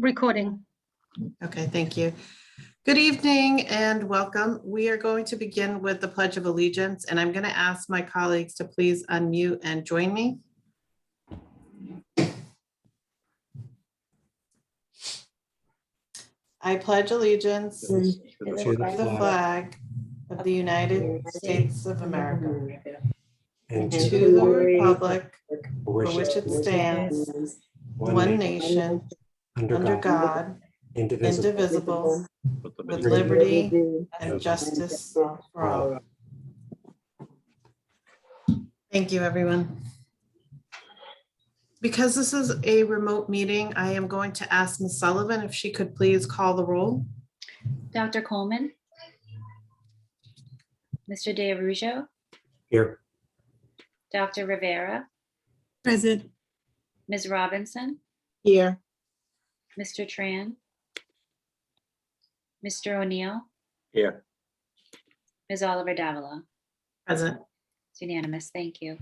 Recording. Okay, thank you. Good evening and welcome. We are going to begin with the Pledge of Allegiance, and I'm going to ask my colleagues to please unmute and join me. I pledge allegiance to the flag of the United States of America and to the republic for which it stands, one nation, under God, indivisible, with liberty and justice for all. Thank you, everyone. Because this is a remote meeting, I am going to ask Ms. Sullivan if she could please call the roll. Dr. Coleman. Mr. DeArujo. Here. Dr. Rivera. Present. Ms. Robinson. Here. Mr. Tran. Mr. O'Neill. Here. Ms. Oliver Davila. Present. It's unanimous. Thank you.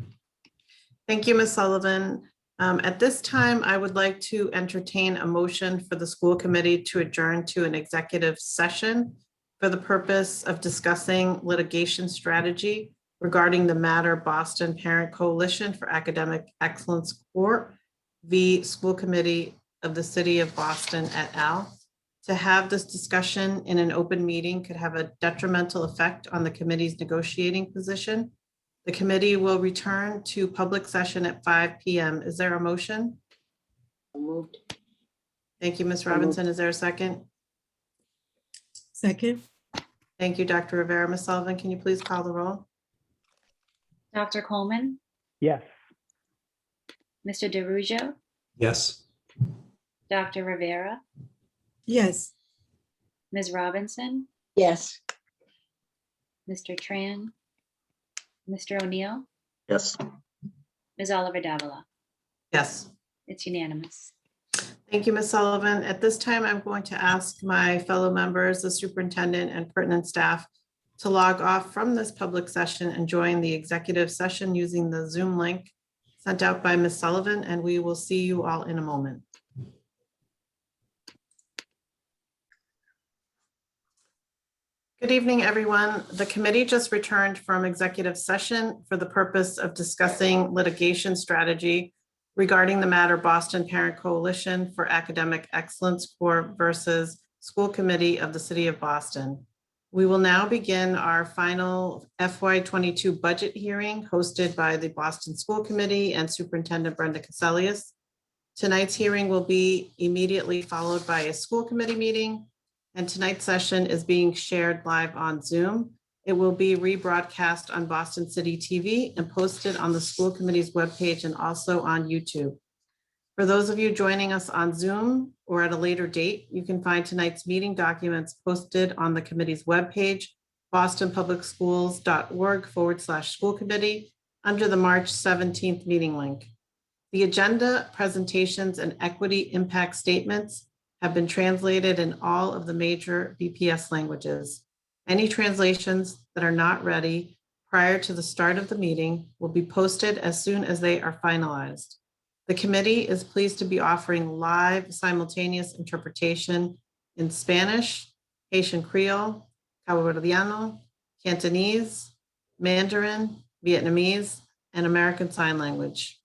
Thank you, Ms. Sullivan. At this time, I would like to entertain a motion for the school committee to adjourn to an executive session for the purpose of discussing litigation strategy regarding the matter Boston Parent Coalition for Academic Excellence Corp. v. School Committee of the City of Boston et al. To have this discussion in an open meeting could have a detrimental effect on the committee's negotiating position. The committee will return to public session at 5 p.m. Is there a motion? Moved. Thank you, Ms. Robinson. Is there a second? Second. Thank you, Dr. Rivera. Ms. Sullivan, can you please call the roll? Dr. Coleman. Yes. Mr. DeArujo. Yes. Dr. Rivera. Yes. Ms. Robinson. Yes. Mr. Tran. Mr. O'Neill. Yes. Ms. Oliver Davila. Yes. It's unanimous. Thank you, Ms. Sullivan. At this time, I'm going to ask my fellow members, the superintendent and pertinent staff to log off from this public session and join the executive session using the Zoom link sent out by Ms. Sullivan, and we will see you all in a moment. Good evening, everyone. The committee just returned from executive session for the purpose of discussing litigation strategy regarding the matter Boston Parent Coalition for Academic Excellence Corp. versus School Committee of the City of Boston. We will now begin our final FY22 budget hearing hosted by the Boston School Committee and Superintendent Brenda Cassellius. Tonight's hearing will be immediately followed by a school committee meeting, and tonight's session is being shared live on Zoom. It will be rebroadcast on Boston City TV and posted on the school committee's webpage and also on YouTube. For those of you joining us on Zoom or at a later date, you can find tonight's meeting documents posted on the committee's webpage, bostonpublicschools.org/school committee, under the March 17th meeting link. The agenda, presentations, and equity impact statements have been translated in all of the major BPS languages. Any translations that are not ready prior to the start of the meeting will be posted as soon as they are finalized. The committee is pleased to be offering live simultaneous interpretation in Spanish, Haitian Creole, Cabo Verdeano, Cantonese, Mandarin, Vietnamese, and American Sign Language.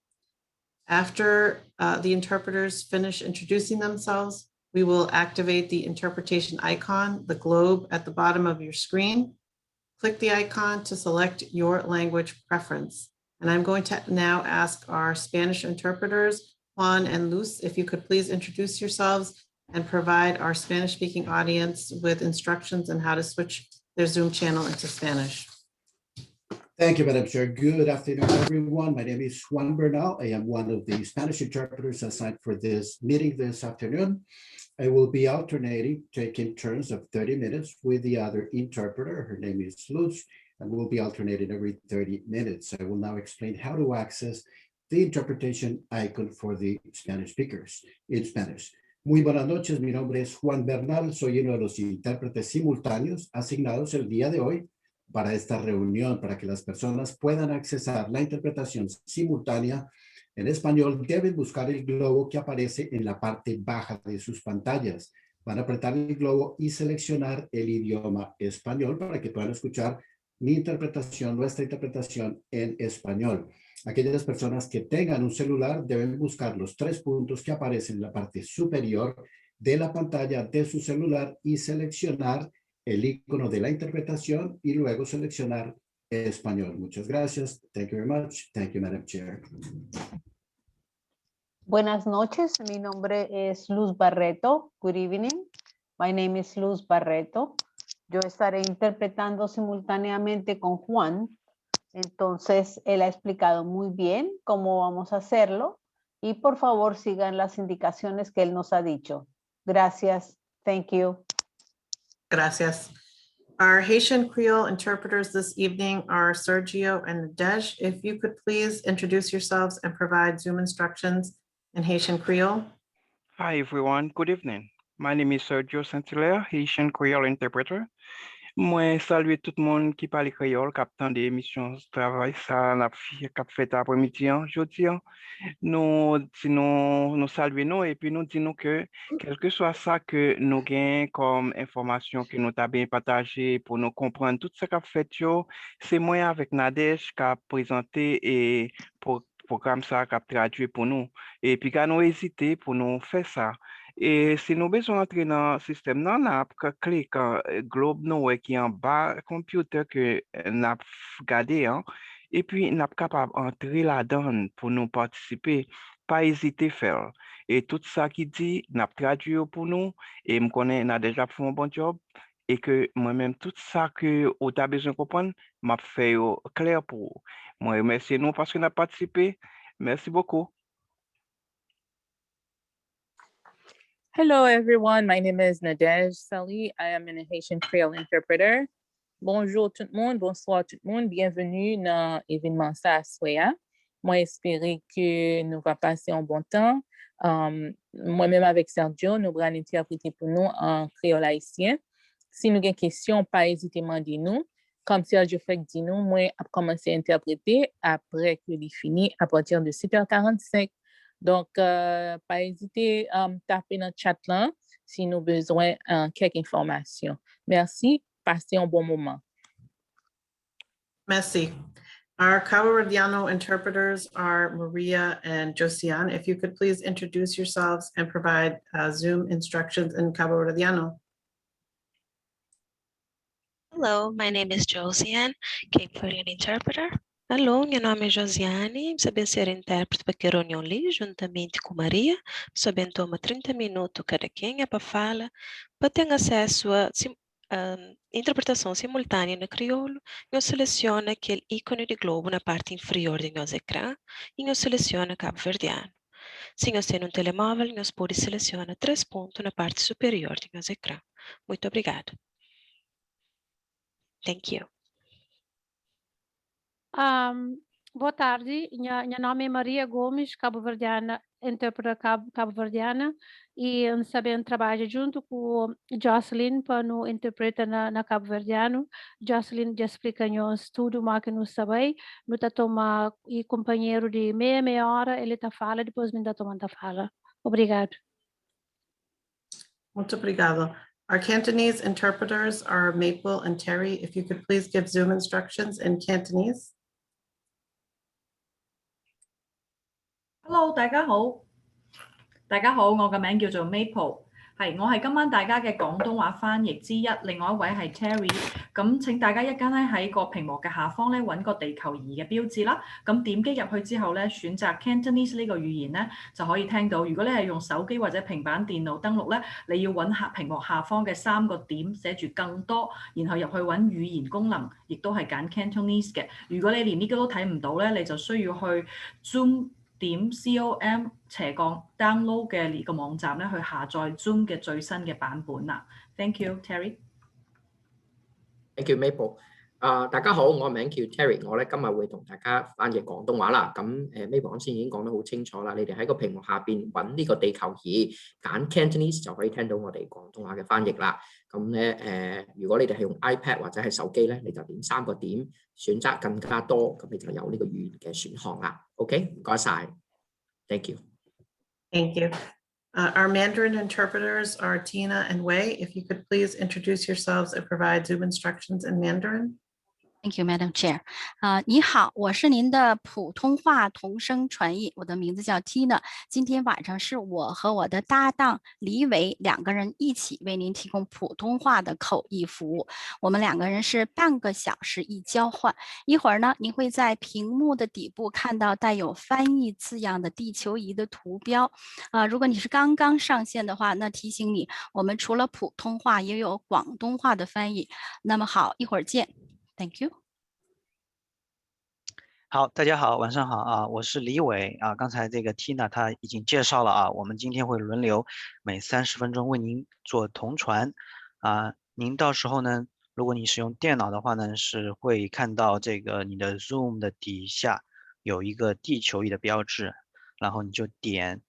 After the interpreters finish introducing themselves, we will activate the interpretation icon, the globe at the bottom of your screen. Click the icon to select your language preference. And I'm going to now ask our Spanish interpreters, Juan and Luz, if you could please introduce yourselves and provide our Spanish-speaking audience with instructions on how to switch their Zoom channel into Spanish. Thank you, Madam Chair. Good afternoon, everyone. My name is Juan Bernal. I am one of the Spanish interpreters assigned for this meeting this afternoon. I will be alternating, taking turns of 30 minutes with the other interpreter. Her name is Luz, and we'll be alternating every 30 minutes. I will now explain how to access the interpretation icon for the Spanish speakers in Spanish. Muy buenas noches, mi nombre es Juan Bernal, soy uno de los intérpretes simultáneos asignados el día de hoy para esta reunión, para que las personas puedan accesar la interpretación simultánea En español, deben buscar el globo que aparece en la parte baja de sus pantallas. Van a apretar el globo y seleccionar el idioma español para que puedan escuchar mi interpretación, nuestra interpretación en español. Aquellas personas que tengan un celular deben buscar los 3 puntos que aparecen en la parte superior de la pantalla de su celular y seleccionar el icono de la interpretación y luego seleccionar español. Muchas gracias. Thank you very much. Thank you, Madam Chair. Buenas noches, mi nombre es Luz Barreto. Good evening. My name is Luz Barreto. Yo estaré interpretando simultáneamente con Juan. Entonces, él ha explicado muy bien cómo vamos a hacerlo y por favor sigan las indicaciones que él nos ha dicho. Gracias. Thank you. Gracias. Our Haitian Creole interpreters this evening are Sergio and Nadej. If you could please introduce yourselves and provide Zoom instructions in Haitian Creole. Hi everyone, good evening. My name is Sergio Saint-Hilaire, Haitian Creole interpreter. Moi salue tout le monde qui parle créole, captant des émissions travail ça n'a cap fait après-midi, jeudi. Nous saluons et puis nous disons que quel que soit ça que nous gagnons comme information que nous avons bien partagé pour nous comprendre tout ce qu'a fait, c'est moi avec Nadej qui a présenté et pour programme ça qui a traduit pour nous. Et puis quand nous hésité pour nous faire ça. Et si nous besoin entrer dans le système, nous avons cliqué globe nous qui est en bas computer que nous avons regardé, et puis nous sommes capables d'entrer là-dedans pour nous participer. Pas hésiter à faire. Et tout ça qui dit, nous avons traduit pour nous, et je connais, nous avons déjà fait un bon job, et que moi-même, tout ça que vous avez besoin de comprendre, m'a fait clair pour vous. Moi, remercie nous parce que nous avons participé. Merci beaucoup. Hello, everyone. My name is Nadej Sali. I am an Haitian Creole interpreter. Bonjour tout le monde, bonsoir tout le monde. Bienvenue dans l'événement SASWEA. Moi, j'espère que nous va passer un bon temps. Moi-même avec Sergio, nous allons interpréter pour nous en créole haïtien. Si nous avons des questions, pas hésiter à demander nous. Comme Sergio fait dit nous, moi, je commencer à interpréter après que il fini à partir de 7h45. Donc, pas hésiter à taper dans le chat là si nous avons besoin de quelques informations. Merci, passez un bon moment. Merci. Our Cabo Verdeano interpreters are Maria and Josiane. If you could please introduce yourselves and provide Zoom instructions in Cabo Verdeano. Hello, my name is Josiane, Cape Verdean interpreter. Alô, meu nome é Josiane, sabem ser intérprete para a reunião ali, juntamente com Maria, sabem tomar 30 minutos cada quem para falar, para ter acesso a interpretação simultânea no crioulo, eu seleciono aquele ícone de globo na parte inferior do nosso ecrã e eu seleciono Cabo Verdeano. Se nós temos telemóvel, nós podemos selecionar 3 pontos na parte superior do nosso ecrã. Muito obrigada. Thank you. Boa tarde, meu nome é Maria Gomes, cabo-verdiana, interpreta cabo-verdiana, e sabendo trabalho junto com Jocelyn para nos interpretar na cabo-verdiano. Jocelyn já explica-nos tudo o que nós sabemos, nós está tomando e companheiro de meia hora, ele está fala, depois me está tomando fala. Obrigado. Muito obrigado. Our Cantonese interpreters are Maple and Terry. If you could please give Zoom instructions in Cantonese. Hello， 大家好，我嘅名叫做 Maple， 我係今晚大家嘅廣東話翻譯之一，另外一位係 Terry。咁請大家一間咧喺個屏幕嘅下方咧揾個地球儀嘅標誌啦。咁點擊入去之後咧，選擇 Cantonese 呢個語言咧就可以聽到。如果你係用手機或者平板電腦登錄咧，你要揾屏幕下方嘅3個點寫住更多，然後入去揾語言功能，亦都係揀 Cantonese 嘅。如果你連呢個都睇唔到咧，你就需要去 Zoom.com/download 嘅呢個網站咧，去下載 Zoom 嘅最新嘅版本啦。Thank you, Terry。Thank you, Maple。大家好，我名叫 Terry， 我咧今日會同大家翻譯廣東話啦。咁Maple 啱先已經講得好清楚啦，你哋喺個屏幕下邊揾呢個地球儀，揀 Cantonese 就可以聽到我哋廣東話嘅翻譯啦。咁咧如果你哋係用 iPad 或者係手機咧，你就點3個點，選擇更加多，咁你就有呢個語言嘅選項啦。OK， 唔該晒。Thank you. Thank you. Our Mandarin interpreters are Tina and Wei. If you could please introduce yourselves and provide Zoom instructions in Mandarin. Thank you, Madam Chair. 你好，我是您的普通话同声传译，我的名字叫 Tina。今天晚上是我和我的搭档李伟两个人一起为您提供普通话的口译服务。我们两个人是半个小时一交换。一会儿呢，您会在屏幕的底部看到带有翻译字样的地球仪的图标。如果你是刚刚上线的话，那提醒你，我们除了普通话，也有广东话的翻译。那么好，一会儿见。Thank you。好，大家好，晚上好啊，我是李伟啊。刚才这个 Tina 她已经介绍了啊，我们今天会轮流每30分钟为您做同传啊。您到时候呢，如果你使用电脑的话呢，是会看到这个你的 Zoom 的底下有一个地球仪的标志，然后你就点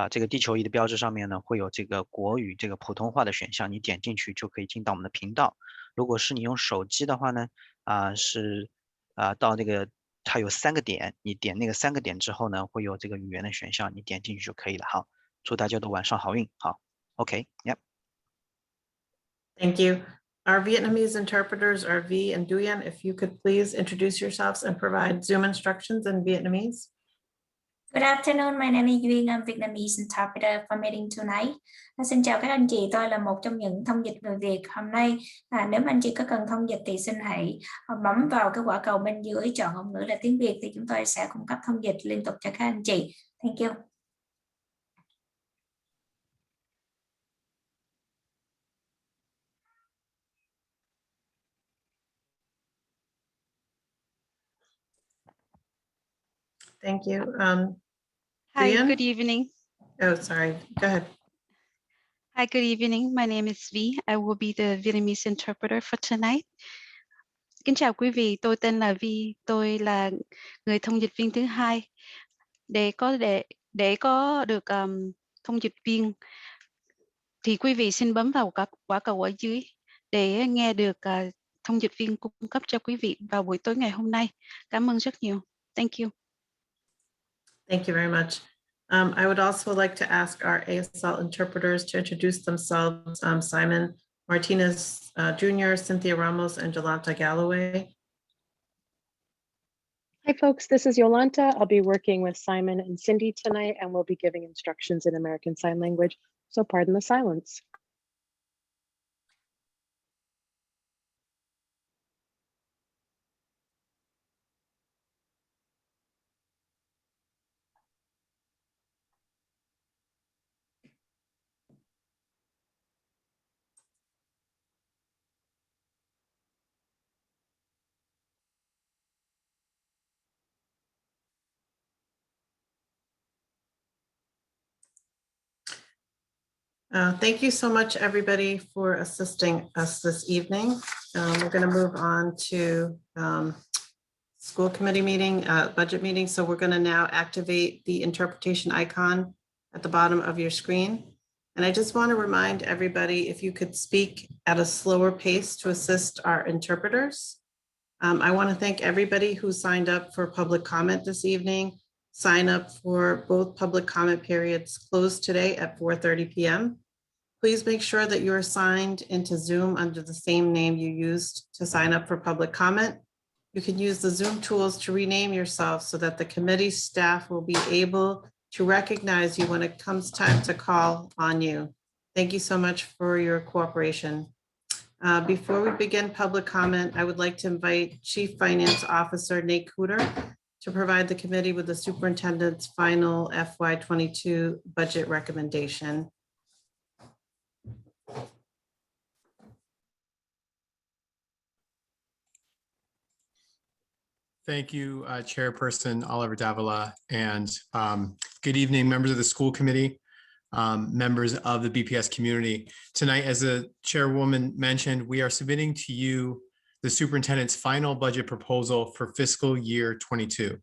这个地球仪的标志上面呢会有这个国语这个普通话的选项，你点进去就可以进到我们的频道。如果是你用手机的话呢，到那个它有3个点，你点那个3个点之后呢，会有这个语言的选项，你点进去就可以了。好，祝大家都晚上好运。好 ，OK，Yep。Thank you. Our Vietnamese interpreters are V and Duyen. If you could please introduce yourselves and provide Zoom instructions in Vietnamese. Good afternoon, my name is Duyên, I'm Vietnamese interpreter for meeting tonight. Xin chào các anh chị, tôi là một trong những thông dịch người Việt hôm nay. Nếu mà anh chị có cần thông dịch thì xin hãy bấm vào cái quả cầu bên dưới, chọn ngôn ngữ là tiếng Việt thì chúng tôi sẽ cung cấp thông dịch liên tục cho các anh chị. Thank you. Thank you. Hi, Duyen? good evening. Oh, sorry. Go ahead. Hi, good evening. My name is V. I will be the Vietnamese interpreter for tonight. Kính chào quý vị, tôi tên là Vi, tôi là người thông dịch viên thứ hai. Để có được thông dịch viên thì quý vị xin bấm vào quả cầu ở dưới để nghe được thông dịch viên cung cấp cho quý vị vào buổi tối ngày hôm nay. Cảm ơn rất nhiều. Thank you. Thank you very much. I would also like to ask our ASL interpreters to introduce themselves. Simon Martinez Jr., Cynthia Ramos, and Jolanta Galloway. Hi folks, this is Yolanta. I'll be working with Simon and Cindy tonight, and we'll be giving instructions in American Sign Language, so pardon the silence. Thank you so much, everybody, for assisting us this evening. We're going to move on to school committee meeting, budget meeting. So we're going to now activate the interpretation icon at the bottom of your screen. And I just want to remind everybody, if you could speak at a slower pace to assist our interpreters. I want to thank everybody who signed up for public comment this evening. Sign up for both public comment periods closed today at 4:30 p.m. Please make sure that you're signed into Zoom under the same name you used to sign up for public comment. You can use the Zoom tools to rename yourself so that the committee staff will be able to recognize you when it comes time to call on you. Thank you so much for your cooperation. Before we begin public comment, I would like to invite Chief Finance Officer Nate Cooter to provide the committee with the superintendent's final FY22 budget recommendation. Thank you, Chairperson Oliver Davila, and good evening, members of the school committee, members of the BPS community. Tonight, as the chairwoman mentioned, we are submitting to you the superintendent's final budget proposal for fiscal year 22.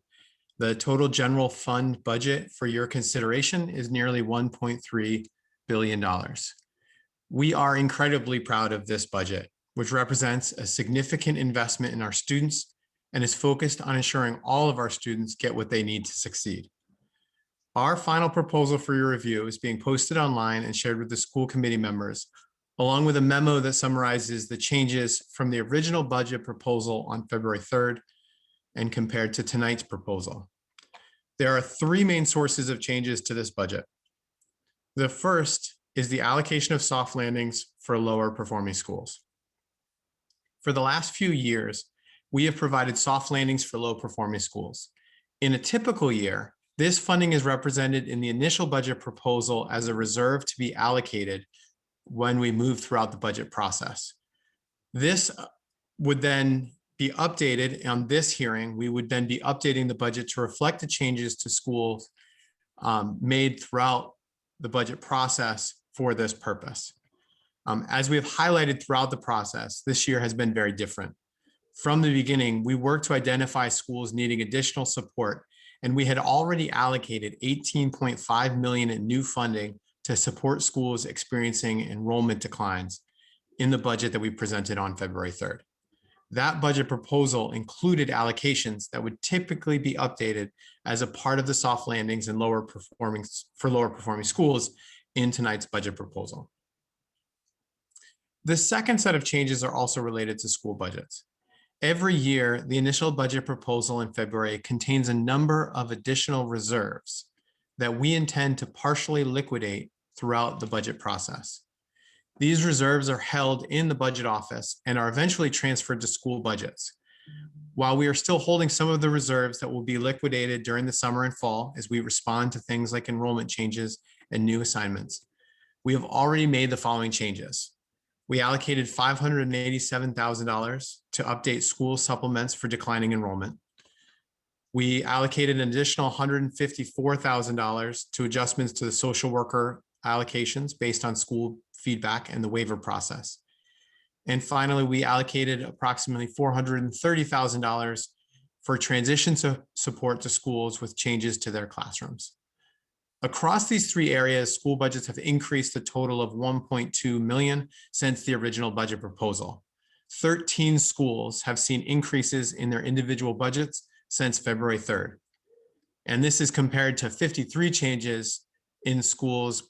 The total general fund budget for your consideration is nearly $1.3 billion. We are incredibly proud of this budget, which represents a significant investment in our students and is focused on ensuring all of our students get what they need to succeed. Our final proposal for your review is being posted online and shared with the school committee members, along with a memo that summarizes the changes from the original budget proposal on February 3rd and compared to tonight's proposal. There are three main sources of changes to this budget. The first is the allocation of soft landings for lower performing schools. For the last few years, we have provided soft landings for low performing schools. In a typical year, this funding is represented in the initial budget proposal as a reserve to be allocated when we move throughout the budget process. This would then be updated on this hearing. We would then be updating the budget to reflect the changes to schools made throughout the budget process for this purpose. As we have highlighted throughout the process, this year has been very different. From the beginning, we worked to identify schools needing additional support, and we had already allocated $18.5 million in new funding to support schools experiencing enrollment declines in the budget that we presented on February 3rd. That budget proposal included allocations that would typically be updated as a part of the soft landings and lower performing schools in tonight's budget proposal. The second set of changes are also related to school budgets. Every year, the initial budget proposal in February contains a number of additional reserves that we intend to partially liquidate throughout the budget process. These reserves are held in the budget office and are eventually transferred to school budgets. While we are still holding some of the reserves that will be liquidated during the summer and fall as we respond to things like enrollment changes and new assignments, we have already made the following changes. We allocated $587,000 to update school supplements for declining enrollment. We allocated an additional $154,000 to adjustments to the social worker allocations based on school feedback and the waiver process. And finally, we allocated approximately $430,000 for transition support to schools with changes to their classrooms. Across these three areas, school budgets have increased a total of $1.2 million since the original budget proposal. 13 schools have seen increases in their individual budgets since February 3rd. And this is compared to 53 changes in schools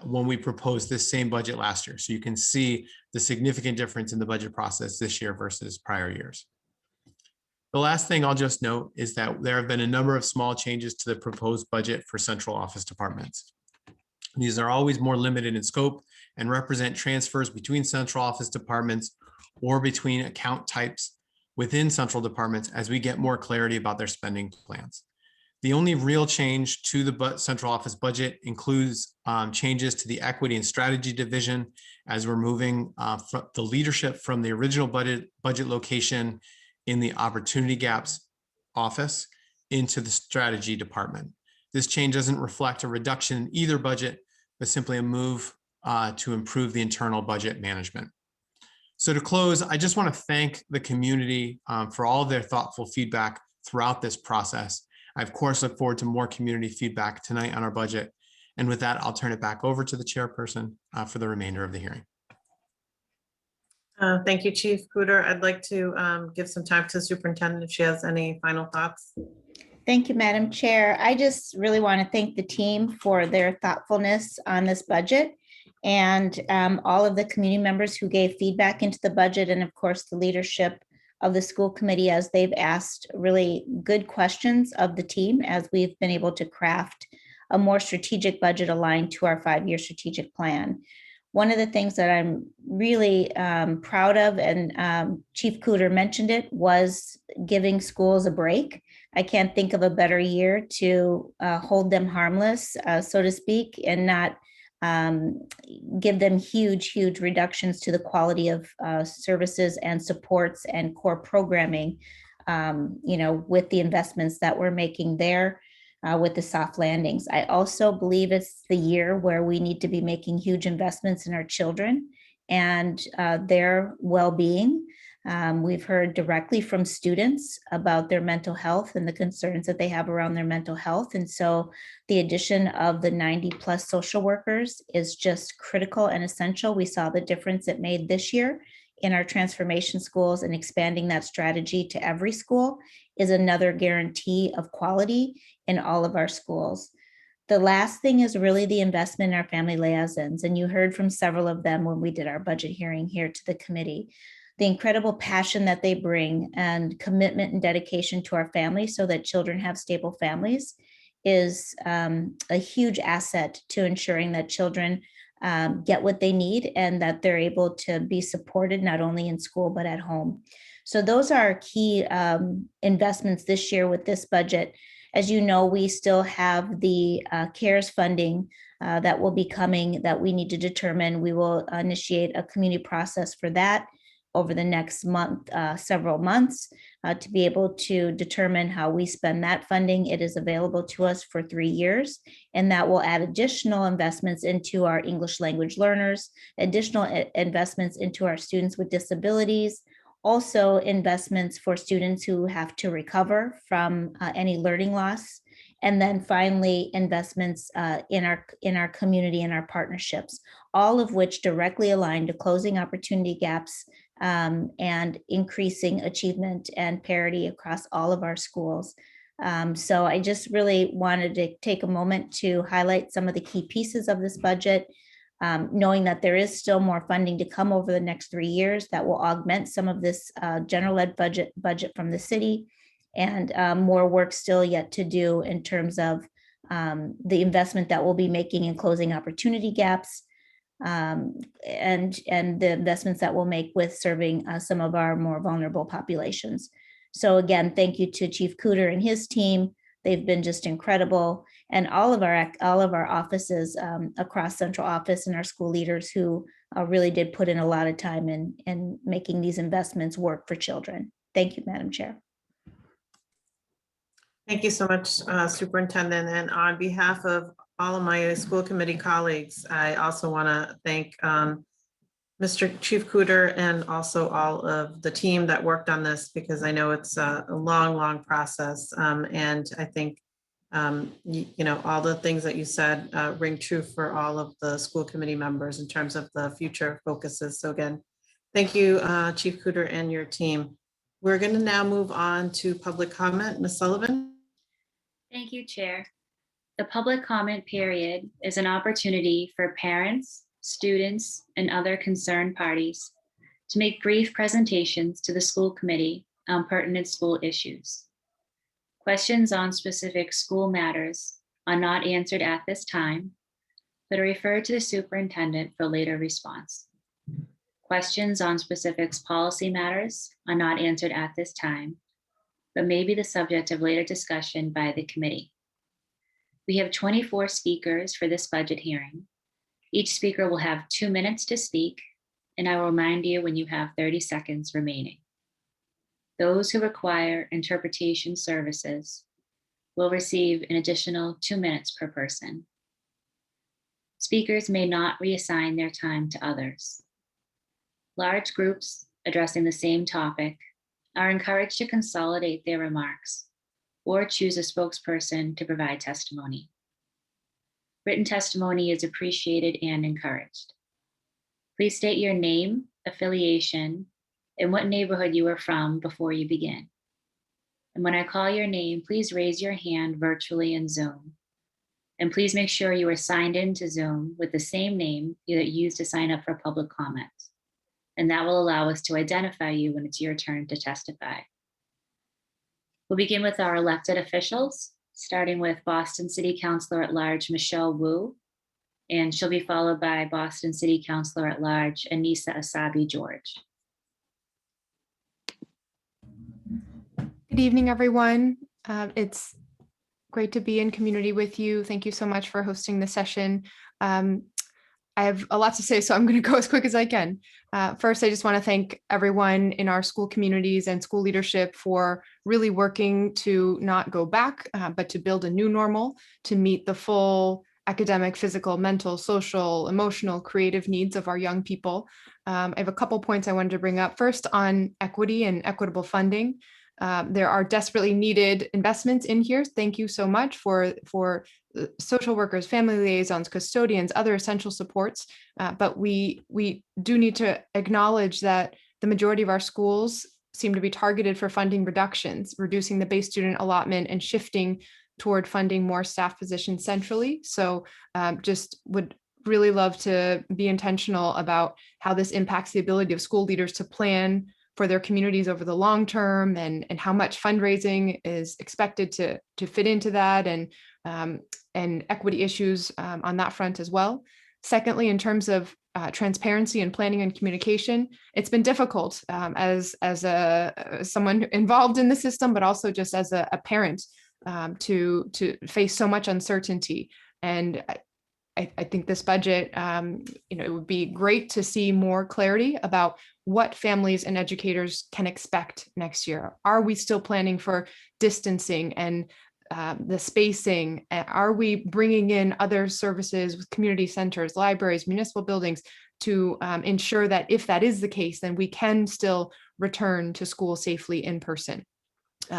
when we proposed this same budget last year. So you can see the significant difference in the budget process this year versus prior years. The last thing I'll just note is that there have been a number of small changes to the proposed budget for central office departments. These are always more limited in scope and represent transfers between central office departments or between account types within central departments as we get more clarity about their spending plans. The only real change to the central office budget includes changes to the equity and strategy division as we're moving the leadership from the original budget location in the Opportunity Gaps office into the strategy department. This change doesn't reflect a reduction in either budget, but simply a move to improve the internal budget management. So to close, I just want to thank the community for all of their thoughtful feedback throughout this process. I, of course, look forward to more community feedback tonight on our budget. And with that, I'll turn it back over to the chairperson for the remainder of the hearing. Thank you, Chief Cooter. I'd like to give some time to the superintendent if she has any final thoughts. Thank you, Madam Chair. I just really want to thank the team for their thoughtfulness on this budget and all of the community members who gave feedback into the budget, and of course, the leadership of the school committee as they've asked really good questions of the team as we've been able to craft a more strategic budget aligned to our 5-year strategic plan. One of the things that I'm really proud of, and Chief Cooter mentioned it, was giving schools a break. I can't think of a better year to hold them harmless, so to speak, and not give them huge reductions to the quality of services and supports and core programming, with the investments that we're making there. With the soft landings. I also believe it's the year where we need to be making huge investments in our children and their well-being. We've heard directly from students about their mental health and the concerns that they have around their mental health. And so the addition of the 90+ social workers is just critical and essential. We saw the difference it made this year in our transformation schools, and expanding that strategy to every school is another guarantee of quality in all of our schools. The last thing is really the investment in our family liaisons. And you heard from several of them when we did our budget hearing here to the committee, the incredible passion that they bring and commitment and dedication to our families so that children have stable families is a huge asset to ensuring that children get what they need and that they're able to be supported not only in school but at home. So those are our key investments this year with this budget. As you know, we still have the CARES funding that will be coming that we need to determine. We will initiate a community process for that over the next month, several months, to be able to determine how we spend that funding. It is available to us for 3 years, and that will add additional investments into our English language learners, additional investments into our students with disabilities, also investments for students who have to recover from any learning loss. And then finally, investments in our community and our partnerships, all of which directly align to closing opportunity gaps and increasing achievement and parity across all of our schools. So I just really wanted to take a moment to highlight some of the key pieces of this budget, knowing that there is still more funding to come over the next 3 years that will augment some of this general ed budget from the city, and more work still yet to do in terms of the investment that we'll be making in closing opportunity gaps, and the investments that we'll make with serving some of our more vulnerable populations. So again, thank you to Chief Cooter and his team. They've been just incredible, and all of our offices across central office and our school leaders who really did put in a lot of time in making these investments work for children. Thank you, Madam Chair. Thank you so much, Superintendent. And on behalf of all of my school committee colleagues, I also want to thank Mr. Chief Cooter and also all of the team that worked on this, because I know it's a long process. And I think, you know, all the things that you said ring true for all of the school committee members in terms of the future focuses. So again, thank you, Chief Cooter and your team. We're going to now move on to public comment. Ms. Sullivan. Thank you, Chair. The public comment period is an opportunity for parents, students, and other concerned parties to make brief presentations to the school committee on pertinent school issues. Questions on specific school matters are not answered at this time, but are referred to the superintendent for later response. Questions on specific policy matters are not answered at this time, but may be the subject of later discussion by the committee. We have 24 speakers for this budget hearing. Each speaker will have 2 minutes to speak, and I will remind you when you have 30 seconds remaining. Those who require interpretation services will receive an additional 2 minutes per person. Speakers may not reassign their time to others. Large groups addressing the same topic are encouraged to consolidate their remarks or choose a spokesperson to provide testimony. Written testimony is appreciated and encouraged. Please state your name, affiliation, and what neighborhood you are from before you begin. And when I call your name, please raise your hand virtually in Zoom. And please make sure you are signed into Zoom with the same name that you used to sign up for public comment. And that will allow us to identify you when it's your turn to testify. We'll begin with our elected officials, starting with Boston City Councilor at Large, Michelle Wu, and she'll be followed by Boston City Councilor at Large, Anissa Asabi George. Good evening, everyone. It's great to be in community with you. Thank you so much for hosting the session. I have a lot to say, so I'm going to go as quick as I can. First, I just want to thank everyone in our school communities and school leadership for really working to not go back, but to build a new normal to meet the full academic, physical, mental, social, emotional, creative needs of our young people. I have a couple points I wanted to bring up. First, on equity and equitable funding. There are desperately needed investments in here. Thank you so much for social workers, family liaisons, custodians, other essential supports. But we do need to acknowledge that the majority of our schools seem to be targeted for funding reductions, reducing the base student allotment and shifting toward funding more staff positions centrally. So just would really love to be intentional about how this impacts the ability of school leaders to plan for their communities over the long term, and how much fundraising is expected to fit into that, and equity issues on that front as well. Secondly, in terms of transparency and planning and communication, it's been difficult as someone involved in the system, but also just as a parent to face so much uncertainty. And I think this budget, it would be great to see more clarity about what families and educators can expect next year. Are we still planning for distancing and the spacing? Are we bringing in other services with community centers, libraries, municipal buildings to ensure that if that is the case, then we can still return to school safely in person?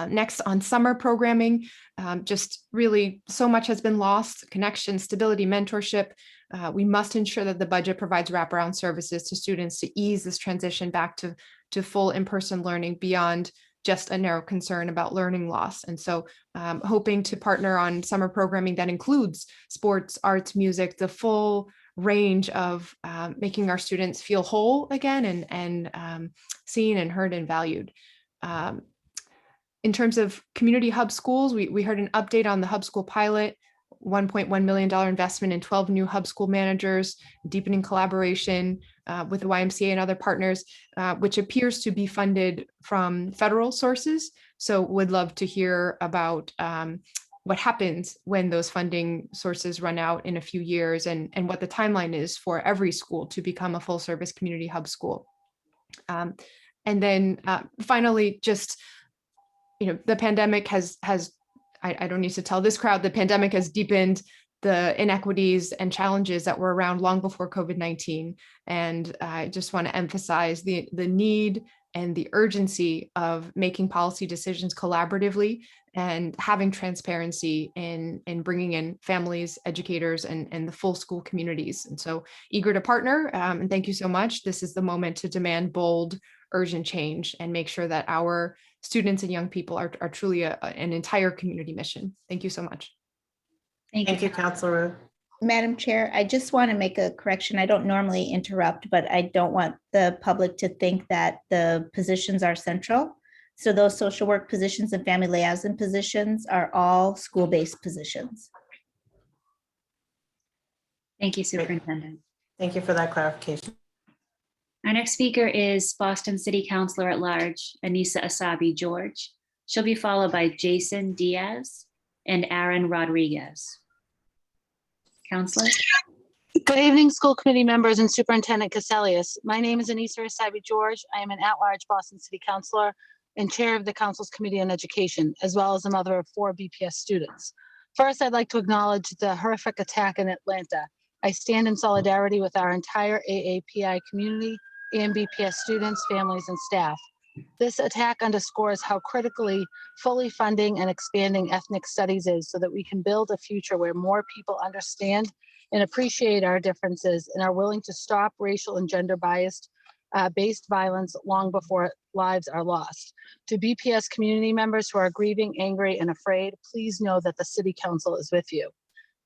Next, on summer programming, just really so much has been lost: connection, stability, mentorship. We must ensure that the budget provides wraparound services to students to ease this transition back to full in-person learning beyond just a narrow concern about learning loss. And so hoping to partner on summer programming that includes sports, arts, music, the full range of making our students feel whole again and seen and heard and valued. In terms of community hub schools, we heard an update on the hub school pilot, $1.1 million investment in 12 new hub school managers, deepening collaboration with the YMCA and other partners, which appears to be funded from federal sources. So would love to hear about what happens when those funding sources run out in a few years, and what the timeline is for every school to become a full service community hub school. And then finally, just, the pandemic has I don't need to tell this crowd, the pandemic has deepened the inequities and challenges that were around long before COVID-19. And I just want to emphasize the need and the urgency of making policy decisions collaboratively and having transparency in bringing in families, educators, and the full school communities. And so eager to partner, and thank you so much. This is the moment to demand bold, urgent change and make sure that our students and young people are truly an entire community mission. Thank you so much. Thank you, Councilor Wu. Madam Chair, I just want to make a correction. I don't normally interrupt, but I don't want the public to think that the positions are central. So those social work positions and family liaison positions are all school-based positions. Thank you, Superintendent. Thank you for that clarification. Our next speaker is Boston City Councilor at Large, Anissa Asabi George. She'll be followed by Jason Diaz and Aaron Rodriguez. Councilor. Good evening, school committee members and Superintendent Cassellius. My name is Anissa Asabi George. I am an at-large Boston City Councilor and chair of the Council's Committee on Education, as well as a mother of 4 BPS students. First, I'd like to acknowledge the horrific attack in Atlanta. I stand in solidarity with our entire AAPI community and BPS students, families, and staff. This attack underscores how critically fully funding and expanding ethnic studies is so that we can build a future where more people understand and appreciate our differences and are willing to stop racial and gender biased based violence long before lives are lost. To BPS community members who are grieving, angry, and afraid, please know that the City Council is with you.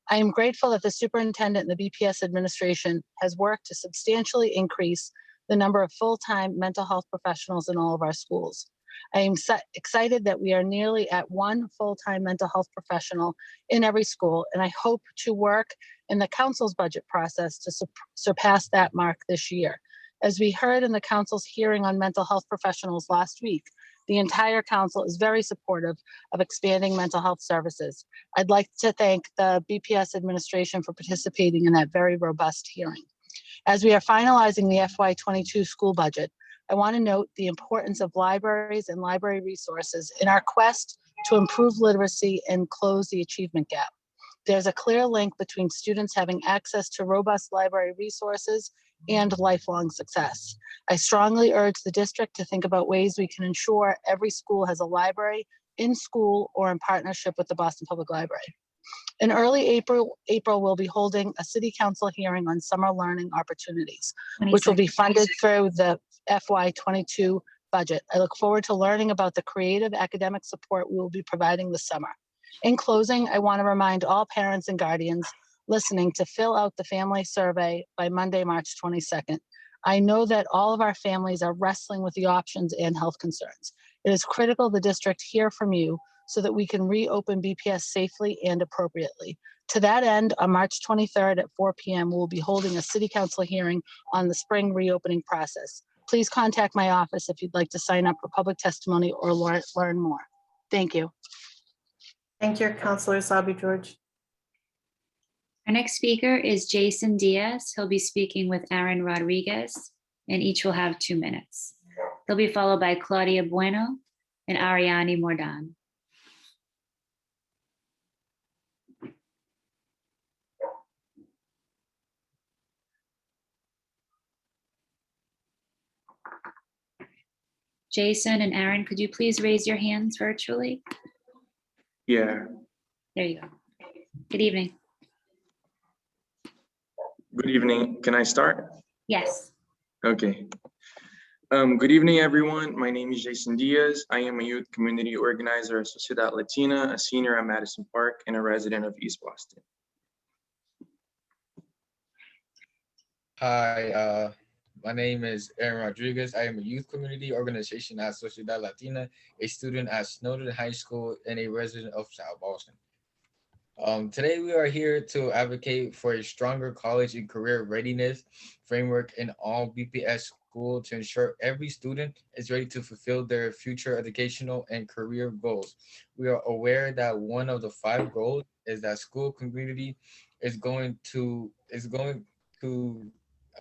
I am grateful that the superintendent and the BPS administration has worked to substantially increase the number of full-time mental health professionals in all of our schools. I am excited that we are nearly at 1 full-time mental health professional in every school, and I hope to work in the council's budget process to surpass that mark this year. As we heard in the council's hearing on mental health professionals last week, the entire council is very supportive of expanding mental health services. I'd like to thank the BPS administration for participating in that very robust hearing. As we are finalizing the FY22 school budget, I want to note the importance of libraries and library resources in our quest to improve literacy and close the achievement gap. There's a clear link between students having access to robust library resources and lifelong success. I strongly urge the district to think about ways we can ensure every school has a library in school or in partnership with the Boston Public Library. In early April, we'll be holding a City Council hearing on summer learning opportunities, which will be funded through the FY22 budget. I look forward to learning about the creative academic support we will be providing this summer. In closing, I want to remind all parents and guardians listening to fill out the family survey by Monday, March 22nd. I know that all of our families are wrestling with the options and health concerns. It is critical the district hear from you so that we can reopen BPS safely and appropriately. To that end, on March 23rd at 4 p.m., we'll be holding a city council hearing on the spring reopening process. Please contact my office if you'd like to sign up for public testimony or learn more. Thank you. Thank you, Councillor Sabi George. Our next speaker is Jason Diaz. He'll be speaking with Aaron Rodriguez, and each will have 2 minutes. They'll be followed by Claudia Bueno and Ariane Mordan. Jason and Aaron, could you please raise your hands virtually? Yeah. There you go. Good evening. Good evening. Can I start? Yes. Okay. Good evening, everyone. My name is Jason Diaz. I am a youth community organizer at Sociedad Latina, a senior at Madison Park, and a resident of East Boston. Hi, my name is Aaron Rodriguez. I am a youth community organization at Sociedad Latina, a student at Snowden High School, and a resident of South Boston. Today, we are here to advocate for a stronger college and career readiness framework in all BPS schools to ensure every student is ready to fulfill their future educational and career goals. We are aware that one of the 5 goals is that school community is going to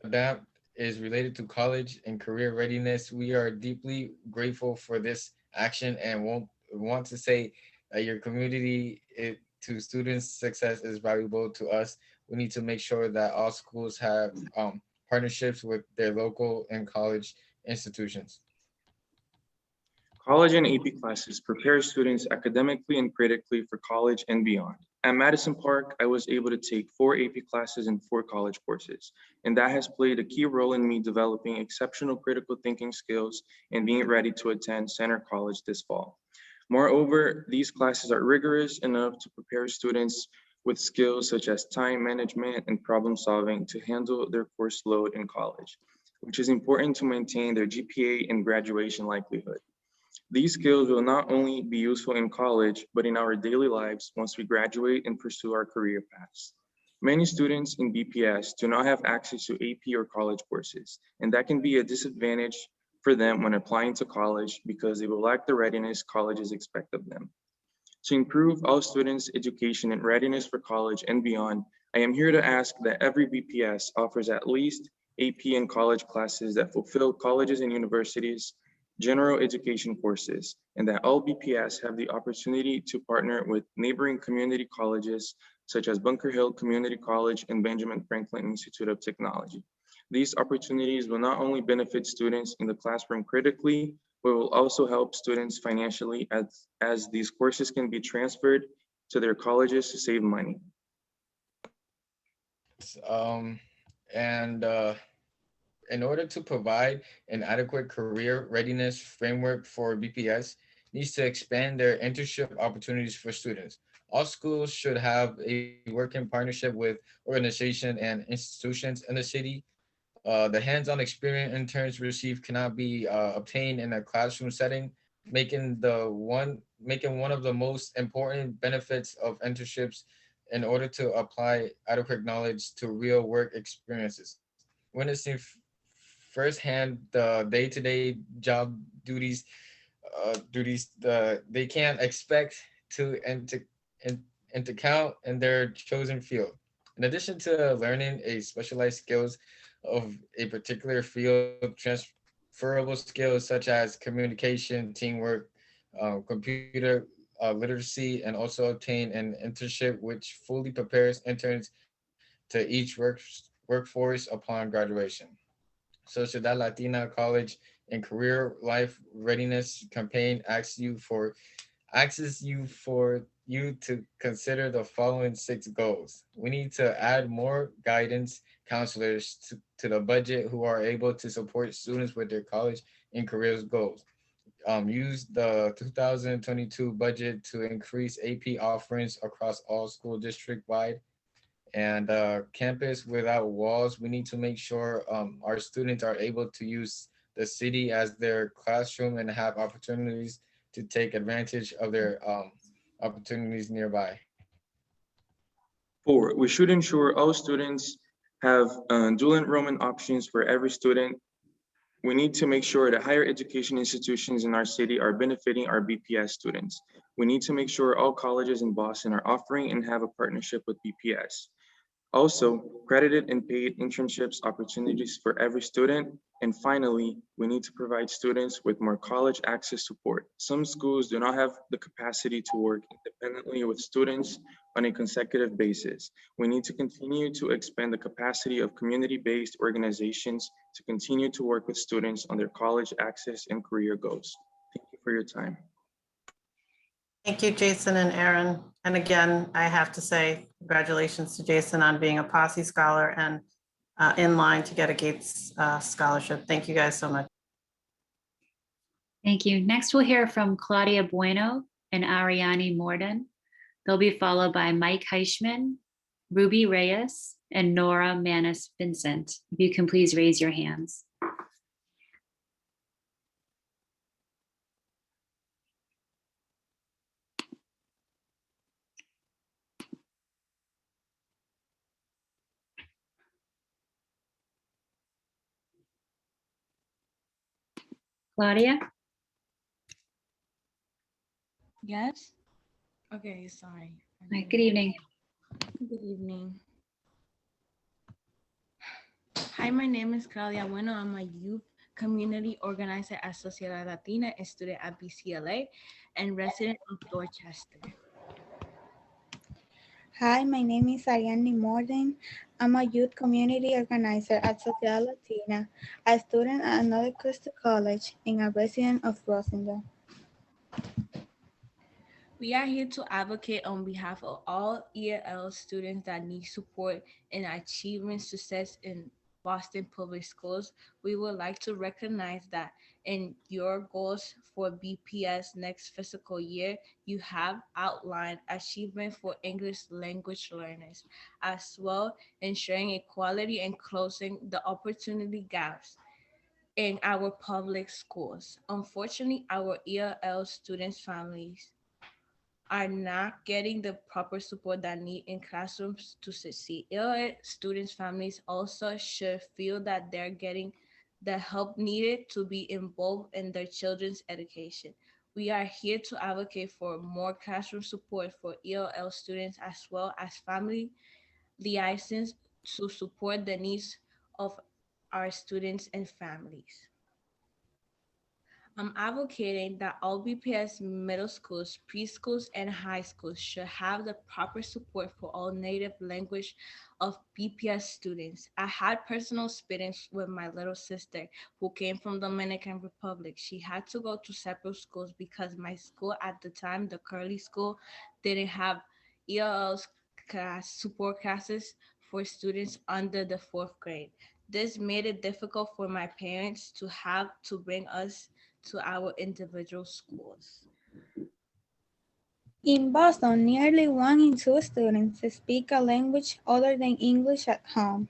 adapt is related to college and career readiness. We are deeply grateful for this action and want to say that your community to students' success is valuable to us. We need to make sure that all schools have partnerships with their local and college institutions. College and AP classes prepare students academically and critically for college and beyond. At Madison Park, I was able to take 4 AP classes and 4 college courses, and that has played a key role in me developing exceptional critical thinking skills and being ready to attend Center College this fall. Moreover, these classes are rigorous enough to prepare students with skills such as time management and problem solving to handle their course load in college, which is important to maintain their GPA and graduation likelihood. These skills will not only be useful in college, but in our daily lives once we graduate and pursue our career paths. Many students in BPS do not have access to AP or college courses, and that can be a disadvantage for them when applying to college because they will lack the readiness colleges expect of them. To improve all students' education and readiness for college and beyond, I am here to ask that every BPS offers at least AP and college classes that fulfill colleges and universities' general education courses, and that all BPS have the opportunity to partner with neighboring community colleges such as Bunker Hill Community College and Benjamin Franklin Institute of Technology. These opportunities will not only benefit students in the classroom critically, but will also help students financially as these courses can be transferred to their colleges to save money. In order to provide an adequate career readiness framework for BPS, needs to expand their internship opportunities for students. All schools should have a working partnership with organizations and institutions in the city. The hands-on experience interns receive cannot be obtained in a classroom setting, making one of the most important benefits of internships in order to apply adequate knowledge to real work experiences. Witnessing firsthand the day-to-day job duties, they can't expect to count in their chosen field. In addition to learning a specialized skills of a particular field, transferable skills such as communication, teamwork, computer literacy, and also obtain an internship which fully prepares interns to each workforce upon graduation. Sociedad Latina College and Career Life Readiness Campaign asks you to consider the following 6 goals. We need to add more guidance counselors to the budget who are able to support students with their college and careers goals. use the 2022 budget to increase AP offerings across all school district-wide. And campus without walls, we need to make sure our students are able to use the city as their classroom and have opportunities to take advantage of their opportunities nearby. 4, we should ensure all students have dual enrollment options for every student. We need to make sure that higher education institutions in our city are benefiting our BPS students. We need to make sure all colleges in Boston are offering and have a partnership with BPS. Also, credited and paid internships opportunities for every student. And finally, we need to provide students with more college access support. Some schools do not have the capacity to work independently with students on a consecutive basis. We need to continue to expand the capacity of community-based organizations to continue to work with students on their college access and career goals. Thank you for your time. Thank you, Jason and Aaron. And again, I have to say congratulations to Jason on being a Posse Scholar and in line to get a Gates Scholarship. Thank you guys so much. Thank you. Next, we'll hear from Claudia Bueno and Ariane Morden. They'll be followed by Mike Heischman, Ruby Reyes, and Nora Manis Vincent. If you can please raise your hands. Claudia? Yes? Okay, sorry. Hi, good evening. Good evening. Hi, my name is Claudia Bueno. I'm a youth community organizer at Sociedad Latina, a student at BCLA, and resident of Dorchester. Hi, my name is Ariane Morden. I'm a youth community organizer at Sociedad Latina, a student at another Coastal College, and a resident of Rosendale. We are here to advocate on behalf of all ELL students that need support in achieving success in Boston Public Schools. We would like to recognize that in your goals for BPS next fiscal year, you have outlined achievement for English language learners, as well ensuring equality and closing the opportunity gaps in our public schools. Unfortunately, our ELL students' families are not getting the proper support that need in classrooms to succeed. ELL students' families also should feel that they're getting the help needed to be involved in their children's education. We are here to advocate for more classroom support for ELL students as well as family liaisons to support the needs of our students and families. I'm advocating that all BPS middle schools, preschools, and high schools should have the proper support for all native language of BPS students. I had personal experience with my little sister who came from Dominican Republic. She had to go to separate schools because my school at the time, the Curly School, didn't have ELL support classes for students under the 4th grade. This made it difficult for my parents to have to bring us to our individual schools. In Boston, nearly 1 in 2 students speak a language other than English at home.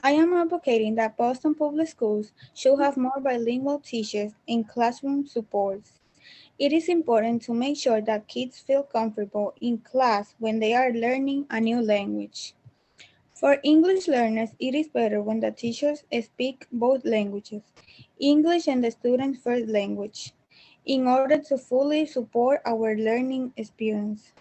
I am advocating that Boston Public Schools should have more bilingual teachers and classroom supports. It is important to make sure that kids feel comfortable in class when they are learning a new language. For English learners, it is better when the teachers speak both languages, English and the student's first language, in order to fully support our learning experience.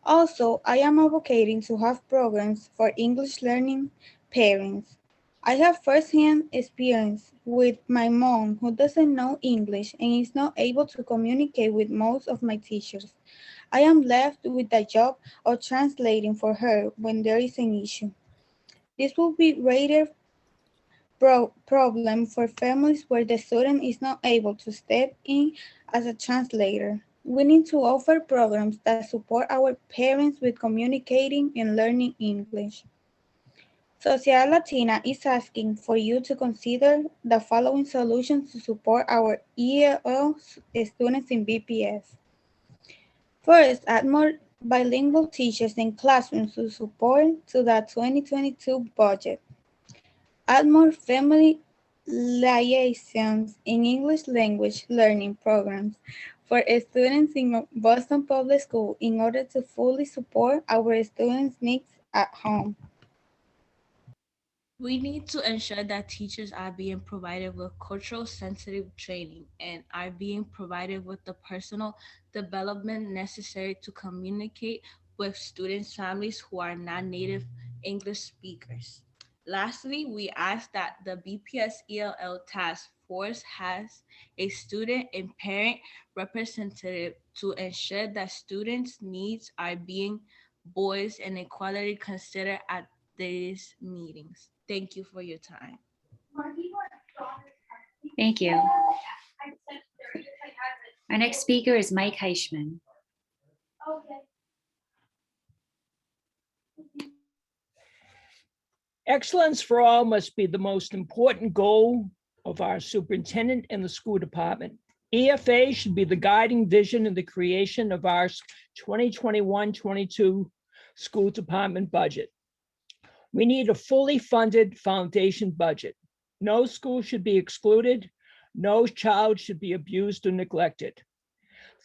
Also, I am advocating to have programs for English learning parents. I have firsthand experience with my mom who doesn't know English and is not able to communicate with most of my teachers. I am left with the job of translating for her when there is an issue. This will be a greater problem for families where the student is not able to step in as a translator. We need to offer programs that support our parents with communicating and learning English. Sociedad Latina is asking for you to consider the following solutions to support our ELL students in BPS. First, add more bilingual teachers in classrooms to support to the 2022 budget. Add more family liaisons in English language learning programs for students in Boston Public School in order to fully support our students' needs at home. We need to ensure that teachers are being provided with cultural sensitive training and are being provided with the personal development necessary to communicate with students' families who are not native English speakers. Lastly, we ask that the BPS ELL task force has a student and parent representative to ensure that students' needs are being voiced and equality considered at these meetings. Thank you for your time. Thank you. Our next speaker is Mike Heischman. Excellence for all must be the most important goal of our superintendent and the school department. EFA should be the guiding vision in the creation of our 2021-22 school department budget. We need a fully funded foundation budget. No school should be excluded. No child should be abused or neglected.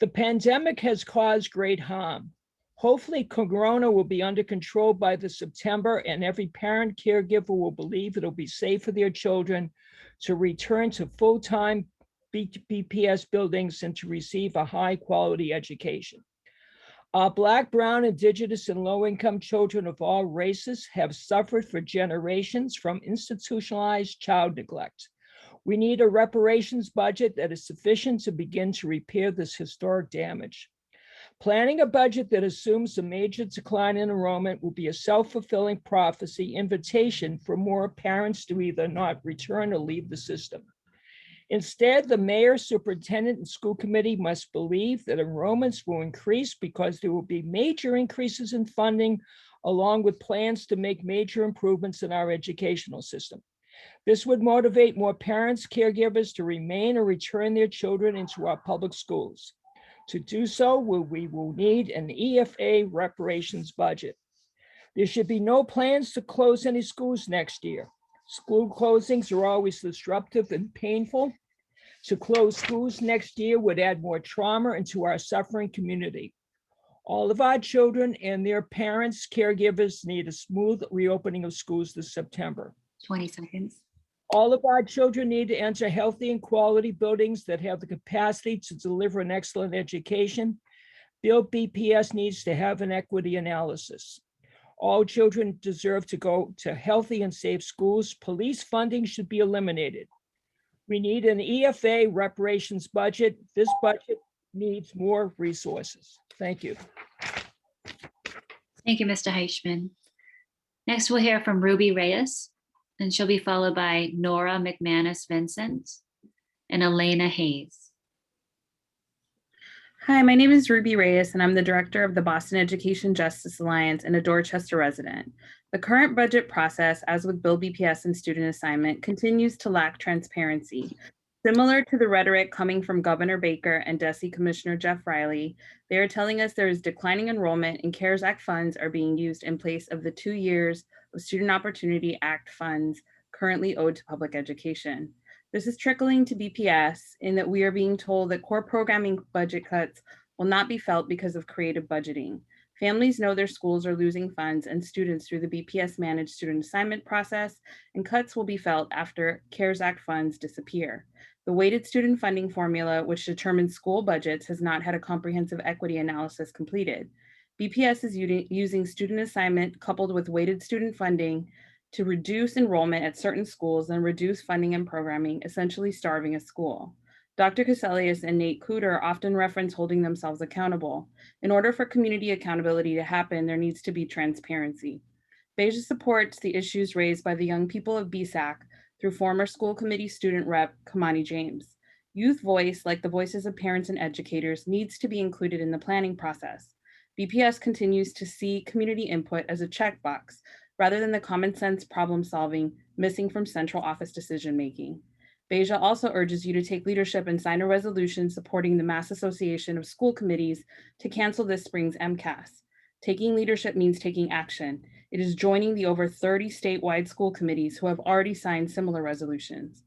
The pandemic has caused great harm. Hopefully, Corona will be under control by the September, and every parent caregiver will believe it'll be safe for their children to return to full-time BPS buildings and to receive a high-quality education. Our Black, Brown, Indigenous, and low-income children of all races have suffered for generations from institutionalized child neglect. We need a reparations budget that is sufficient to begin to repair this historic damage. Planning a budget that assumes a major decline in enrollment will be a self-fulfilling prophecy invitation for more parents to either not return or leave the system. Instead, the mayor, superintendent, and school committee must believe that enrollments will increase because there will be major increases in funding, along with plans to make major improvements in our educational system. This would motivate more parents, caregivers to remain or return their children into our public schools. To do so, we will need an EFA reparations budget. There should be no plans to close any schools next year. School closings are always disruptive and painful. To close schools next year would add more trauma into our suffering community. All of our children and their parents, caregivers need a smooth reopening of schools this September. 20 seconds. All of our children need to enter healthy and quality buildings that have the capacity to deliver an excellent education. Build BPS needs to have an equity analysis. All children deserve to go to healthy and safe schools. Police funding should be eliminated. We need an EFA reparations budget. This budget needs more resources. Thank you. Thank you, Mr. Heischman. Next, we'll hear from Ruby Reyes, and she'll be followed by Nora McManus Vincent and Elena Hayes. Hi, my name is Ruby Reyes, and I'm the director of the Boston Education Justice Alliance and a Dorchester resident. The current budget process, as with Bill BPS and student assignment, continues to lack transparency. Similar to the rhetoric coming from Governor Baker and DESE Commissioner Jeff Riley, they are telling us there is declining enrollment and CARES Act funds are being used in place of the 2 years of Student Opportunity Act funds currently owed to public education. This is trickling to BPS in that we are being told that core programming budget cuts will not be felt because of creative budgeting. Families know their schools are losing funds and students through the BPS managed student assignment process, and cuts will be felt after CARES Act funds disappear. The weighted student funding formula, which determines school budgets, has not had a comprehensive equity analysis completed. BPS is using student assignment coupled with weighted student funding to reduce enrollment at certain schools and reduce funding and programming, essentially starving a school. Dr. Caselius and Nate Cooter often reference holding themselves accountable. In order for community accountability to happen, there needs to be transparency. BEJA supports the issues raised by the young people of BSAC through former school committee student rep Kamani James. Youth voice, like the voices of parents and educators, needs to be included in the planning process. BPS continues to see community input as a checkbox rather than the common sense problem solving missing from central office decision making. Beja also urges you to take leadership and sign a resolution supporting the Mass Association of School Committees to cancel this spring's MCAS. Taking leadership means taking action. It is joining the over 30 statewide school committees who have already signed similar resolutions.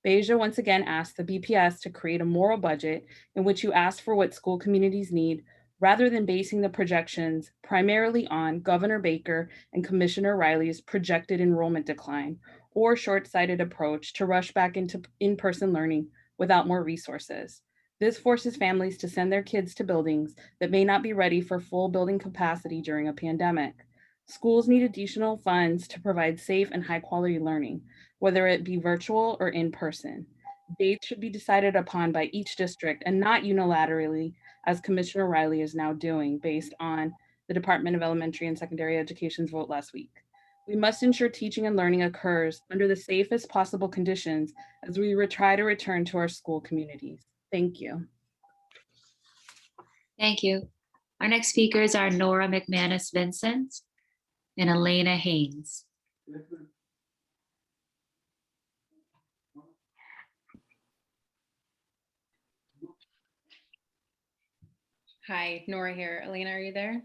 Beja once again asks the BPS to create a moral budget in which you ask for what school communities need, rather than basing the projections primarily on Governor Baker and Commissioner Riley's projected enrollment decline, or short-sighted approach to rush back into in-person learning without more resources. This forces families to send their kids to buildings that may not be ready for full building capacity during a pandemic. Schools need additional funds to provide safe and high-quality learning, whether it be virtual or in person. Dates should be decided upon by each district and not unilaterally, as Commissioner Riley is now doing based on the Department of Elementary and Secondary Education's vote last week. We must ensure teaching and learning occurs under the safest possible conditions as we try to return to our school communities. Thank you. Thank you. Our next speakers are Nora McManus Vincent and Elena Haynes. Hi, Nora here. Elena, are you there?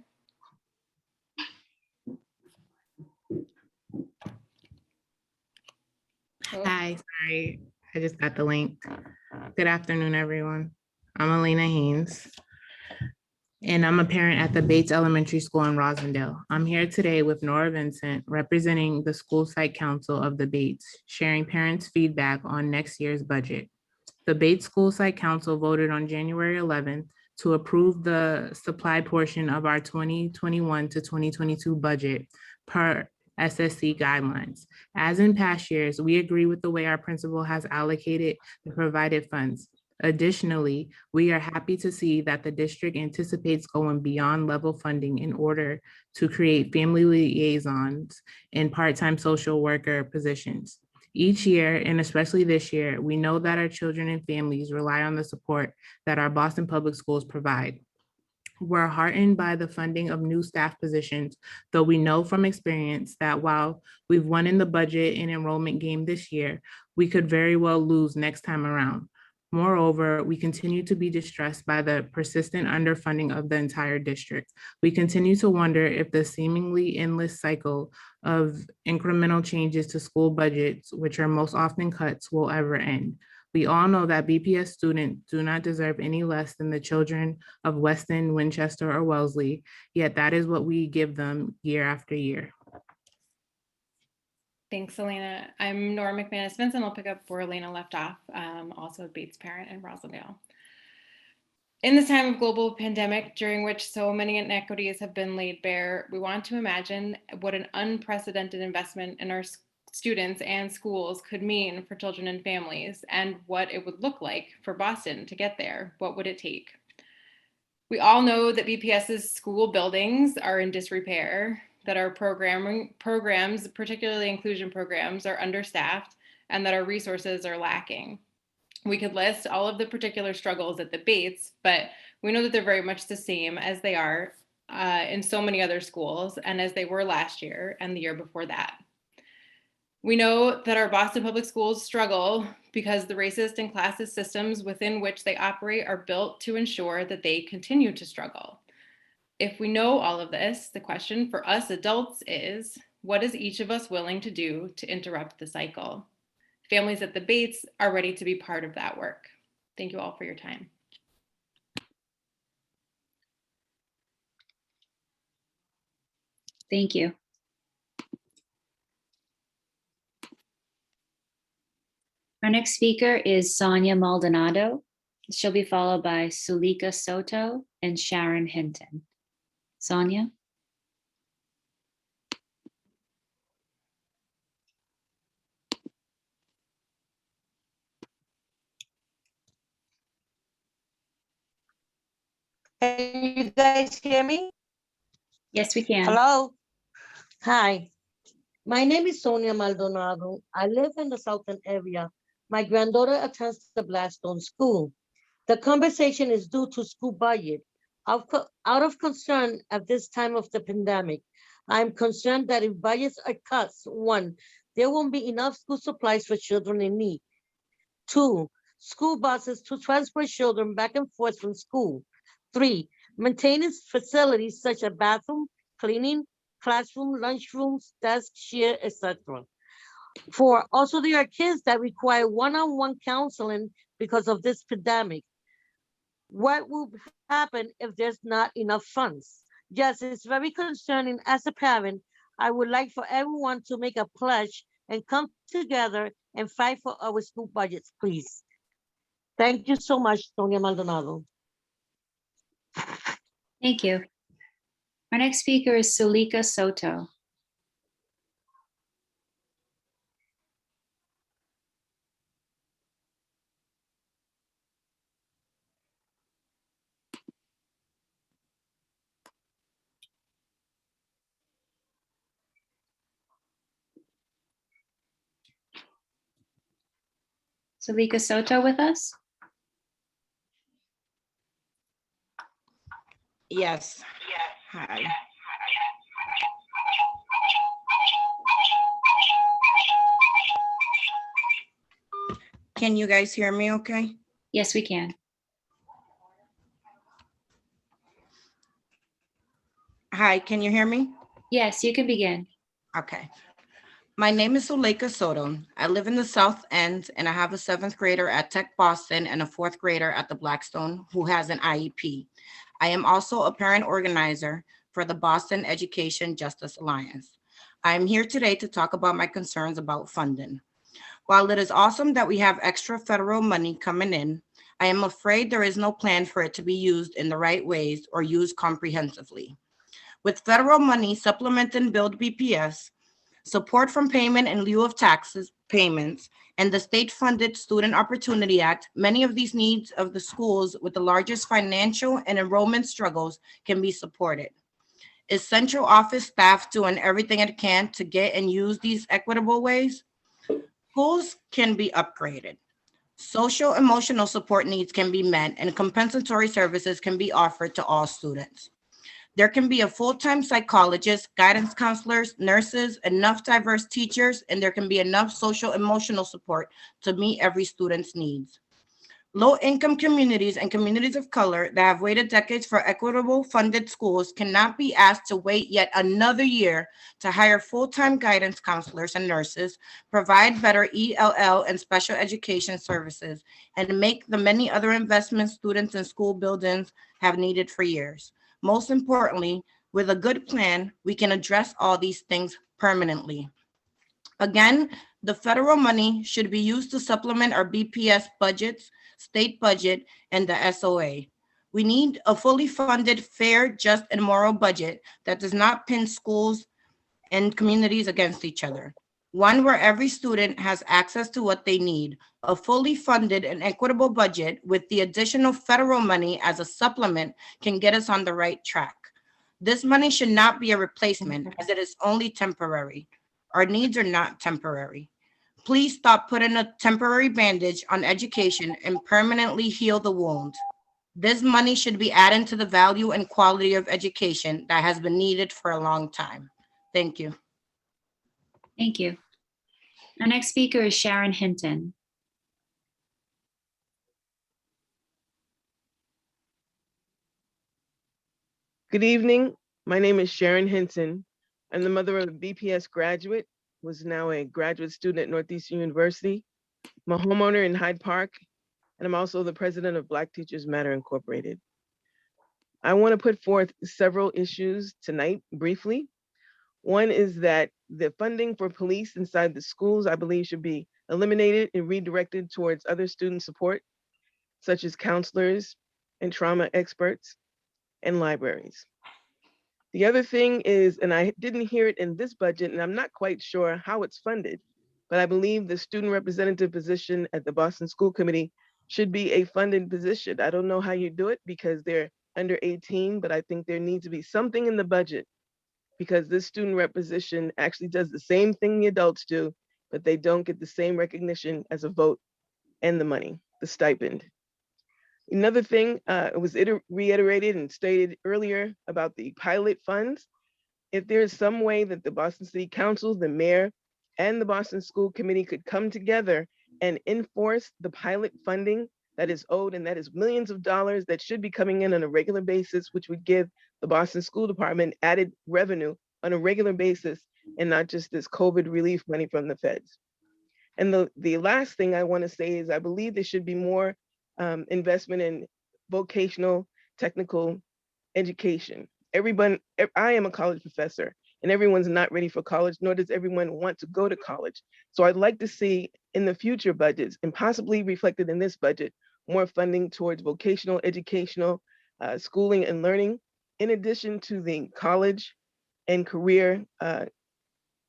Hi, sorry, I just got the link. Good afternoon, everyone. I'm Elena Haynes, and I'm a parent at the Bates Elementary School in Rosendale. I'm here today with Nora Vincent, representing the School Site Council of the Bates, sharing parents' feedback on next year's budget. The Bates School Site Council voted on January 11th to approve the supply portion of our 2021 to 2022 budget per SSC guidelines. As in past years, we agree with the way our principal has allocated the provided funds. Additionally, we are happy to see that the district anticipates going beyond level funding in order to create family liaisons and part-time social worker positions. Each year, and especially this year, we know that our children and families rely on the support that our Boston Public Schools provide. We're heartened by the funding of new staff positions, though we know from experience that while we've won in the budget and enrollment game this year, we could very well lose next time around. Moreover, we continue to be distressed by the persistent underfunding of the entire district. We continue to wonder if the seemingly endless cycle of incremental changes to school budgets, which are most often cuts, will ever end. We all know that BPS students do not deserve any less than the children of Weston, Winchester, or Wellesley, yet that is what we give them year after year. Thanks, Elena. I'm Nora McManus Vincent. I'll pick up where Elena left off, also a Bates parent in Rosendale. In this time of global pandemic, during which so many inequities have been laid bare, we want to imagine what an unprecedented investment in our students and schools could mean for children and families, and what it would look like for Boston to get there. What would it take? We all know that BPS's school buildings are in disrepair, that our programs, particularly inclusion programs, are understaffed, and that our resources are lacking. We could list all of the particular struggles at the Bates, but we know that they're very much the same as they are in so many other schools, and as they were last year and the year before that. We know that our Boston Public Schools struggle because the racist and classist systems within which they operate are built to ensure that they continue to struggle. If we know all of this, the question for us adults is, what is each of us willing to do to interrupt the cycle? Families at the Bates are ready to be part of that work. Thank you all for your time. Thank you. Our next speaker is Sonia Maldonado. She'll be followed by Sulika Soto and Sharon Hinton. Sonia? Can you guys hear me? Yes, we can. Hello. Hi. My name is Sonia Maldonado. I live in the southern area. My granddaughter attends the Blackstone School. The conversation is due to school budget. Out of concern at this time of the pandemic, I'm concerned that if budgets are cut, 1, there won't be enough school supplies for children in need. 2, school buses to transport children back and forth from school. 3, maintenance facilities such as bathroom, cleaning, classroom, lunchrooms, desk, chair, etc. 4, also there are kids that require one-on-one counseling because of this pandemic. What will happen if there's not enough funds? Yes, it's very concerning. As a parent, I would like for everyone to make a pledge and come together and fight for our school budgets, please. Thank you so much, Sonia Maldonado. Thank you. Our next speaker is Sulika Soto. Sulika Soto with us? Yes. Hi. Can you guys hear me okay? Yes, we can. Hi, can you hear me? Yes, you can begin. Okay. My name is Zuleika Soto. I live in the South End and I have a 7th grader at Tech Boston and a 4th grader at the Blackstone who has an IEP. I am also a parent organizer for the Boston Education Justice Alliance. I am here today to talk about my concerns about funding. While it is awesome that we have extra federal money coming in, I am afraid there is no plan for it to be used in the right ways or used comprehensively. With federal money supplementing Build BPS, support from payment in lieu of taxes payments, and the state-funded Student Opportunity Act, many of these needs of the schools with the largest financial and enrollment struggles can be supported. Is central office staff doing everything it can to get and use these equitable ways? Schools can be upgraded. Social emotional support needs can be met and compensatory services can be offered to all students. There can be a full-time psychologist, guidance counselors, nurses, enough diverse teachers, and there can be enough social emotional support to meet every student's needs. Low-income communities and communities of color that have waited decades for equitable funded schools cannot be asked to wait yet another year to hire full-time guidance counselors and nurses, provide better ELL and special education services, and make the many other investments students in school buildings have needed for years. Most importantly, with a good plan, we can address all these things permanently. Again, the federal money should be used to supplement our BPS budgets, state budget, and the SOA. We need a fully funded, fair, just, and moral budget that does not pin schools and communities against each other. One where every student has access to what they need, a fully funded and equitable budget with the additional federal money as a supplement can get us on the right track. This money should not be a replacement as it is only temporary. Our needs are not temporary. Please stop putting a temporary bandage on education and permanently heal the wound. This money should be added to the value and quality of education that has been needed for a long time. Thank you. Thank you. Our next speaker is Sharon Hinton. Good evening. My name is Sharon Hinton. I'm the mother of a BPS graduate, was now a graduate student at Northeastern University. I'm a homeowner in Hyde Park, and I'm also the president of Black Teachers Matter Incorporated. I want to put forth several issues tonight briefly. One is that the funding for police inside the schools, I believe, should be eliminated and redirected towards other student support, such as counselors and trauma experts and libraries. The other thing is, and I didn't hear it in this budget, and I'm not quite sure how it's funded, but I believe the student representative position at the Boston School Committee should be a funded position. I don't know how you do it because they're under 18, but I think there needs to be something in the budget because this student rep position actually does the same thing the adults do, but they don't get the same recognition as a vote and the money, the stipend. Another thing, it was reiterated and stated earlier about the pilot funds. if there's some way that the Boston City Council, the mayor, and the Boston School Committee could come together and enforce the pilot funding that is owed, and that is millions of dollars that should be coming in on a regular basis, which would give the Boston School Department added revenue on a regular basis and not just this COVID relief money from the feds. And the last thing I want to say is I believe there should be more investment in vocational technical education. I am a college professor, and everyone's not ready for college, nor does everyone want to go to college. So I'd like to see in the future budgets, and possibly reflected in this budget, more funding towards vocational educational schooling and learning, in addition to the college and career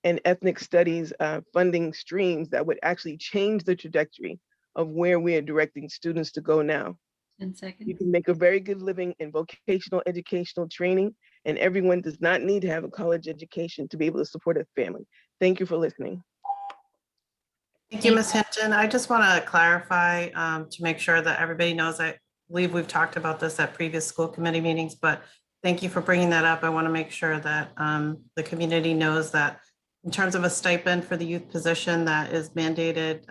and ethnic studies funding streams that would actually change the trajectory of where we are directing students to go now. 10 seconds. You can make a very good living in vocational educational training, and everyone does not need to have a college education to be able to support a family. Thank you for listening. Thank you, Ms. Hinton. I just want to clarify to make sure that everybody knows, I believe we've talked about this at previous school committee meetings, but thank you for bringing that up. I want to make sure that the community knows that in terms of a stipend for the youth position that is mandated,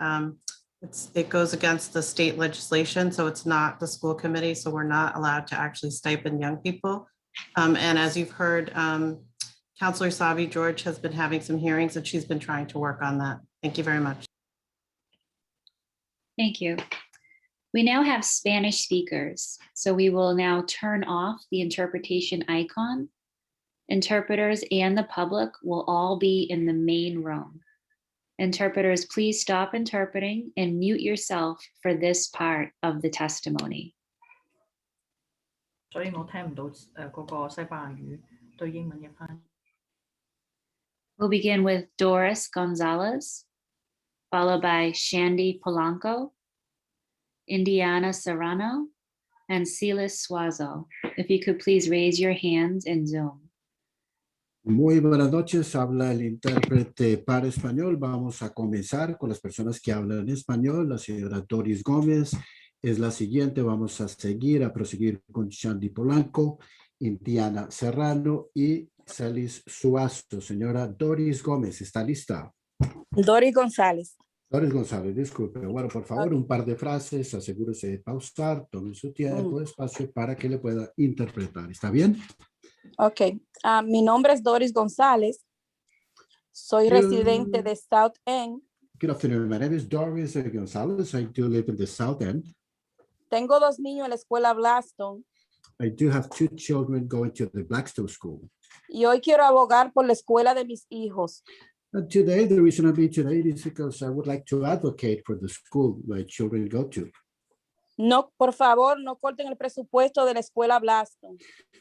it goes against the state legislation, so it's not the school committee, so we're not allowed to actually stipend young people. And as you've heard, Counselor Sabi George has been having some hearings and she's been trying to work on that. Thank you very much. Thank you. We now have Spanish speakers, so we will now turn off the interpretation icon. Interpreters and the public will all be in the main room. Interpreters, please stop interpreting and mute yourself for this part of the testimony. 所以我聽唔到嗰個西班牙語對英文嘅翻譯。 We'll begin with Doris Gonzalez, followed by Shandy Polanco, Indiana Serrano, and Silas Suazo. If you could please raise your hands in Zoom. Muy buenas noches, habla el intérprete para español. Vamos a comenzar con las personas que hablan español. La señora Doris Gómez es la siguiente. Vamos a proseguir con Shandy Polanco, Indiana Serrano y Celis Suazo. Señora Doris Gómez, ¿está lista? Doris González. Doris González, disculpe. Bueno, por favor, un par de frases. Asegúrese de pausar, tome su tiempo, espacio para que le pueda interpretar. ¿Está bien? Ok, mi nombre es Doris González, soy residente de South End. Good afternoon, my name is Doris Gonzalez. I do live in the South End. Tengo 2 niños en la escuela Blackstone. I do have 2 children going to the Blackstone School. Y hoy quiero abogar por la escuela de mis hijos. And today, the reason I'm here today is because I would like to advocate for the school my children go to. No, por favor, no corten el presupuesto de la escuela Blackstone.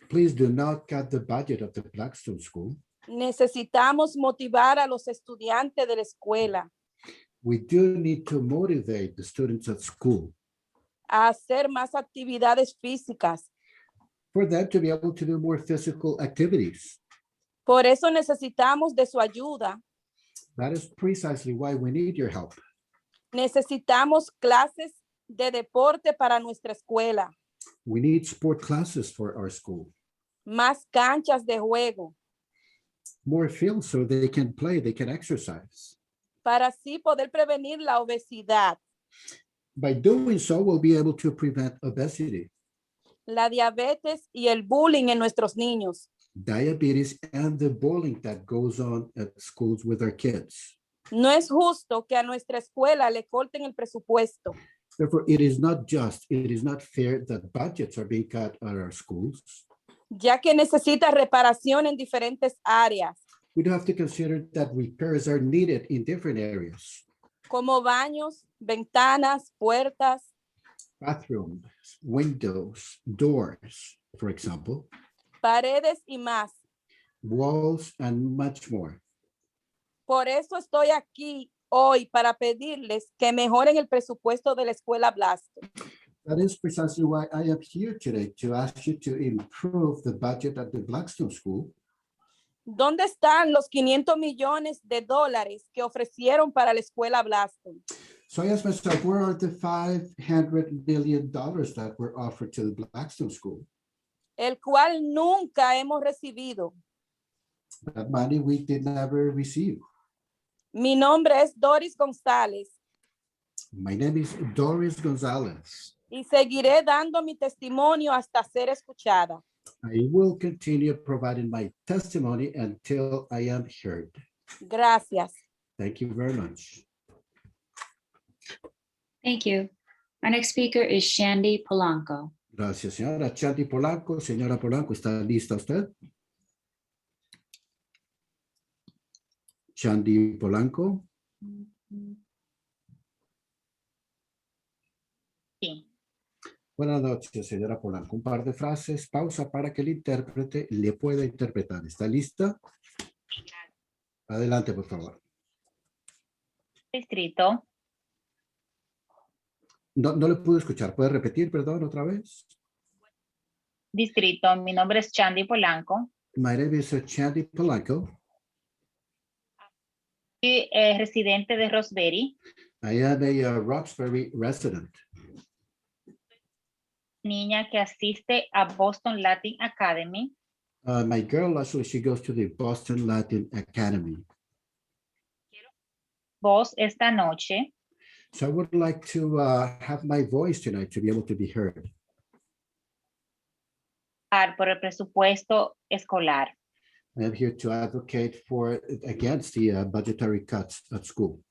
Please do not cut the budget of the Blackstone School. Necesitamos motivar a los estudiantes de la escuela We do need to motivate the students at school a hacer más actividades físicas. for them to be able to do more physical activities. Por eso necesitamos de su ayuda. That is precisely why we need your help. Necesitamos clases de deporte para nuestra escuela, We need sport classes for our school, más canchas de juego, more fields so they can play, they can exercise. para así poder prevenir la obesidad, By doing so, we'll be able to prevent obesity, la diabetes y el bullying en nuestros niños. diabetes, and the bullying that goes on at schools with our kids. No es justo que a nuestra escuela le corten el presupuesto. Therefore, it is not just, it is not fair that budgets are being cut at our schools. Ya que necesita reparación en diferentes áreas, We do have to consider that repairs are needed in different areas. como baños, ventanas, puertas, Bathrooms, windows, doors, for example, paredes y más. walls, and much more. Por eso estoy aquí hoy para pedirles que mejoren el presupuesto de la escuela Blackstone. That is precisely why I am here today, to ask you to improve the budget at the Blackstone School. ¿Dónde están los 500 millones de dólares que ofrecieron para la escuela Blackstone? So I asked myself, where are the $500 million that were offered to the Blackstone School, El cual nunca hemos recibido. That money we did never receive. Mi nombre es Doris González My name is Doris Gonzalez. y seguiré dando mi testimonio hasta ser escuchada. I will continue providing my testimony until I am heard. Gracias. Thank you very much. Thank you. Our next speaker is Shandy Polanco. Gracias, señora Chandy Polanco. Señora Polanco, ¿está lista usted? Chandy Polanco. Sí. Buenas noches, señora Polanco. Un par de frases, pausa para que el intérprete le pueda interpretar. ¿Está lista? Adelante, por favor. Distrito. No le pude escuchar. ¿Puede repetir, perdón, otra vez? Distrito. Mi nombre es Chandy Polanco. My name is Chandy Polanco. Soy residente de Roseberry. I am a Roxbury resident. Niña que asiste a Boston Latin Academy. My girl, actually, she goes to the Boston Latin Academy. Voz esta noche. So I would like to have my voice tonight to be able to be heard. Por el presupuesto escolar. I am here to advocate against the budgetary cuts at school.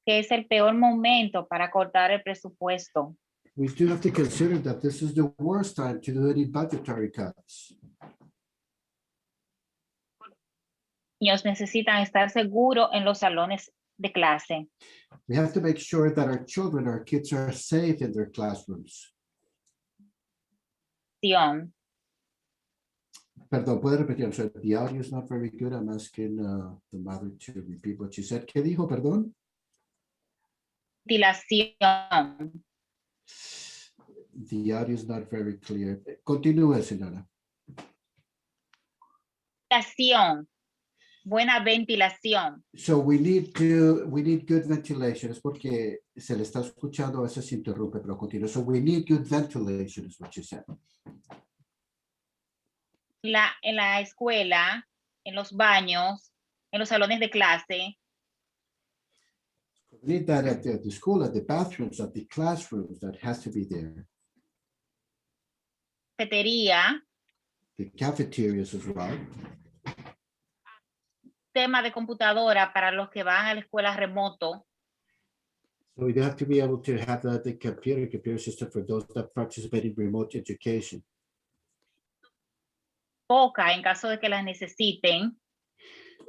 Que es el peor momento para cortar el presupuesto. We do have to consider that this is the worst time to do any budgetary cuts. Niños necesitan estar seguros en los salones de clase. We have to make sure that our children, our kids are safe in their classrooms. Perdón, ¿puede repetir? I'm sorry, the audio is not very good. I'm asking the mother to repeat what she said. ¿Qué dijo, perdón? Ventilación. The audio is not very clear. Continúe, señora. Ventilación. Buena ventilación. So we need good ventilation. Es porque se le está escuchando, a veces se interrumpe, pero continúa. So we need good ventilation is what you said. En la escuela, en los baños, en los salones de clase. We need that at the school, at the bathrooms, at the classrooms. That has to be there. Cafetería. The cafeterias as well. Tema de computadora para los que van a la escuela remoto. So we have to be able to have the computer system for those that participate in remote education. Poca en caso de que las necesiten.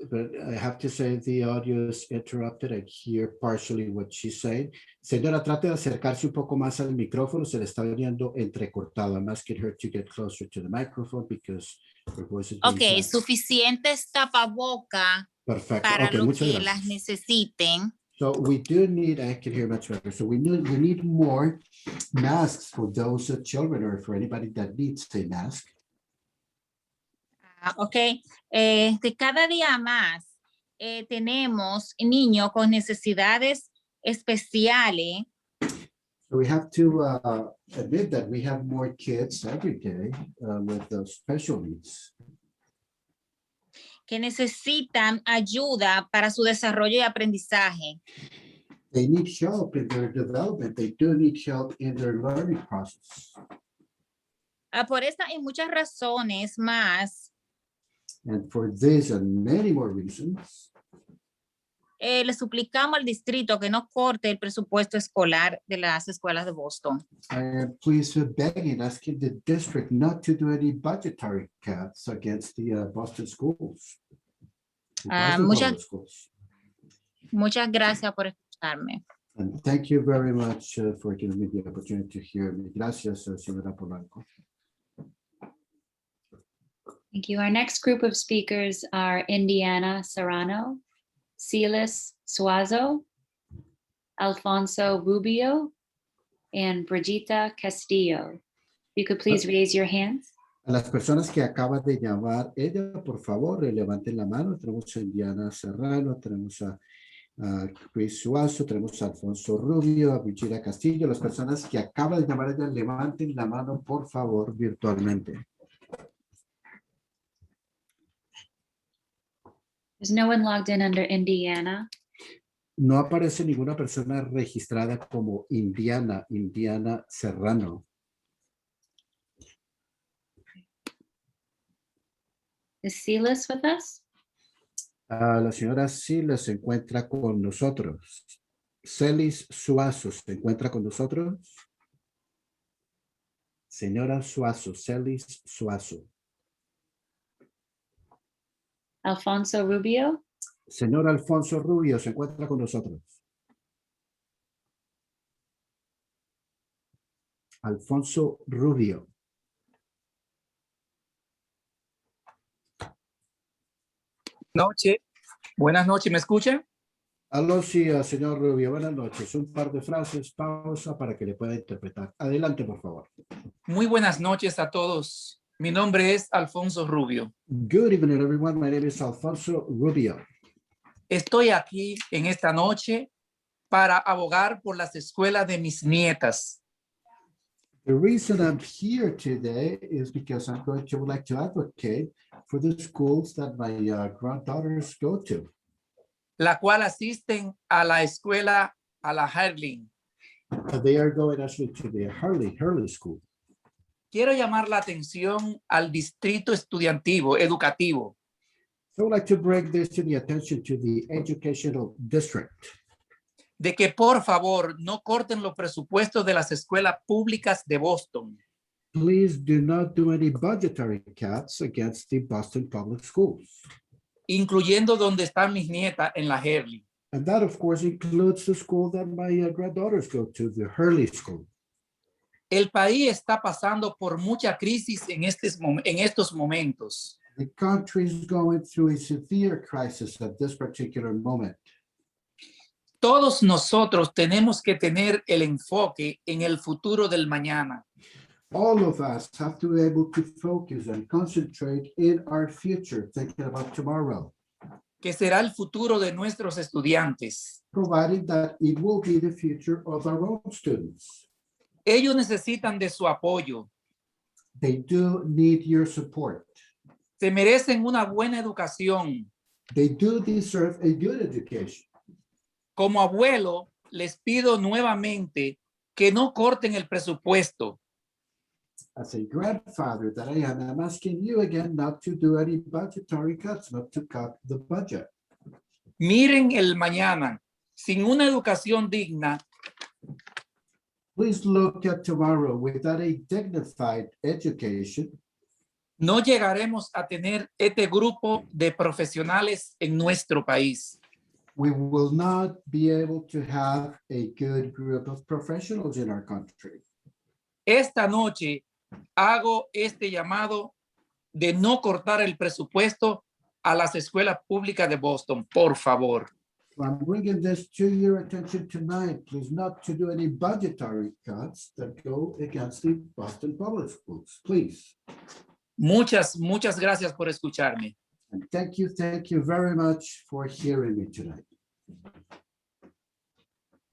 But I have to say the audio is interrupted. I hear partially what she's saying. Señora, trate de acercarse un poco más al micrófono. Se le está oyendo entrecortado. I'm asking her to get closer to the microphone because her voice is being Ok, cut. suficientes tapabocas Perfecto. para Okay, los muchas que gracias. las necesiten. So we do need, I can hear much better. So we need more masks for those children or for anybody that needs a mask. Ok, de cada día más tenemos niños con necesidades especiales So we have to admit that we have more kids every day with those special needs. que necesitan ayuda para su desarrollo y aprendizaje. They need help in their development. They do need help in their learning process. Por esta y muchas razones más, And for this and many more reasons, le suplicamos al distrito que no corte el presupuesto escolar de las escuelas de Boston. I am pleased to begging, asking the district not to do any budgetary cuts against the Boston schools. the Boston muchas- public schools. Muchas gracias por escucharme. And thank you very much for giving me the opportunity to hear me. Gracias, señora Polanco. Thank you. Our next group of speakers are Indiana Serrano, Silas Suazo, Alfonso Rubio, and Brigitta Castillo. You could please raise your hands. A las personas que acaba de llamar ella, por favor, levanten la mano. Tenemos a Indiana Serrano, tenemos a Chris Suazo, tenemos a Alfonso Rubio, a Brigitta Castillo. Las personas que acaba de llamar ella, levanten la mano, por favor, virtualmente. There's no one logged in under Indiana. No aparece ninguna persona registrada como Indiana Serrano. Is Silas with us? La señora Silas se encuentra con nosotros. Celis Suazo se encuentra con nosotros. Señora Suazo, Celis Suazo. Alfonso Rubio? Señor Alfonso Rubio se encuentra con nosotros. Alfonso Rubio. Buenas noches, ¿me escucha? Aló, sí, señor Rubio, buenas noches. Un par de frases, pausa para que le pueda interpretar. Adelante, por favor. Muy buenas noches a todos. Mi nombre es Alfonso Rubio. Good evening, everyone. My name is Alfonso Rubio. Estoy aquí en esta noche para abogar por las escuelas de mis nietas. The reason I'm here today is because would like to advocate for the schools that my granddaughters go to. La cual asisten a la escuela, a la Harling. They are going actually to the Hurley School. Quiero llamar la atención al distrito educativo. So I would like to bring this to the attention to the educational district. De que por favor no corten los presupuestos de las escuelas públicas de Boston. Please do not do any budgetary cuts against the Boston Public Schools. Incluyendo donde están mis nietas en la Hurley. And that, of course, includes the school that my granddaughters go to, the Hurley School. El país está pasando por mucha crisis en estos momentos. The country is going through a severe crisis at this particular moment. Todos nosotros tenemos que tener el enfoque en el futuro del mañana. All of us have to be able to focus and concentrate in our future, thinking about tomorrow. Que será el futuro de nuestros estudiantes. Provided that it will be the future of our own students. Ellos necesitan de su apoyo. They do need your support. Se merecen una buena educación. They do deserve a good education. Como abuelo, les pido nuevamente que no corten el presupuesto. As a grandfather that I am, I'm asking you again not to do any budgetary cuts, not to cut the budget. Miren el mañana. Sin una educación digna, please look at tomorrow. Without a dignified education, no llegaremos a tener este grupo de profesionales en nuestro país. We will not be able to have a good group of professionals in our country. Esta noche hago este llamado de no cortar el presupuesto a las escuelas públicas de Boston, por favor. I'm bringing this to your attention tonight. Please not to do any budgetary cuts that go against the Boston Public Schools, please. Muchas gracias por escucharme. And thank you very much for hearing me tonight.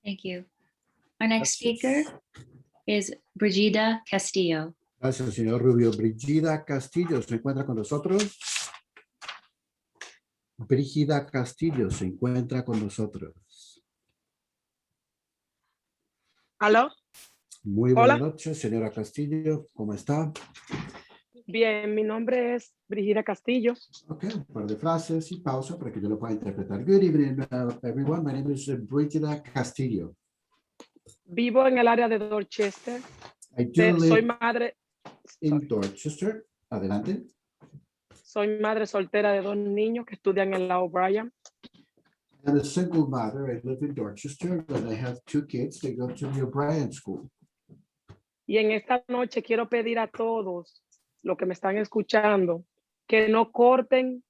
Thank you. Our next speaker is Brigida Castillo. Gracias, señor Rubio. Brigida Castillo se encuentra con nosotros. Brigida Castillo se encuentra con nosotros. ¿Aló? Muy buenas noches, señora Castillo. ¿Cómo está? Bien, mi nombre es Brigida Castillo. Ok, un par de frases y pausa para que yo lo pueda interpretar. Good evening, everyone. My name is Brigida Castillo. Vivo en el área de Dorchester. I do live Soy madre. in Dorchester. Adelante. Soy madre soltera de 2 niños que estudian en la O'Brien. I'm a single mother. I live in Dorchester, and I have 2 kids. They go to the O'Brien School. Y en esta noche quiero pedir a todos los que me están escuchando que no corten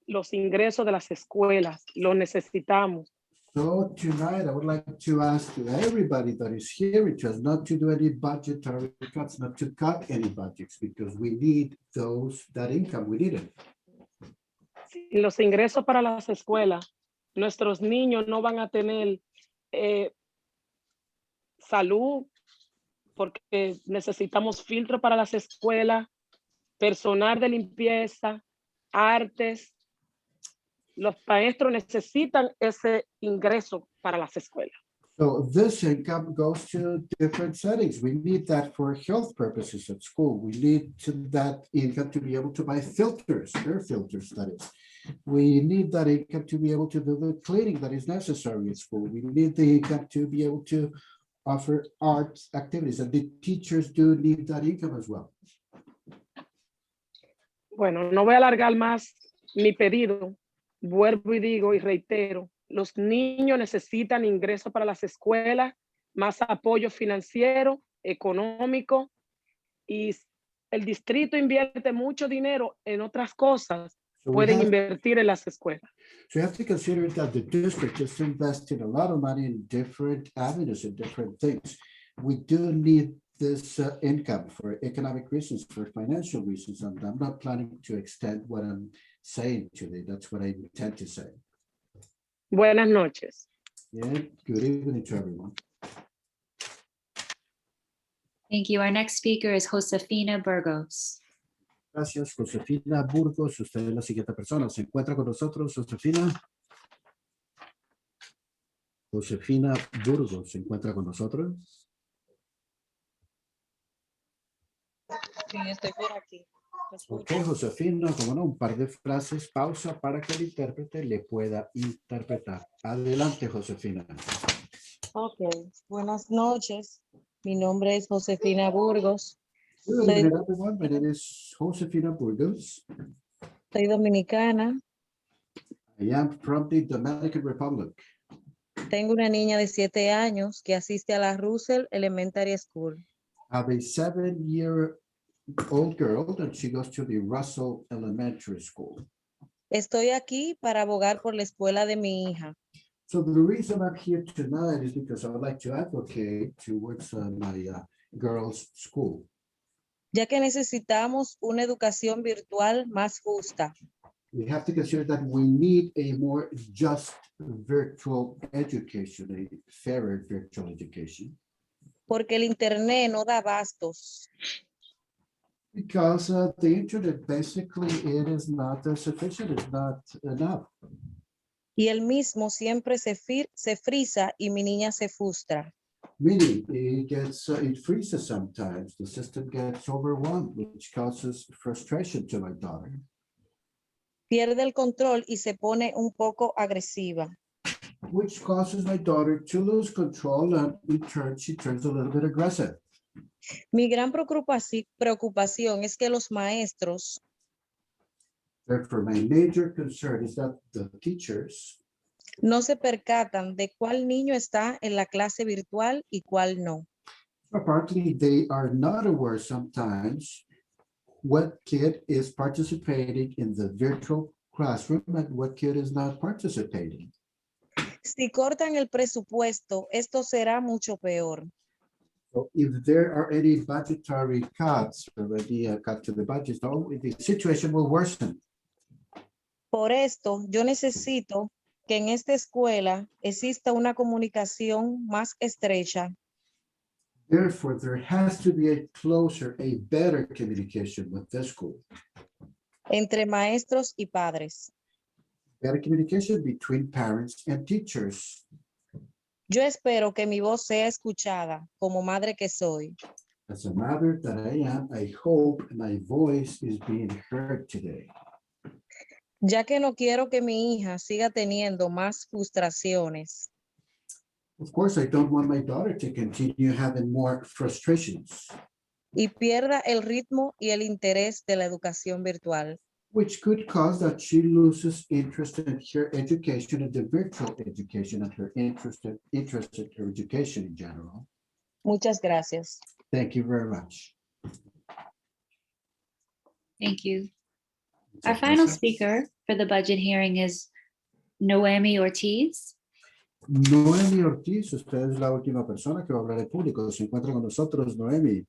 los ingresos de las escuelas. Lo necesitamos. So tonight, I would like to ask everybody that is hearing to us not to do any budgetary cuts, not to cut any budgets, because we need that income. We need it. Sin los ingresos para las escuelas, nuestros niños no van a tener salud, porque necesitamos filtro para las escuelas, personal de limpieza, artes. Los maestros necesitan ese ingreso para las escuelas. So this income goes to different settings. We need that for health purposes at school. We need that income to be able to buy filters, air filters, that is. We need that income to be able to do the cleaning that is necessary at school. We need the income to be able to offer arts activities, and the teachers do need that income as well. Bueno, no voy a alargar más mi pedido. Vuelvo y digo y reitero, los niños necesitan ingresos para las escuelas, más apoyo financiero, económico, y el distrito invierte mucho dinero en otras cosas. So we Pueden have- invertir en las escuelas. So you have to consider that the district is investing a lot of money in different avenues and different things. We do need this income for economic reasons, for financial reasons, and I'm not planning to extend what I'm saying today. That's what I intend to say. Buenas noches. Yeah, good evening to everyone. Thank you. Our next speaker is Josefina Burgos. Gracias, Josefina Burgos. Usted es la siguiente persona. ¿Se encuentra con nosotros, Josefina? Josefina Burgos, ¿se encuentra con nosotros? Sí, estoy por aquí. Ok, Josefina, como no, un par de frases, pausa para que el intérprete le pueda interpretar. Adelante, Josefina. Ok, buenas noches. Mi nombre es Josefina Burgos. Good evening, everyone. My name is Josefina Burgos. Soy dominicana. I am from the Dominican Republic. Tengo una niña de 7 años que asiste a la Russell Elementary School. I have a 7-year-old girl and she goes to the Russell Elementary School. Estoy aquí para abogar por la escuela de mi hija. So the reason I'm here tonight is because I would like to advocate towards my girls' school. Ya que necesitamos una educación virtual más justa. We have to consider that we need a more just virtual education, a fairer virtual education. Porque el internet no da bastos. Because the internet, basically, it is not sufficient, it's not enough. Y el mismo siempre se frisa y mi niña se frustra. Meaning, it freezes sometimes. The system gets overwhelmed, which causes frustration to my daughter. Pierde el control y se pone un poco agresiva. Which causes my daughter to lose control, and in turn, she turns a little bit aggressive. Mi gran preocupación es que los maestros Therefore, my major concern is that the teachers no se percatan de cuál niño está en la clase virtual y cuál no. apparently they are not aware sometimes what kid is participating in the virtual classroom and what kid is not participating. Si cortan el presupuesto, esto será mucho peor. So if there are any budgetary cuts already cut to the budget, the situation will worsen. Por esto, yo necesito que en esta escuela exista una comunicación más estrecha Therefore, there has to be a closer, a better communication with the school. entre maestros y padres. Better communication between parents and teachers. Yo espero que mi voz sea escuchada como madre que soy. As a mother that I am, I hope my voice is being heard today. Ya que no quiero que mi hija siga teniendo más frustraciones. Of course, I don't want my daughter to continue having more frustrations, Y pierda el ritmo y el interés de la educación virtual. which could cause that she loses interest in her education and the virtual education and her interest in her education in general. Muchas gracias. Thank you very much. Thank you. Our final speaker for the budget hearing is Noemi Ortiz. Noemi Ortiz, usted es la última persona que va a hablar en público. Se encuentra con nosotros, Noemi.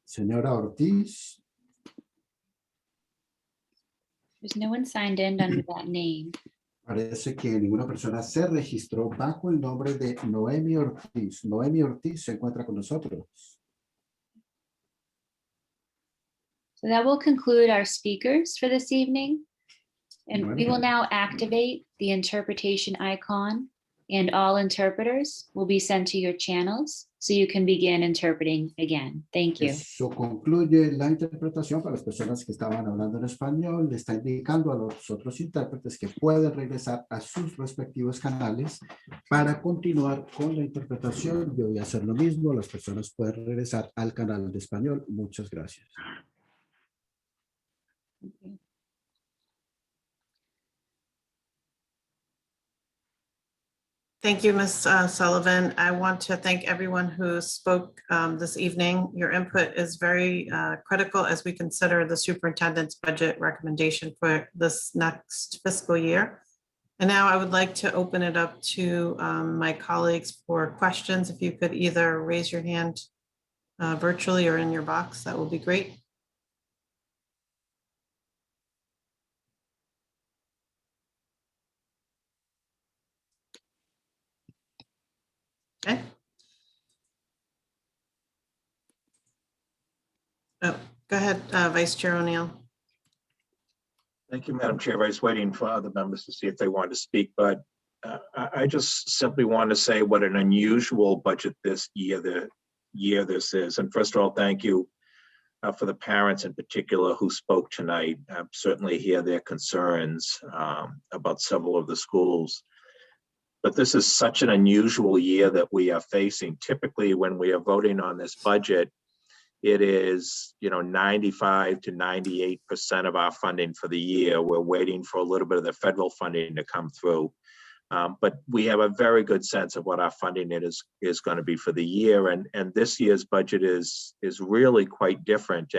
Señora Ortiz. There's no one signed in under that name. Parece que ninguna persona se registró bajo el nombre de Noemi Ortiz. Noemi Ortiz se encuentra con nosotros. So that will conclude our speakers for this evening. And we Bueno. will now activate the interpretation icon, and all interpreters will be sent to your channels so you can begin interpreting again. Thank you. Eso concluye la interpretación para las personas que estaban hablando en español. Le está indicando a los otros intérpretes que pueden regresar a sus respectivos canales para continuar con la interpretación. Yo voy a hacer lo mismo. Las personas pueden regresar al canal de español. Muchas gracias. Thank you, Ms. Sullivan. I want to thank everyone who spoke this evening. Your input is very critical as we consider the superintendent's budget recommendation for this next fiscal year. And now I would like to open it up to my colleagues for questions. If you could either raise your hand virtually or in your box, that would be great. Okay. Oh, go ahead, Vice Chair O'Neill. Thank you, Madam Chair. I was waiting for other members to see if they wanted to speak, but I just simply want to say what an unusual budget this year this is. And first of all, thank you for the parents in particular who spoke tonight. Certainly hear their concerns about several of the schools. But this is such an unusual year that we are facing. Typically, when we are voting on this budget, it is, 95 to 98% of our funding for the year. We're waiting for a little bit of the federal funding to come through. But we have a very good sense of what our funding is going to be for the year. And this year's budget is really quite different.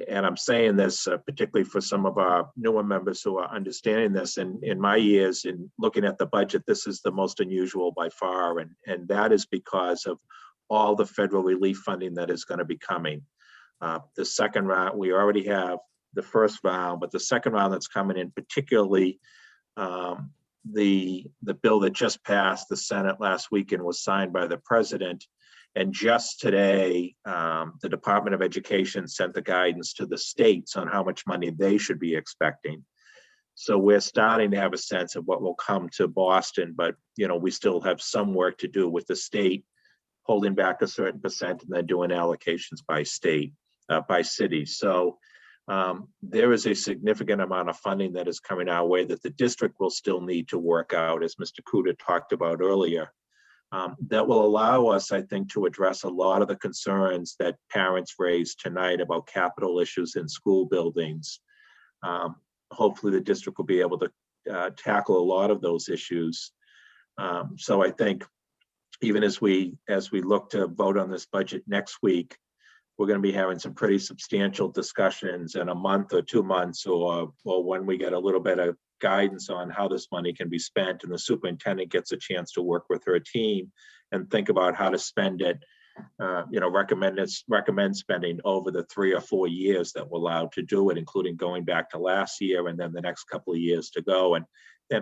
And I'm saying this particularly for some of our newer members who are understanding this. And in my years in looking at the budget, this is the most unusual by far. And that is because of all the federal relief funding that is going to be coming. The second round, we already have the first round, but the second round that's coming in, particularly the bill that just passed the Senate last weekend was signed by the president. And just today, the Department of Education sent the guidance to the states on how much money they should be expecting. So we're starting to have a sense of what will come to Boston, but we still have some work to do with the state holding back a certain percent and then doing allocations by state, by city. So there is a significant amount of funding that is coming our way that the district will still need to work out, as Mr. Kuda talked about earlier. That will allow us, I think, to address a lot of the concerns that parents raised tonight about capital issues in school buildings. Hopefully the district will be able to tackle a lot of those issues. So I think even as we look to vote on this budget next week, we're going to be having some pretty substantial discussions in a month or 2 months, or when we get a little bit of guidance on how this money can be spent and the superintendent gets a chance to work with her team and think about how to spend it, recommend spending over the 3 or 4 years that we're allowed to do it, including going back to last year and then the next couple of years to go, and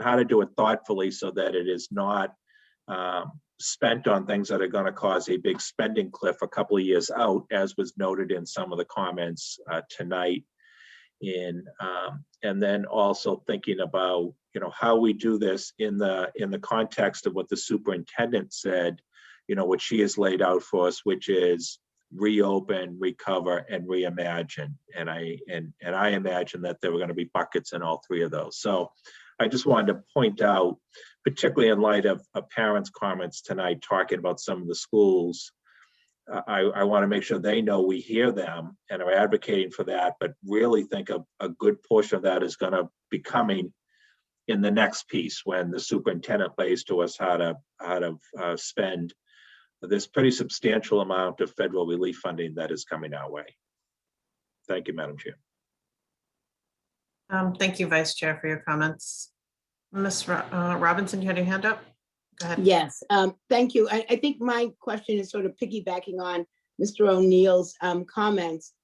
how to do it thoughtfully so that it is not spent on things that are going to cause a big spending cliff a couple of years out, as was noted in some of the comments tonight. And then also thinking about how we do this in the context of what the superintendent said, what she has laid out for us, which is reopen, recover, and reimagine. And I imagine that there were going to be buckets in all 3 of those. So I just wanted to point out, particularly in light of parents' comments tonight talking about some of the schools, I want to make sure they know we hear them and are advocating for that, but really think a good portion of that is going to be coming in the next piece when the superintendent lays to us how to spend this pretty substantial amount of federal relief funding that is coming our way. Thank you, Madam Chair. Thank you, Vice Chair, for your comments. Ms. Robinson, you had your hand up? Go ahead. Yes, thank you. I think my question is sort of piggybacking on Mr. O'Neill's comments.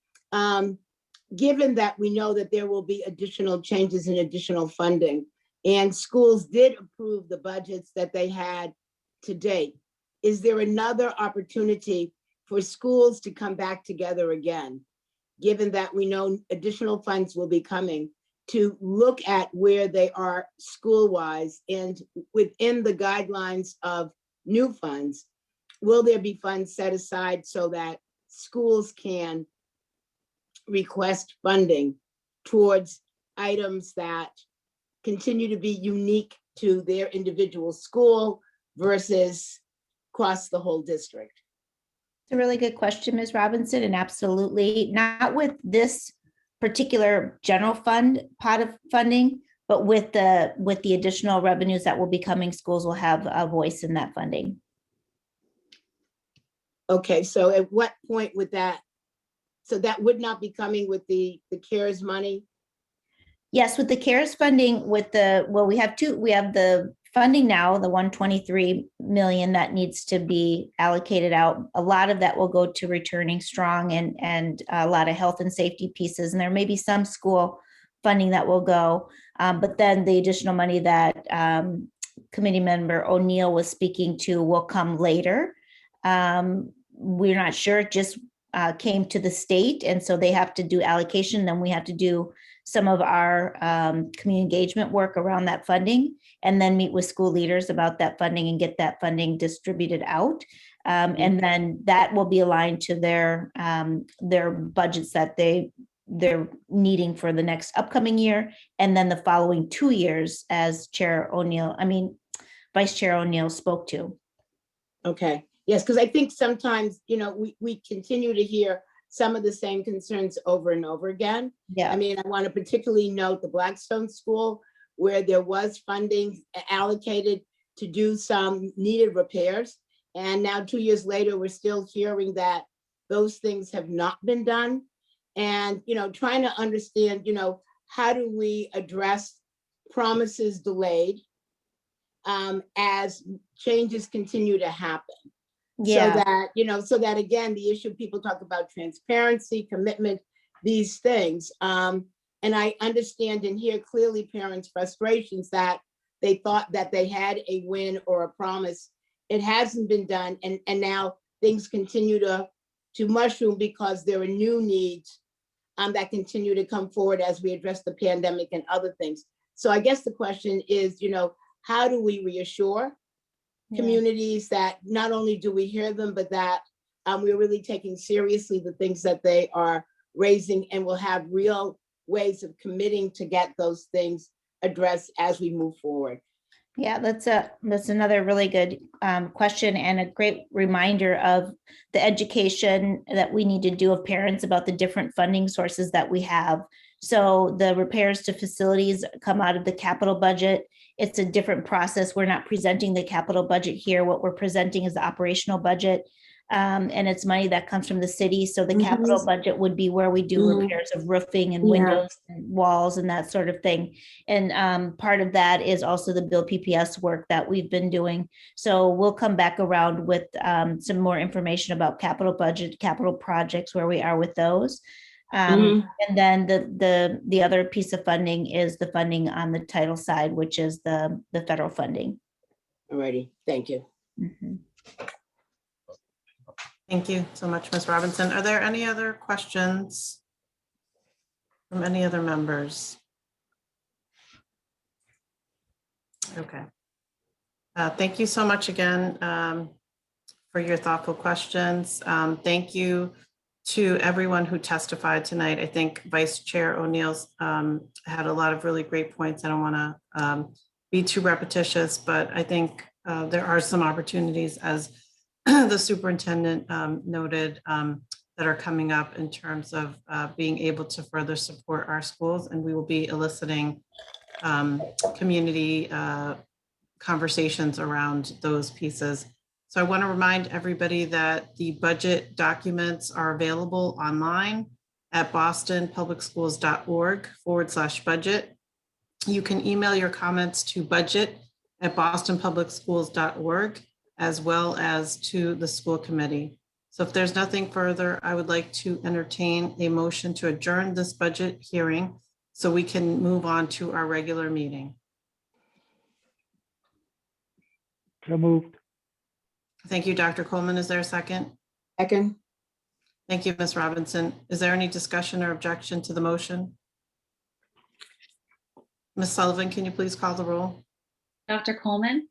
Given that we know that there will be additional changes and additional funding, and schools did approve the budgets that they had to date, is there another opportunity for schools to come back together again given that we know additional funds will be coming, to look at where they are school-wise and within the guidelines of new funds, will there be funds set aside so that schools can request funding towards items that continue to be unique to their individual school versus across the whole district? It's a really good question, Ms. Robinson, and absolutely not with this particular general fund pot of funding, but with the additional revenues that will be coming, schools will have a voice in that funding. Okay, so at what point would that, so that would not be coming with the CARES money? Yes, with the CARES funding, we have the funding now, the 123 million that needs to be allocated out. A lot of that will go to returning strong and a lot of health and safety pieces. And there may be some school funding that will go, but then the additional money that committee member O'Neill was speaking to will come later. We're not sure, it just came to the state, and so they have to do allocation. Then we have to do some of our community engagement work around that funding, and then meet with school leaders about that funding and get that funding distributed out. And then that will be aligned to their budgets that they're needing for the next upcoming year, and then the following 2 years, as Vice Chair O'Neill spoke to. Okay, yes, because I think sometimes, we continue to hear some of the same concerns over and over again. Yeah. I mean, I want to particularly note the Blackstone School, where there was funding allocated to do some needed repairs. And now 2 years later, we're still hearing that those things have not been done. And, trying to understand, how do we address promises delayed as changes continue to happen? Yeah. So that again, the issue, people talk about transparency, commitment, these things. And I understand and hear clearly parents' frustrations that they thought that they had a win or a promise. It hasn't been done. And now things continue to mushroom because there are new needs that continue to come forward as we address the pandemic and other things. So I guess the question is, how do we reassure communities that not only do we hear them, but that we're really taking seriously the things that they are raising, and will have real ways of committing to get those things addressed as we move forward? Yeah, that's another really good question, and a great reminder of the education that we need to do of parents about the different funding sources that we have. So the repairs to facilities come out of the capital budget. It's a different process. We're not presenting the capital budget here. What we're presenting is the operational budget. And it's money that comes from the city. So the capital budget would be where we do repairs of roofing and windows and walls and that sort of thing. And part of that is also the Build PPS work that we've been doing. So we'll come back around with some more information about capital budget, capital projects, where we are with those. And then the other piece of funding is the funding on the title side, which is the federal funding. Alrighty, thank you. Thank you so much, Ms. Robinson. Are there any other questions from any other members? Okay. Thank you so much again for your thoughtful questions. Thank you to everyone who testified tonight. I think Vice Chair O'Neill's had a lot of really great points. I don't want to be too repetitious, but I think there are some opportunities, as the superintendent noted, that are coming up in terms of being able to further support our schools, and we will be eliciting community conversations around those pieces. So I want to remind everybody that the budget documents are available online at bostonpublicschools.org/budget. You can email your comments to budget@bostonpublicschools.org, as well as to the school committee. So if there's nothing further, I would like to entertain a motion to adjourn this budget hearing so we can move on to our regular meeting. So moved. Thank you, Dr. Coleman. Is there a second? Second. Thank you, Ms. Robinson. Is there any discussion or objection to the motion? Ms. Sullivan, can you please call the roll? Dr. Coleman,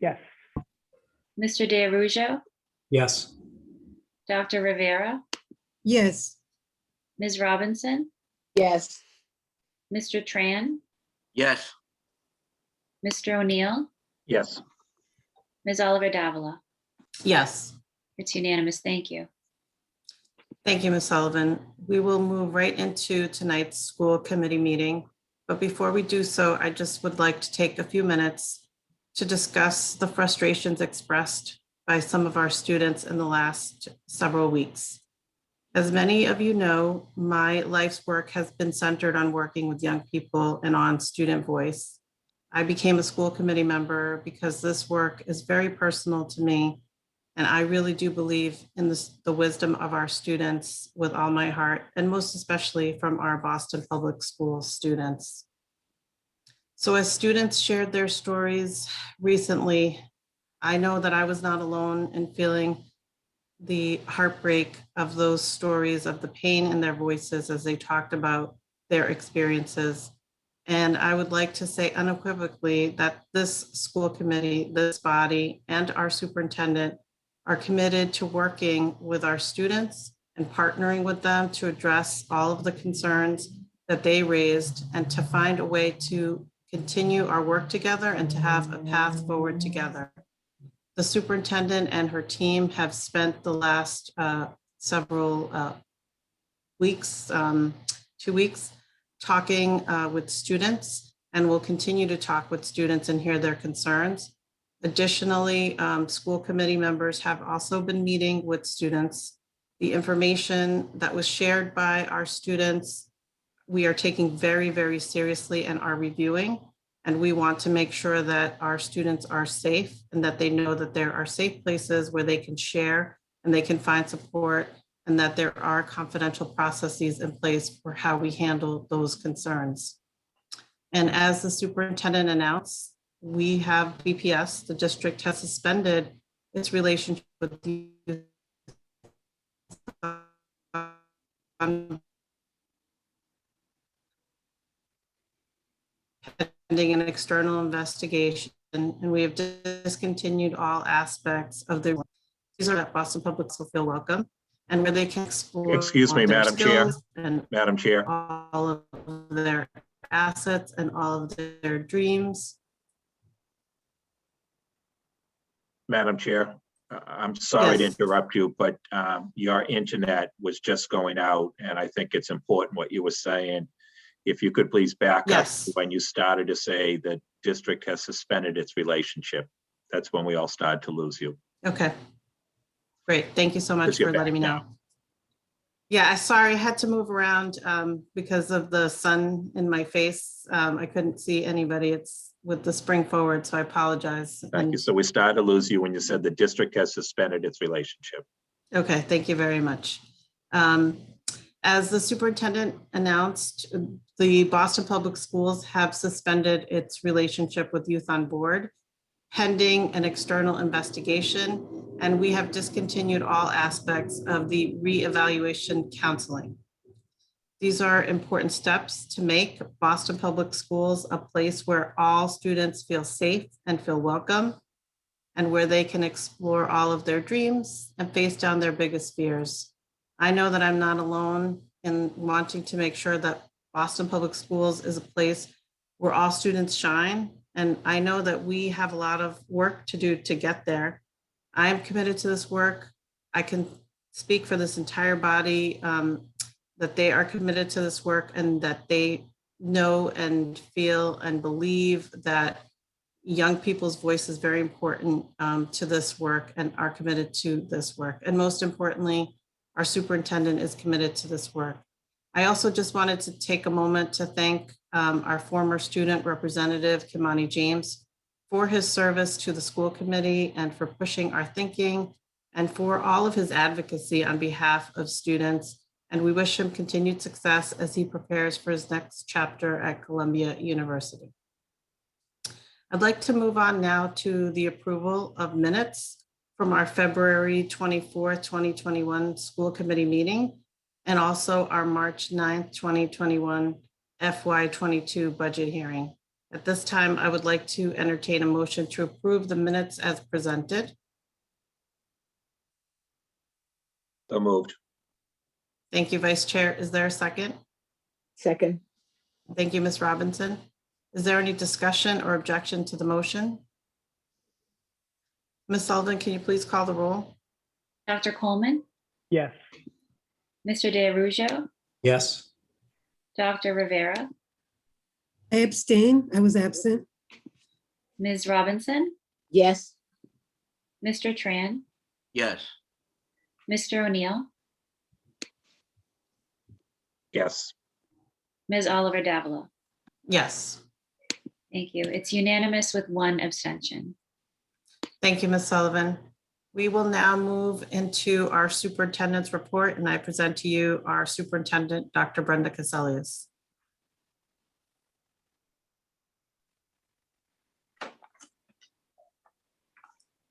Yes. Mr. DeArujo, Yes. Dr. Rivera, Yes. Ms. Robinson, Yes. Mr. Tran, Yes. Mr. O'Neill, Yes. Ms. Oliver Davila. Yes. It's unanimous. Thank you. Thank you, Ms. Sullivan. We will move right into tonight's school committee meeting. But before we do so, I just would like to take a few minutes to discuss the frustrations expressed by some of our students in the last several weeks. As many of you know, my life's work has been centered on working with young people and on student voice. I became a school committee member because this work is very personal to me, and I really do believe in the wisdom of our students with all my heart, and most especially from our Boston Public Schools students. So as students shared their stories recently, I know that I was not alone in feeling the heartbreak of those stories, of the pain in their voices as they talked about their experiences. And I would like to say unequivocally that this school committee, this body, and our superintendent are committed to working with our students and partnering with them to address all of the concerns that they raised and to find a way to continue our work together and to have a path forward together. The superintendent and her team have spent the last several weeks, 2 weeks, talking with students, and will continue to talk with students and hear their concerns. Additionally, school committee members have also been meeting with students. The information that was shared by our students, we are taking very, very seriously and are reviewing. And we want to make sure that our students are safe and that they know that there are safe places where they can share and they can find support, and that there are confidential processes in place for how we handle those concerns. And as the superintendent announced, we have BPS, the district has suspended its relationship with the pending an external investigation, and we have discontinued all aspects of the, these are that Boston Public will feel welcome and where they can explore. Excuse me, all their Madam Chair. skills and Madam Chair. all of their assets and all of their dreams. Madam Chair, I'm sorry to Yes. interrupt you, but your internet was just going out, and I think it's important what you were saying. If you could please back up Yes. when you started to say that district has suspended its relationship. That's when we all started to lose you. Okay. Great. Thank you so much Because you're for letting me back know. Yeah, sorry, I had to move around because of the sun in my face. I couldn't see anybody. It's with the spring forward, so I apologize. Thank you. So we started to lose you when you said the district has suspended its relationship. Okay, thank you very much. As the superintendent announced, the Boston Public Schools have suspended its relationship with Youth on Board pending an external investigation, and we have discontinued all aspects of the reevaluation counseling. These are important steps to make Boston Public Schools a place where all students feel safe and feel welcome, and where they can explore all of their dreams and face down their biggest fears. I know that I'm not alone in wanting to make sure that Boston Public Schools is a place where all students shine. And I know that we have a lot of work to do to get there. I am committed to this work. I can speak for this entire body that they are committed to this work and that they know and feel and believe that young people's voice is very important to this work and are committed to this work. And most importantly, our superintendent is committed to this work. I also just wanted to take a moment to thank our former student representative, Kimani James, for his service to the school committee and for pushing our thinking and for all of his advocacy on behalf of students. And we wish him continued success as he prepares for his next chapter at Columbia University. I'd like to move on now to the approval of minutes from our February 24th, 2021 school committee meeting, and also our March 9th, 2021 FY22 budget hearing. At this time, I would like to entertain a motion to approve the minutes as presented. So moved. Thank you, Vice Chair. Is there a second? Second. Thank you, Ms. Robinson. Is there any discussion or objection to the motion? Ms. Sullivan, can you please call the roll? Dr. Coleman, Yes. Mr. DeArujo, Yes. Dr. Rivera, I abstain. I was absent. Ms. Robinson, Yes. Mr. Tran, Yes. Mr. O'Neill, Yes. Ms. Oliver Davila. Yes. Thank you. It's unanimous with one abstention. Thank you, Ms. Sullivan. We will now move into our superintendent's report, and I present to you our superintendent, Dr. Brenda Cassellius.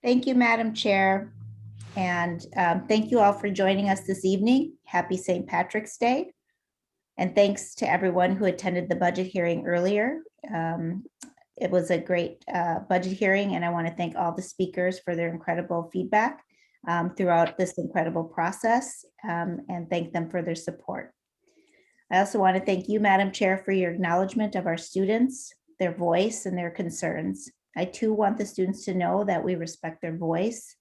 Thank you, Madam Chair. And thank you all for joining us this evening. Happy St. Patrick's Day. And thanks to everyone who attended the budget hearing earlier. It was a great budget hearing, and I want to thank all the speakers for their incredible feedback throughout this incredible process, and thank them for their support. I also want to thank you, Madam Chair, for your acknowledgement of our students, their voice, and their concerns. I too want the students to know that we respect their voice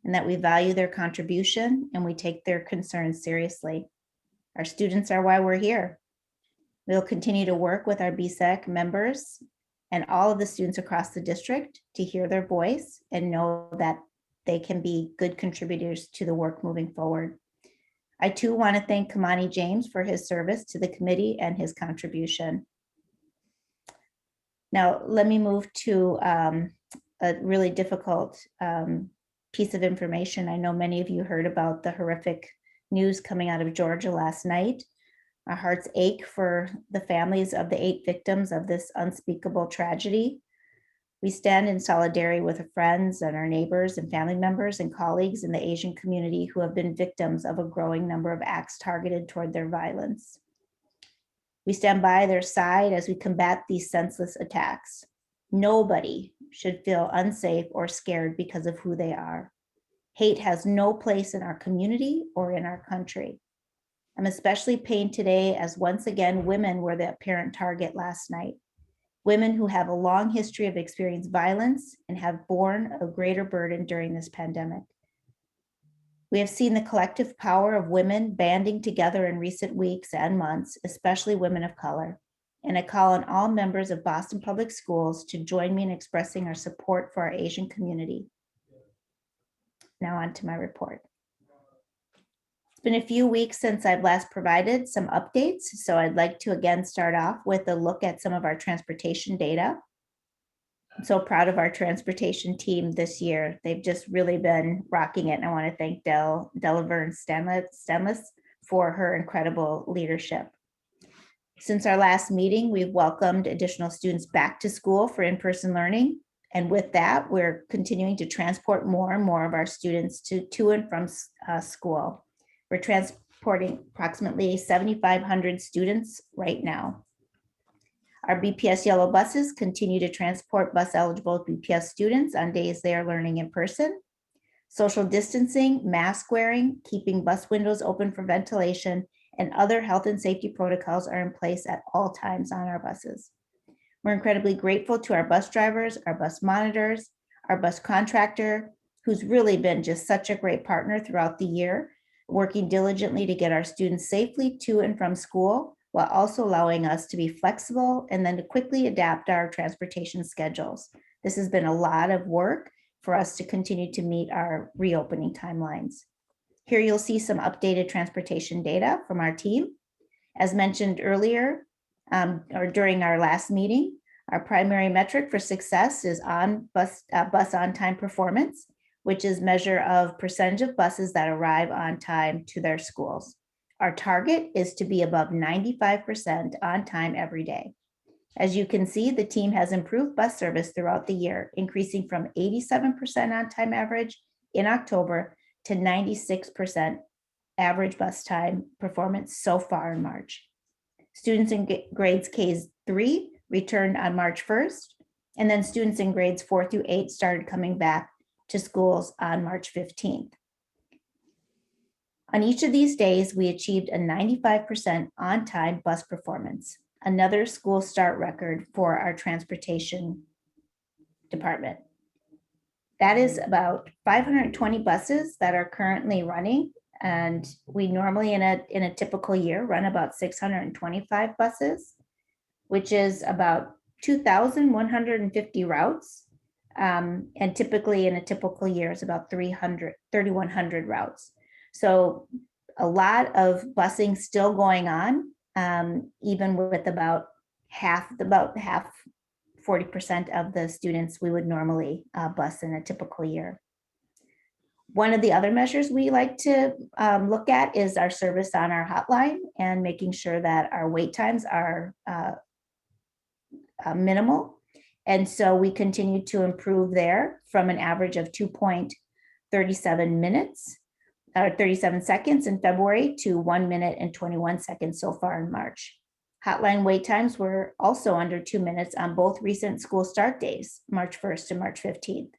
and that we value their contribution and we take their concerns seriously. Our students are why we're here. We'll continue to work with our BSEC members and all of the students across the district to hear their voice and know that they can be good contributors to the work moving forward. I too want to thank Kamani James for his service to the committee and his contribution. Now, let me move to a really difficult piece of information. I know many of you heard about the horrific news coming out of Georgia last night. Our hearts ache for the families of the 8 victims of this unspeakable tragedy. We stand in solidarity with our friends and our neighbors and family members and colleagues in the Asian community who have been victims of a growing number of acts targeted toward their violence. We stand by their side as we combat these senseless attacks. Nobody should feel unsafe or scared because of who they are. Hate has no place in our community or in our country. I'm especially pained today as once again women were the apparent target last night. Women who have a long history of experienced violence and have borne a greater burden during this pandemic. We have seen the collective power of women banding together in recent weeks and months, especially women of color. And I call on all members of Boston Public Schools to join me in expressing our support for our Asian community. Now on to my report. It's been a few weeks since I've last provided some updates, so I'd like to again start off with a look at some of our transportation data. I'm so proud of our transportation team this year. They've just really been rocking it, and I want to thank Delaverne Stenless for her incredible leadership. Since our last meeting, we've welcomed additional students back to school for in-person learning. And with that, we're continuing to transport more and more of our students to and from school. We're transporting approximately 7,500 students right now. Our BPS yellow buses continue to transport bus eligible BPS students on days they are learning in person. Social distancing, mask wearing, keeping bus windows open for ventilation, and other health and safety protocols are in place at all times on our buses. We're incredibly grateful to our bus drivers, our bus monitors, our bus contractor, who's really been just such a great partner throughout the year, working diligently to get our students safely to and from school, while also allowing us to be flexible and then to quickly adapt our transportation schedules. This has been a lot of work for us to continue to meet our reopening timelines. Here you'll see some updated transportation data from our team. As mentioned earlier, or during our last meeting, our primary metric for success is bus on-time performance, which is measure of percentage of buses that arrive on time to their schools. Our target is to be above 95% on time every day. As you can see, the team has improved bus service throughout the year, increasing from 87% on time average in October to 96% average bus time performance so far in March. Students in grades K-3 returned on March 1st, and then students in grades 4 through 8 started coming back to schools on March 15th. On each of these days, we achieved a 95% on-time bus performance, another school start record for our transportation department. That is about 520 buses that are currently running, and we normally in a typical year run about 625 buses, which is about 2,150 routes. And typically in a typical year is about 3,100 routes. So a lot of busing still going on, even with about half, 40% of the students we would normally bus in a typical year. One of the other measures we like to look at is our service on our hotline and making sure that our wait times are minimal. And so we continue to improve there from an average of 2.37 minutes or 37 seconds in February to 1 minute and 21 seconds so far in March. Hotline wait times were also under 2 minutes on both recent school start days, March 1st and March 15th.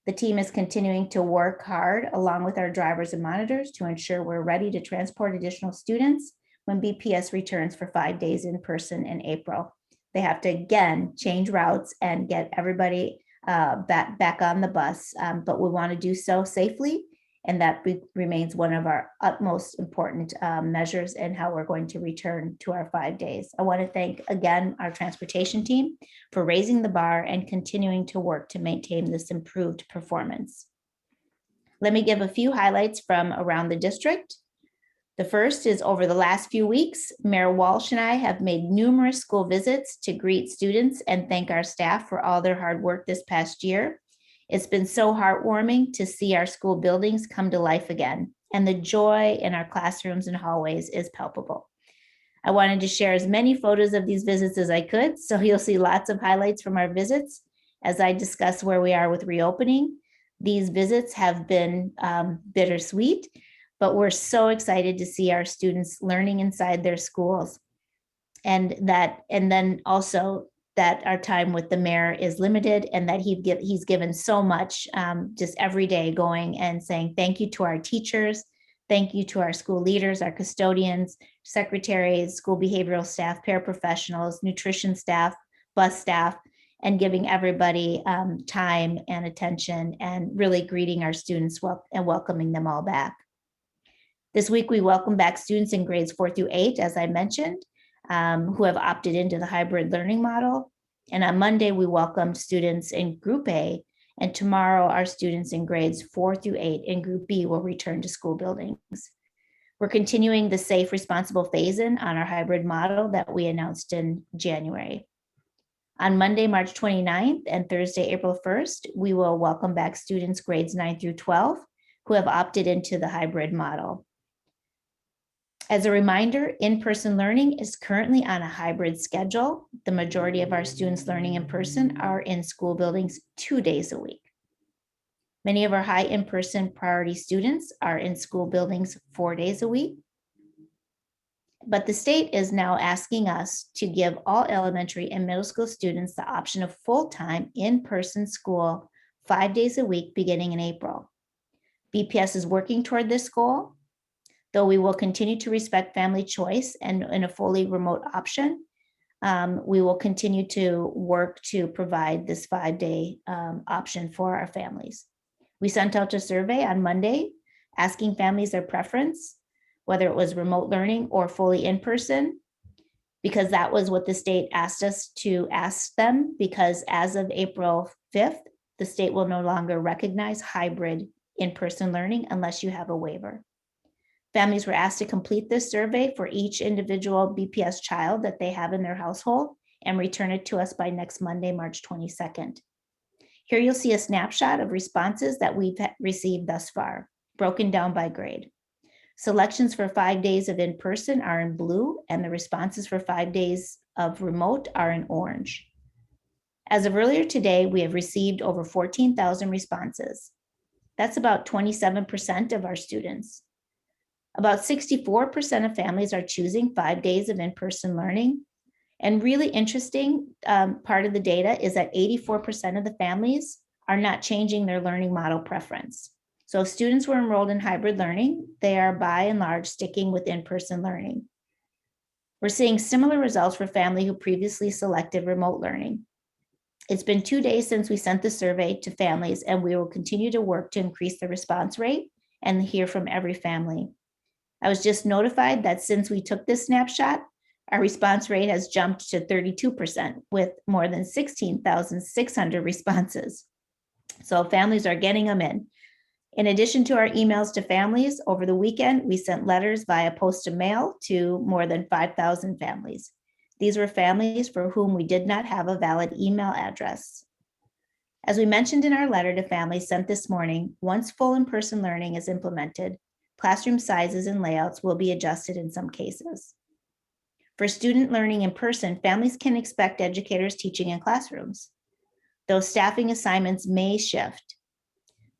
The team is continuing to work hard along with our drivers and monitors to ensure we're ready to transport additional students when BPS returns for 5 days in person in April. They have to again change routes and get everybody back on the bus, but we want to do so safely, and that remains one of our utmost important measures in how we're going to return to our 5 days. I want to thank again our transportation team for raising the bar and continuing to work to maintain this improved performance. Let me give a few highlights from around the district. The first is over the last few weeks, Mayor Walsh and I have made numerous school visits to greet students and thank our staff for all their hard work this past year. It's been so heartwarming to see our school buildings come to life again, and the joy in our classrooms and hallways is palpable. I wanted to share as many photos of these visits as I could, so you'll see lots of highlights from our visits as I discuss where we are with reopening. These visits have been bittersweet, but we're so excited to see our students learning inside their schools, and then also that our time with the mayor is limited and that he's given so much just every day going and saying thank you to our teachers, thank you to our school leaders, our custodians, secretaries, school behavioral staff, paraprofessionals, nutrition staff, bus staff, and giving everybody time and attention and really greeting our students and welcoming them all back. This week, we welcome back students in grades 4 through 8, as I mentioned, who have opted into the hybrid learning model. And on Monday, we welcomed students in Group A, and tomorrow our students in grades 4 through 8 in Group B will return to school buildings. We're continuing the safe, responsible phase-in on our hybrid model that we announced in January. On Monday, March 29th and Thursday, April 1st, we will welcome back students grades 9 through 12 who have opted into the hybrid model. As a reminder, in-person learning is currently on a hybrid schedule. The majority of our students learning in person are in school buildings 2 days a week. Many of our high in-person priority students are in school buildings 4 days a week. But the state is now asking us to give all elementary and middle school students the option of full-time in-person school 5 days a week beginning in April. BPS is working toward this goal, though we will continue to respect family choice and in a fully remote option. We will continue to work to provide this 5-day option for our families. We sent out a survey on Monday asking families their preference, whether it was remote learning or fully in person, because that was what the state asked us to ask them, because as of April 5th, the state will no longer recognize hybrid in-person learning unless you have a waiver. Families were asked to complete this survey for each individual BPS child that they have in their household and return it to us by next Monday, March 22nd. Here you'll see a snapshot of responses that we've received thus far, broken down by grade. Selections for 5 days of in-person are in blue, and the responses for 5 days of remote are in orange. As of earlier today, we have received over 14,000 responses. That's about 27% of our students. About 64% of families are choosing 5 days of in-person learning. And really interesting part of the data is that 84% of the families are not changing their learning model preference. So if students were enrolled in hybrid learning, they are by and large sticking with in-person learning. We're seeing similar results for families who previously selected remote learning. It's been 2 days since we sent the survey to families, and we will continue to work to increase the response rate and hear from every family. I was just notified that since we took this snapshot, our response rate has jumped to 32% with more than 16,600 responses. So families are getting them in. In addition to our emails to families, over the weekend, we sent letters via postal mail to more than 5,000 families. These were families for whom we did not have a valid email address. As we mentioned in our letter to families sent this morning, once full in-person learning is implemented, classroom sizes and layouts will be adjusted in some cases. For student learning in person, families can expect educators teaching in classrooms. Those staffing assignments may shift.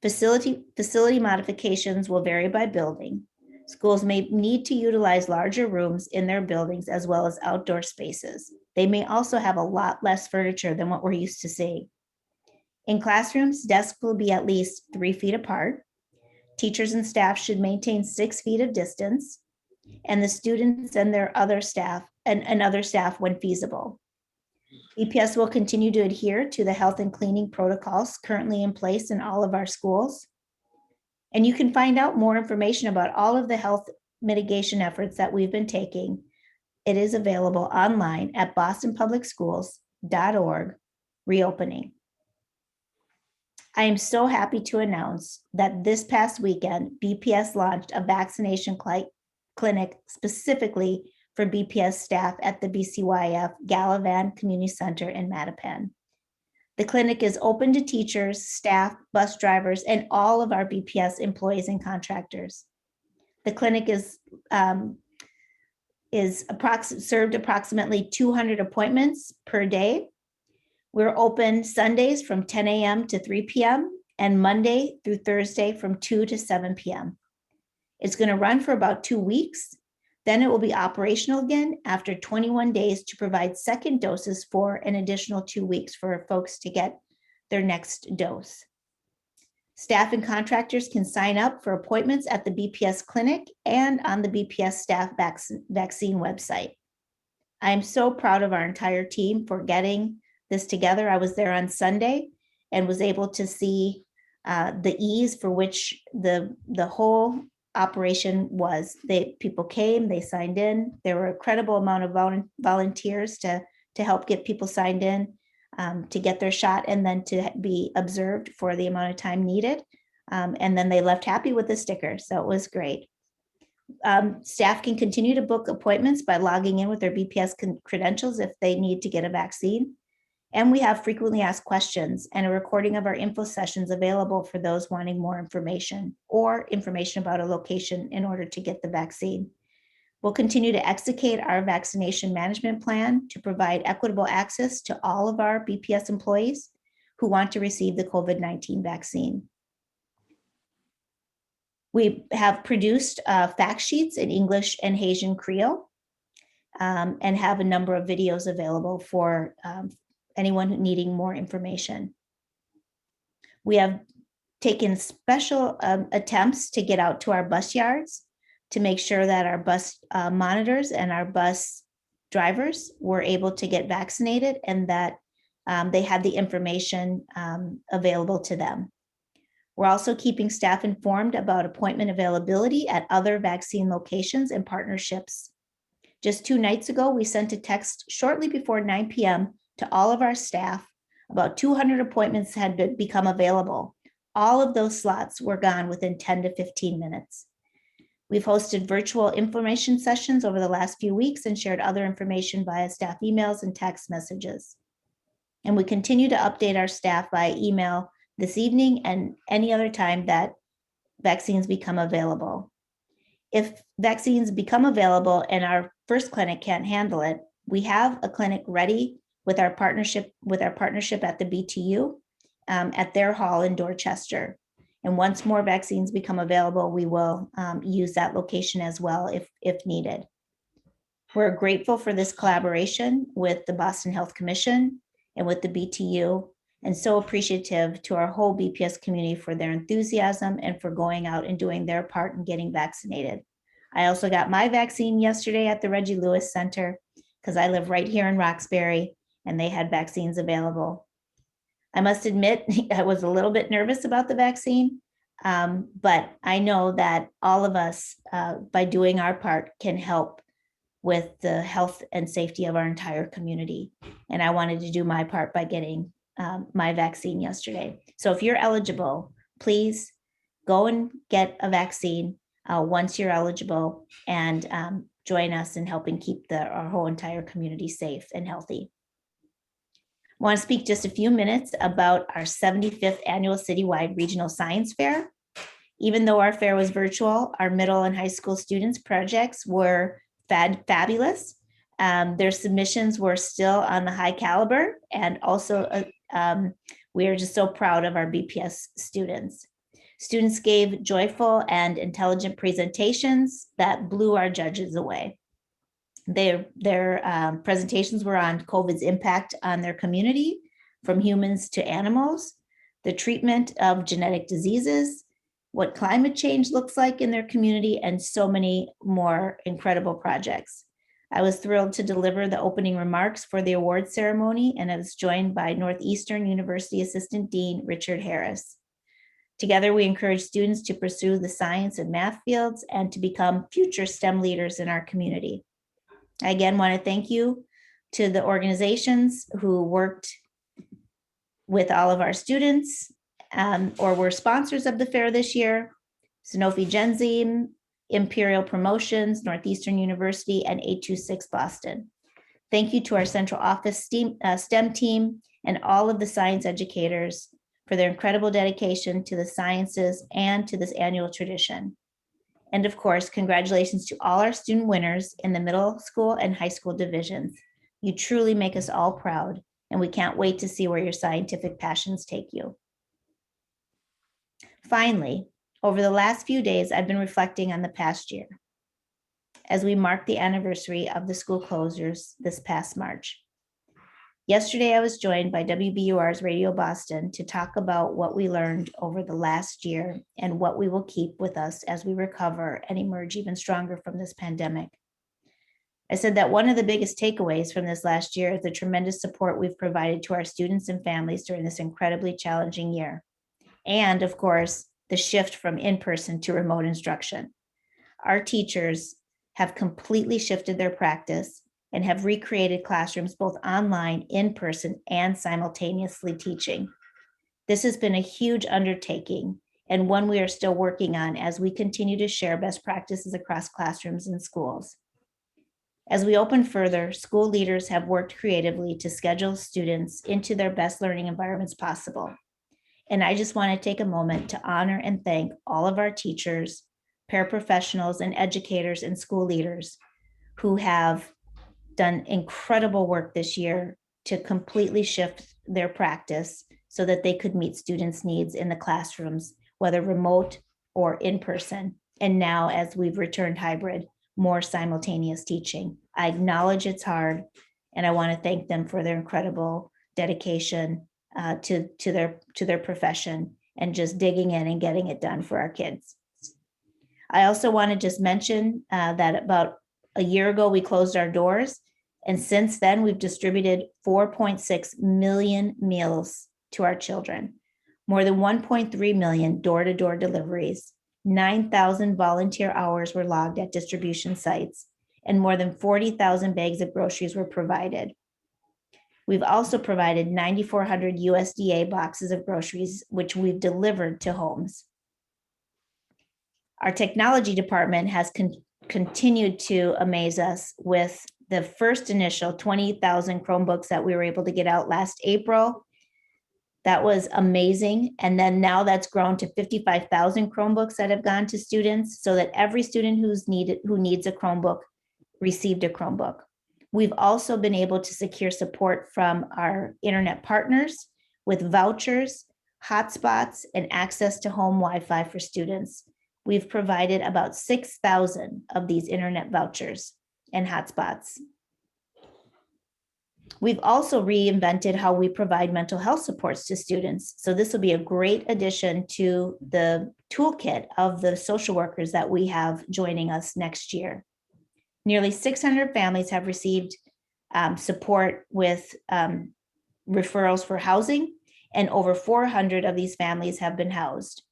Facility modifications will vary by building. Schools may need to utilize larger rooms in their buildings as well as outdoor spaces. They may also have a lot less furniture than what we're used to seeing. In classrooms, desks will be at least 3 feet apart. Teachers and staff should maintain 6 feet of distance, and the students and their other staff and other staff when feasible. BPS will continue to adhere to the health and cleaning protocols currently in place in all of our schools. And you can find out more information about all of the health mitigation efforts that we've been taking. It is available online at bostonpublicschools.org, reopening. I am so happy to announce that this past weekend, BPS launched a vaccination clinic specifically for BPS staff at the BCYF Gallivan Community Center in Mattapan. The clinic is open to teachers, staff, bus drivers, and all of our BPS employees and contractors. The clinic served approximately 200 appointments per day. We're open Sundays from 10 a.m. to 3 p.m. and Monday through Thursday from 2 to 7 p.m. It's going to run for about 2 weeks. Then it will be operational again after 21 days to provide second doses for an additional 2 weeks for folks to get their next dose. Staff and contractors can sign up for appointments at the BPS clinic and on the BPS staff vaccine website. I am so proud of our entire team for getting this together. I was there on Sunday and was able to see the ease for which the whole operation was. People came, they signed in. There were a credible amount of volunteers to help get people signed in to get their shot and then to be observed for the amount of time needed. And then they left happy with the sticker. So it was great. Staff can continue to book appointments by logging in with their BPS credentials if they need to get a vaccine. And we have frequently asked questions and a recording of our info sessions available for those wanting more information or information about a location in order to get the vaccine. We'll continue to execute our vaccination management plan to provide equitable access to all of our BPS employees who want to receive the COVID-19 vaccine. We have produced fact sheets in English and Haitian Creole and have a number of videos available for anyone needing more information. We have taken special attempts to get out to our bus yards to make sure that our bus monitors and our bus drivers were able to get vaccinated and that they had the information available to them. We're also keeping staff informed about appointment availability at other vaccine locations and partnerships. Just 2 nights ago, we sent a text shortly before 9 p.m. to all of our staff. About 200 appointments had become available. All of those slots were gone within 10 to 15 minutes. We've hosted virtual information sessions over the last few weeks and shared other information via staff emails and text messages. And we continue to update our staff via email this evening and any other time that vaccines become available. If vaccines become available and our first clinic can't handle it, we have a clinic ready with our partnership at the BTU at their hall in Dorchester. And once more vaccines become available, we will use that location as well if needed. We're grateful for this collaboration with the Boston Health Commission and with the BTU, and so appreciative to our whole BPS community for their enthusiasm and for going out and doing their part in getting vaccinated. I also got my vaccine yesterday at the Reggie Lewis Center because I live right here in Roxbury and they had vaccines available. I must admit, I was a little bit nervous about the vaccine, but I know that all of us, by doing our part, can help with the health and safety of our entire community. And I wanted to do my part by getting my vaccine yesterday. So if you're eligible, please go and get a vaccine once you're eligible and join us in helping keep our whole entire community safe and healthy. I want to speak just a few minutes about our 75th annual citywide regional science fair. Even though our fair was virtual, our middle and high school students' projects were fabulous. Their submissions were still on the high caliber, and also we are just so proud of our BPS students. Students gave joyful and intelligent presentations that blew our judges away. Their presentations were on COVID's impact on their community, from humans to animals, the treatment of genetic diseases, what climate change looks like in their community, and so many more incredible projects. I was thrilled to deliver the opening remarks for the award ceremony, and I was joined by Northeastern University Assistant Dean Richard Harris. Together, we encourage students to pursue the science and math fields and to become future STEM leaders in our community. I again want to thank you to the organizations who worked with all of our students or were sponsors of the fair this year: Sanofi Genzyme, Imperial Promotions, Northeastern University, and 826 Boston. Thank you to our central office STEM team and all of the science educators for their incredible dedication to the sciences and to this annual tradition. And of course, congratulations to all our student winners in the middle school and high school divisions. You truly make us all proud, and we can't wait to see where your scientific passions take you. Finally, over the last few days, I've been reflecting on the past year as we mark the anniversary of the school closures this past March. Yesterday, I was joined by WBUR's Radio Boston to talk about what we learned over the last year and what we will keep with us as we recover and emerge even stronger from this pandemic. I said that one of the biggest takeaways from this last year is the tremendous support we've provided to our students and families during this incredibly challenging year. And of course, the shift from in-person to remote instruction. Our teachers have completely shifted their practice and have recreated classrooms both online, in person, and simultaneously teaching. This has been a huge undertaking and one we are still working on as we continue to share best practices across classrooms and schools. As we open further, school leaders have worked creatively to schedule students into their best learning environments possible. And I just want to take a moment to honor and thank all of our teachers, paraprofessionals, and educators and school leaders who have done incredible work this year to completely shift their practice so that they could meet students' needs in the classrooms, whether remote or in person. And now, as we've returned hybrid, more simultaneous teaching. I acknowledge it's hard, and I want to thank them for their incredible dedication to their profession and just digging in and getting it done for our kids. I also want to just mention that about a year ago, we closed our doors. And since then, we've distributed 4.6 million meals to our children, more than 1.3 million door-to-door deliveries, 9,000 volunteer hours were logged at distribution sites, and more than 40,000 bags of groceries were provided. We've also provided 9,400 USDA boxes of groceries, which we've delivered to homes. Our technology department has continued to amaze us with the first initial 20,000 Chromebooks that we were able to get out last April. That was amazing. And then now that's grown to 55,000 Chromebooks that have gone to students, so that every student who needs a Chromebook received a Chromebook. We've also been able to secure support from our internet partners with vouchers, hotspots, and access to home Wi-Fi for students. We've provided about 6,000 of these internet vouchers and hotspots. We've also reinvented how we provide mental health supports to students. So this will be a great addition to the toolkit of the social workers that we have joining us next year. Nearly 600 families have received support with referrals for housing, and over 400 of these families have been housed.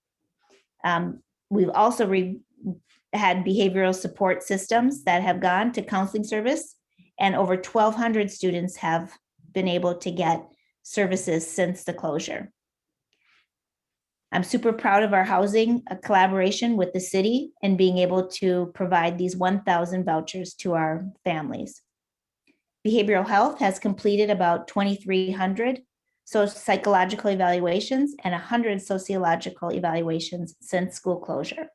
We've also had behavioral support systems that have gone to counseling service, and over 1,200 students have been able to get services since the closure. I'm super proud of our housing collaboration with the city and being able to provide these 1,000 vouchers to our families. Behavioral health has completed about 2,300 psychological evaluations and 100 sociological evaluations since school closure,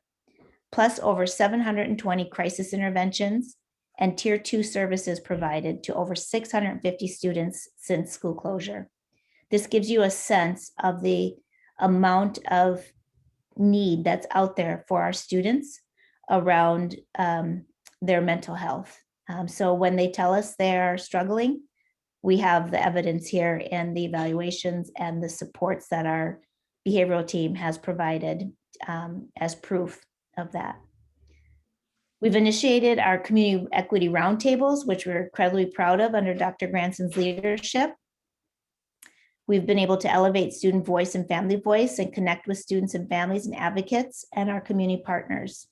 plus over 720 crisis interventions and Tier 2 services provided to over 650 students since school closure. This gives you a sense of the amount of need that's out there for our students around their mental health. So when they tell us they're struggling, we have the evidence here and the evaluations and the supports that our behavioral team has provided as proof of that. We've initiated our community equity roundtables, which we're incredibly proud of under Dr. Granson's leadership. We've been able to elevate student voice and family voice and connect with students and families and advocates and our community partners.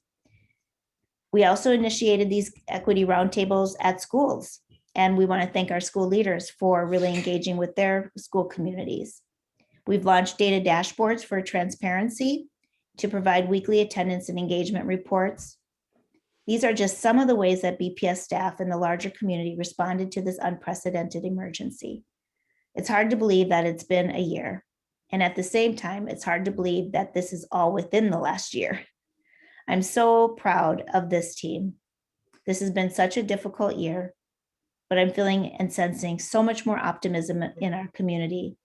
We also initiated these equity roundtables at schools, and we want to thank our school leaders for really engaging with their school communities. We've launched data dashboards for transparency to provide weekly attendance and engagement reports. These are just some of the ways that BPS staff and the larger community responded to this unprecedented emergency. It's hard to believe that it's been a year. And at the same time, it's hard to believe that this is all within the last year. I'm so proud of this team. This has been such a difficult year, but I'm feeling and sensing so much more optimism in our community.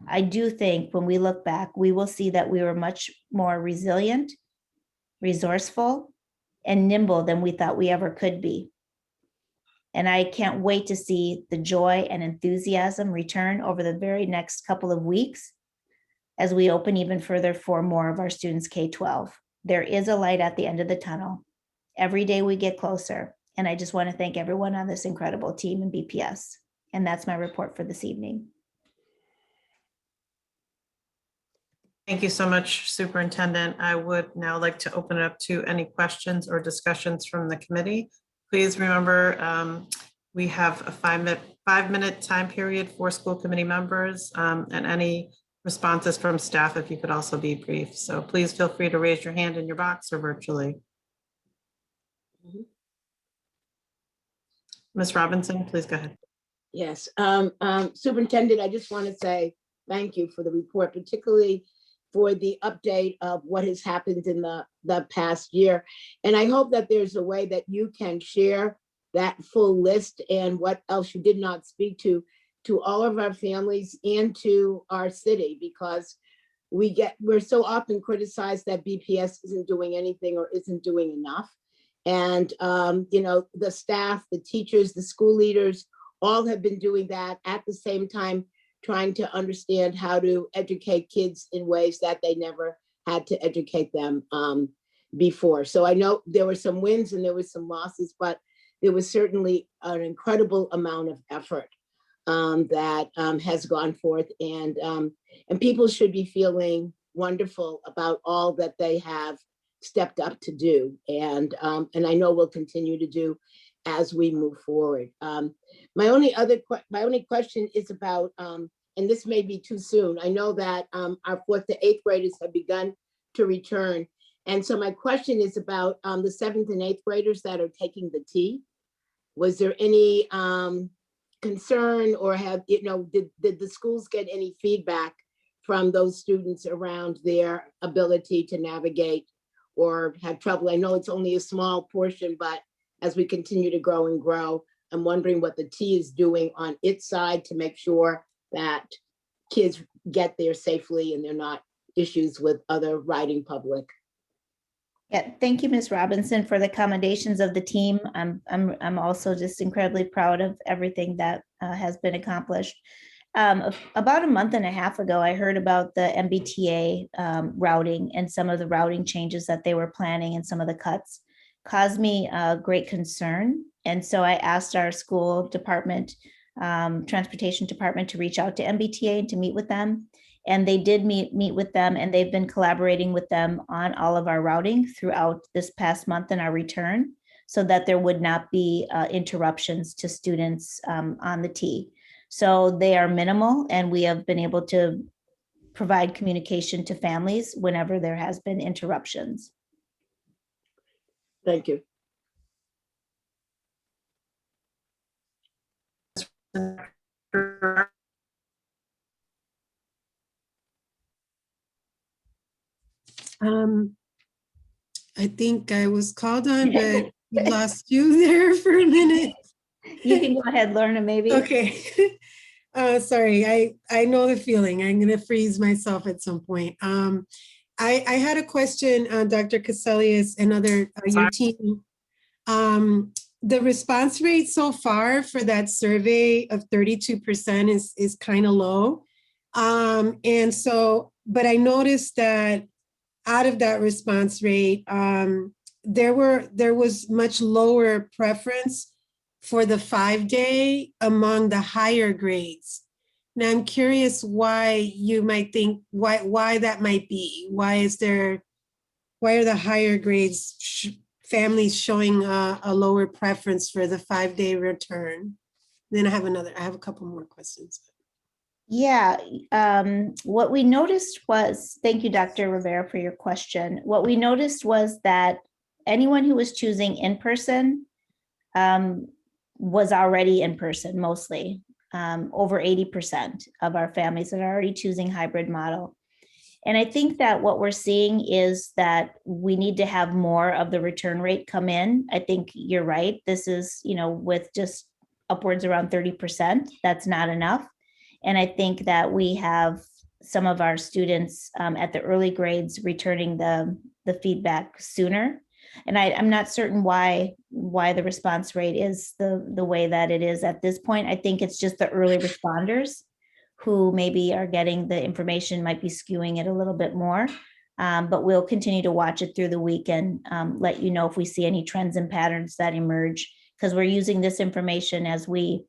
I do think when we look back, we will see that we were much more resilient, resourceful, and nimble than we thought we ever could be. And I can't wait to see the joy and enthusiasm return over the very next couple of weeks as we open even further for more of our students K-12. There is a light at the end of the tunnel. Every day we get closer. And I just want to thank everyone on this incredible team in BPS. And that's my report for this evening. Thank you so much, Superintendent. I would now like to open it up to any questions or discussions from the committee. Please remember, we have a 5-minute time period for school committee members, and any responses from staff, if you could also be brief. So please feel free to raise your hand in your box or virtually. Ms. Robinson, please go ahead. Yes, Superintendent, I just want to say thank you for the report, particularly for the update of what has happened in the past year. And I hope that there's a way that you can share that full list and what else you did not speak to all of our families and to our city, because we're so often criticized that BPS isn't doing anything or isn't doing enough. And you know, the staff, the teachers, the school leaders, all have been doing that at the same time, trying to understand how to educate kids in ways that they never had to educate them before. So I know there were some wins and there were some losses, but there was certainly an incredible amount of effort that has gone forth, and people should be feeling wonderful about all that they have stepped up to do, and I know we'll continue to do as we move forward. My only question is about, and this may be too soon, I know that our 4th to 8th graders have begun to return. And so my question is about the 7th and 8th graders that are taking the T. Was there any concern, or did the schools get any feedback from those students around their ability to navigate or have trouble? I know it's only a small portion, but as we continue to grow and grow, I'm wondering what the T is doing on its side to make sure that kids get there safely and they're not issues with other riding public. Yeah, thank you, Ms. Robinson, for the commendations of the team. I'm also just incredibly proud of everything that has been accomplished. About a month and a half ago, I heard about the MBTA routing and some of the routing changes that they were planning and some of the cuts caused me great concern. And so I asked our school department, transportation department, to reach out to MBTA and to meet with them. And they did meet with them, and they've been collaborating with them on all of our routing throughout this past month and our return, so that there would not be interruptions to students on the T. So they are minimal, and we have been able to provide communication to families whenever there has been interruptions. Thank you. I think I was called on, but we lost you there for a minute. You can go ahead, Lorna, maybe. Okay. Sorry, I know the feeling. I'm going to freeze myself at some point. I had a question, Dr. Caselius and other your team. The response rate so far for that survey of 32% is kind of low. And so, but I noticed that out of that response rate, there was much lower preference for the 5-day among the higher grades. Now I'm curious why you might think, why that might be. Why are the higher grades families showing a lower preference for the 5-day return? Then I have a couple more questions. Yeah, what we noticed was, thank you, Dr. Rivera, for your question. What we noticed was that anyone who was choosing in-person was already in person, mostly. Over 80% of our families are already choosing hybrid model. And I think that what we're seeing is that we need to have more of the return rate come in. I think you're right. This is, with just upwards around 30%, that's not enough. And I think that we have some of our students at the early grades returning the feedback sooner. And I'm not certain why the response rate is the way that it is at this point. I think it's just the early responders who maybe are getting the information, might be skewing it a little bit more. But we'll continue to watch it through the week and let you know if we see any trends and patterns that emerge, because we're using this information as we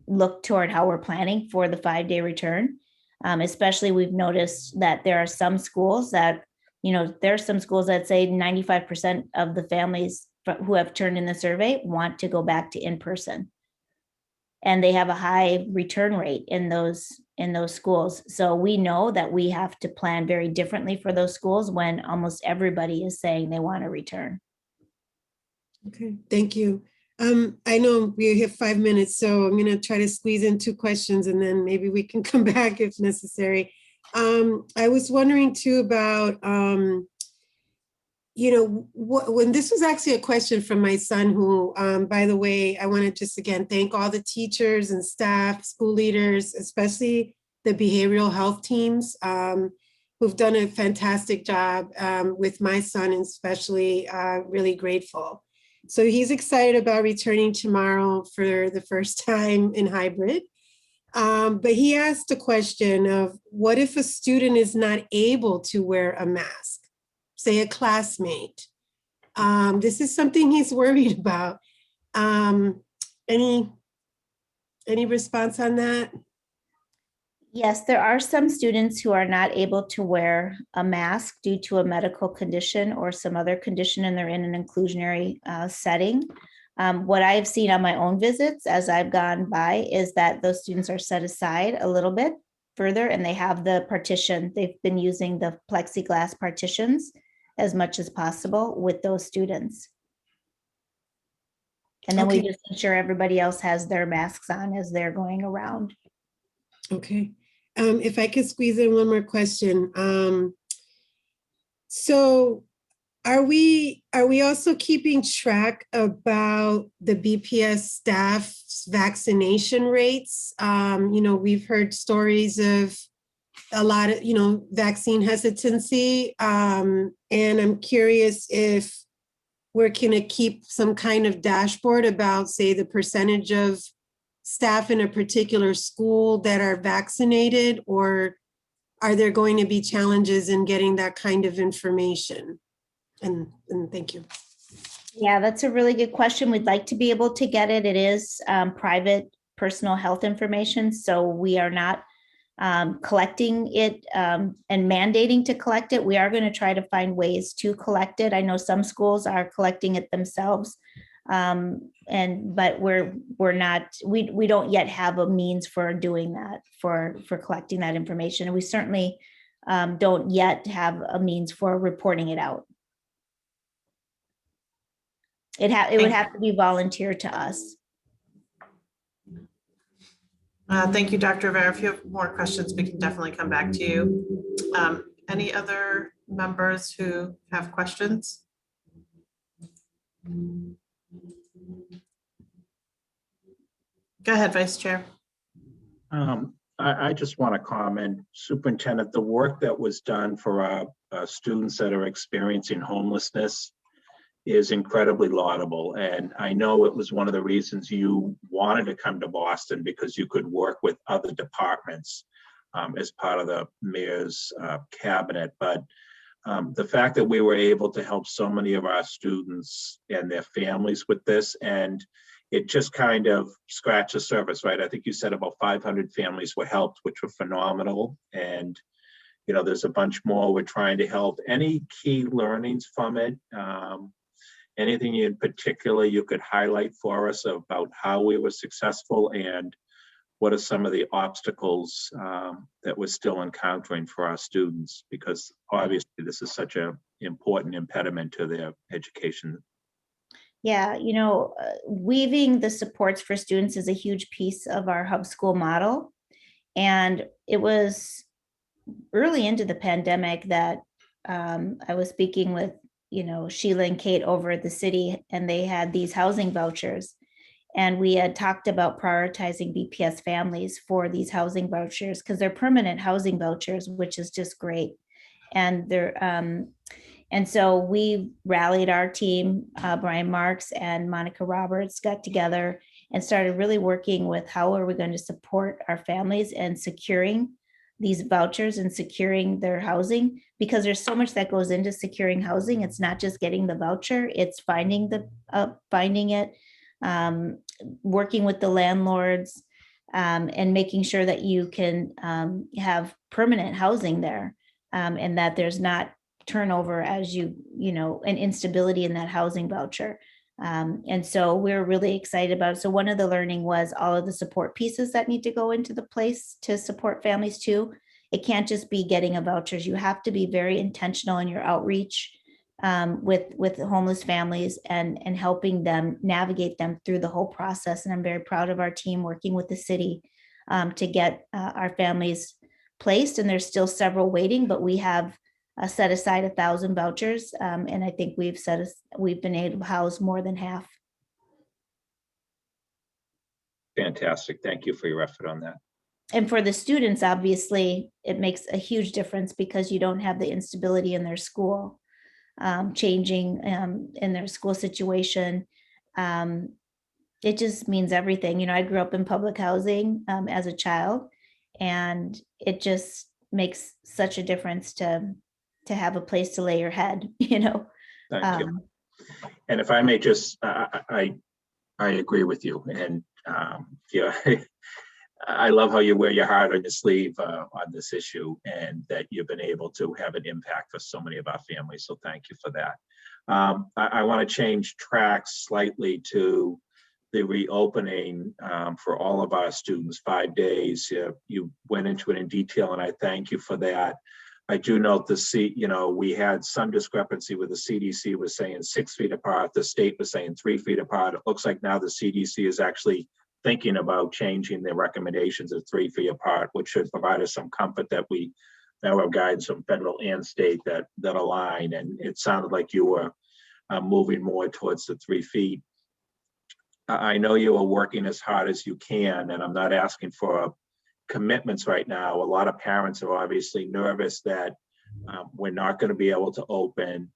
look toward how we're planning for the 5-day return. Especially, we've noticed that there are some schools that, there are some schools that say 95% of the families who have turned in the survey want to go back to in-person. And they have a high return rate in those schools. So we know that we have to plan very differently for those schools when almost everybody is saying they want to return. Okay, thank you. I know we have 5 minutes, so I'm going to try to squeeze in 2 questions and then maybe we can come back if necessary. I was wondering too about, when this was actually a question from my son who, by the way, I want to just again thank all the teachers and staff, school leaders, especially the behavioral health teams who've done a fantastic job with my son, and especially really grateful. So he's excited about returning tomorrow for the first time in hybrid. But he asked a question of, what if a student is not able to wear a mask, say a classmate? This is something he's worried about. Any response on that? Yes, there are some students who are not able to wear a mask due to a medical condition or some other condition, and they're in an inclusionary setting. What I've seen on my own visits as I've gone by is that those students are set aside a little bit further, and they have the partition. They've been using the plexiglass partitions as much as possible with those students. And then we just ensure everybody else has their masks on as they're going around. Okay. If I could squeeze in one more question. So are we also keeping track about the BPS staff's vaccination rates? We've heard stories of a lot of, vaccine hesitancy. And I'm curious if we're gonna keep some kind of dashboard about, say, the percentage of staff in a particular school that are vaccinated, or are there going to be challenges in getting that kind of information? And thank you. Yeah, that's a really good question. We'd like to be able to get it. It is private personal health information, so we are not collecting it and mandating to collect it. We are going to try to find ways to collect it. I know some schools are collecting it themselves, but we're not. We don't yet have a means for doing that, for collecting that information, and we certainly don't yet have a means for reporting it out. It would have to be volunteer to us. Thank you, Dr. Rivera. If you have more questions, we can definitely come back to you. Any other members who have questions? Go ahead, Vice Chair. I just want to comment, Superintendent, the work that was done for our students that are experiencing homelessness is incredibly laudable. And I know it was one of the reasons you wanted to come to Boston, because you could work with other departments as part of the mayor's cabinet. But the fact that we were able to help so many of our students and their families with this, and it just kind of scratched the surface, right? I think you said about 500 families were helped, which were phenomenal. And there's a bunch more we're trying to help. Any key learnings from it? Anything in particular you could highlight for us about how we were successful, and what are some of the obstacles that we're still encountering for our students? Because obviously this is such an important impediment to their education. Yeah, weaving the supports for students is a huge piece of our hub school model. And it was early into the pandemic that I was speaking with Sheila and Kate over at the city, and they had these housing vouchers. And we had talked about prioritizing BPS families for these housing vouchers, because they're permanent housing vouchers, which is just great. And so we rallied our team, Brian Marks and Monica Roberts got together and started really working with how are we going to support our families and securing these vouchers and securing their housing, because there's so much that goes into securing housing. It's not just getting the voucher, it's finding it, working with the landlords, and making sure that you can have permanent housing there, and that there's not turnover as and instability in that housing voucher. And so we're really excited about it. So one of the learning was all of the support pieces that need to go into the place to support families too. It can't just be getting a vouchers. You have to be very intentional in your outreach with homeless families and helping them navigate them through the whole process. And I'm very proud of our team working with the city to get our families placed. And there's still several waiting, but we have set aside 1,000 vouchers. And I think we've been able to house more than half. Fantastic. Thank you for your effort on that. And for the students, obviously, it makes a huge difference because you don't have the instability in their school, changing in their school situation. It just means everything. I grew up in public housing as a child, and it just makes such a difference to have a place to lay your head, Thank you. And if I may just, I agree with you. And I love how you wear your heart on your sleeve on this issue, and that you've been able to have an impact for so many of our families. So thank you for that. I want to change tracks slightly to the reopening for all of our students, 5 days. You went into it in detail, and I thank you for that. I do note we had some discrepancy with the CDC was saying 6 feet apart. The state was saying 3 feet apart. It looks like now the CDC is actually thinking about changing their recommendations of 3 feet apart, which should provide us some comfort that we now have guidance from federal and state that align. And it sounded like you were moving more towards the 3 feet. I know you are working as hard as you can, and I'm not asking for commitments right now. A lot of parents are obviously nervous that we're not going to be able to open.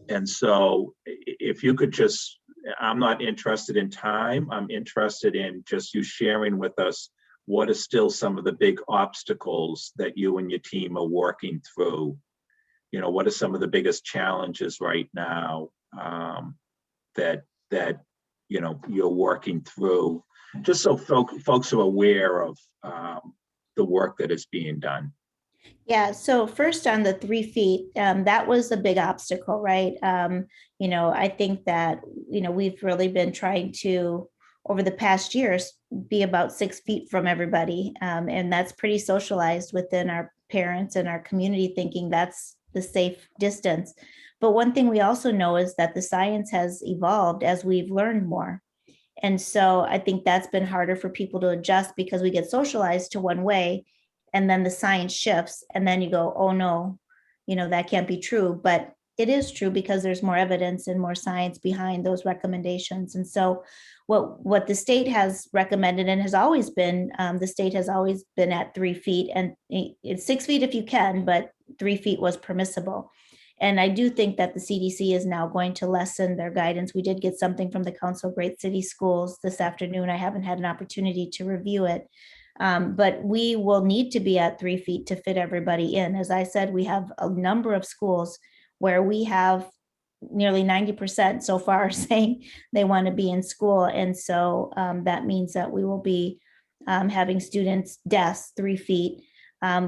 And so if you could just, I'm not interested in time, I'm interested in just you sharing with us what are still some of the big obstacles that you and your team are working through. You know, what are some of the biggest challenges right now that you know you're working through, just so folks are aware of the work that is being done. Yeah, so first on the 3 feet, that was a big obstacle, right? You know, I think that, you know, we've really been trying to, over the past years, be about 6 feet from everybody. And that's pretty socialized within our parents and our community, thinking that's the safe distance. But one thing we also know is that the science has evolved as we've learned more. And so I think that's been harder for people to adjust because we get socialized to one way, and then the science shifts, and then you go, oh no, you know, that can't be true. But it is true because there's more evidence and more science behind those recommendations. And so what the state has recommended and has always been, the state has always been at 3 feet, and it's 6 feet if you can, but 3 feet was permissible. And I do think that the CDC is now going to lessen their guidance. We did get something from the Council of Great City Schools this afternoon. I haven't had an opportunity to review it. But we will need to be at 3 feet to fit everybody in. As I said, we have a number of schools where we have nearly 90% so far saying they want to be in school. And so that means that we will be having students desks 3 feet.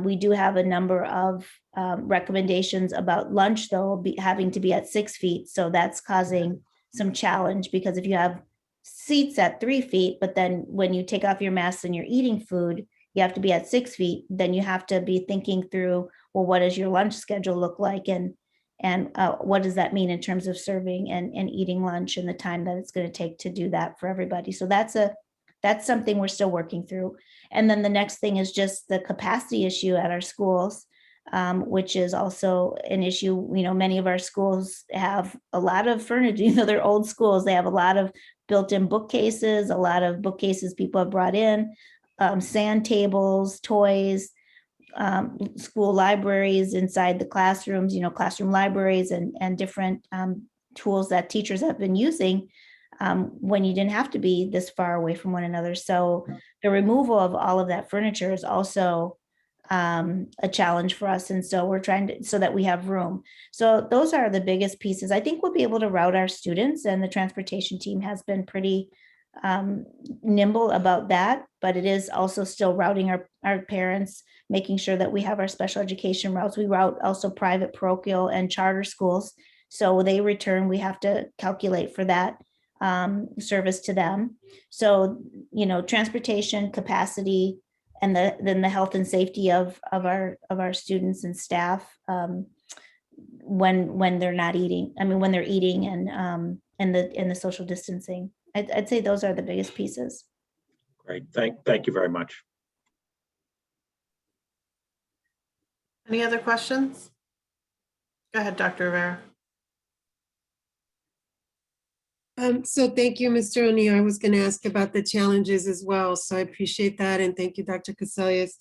We do have a number of recommendations about lunch, though, having to be at 6 feet. So that's causing some challenge, because if you have seats at 3 feet, but then when you take off your mask and you're eating food, you have to be at 6 feet, then you have to be thinking through, well, what does your lunch schedule look like? And what does that mean in terms of serving and eating lunch and the time that it's going to take to do that for everybody? So that's something we're still working through. And then the next thing is just the capacity issue at our schools, which is also an issue. You know, many of our schools have a lot of furniture, you know, they're old schools. They have a lot of built-in bookcases, a lot of bookcases people have brought in, sand tables, toys, school libraries inside the classrooms, you know, classroom libraries and different tools that teachers have been using when you didn't have to be this far away from one another. So the removal of all of that furniture is also a challenge for us. And so we're trying to, so that we have room. So those are the biggest pieces. I think we'll be able to route our students, and the transportation team has been pretty nimble about that, but it is also still routing our parents, making sure that we have our special education routes. We route also private, parochial, and charter schools. So they return, we have to calculate for that service to them. So, you know, transportation capacity, and then the health and safety of our students and staff when they're not eating. I mean, when they're eating, and the social distancing. I'd say those are the biggest pieces. Great, thank you very much. Any other questions? Go ahead, Dr. Rivera. So thank you, Mr. O'Neill. I was going to ask about the challenges as well. So I appreciate that. And thank you, Dr. Casalius.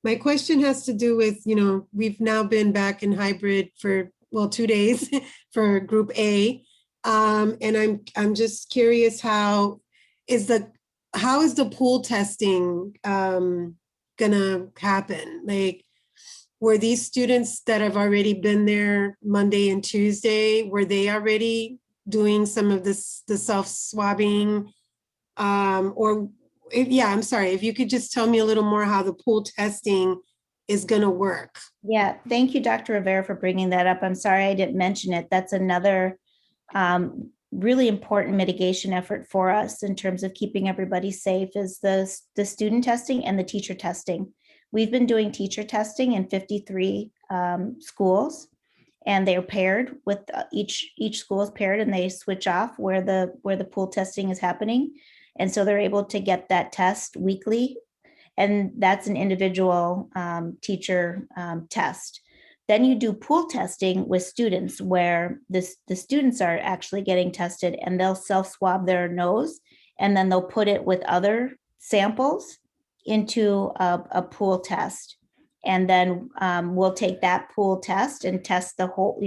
My question has to do with, you know, we've now been back in hybrid for, well, 2 days for Group A. And I'm just curious, how is the pool testing gonna happen? Like, were these students that have already been there Monday and Tuesday, were they already doing some of this, the self-swabbing? I'm sorry, if you could just tell me a little more how the pool testing is gonna work. Yeah, thank you, Dr. Rivera, for bringing that up. I'm sorry I didn't mention it. That's another really important mitigation effort for us in terms of keeping everybody safe, is the student testing and the teacher testing. We've been doing teacher testing in 53 schools, and they're paired with each school is paired, and they switch off where the pool testing is happening. And so they're able to get that test weekly, and that's an individual teacher test. Then you do pool testing with students, where the students are actually getting tested, and they'll self-swab their nose, and then they'll put it with other samples, into a pool test. And then we'll take that pool test and test the whole,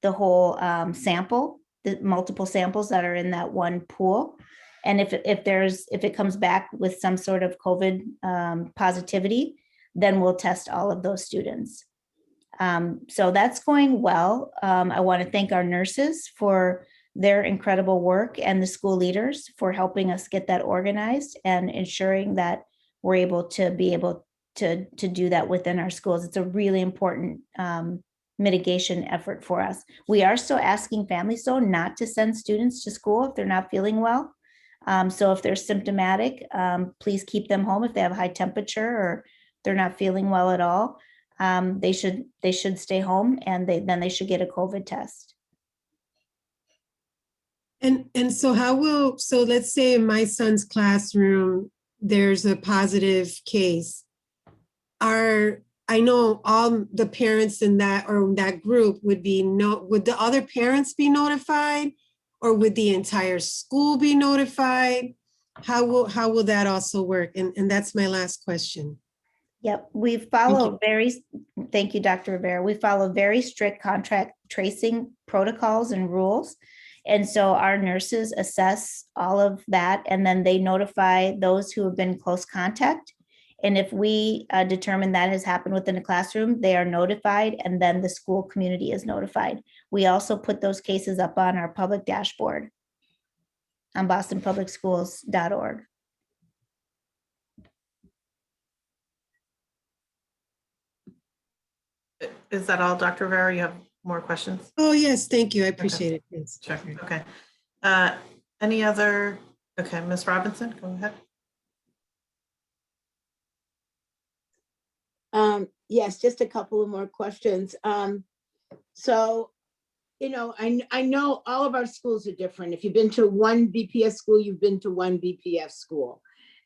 the whole sample, the multiple samples that are in that one pool. And if it comes back with some sort of COVID positivity, then we'll test all of those students. So that's going well. I want to thank our nurses for their incredible work and the school leaders for helping us get that organized and ensuring that we're able to do that within our schools. It's a really important mitigation effort for us. We are still asking families though not to send students to school if they're not feeling well. So if they're symptomatic, please keep them home. If they have a high temperature or they're not feeling well at all, they should stay home, and then they should get a COVID test. And so so let's say in my son's classroom, there's a positive case. I know all the parents in that group would the other parents be notified, or would the entire school be notified? How will that also work? And that's my last question. Yep, we follow thank you, Dr. Rivera. We follow very strict contact tracing protocols and rules. And so our nurses assess all of that, and then they notify those who have been close contact. And if we determine that has happened within a classroom, they are notified, and then the school community is notified. We also put those cases up on our public dashboard on bostonpublicschools.org. Is that all, Dr. Rivera? You have more questions? Oh, yes, thank you. I appreciate it. Yes. Sure. Okay. Any other? Okay, Ms. Robinson, go ahead. Yes, just a couple of more questions. So, I know all of our schools are different. If you've been to one BPS school, you've been to one BPS school.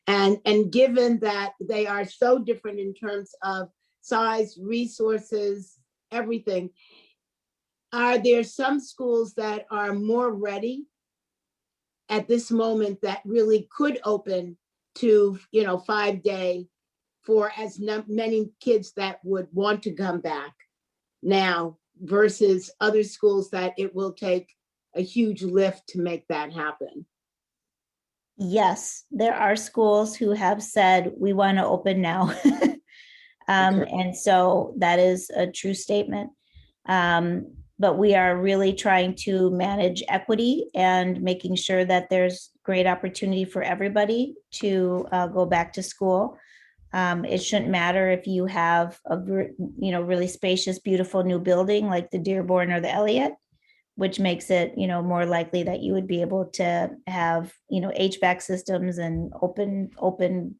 And given that they are so different in terms of size, resources, everything, are there some schools that are more ready at this moment that really could open to, 5-day for as many kids that would want to come back now versus other schools that it will take a huge lift to make that happen? Yes, there are schools who have said, we want to open now. And so that is a true statement. But we are really trying to manage equity and making sure that there's great opportunity for everybody to go back to school. It shouldn't matter if you have a really spacious, beautiful new building like the Dearborn or the Elliott, which makes it more likely that you would be able to have HVAC systems and open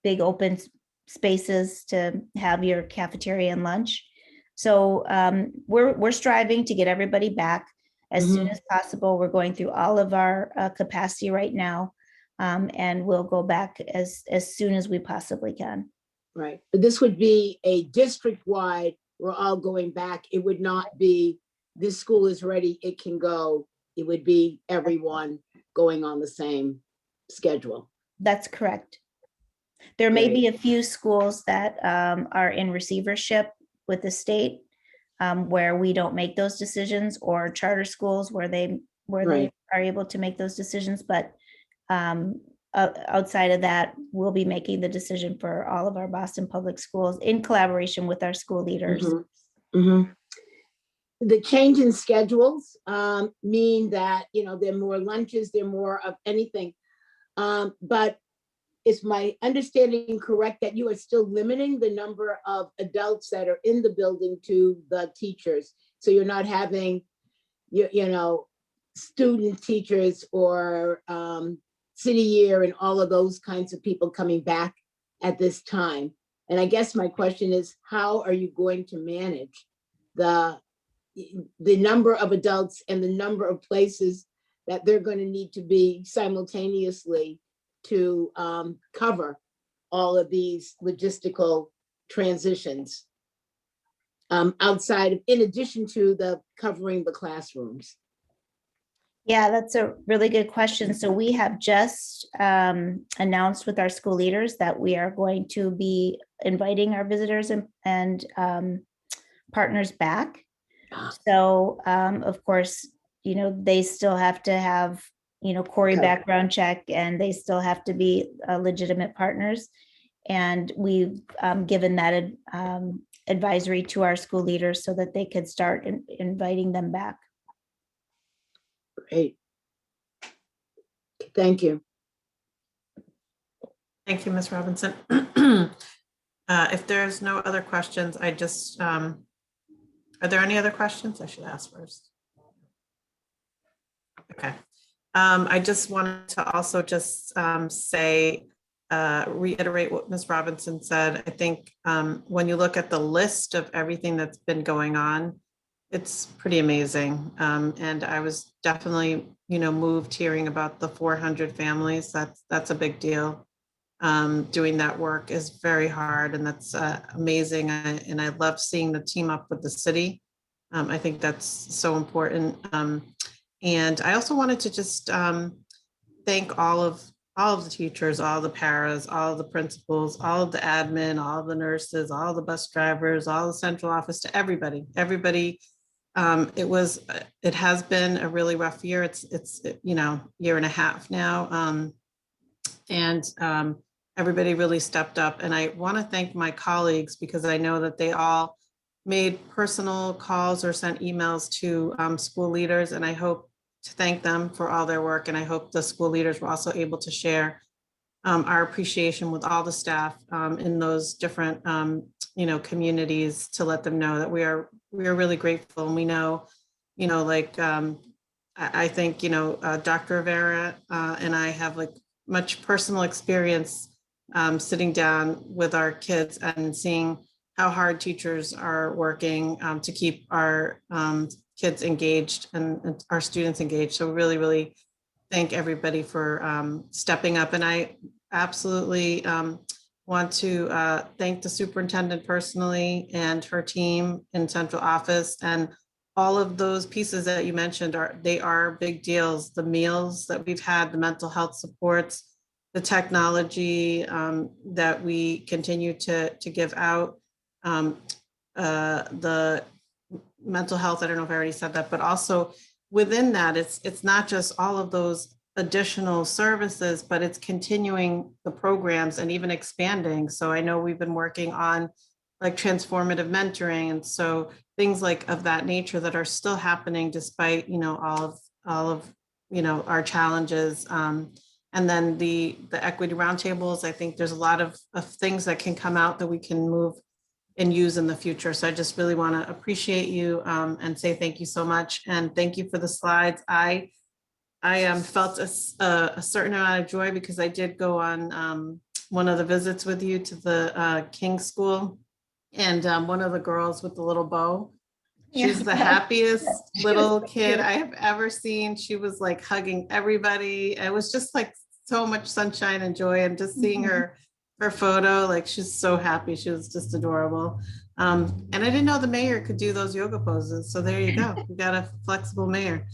big open spaces to have your cafeteria and lunch. So we're striving to get everybody back as soon as possible. We're going through all of our capacity right now. And we'll go back as soon as we possibly can. Right, but this would be a district-wide, we're all going back. It would not be, this school is ready, it can go. It would be everyone going on the same schedule. That's correct. There may be a few schools that are in receivership with the state where we don't make those decisions, or charter schools where they are able to make those decisions, but outside of that, we'll be making the decision for all of our Boston Public Schools in collaboration with our school leaders. The change in schedules mean that, there are more lunches, there are more of anything. But is my understanding correct that you are still limiting the number of adults that are in the building to the teachers? So you're not having, student teachers or city year and all of those kinds of people coming back at this time. And I guess my question is, how are you going to manage the number of adults and the number of places that they're going to need to be simultaneously to cover all of these logistical transitions in addition to the covering the classrooms? Yeah, that's a really good question. So we have just announced with our school leaders that we are going to be inviting our visitors and partners back. So of course, they still have to have, Corey Okay. background check, and they still have to be legitimate partners. And we've given that advisory to our school leaders so that they could start inviting them back. Great. Thank you. Thank you, Ms. Robinson. If there's no other questions, I just, are there any other questions? I should ask first. Okay. I just wanted to also just say, reiterate what Ms. Robinson said. I think when you look at the list of everything that's been going on, it's pretty amazing. And I was definitely, moved hearing about the 400 families. That's a big deal. Doing that work is very hard, and that's amazing. And I love seeing the team up with the city. I think that's so important. And I also wanted to just thank all of the teachers, all the paras, all the principals, all of the admin, all the nurses, all the bus drivers, all the central office, to everybody. It has been a really rough year. It's year and a half now. And everybody really stepped up. And I want to thank my colleagues, because I know that they all made personal calls or sent emails to school leaders. And I hope to thank them for all their work. And I hope the school leaders were also able to share our appreciation with all the staff in those different communities, to let them know that we are really grateful. And we know, I think, Dr. Rivera and I have much personal experience sitting down with our kids and seeing how hard teachers are working to keep our kids engaged and our students engaged. So really, really thank everybody for stepping up. And I absolutely want to thank the superintendent personally and her team in central office. And all of those pieces that you mentioned are big deals. The meals that we've had, the mental health supports, the technology that we continue to give out, the mental health, I don't know if I already said that, but also within that, it's not just all of those additional services, but it's continuing the programs and even expanding. So I know we've been working on transformative mentoring. And so things of that nature that are still happening despite, all of our challenges. And then the equity roundtables, I think there's a lot of things that can come out that we can move and use in the future. So I just really want to appreciate you and say thank you so much. And thank you for the slides. I felt a certain amount of joy because I did go on one of the visits with you to the King School, and one of the girls with the little bow, she's the happiest little kid I have ever seen. She was hugging everybody. It was just so much sunshine and joy, and just seeing her photo, she's so happy. She was just adorable. And I didn't know the mayor could do those yoga poses. So there you go. We got a flexible mayor.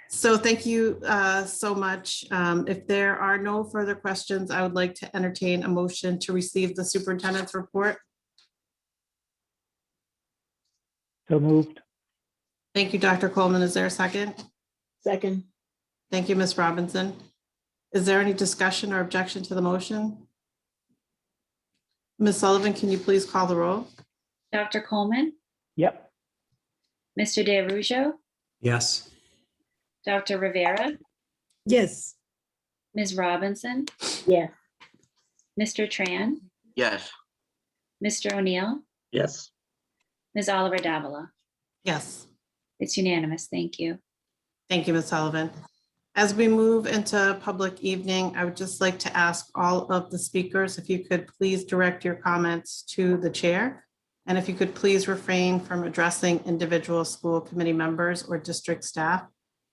So thank you so much. If there are no further questions, I would like to entertain a motion to receive the superintendent's report. So moved. Thank you, Dr. Coleman. Is there a second? Second. Thank you, Ms. Robinson. Is there any discussion or objection to the motion? Ms. Sullivan, can you please call the roll? Dr. Coleman, Yep. Mr. DeRujo, Yes. Dr. Rivera, Yes. Ms. Robinson, Yes. Mr. Tran, Yes. Mr. O'Neill, Yes. Ms. Oliver Davila. Yes. It's unanimous. Thank you. Thank you, Ms. Sullivan. As we move into public evening, I would just like to ask all of the speakers if you could please direct your comments to the chair. And if you could please refrain from addressing individual school committee members or district staff.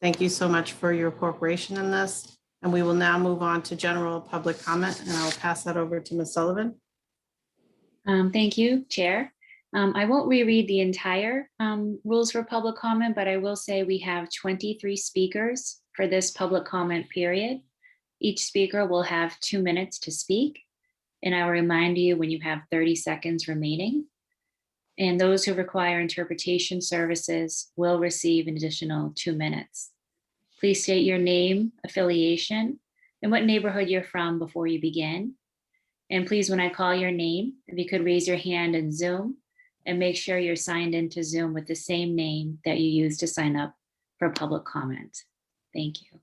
Thank you so much for your cooperation in this. And we will now move on to general public comment, and I'll pass that over to Ms. Sullivan. Thank you, Chair. I won't reread the entire rules for public comment, but I will say we have 23 speakers for this public comment period. Each speaker will have 2 minutes to speak. And I will remind you when you have 30 seconds remaining. And those who require interpretation services will receive an additional 2 minutes. Please state your name, affiliation, and what neighborhood you're from before you begin. And please, when I call your name, if you could raise your hand in Zoom and make sure you're signed into Zoom with the same name that you used to sign up for public comment. Thank you.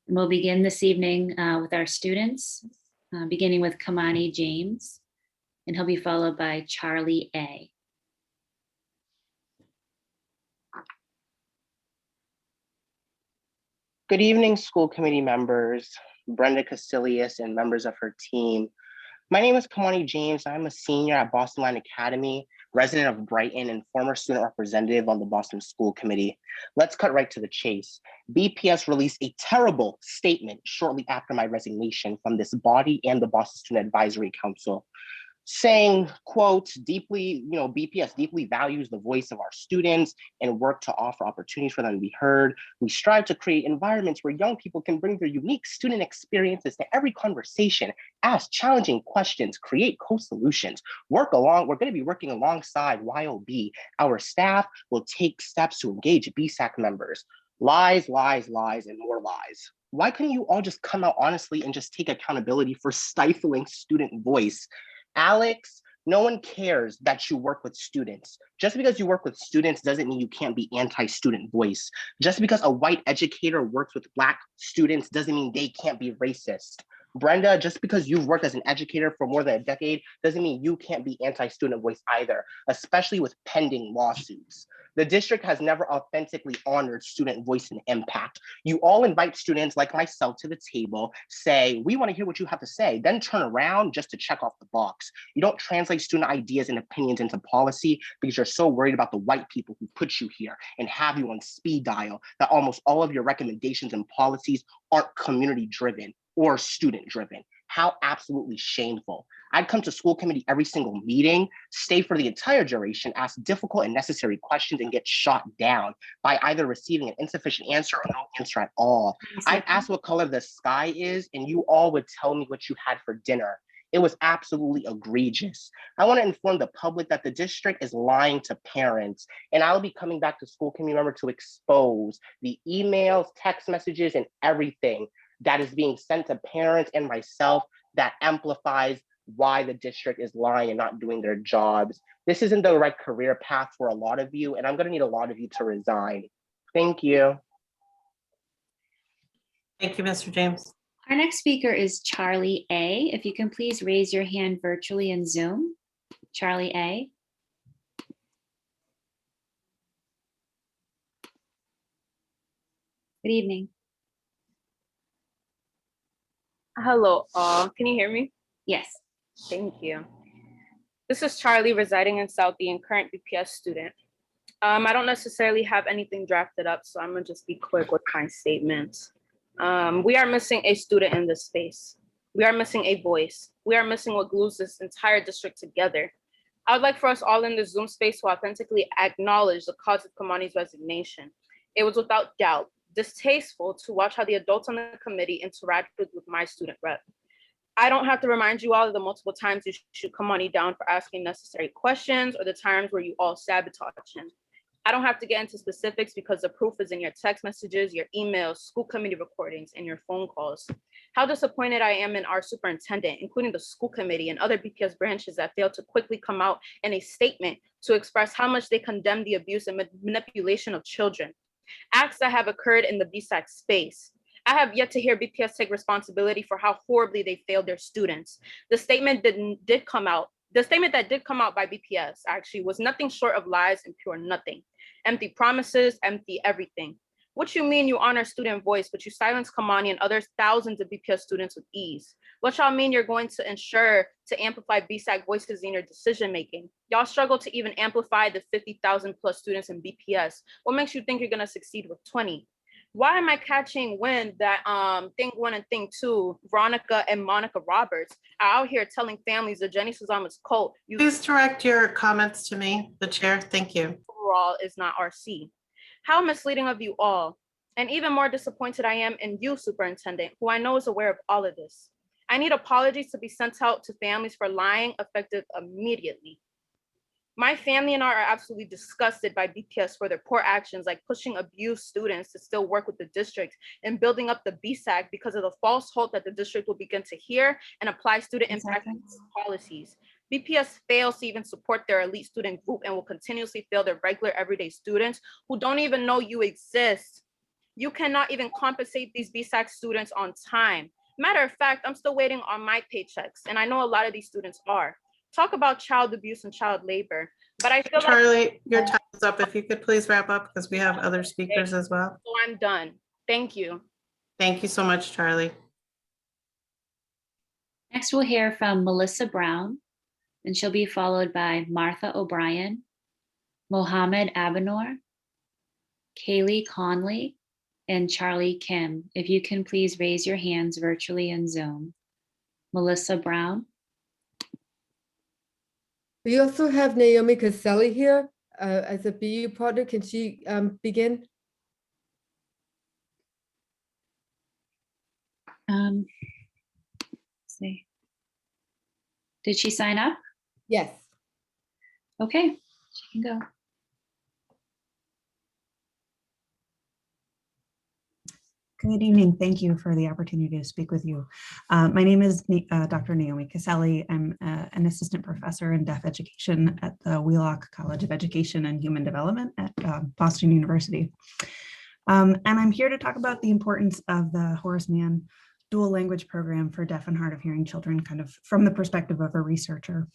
And we'll begin this evening with our students, beginning with Kamani James, and he'll be followed by Charlie A. Good evening, school committee members, Brenda Casilius and members of her team. My name is Kamani James. I'm a senior at Boston Line Academy, resident of Brighton and former student representative on the Boston School Committee. Let's cut right to the chase. BPS released a terrible statement shortly after my resignation from this body and the Boston Student Advisory Council, saying, quote, BPS deeply values the voice of our students and work to offer opportunities for them to be heard. We strive to create environments where young people can bring their unique student experiences to every conversation, ask challenging questions, create co-solutions, we're going to be working alongside YOB. Our staff will take steps to engage BSAC members. Lies, lies, lies, and more lies. Why couldn't you all just come out honestly and just take accountability for stifling student voice? Alex, no one cares that you work with students. Just because you work with students doesn't mean you can't be anti-student voice. Just because a white educator works with Black students doesn't mean they can't be racist. Brenda, just because you've worked as an educator for more than a decade doesn't mean you can't be anti-student voice either, especially with pending lawsuits. The district has never authentically honored student voice and impact. You all invite students like myself to the table, say, we want to hear what you have to say, then turn around just to check off the box. You don't translate student ideas and opinions into policy because you're so worried about the white people who put you here and have you on speed dial that almost all of your recommendations and policies aren't community driven or student driven. How absolutely shameful. I'd come to school committee every single meeting, stay for the entire duration, ask difficult and necessary questions, and get shot down by either receiving an insufficient answer or no answer at all. I'd ask what color the sky is, and you all would tell me what you had for dinner. It was absolutely egregious. I want to inform the public that the district is lying to parents, and I'll be coming back to school committee member to expose the emails, text messages, and everything that is being sent to parents and myself that amplifies why the district is lying and not doing their jobs. This isn't the right career path for a lot of you, and I'm going to need a lot of you to resign. Thank you. Thank you, Mr. James. Our next speaker is Charlie A. If you can please raise your hand virtually in Zoom. Charlie A. Good evening. Hello, can you hear me? Yes. Thank you. This is Charlie, residing in Southie and current BPS student. I don't necessarily have anything drafted up, so I'm gonna just be quick with my statements. We are missing a student in this space. We are missing a voice. We are missing what glues this entire district together. I would like for us all in the Zoom space to authentically acknowledge the cause of Kamani's resignation. It was without doubt distasteful to watch how the adults on the committee interacted with my student rep. I don't have to remind you all of the multiple times you shoot Kamani down for asking necessary questions or the times where you all sabotage him. I don't have to get into specifics because the proof is in your text messages, your emails, school committee recordings, and your phone calls. How disappointed I am in our superintendent, including the school committee and other BPS branches that failed to quickly come out in a statement to express how much they condemn the abuse and manipulation of children. Acts that have occurred in the BSAC space. I have yet to hear BPS take responsibility for how horribly they failed their students. The statement that did come out by BPS actually was nothing short of lies and pure nothing. Empty promises, empty everything. What you mean you honor student voice, but you silence Kamani and other thousands of BPS students with ease? What y'all mean you're going to ensure to amplify BSAC voices in your decision-making? Y'all struggle to even amplify the 50,000 plus students in BPS. What makes you think you're gonna succeed with 20? Why am I catching wind that thing 1 and thing 2, Veronica and Monica Roberts, are out here telling families that Jenny Suzama's cult Please direct your comments to me, the chair. Thank you. overall is not RC? How misleading of you all. And even more disappointed I am in you, Superintendent, who I know is aware of all of this. I need apologies to be sent out to families for lying effective immediately. My family and I are absolutely disgusted by BPS for their poor actions, like pushing abused students to still work with the district and building up the BSAC because of the false hope that the district will begin to hear and apply student impact policies. BPS fails to even support their elite student group and will continuously fail their regular everyday students who don't even know you exist. You cannot even compensate these BSAC students on time. Matter of fact, I'm still waiting on my paychecks, and I know a lot of these students are. Talk about child abuse and child labor, but I feel Charlie, your time is up. If you could please wrap up because we have other speakers as well. So I'm done. Thank you. Thank you so much, Charlie. Next, we'll hear from Melissa Brown, and she'll be followed by Martha O'Brien, Mohammed Abenor, Kaylee Conley, and Charlie Kim. If you can please raise your hands virtually in Zoom. Melissa Brown. We also have Naomi Caselli here as a BU partner. Can she begin? Let's see. Did she sign up? Yes. Okay, she can go. Good evening. Thank you for the opportunity to speak with you. My name is Dr. Naomi Caselli. I'm an assistant professor in deaf education at the Wheelock College of Education and Human Development at Boston University. And I'm here to talk about the importance of the Horace Mann dual language program for deaf and hard of hearing children, kind of from the perspective of a researcher.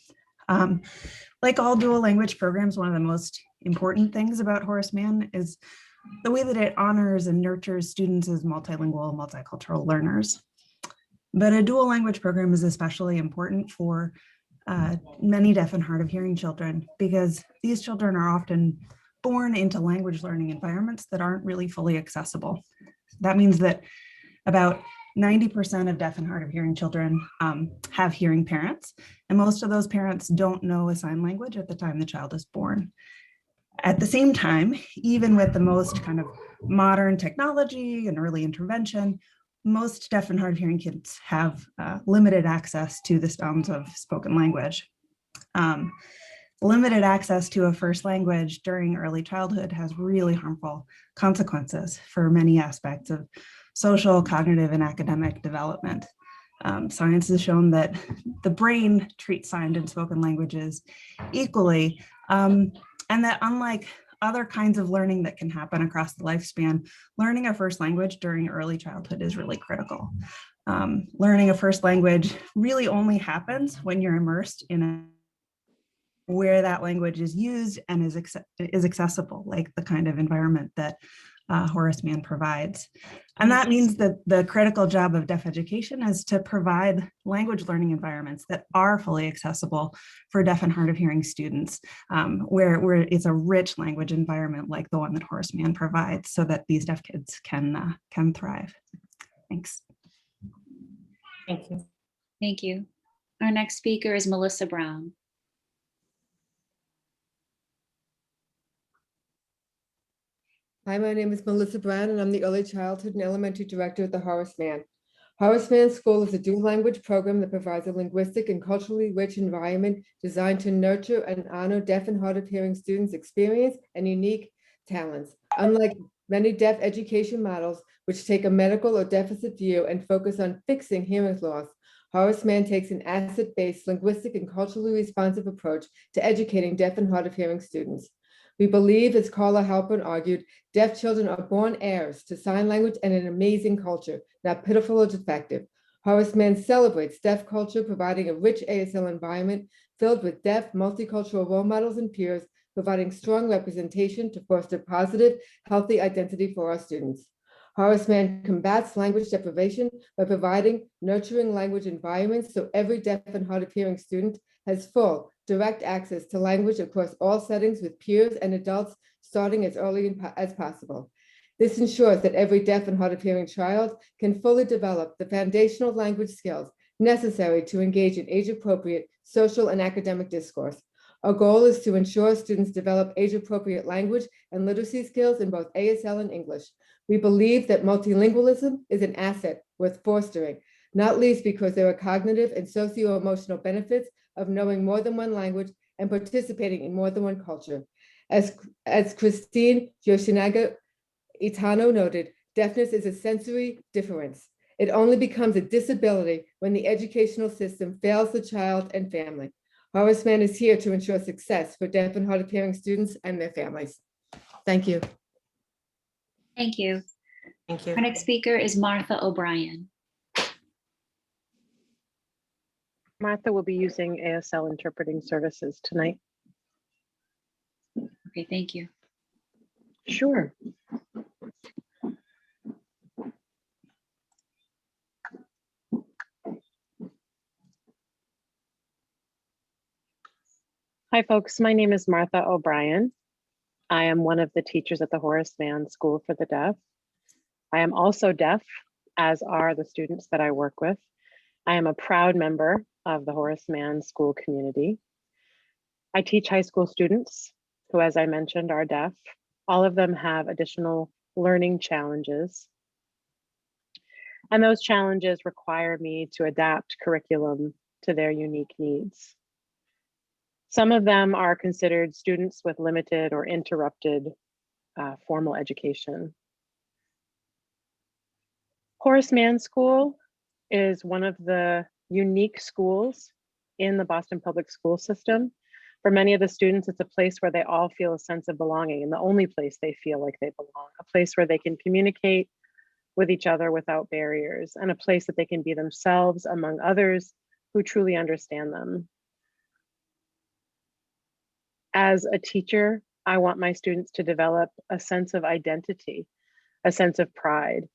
Like all dual language programs, one of the most important things about Horace Mann is the way that it honors and nurtures students as multilingual, multicultural learners. But a dual language program is especially important for many deaf and hard of hearing children because these children are often born into language learning environments that aren't really fully accessible. That means that about 90% of deaf and hard of hearing children have hearing parents, and most of those parents don't know a sign language at the time the child is born. At the same time, even with the most kind of modern technology and early intervention, most deaf and hard of hearing kids have limited access to the sounds of spoken language. Limited access to a first language during early childhood has really harmful consequences for many aspects of social, cognitive, and academic development. Science has shown that the brain treats signed and spoken languages equally, and that unlike other kinds of learning that can happen across the lifespan, learning a first language during early childhood is really critical. Learning a first language really only happens when you're immersed in where that language is used and is accessible, like the kind of environment that Horace Mann provides. And that means that the critical job of deaf education is to provide language learning environments that are fully accessible for deaf and hard of hearing students, where it's a rich language environment like the one that Horace Mann provides so that these deaf kids can thrive. Thanks. Thank you. Thank you. Our next speaker is Melissa Brown. Hi, my name is Melissa Brown, and I'm the Early Childhood and Elementary Director at the Horace Mann. Horace Mann School is a dual language program that provides a linguistic and culturally rich environment designed to nurture and honor deaf and hard of hearing students' experience and unique talents. Unlike many deaf education models, which take a medical or deficit view and focus on fixing hearing loss, Horace Mann takes an asset-based, linguistic, and culturally responsive approach to educating deaf and hard of hearing students. We believe, as Carla Halpern argued, deaf children are born heirs to sign language and an amazing culture, not pitiful or defective. Horace Mann celebrates deaf culture, providing a rich ASL environment filled with deaf, multicultural role models and peers, providing strong representation to foster positive, healthy identity for our students. Horace Mann combats language deprivation by providing nurturing language environments so every deaf and hard of hearing student has full, direct access to language across all settings with peers and adults starting as early as possible. This ensures that every deaf and hard of hearing child can fully develop the foundational language skills necessary to engage in age-appropriate social and academic discourse. Our goal is to ensure students develop age-appropriate language and literacy skills in both ASL and English. We believe that multilingualism is an asset worth fostering, not least because there are cognitive and socio-emotional benefits of knowing more than one language and participating in more than one culture. As Christine Yoshinaga Itano noted, deafness is a sensory difference. It only becomes a disability when the educational system fails the child and family. Horace Mann is here to ensure success for deaf and hard of hearing students and their families. Thank you. Thank you. Thank you. Our next speaker is Martha O'Brien. Martha will be using ASL interpreting services tonight. Okay, thank you. Sure. Hi, folks. My name is Martha O'Brien. I am one of the teachers at the Horace Mann School for the Deaf. I am also deaf, as are the students that I work with. I am a proud member of the Horace Mann School community. I teach high school students who, as I mentioned, are deaf. All of them have additional learning challenges. And those challenges require me to adapt curriculum to their unique needs. Some of them are considered students with limited or interrupted formal education. Horace Mann School is one of the unique schools in the Boston Public School system. For many of the students, it's a place where they all feel a sense of belonging, and the only place they feel like they belong, a place where they can communicate with each other without barriers, and a place that they can be themselves among others who truly understand them. As a teacher, I want my students to develop a sense of identity, a sense of pride.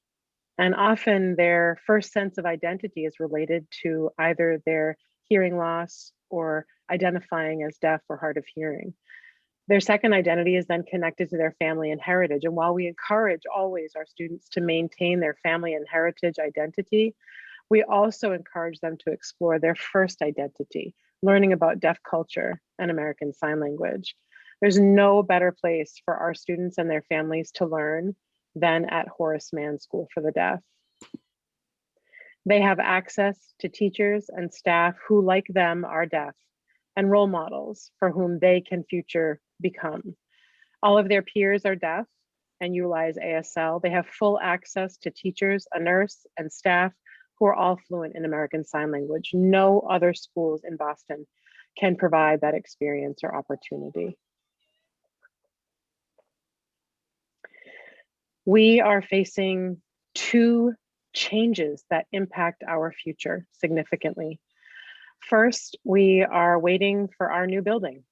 And often their first sense of identity is related to either their hearing loss or identifying as deaf or hard of hearing. Their second identity is then connected to their family and heritage. And while we encourage always our students to maintain their family and heritage identity, we also encourage them to explore their first identity, learning about deaf culture and American Sign Language. There's no better place for our students and their families to learn than at Horace Mann School for the Deaf. They have access to teachers and staff who, like them, are deaf, and role models for whom they can future become. All of their peers are deaf and utilize ASL. They have full access to teachers, a nurse, and staff who are all fluent in American Sign Language. No other schools in Boston can provide that experience or opportunity. We are facing two changes that impact our future significantly. First, we are waiting for our new building.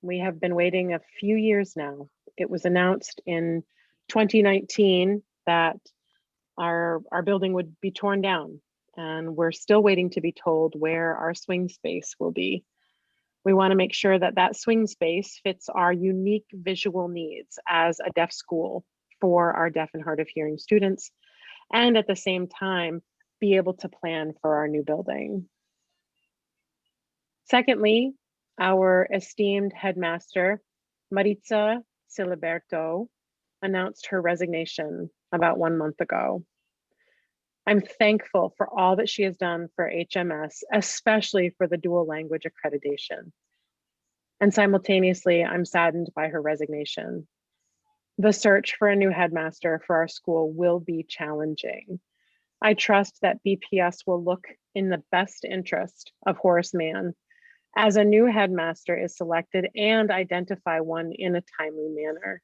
We have been waiting a few years now. It was announced in 2019 that our building would be torn down, and we're still waiting to be told where our swing space will be. We want to make sure that that swing space fits our unique visual needs as a deaf school for our deaf and hard of hearing students, and at the same time, be able to plan for our new building. Secondly, our esteemed headmaster, Maritza Siliberto, announced her resignation about 1 month ago. I'm thankful for all that she has done for HMS, especially for the dual language accreditation. And simultaneously, I'm saddened by her resignation. The search for a new headmaster for our school will be challenging. I trust that BPS will look in the best interest of Horace Mann as a new headmaster is selected and identify one in a timely manner.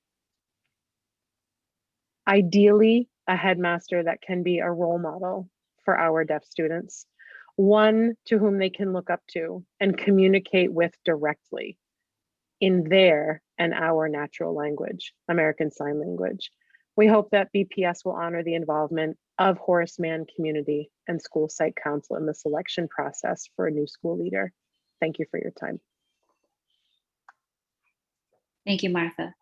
Ideally, a headmaster that can be a role model for our deaf students, one to whom they can look up to and communicate with directly in their and our natural language, American Sign Language. We hope that BPS will honor the involvement of Horace Mann community and school site council in the selection process for a new school leader. Thank you for your time. Thank you, Martha.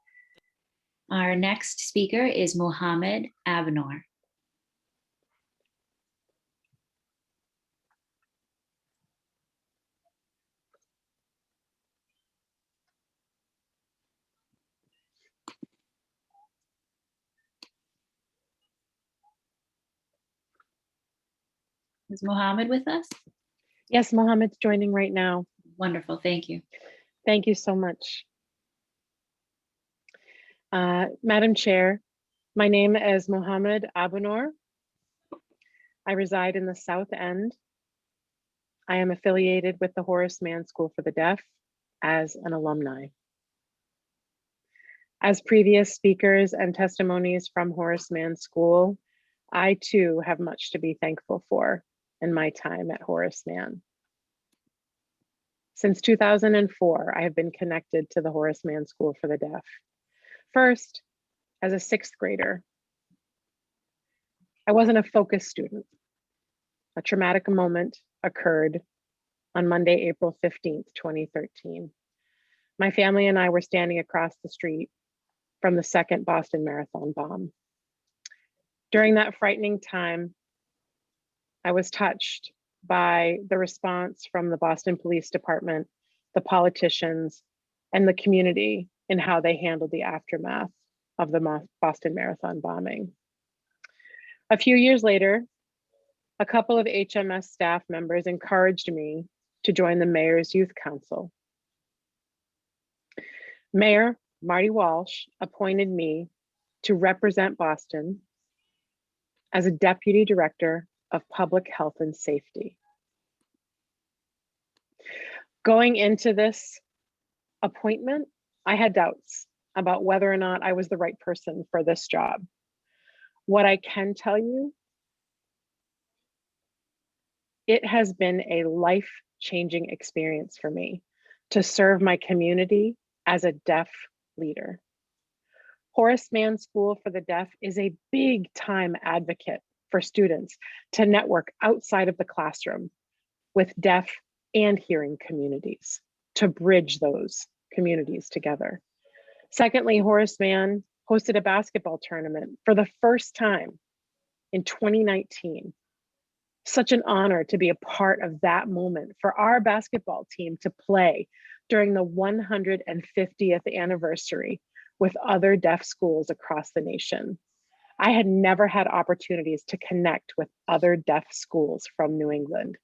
Our next speaker is Mohammed Abnor. Is Mohammed with us? Yes, Mohammed's joining right now. Wonderful, thank you. Thank you so much. Madam Chair, my name is Mohammed Abunor. I reside in the South End. I am affiliated with the Horace Mann School for the Deaf as an alumni. As previous speakers and testimonies from Horace Mann School, I too have much to be thankful for in my time at Horace Mann. Since 2004, I have been connected to the Horace Mann School for the Deaf. First, as a sixth grader, I wasn't a focused student. A traumatic moment occurred on Monday, April 15th, 2013. My family and I were standing across the street from the second Boston Marathon bomb. During that frightening time, I was touched by the response from the Boston Police Department, the politicians, and the community in how they handled the aftermath of the Boston Marathon bombing. A few years later, a couple of HMS staff members encouraged me to join the Mayor's Youth Council. Mayor Marty Walsh appointed me to represent Boston as a Deputy Director of Public Health and Safety. Going into this appointment, I had doubts about whether or not I was the right person for this job. What I can tell you, it has been a life-changing experience for me to serve my community as a deaf leader. Horace Mann School for the Deaf is a big time advocate for students to network outside of the classroom with deaf and hearing communities to bridge those communities together. Secondly, Horace Mann hosted a basketball tournament for the first time in 2019. Such an honor to be a part of that moment for our basketball team to play during the 150th anniversary with other deaf schools across the nation. I had never had opportunities to connect with other deaf schools from New England.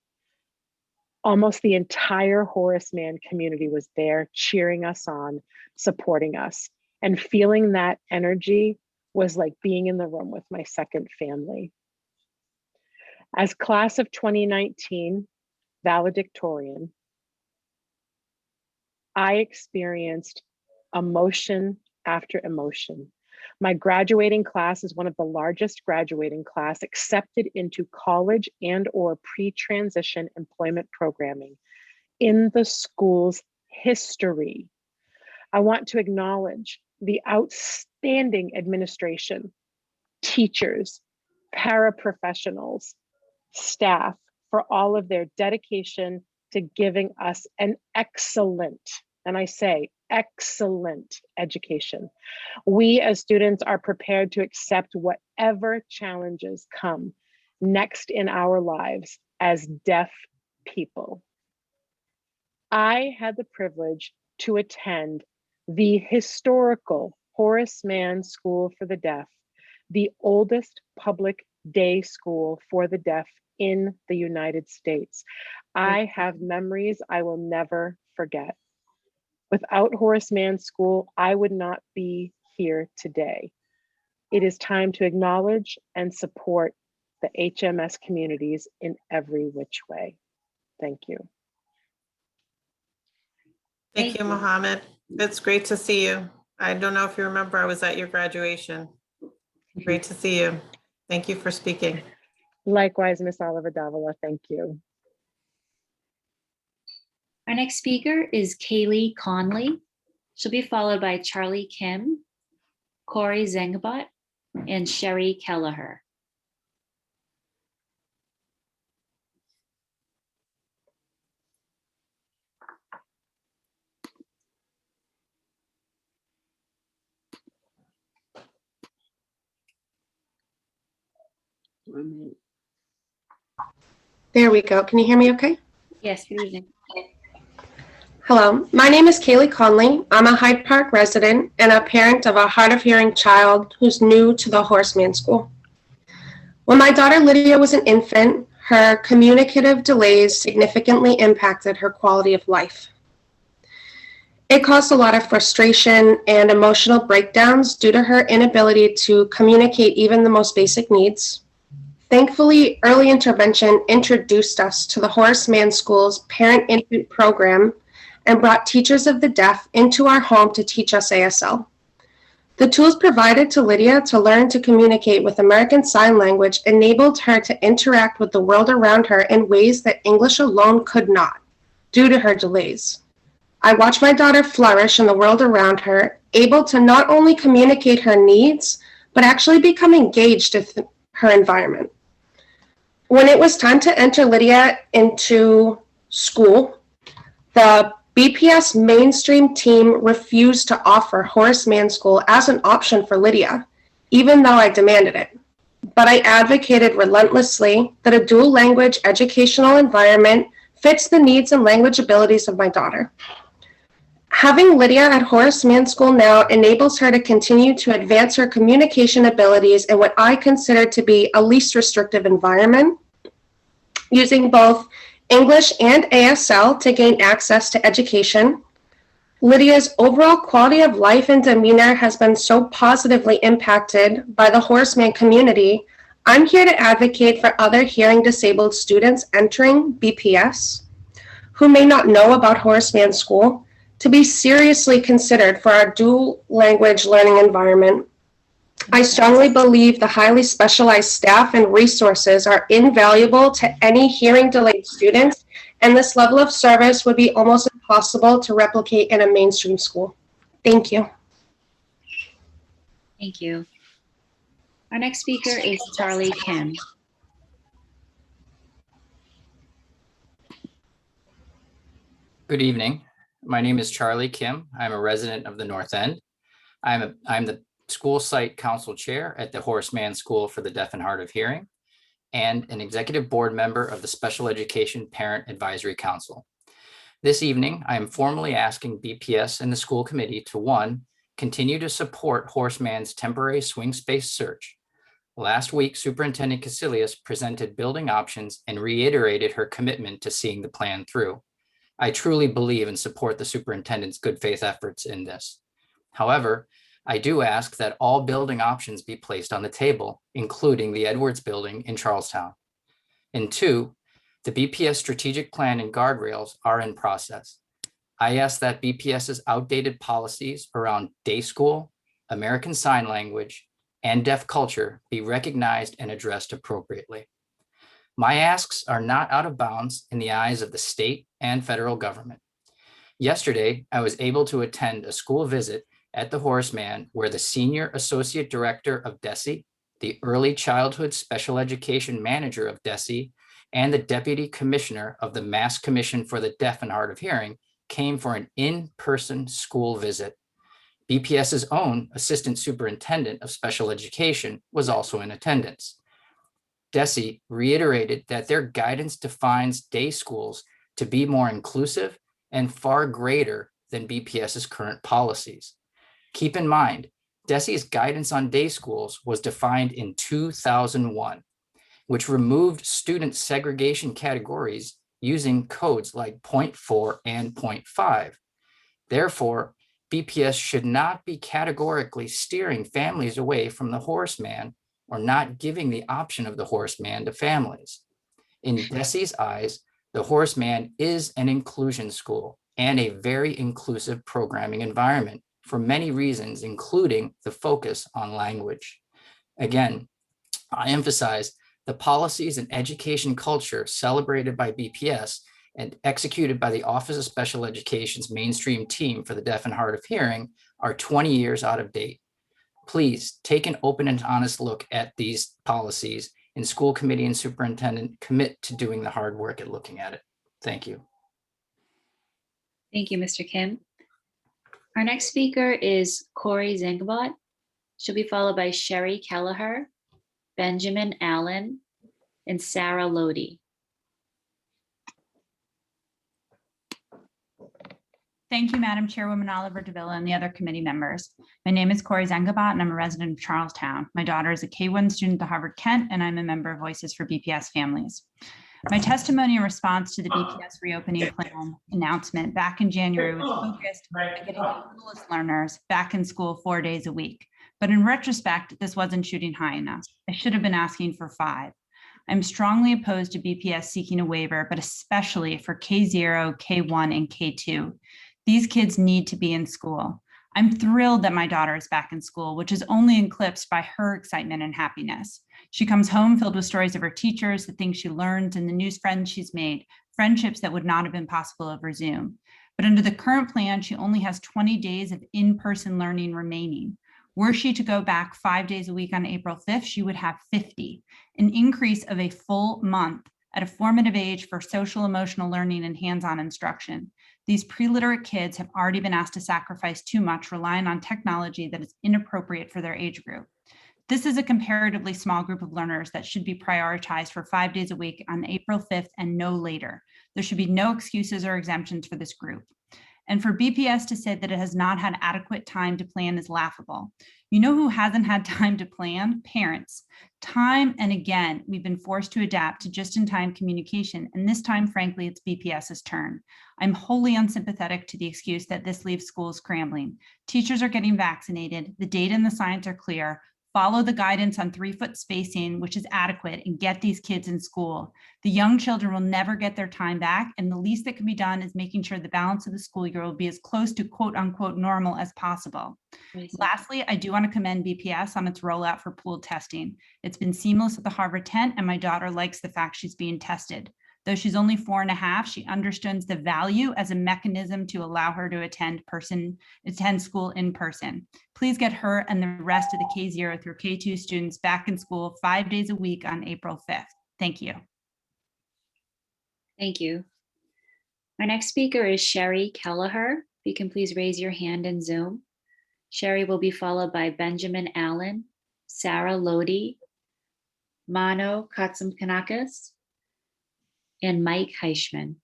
Almost the entire Horace Mann community was there cheering us on, supporting us, and feeling that energy was like being in the room with my second family. As class of 2019 valedictorian, I experienced emotion after emotion. My graduating class is one of the largest graduating class accepted into college and/or pre-transition employment programming in the school's history. I want to acknowledge the outstanding administration, teachers, paraprofessionals, staff for all of their dedication to giving us an excellent, and I say excellent, education. We as students are prepared to accept whatever challenges come next in our lives as deaf people. I had the privilege to attend the historical Horace Mann School for the Deaf, the oldest public day school for the deaf in the United States. I have memories I will never forget. Without Horace Mann School, I would not be here today. It is time to acknowledge and support the HMS communities in every which way. Thank you. Thank you, Mohammed. It's great to see you. I don't know if you remember, I was at your graduation. Great to see you. Thank you for speaking. Likewise, Ms. Oliver Davila, thank you. Our next speaker is Kaylee Conley. She'll be followed by Charlie Kim, Corey Zengabot, and Sherry Kelleher. There we go. Can you hear me okay? Yes, good evening. Hello, my name is Kaylee Conley. I'm a Hyde Park resident and a parent of a hard of hearing child who's new to the Horseman School. When my daughter Lydia was an infant, her communicative delays significantly impacted her quality of life. It caused a lot of frustration and emotional breakdowns due to her inability to communicate even the most basic needs. Thankfully, early intervention introduced us to the Horace Mann School's parent-infant program and brought teachers of the deaf into our home to teach us ASL. The tools provided to Lydia to learn to communicate with American Sign Language enabled her to interact with the world around her in ways that English alone could not, due to her delays. I watched my daughter flourish in the world around her, able to not only communicate her needs, but actually become engaged with her environment. When it was time to enter Lydia into school, the BPS mainstream team refused to offer Horace Mann School as an option for Lydia, even though I demanded it. But I advocated relentlessly that a dual language educational environment fits the needs and language abilities of my daughter. Having Lydia at Horace Mann School now enables her to continue to advance her communication abilities in what I consider to be a least restrictive environment, using both English and ASL to gain access to education. Lydia's overall quality of life and demeanor has been so positively impacted by the Horace Mann community. I'm here to advocate for other hearing disabled students entering BPS who may not know about Horace Mann School to be seriously considered for our dual language learning environment. I strongly believe the highly specialized staff and resources are invaluable to any hearing delayed students, and this level of service would be almost impossible to replicate in a mainstream school. Thank you. Thank you. Our next speaker is Charlie Kim. Good evening. My name is Charlie Kim. I'm a resident of the North End. I'm the School Site Council Chair at the Horace Mann School for the Deaf and Hard of Hearing, and an executive board member of the Special Education Parent Advisory Council. This evening, I am formally asking BPS and the school committee to, one, continue to support Horace Mann's temporary swing space search. Last week, Superintendent Casillas presented building options and reiterated her commitment to seeing the plan through. I truly believe and support the superintendent's good faith efforts in this. However, I do ask that all building options be placed on the table, including the Edwards Building in Charlestown. And two, the BPS strategic plan and guardrails are in process. I ask that BPS's outdated policies around day school, American Sign Language, and deaf culture be recognized and addressed appropriately. My asks are not out of bounds in the eyes of the state and federal government. Yesterday, I was able to attend a school visit at the Horace Mann, where the Senior Associate Director of DESE, the Early Childhood Special Education Manager of DESE, and the Deputy Commissioner of the Mass Commission for the Deaf and Hard of Hearing came for an in-person school visit. BPS's own Assistant Superintendent of Special Education was also in attendance. DESE reiterated that their guidance defines day schools to be more inclusive and far greater than BPS's current policies. Keep in mind, DESE's guidance on day schools was defined in 2001, which removed student segregation categories using codes like 0.4 and 0.5. Therefore, BPS should not be categorically steering families away from the Horace Mann or not giving the option of the Horace Mann to families. In DESE's eyes, the Horace Mann is an inclusion school and a very inclusive programming environment for many reasons, including the focus on language. Again, I emphasize the policies and education culture celebrated by BPS and executed by the Office of Special Education's mainstream team for the deaf and hard of hearing are 20 years out of date. Please take an open and honest look at these policies, and school committee and superintendent commit to doing the hard work at looking at it. Thank you. Thank you, Mr. Kim. Our next speaker is Corey Zangabot. She'll be followed by Sherry Kelleher, Benjamin Allen, and Sarah Lodi. Thank you, Madam Chairwoman Oliver Davila and the other committee members. My name is Corey Zengabot and I'm a resident of Charlestown. My daughter is a K-1 student at Harvard Kent and I'm a member of Voices for BPS Families. My testimony in response to the BPS reopening plan announcement back in January was focused on getting the littlest learners back in school 4 days a week. But in retrospect, this wasn't shooting high enough. I should have been asking for 5. I'm strongly opposed to BPS seeking a waiver, but especially for K0, K1, and K2. These kids need to be in school. I'm thrilled that my daughter is back in school, which is only eclipsed by her excitement and happiness. She comes home filled with stories of her teachers, the things she learned, and the new friends she's made, friendships that would not have been possible over Zoom. But under the current plan, she only has 20 days of in-person learning remaining. Were she to go back 5 days a week on April 5th, she would have 50, an increase of a full month at a formative age for social emotional learning and hands-on instruction. These pre-literate kids have already been asked to sacrifice too much, relying on technology that is inappropriate for their age group. This is a comparatively small group of learners that should be prioritized for 5 days a week on April 5th and no later. There should be no excuses or exemptions for this group. And for BPS to say that it has not had adequate time to plan is laughable. You know who hasn't had time to plan? Parents. Time and again, we've been forced to adapt to just-in-time communication, and this time, frankly, it's BPS's turn. I'm wholly unsympathetic to the excuse that this leaves schools scrambling. Teachers are getting vaccinated, the data and the science are clear. Follow the guidance on 3-foot spacing, which is adequate, and get these kids in school. The young children will never get their time back, and the least that can be done is making sure the balance of the school year will be as close to quote unquote normal as possible. Lastly, I do want to commend BPS on its rollout for pooled testing. It's been seamless at the Harvard tent, and my daughter likes the fact she's being tested. Though she's only 4.5, she understands the value as a mechanism to allow her to attend school in person. Please get her and the rest of the K0 through K2 students back in school 5 days a week on April 5th. Thank you. Thank you. Our next speaker is Sherry Kelleher. If you can please raise your hand in Zoom. Sherry will be followed by Benjamin Allen, Sarah Lodi, Mano Katsamkanakis, and Mike Heischman.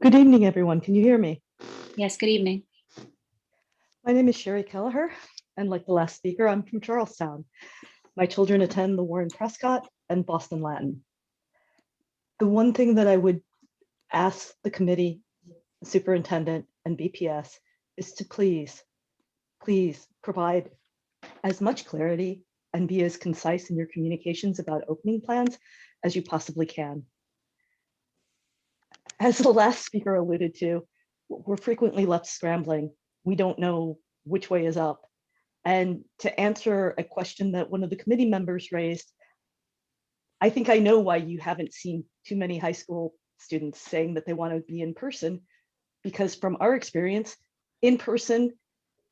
Good evening, everyone. Can you hear me? Yes, good evening. My name is Sherry Kelleher, and like the last speaker, I'm from Charlestown. My children attend the Warren Prescott and Boston Latin. The one thing that I would ask the committee, the superintendent, and BPS is to please provide as much clarity and be as concise in your communications about opening plans as you possibly can. As the last speaker alluded to, we're frequently left scrambling. We don't know which way is up. And to answer a question that one of the committee members raised, I think I know why you haven't seen too many high school students saying that they want to be in person, because from our experience, in person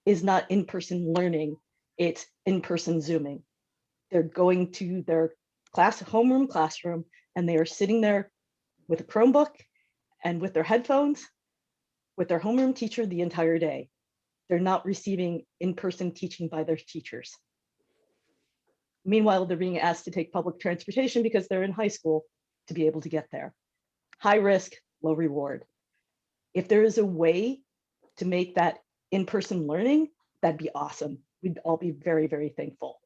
is not in-person learning, it's in-person Zooming. They're going to their homeroom classroom, and they are sitting there with a Chromebook and with their headphones, with their homeroom teacher the entire day. They're not receiving in-person teaching by their teachers. Meanwhile, they're being asked to take public transportation because they're in high school to be able to get there. High risk, low reward. If there is a way to make that in-person learning, that'd be awesome. We'd all be very, very thankful.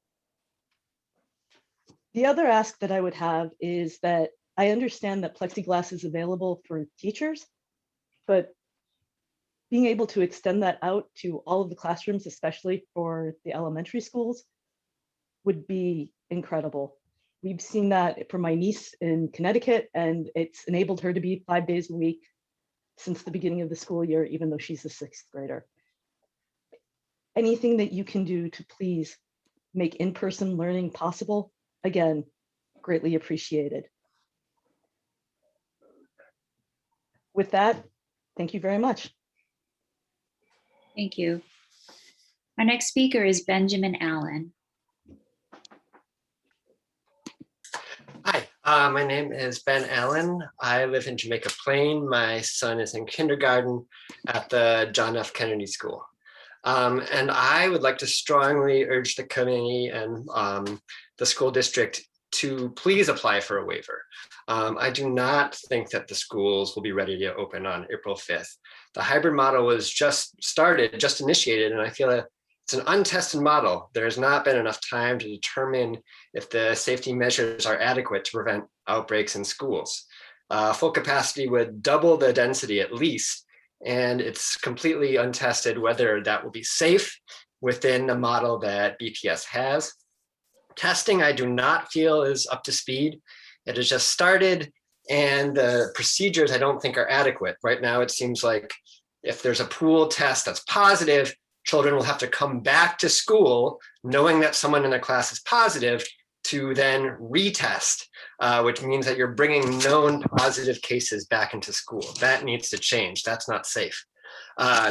The other ask that I would have is that I understand that plexiglass is available for teachers, but being able to extend that out to all of the classrooms, especially for the elementary schools, would be incredible. We've seen that for my niece in Connecticut, and it's enabled her to be 5 days a week since the beginning of the school year, even though she's a 6th grader. Anything that you can do to please make in-person learning possible, again, greatly appreciated. With that, thank you very much. Thank you. Our next speaker is Benjamin Allen. Hi, My name is Ben Allen. I live in Jamaica Plain. My son is in kindergarten at the John F. Kennedy School. And I would like to strongly urge the committee and the school district to please apply for a waiver. I do not think that the schools will be ready to open on April 5th. The hybrid model was just started, just initiated, and I feel that it's an untested model. There has not been enough time to determine if the safety measures are adequate to prevent outbreaks in schools. Full capacity would double the density at least, and it's completely untested whether that will be safe within the model that BPS has. Testing, I do not feel is up to speed. It has just started, and the procedures I don't think are adequate. Right now, it seems like if there's a pool test that's positive, children will have to come back to school knowing that someone in their class is positive to then retest, which means that you're bringing known positive cases back into school. That needs to change. That's not safe.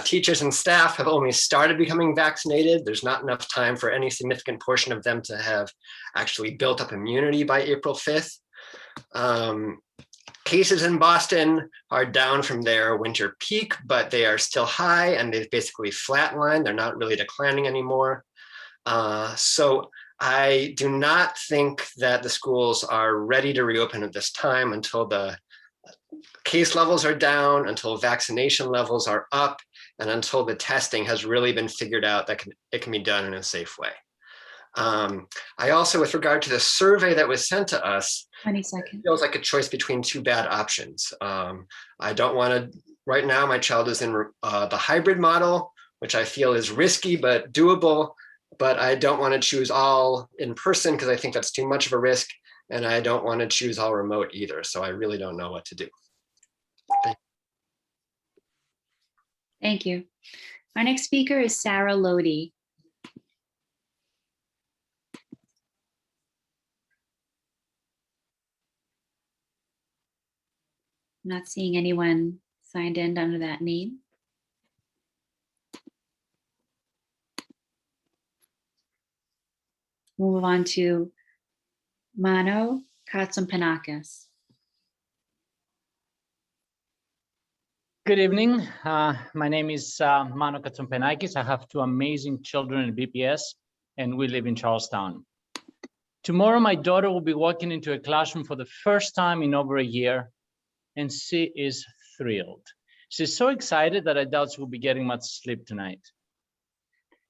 Teachers and staff have only started becoming vaccinated. There's not enough time for any significant portion of them to have actually built up immunity by April 5th. Cases in Boston are down from their winter peak, but they are still high and they've basically flatlined. They're not really declining anymore. So I do not think that the schools are ready to reopen at this time until the case levels are down, until vaccination levels are up, and until the testing has really been figured out that it can be done in a safe way. I also, with regard to the survey that was sent to us, 20 seconds. Feels like a choice between two bad options. I don't want to, right now my child is in the hybrid model, which I feel is risky but doable, but I don't want to choose all in person because I think that's too much of a risk, and I don't want to choose all remote either. So I really don't know what to do. Thank you. Our next speaker is Sarah Lodi. Not seeing anyone signed in under that name. Move on to Mano Katsopanakis. Good evening. My name is Mano Katsopanakis. I have two amazing children in BPS, and we live in Charlestown. Tomorrow, my daughter will be walking into a classroom for the first time in over a year, and she is thrilled. She's so excited that I doubt she will be getting much sleep tonight.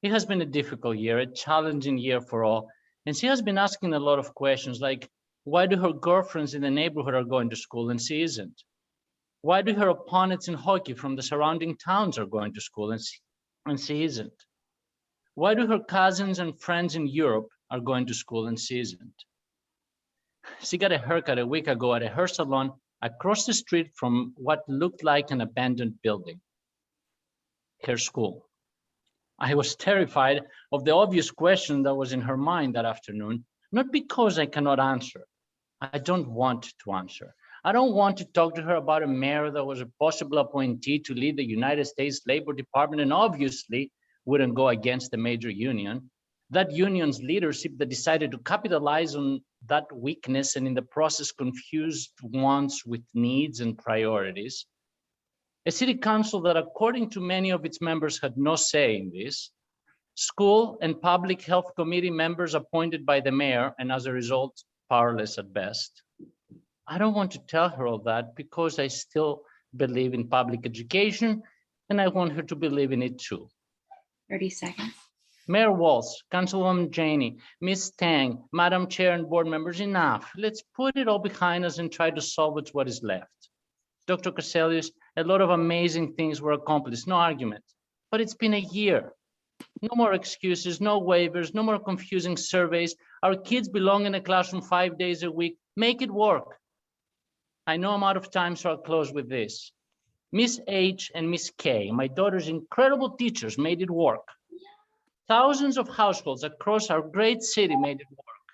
It has been a difficult year, a challenging year for all, and she has been asking a lot of questions like, why do her girlfriends in the neighborhood are going to school and she isn't? Why do her opponents in hockey from the surrounding towns are going to school and she isn't? Why do her cousins and friends in Europe are going to school and she isn't? She got a haircut a week ago at a hair salon across the street from what looked like an abandoned building, her school. I was terrified of the obvious question that was in her mind that afternoon, not because I cannot answer. I don't want to answer. I don't want to talk to her about a mayor that was a possible appointee to lead the United States Labor Department and obviously wouldn't go against the major union. That union's leadership that decided to capitalize on that weakness and in the process confused wants with needs and priorities. A city council that, according to many of its members, had no say in this. School and public health committee members appointed by the mayor and as a result, powerless at best. I don't want to tell her all that because I still believe in public education and I want her to believe in it too. 30 seconds. Mayor Waltz, Councilwoman Janey, Ms. Tang, Madam Chair and board members, enough. Let's put it all behind us and try to salvage what is left. Dr. Caselius, a lot of amazing things were accomplished, no argument, but it's been a year. No more excuses, no waivers, no more confusing surveys. Our kids belong in a classroom 5 days a week. Make it work. I know I'm out of time, so I'll close with this. Miss H and Miss K, my daughter's incredible teachers, made it work. Thousands of households across our great city made it work.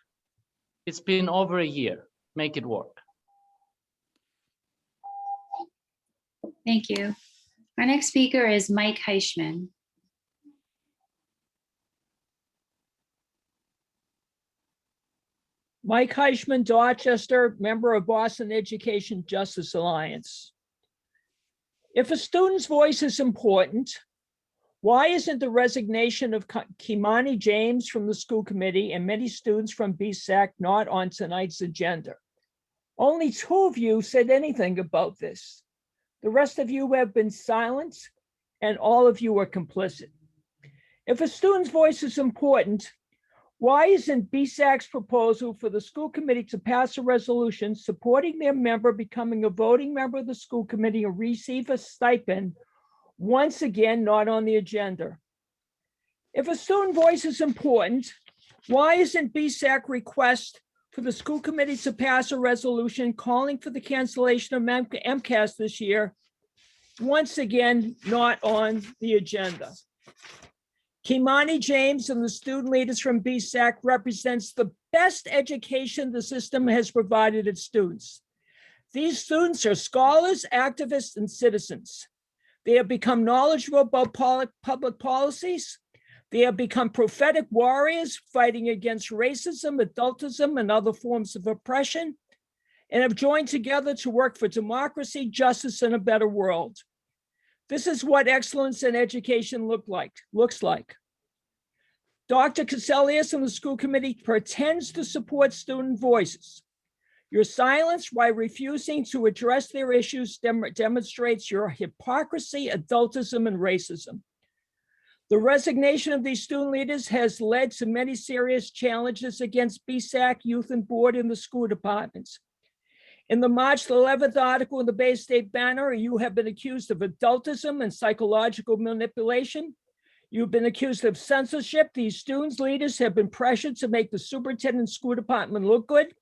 It's been over a year. Make it work. Thank you. Our next speaker is Mike Heischman. Mike Heisman, Dorchester, member of Boston Education Justice Alliance. If a student's voice is important, why isn't the resignation of Kimani James from the school committee and many students from BSAC not on tonight's agenda? Only 2 of you said anything about this. The rest of you have been silent, and all of you are complicit. If a student's voice is important, why isn't BSAC's proposal for the school committee to pass a resolution supporting their member becoming a voting member of the school committee and receive a stipend once again not on the agenda? If a student voice is important, why isn't BSAC request for the school committee to pass a resolution calling for the cancellation of MCAS this year once again not on the agenda? Kimani James and the student leaders from BSAC represents the best education the system has provided its students. These students are scholars, activists, and citizens. They have become knowledgeable about public policies. They have become prophetic warriors fighting against racism, adultism, and other forms of oppression, and have joined together to work for democracy, justice, and a better world. This is what excellence in education looks like. Dr. Cassellius and the school committee pretends to support student voices. Your silence while refusing to address their issues demonstrates your hypocrisy, adultism, and racism. The resignation of these student leaders has led to many serious challenges against BSAC, youth and board, in the school departments. In the March 11th article in the Bay State Banner, you have been accused of adultism and psychological manipulation. You've been accused of censorship. These students' leaders have been pressured to make the superintendent school department look good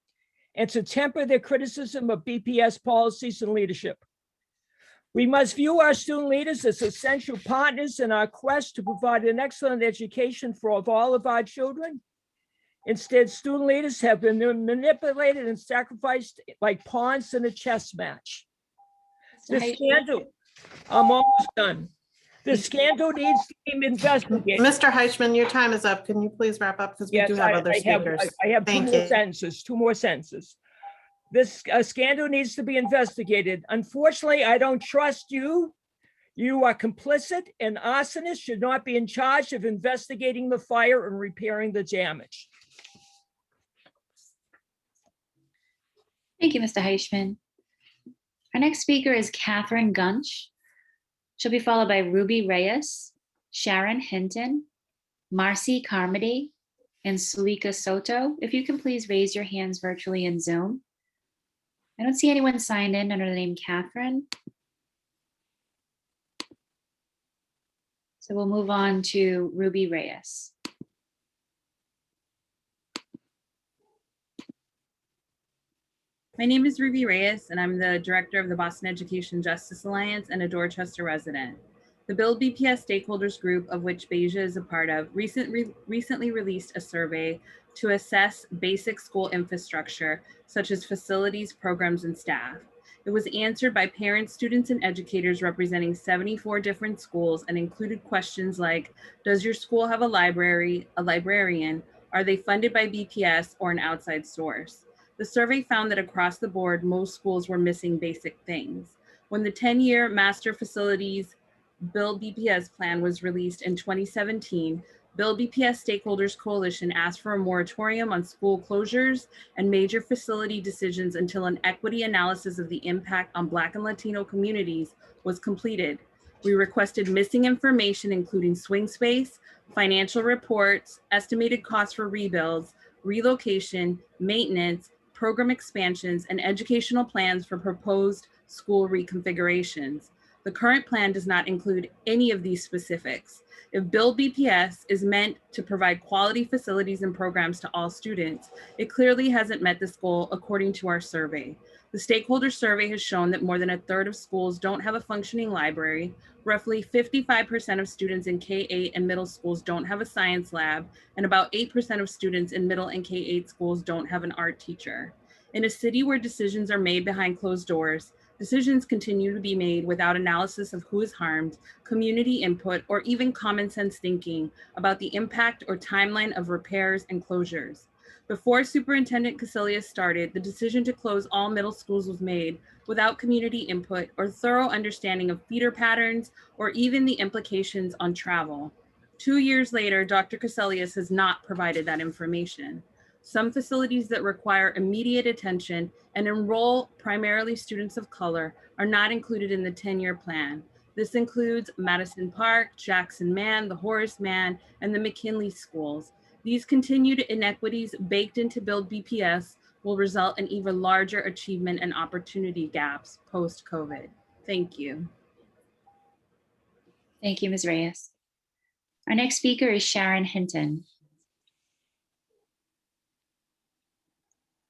and to temper their criticism of BPS policies and leadership. We must view our student leaders as essential partners in our quest to provide an excellent education for all of our children. Instead, student leaders have been manipulated and sacrificed like pawns in a chess match. The scandal, I'm almost done. The scandal needs to be investigated. Mr. Heisman, your time is up. Can you please wrap up? Because we do have other speakers. I have Thank two more sentences. This scandal needs to be investigated. Unfortunately, I don't trust you. You are complicit, and arsonists should not be in charge of investigating the fire and repairing the damage. Thank you, Mr. Heisman. Our next speaker is Catherine Gunch. She'll be followed by Ruby Reyes, Sharon Hinton, Marcy Carmody, and Sulika Soto. If you can please raise your hands virtually in Zoom. I don't see anyone signed in under the name Catherine. So we'll move on to Ruby Reyes. My name is Ruby Reyes, and I'm the director of the Boston Education Justice Alliance and a Dorchester resident. The Build BPS stakeholders group, of which Beja is a part of, recently released a survey to assess basic school infrastructure, such as facilities, programs, and staff. It was answered by parents, students, and educators representing 74 different schools and included questions like, does your school have a library, a librarian? Are they funded by BPS or an outside source? The survey found that across the board, most schools were missing basic things. When the 10-year Master Facilities Build BPS plan was released in 2017, Build BPS Stakeholders Coalition asked for a moratorium on school closures and major facility decisions until an equity analysis of the impact on Black and Latino communities was completed. We requested missing information, including swing space, financial reports, estimated costs for rebuilds, relocation, maintenance, program expansions, and educational plans for proposed school reconfigurations. The current plan does not include any of these specifics. If Build BPS is meant to provide quality facilities and programs to all students, it clearly hasn't met this goal according to our survey. The stakeholder survey has shown that more than a third of schools don't have a functioning library. Roughly 55% of students in K-8 and middle schools don't have a science lab, and about 8% of students in middle and K-8 schools don't have an art teacher. In a city where decisions are made behind closed doors, decisions continue to be made without analysis of who is harmed, community input, or even common sense thinking about the impact or timeline of repairs and closures. Before Superintendent Casilius started, the decision to close all middle schools was made without community input or thorough understanding of feeder patterns or even the implications on travel. 2 years later, Dr. Casilius has not provided that information. Some facilities that require immediate attention and enroll primarily students of color are not included in the 10-year plan. This includes Madison Park, Jackson Man, the Horace Mann, and the McKinley schools. These continued inequities baked into Build BPS will result in even larger achievement and opportunity gaps post-COVID. Thank you. Thank you, Ms. Reyes. Our next speaker is Sharon Hinton.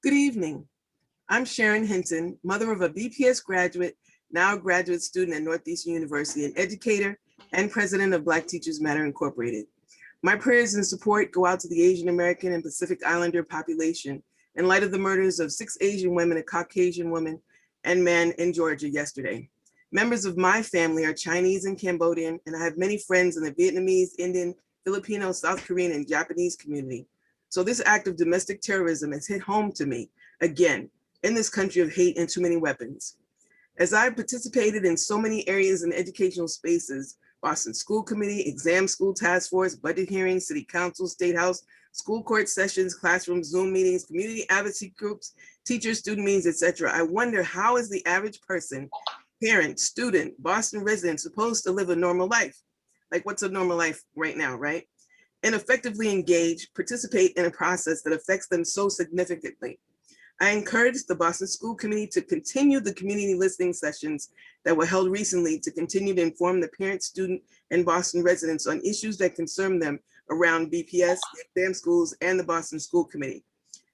Good evening. I'm Sharon Hinton, mother of a BPS graduate, now a graduate student at Northeastern University, an educator and president of Black Teachers Matter Incorporated. My prayers and support go out to the Asian American and Pacific Islander population in light of the murders of 6 Asian women, a Caucasian woman and man in Georgia yesterday. Members of my family are Chinese and Cambodian, and I have many friends in the Vietnamese, Indian, Filipino, South Korean, and Japanese community. So this act of domestic terrorism has hit home to me again in this country of hate and too many weapons. As I've participated in so many areas in educational spaces, Boston School Committee, Exam School Task Force, budget hearings, City Council, State House, school court sessions, classroom Zoom meetings, community advocacy groups, teacher student meetings, etc. I wonder, how is the average person, parent, student, Boston resident supposed to live a normal life? Like, what's a normal life right now, right? And effectively engage, participate in a process that affects them so significantly. I encourage the Boston School Committee to continue the community listening sessions that were held recently to continue to inform the parents, student, and Boston residents on issues that concern them around BPS, exam schools, and the Boston School Committee.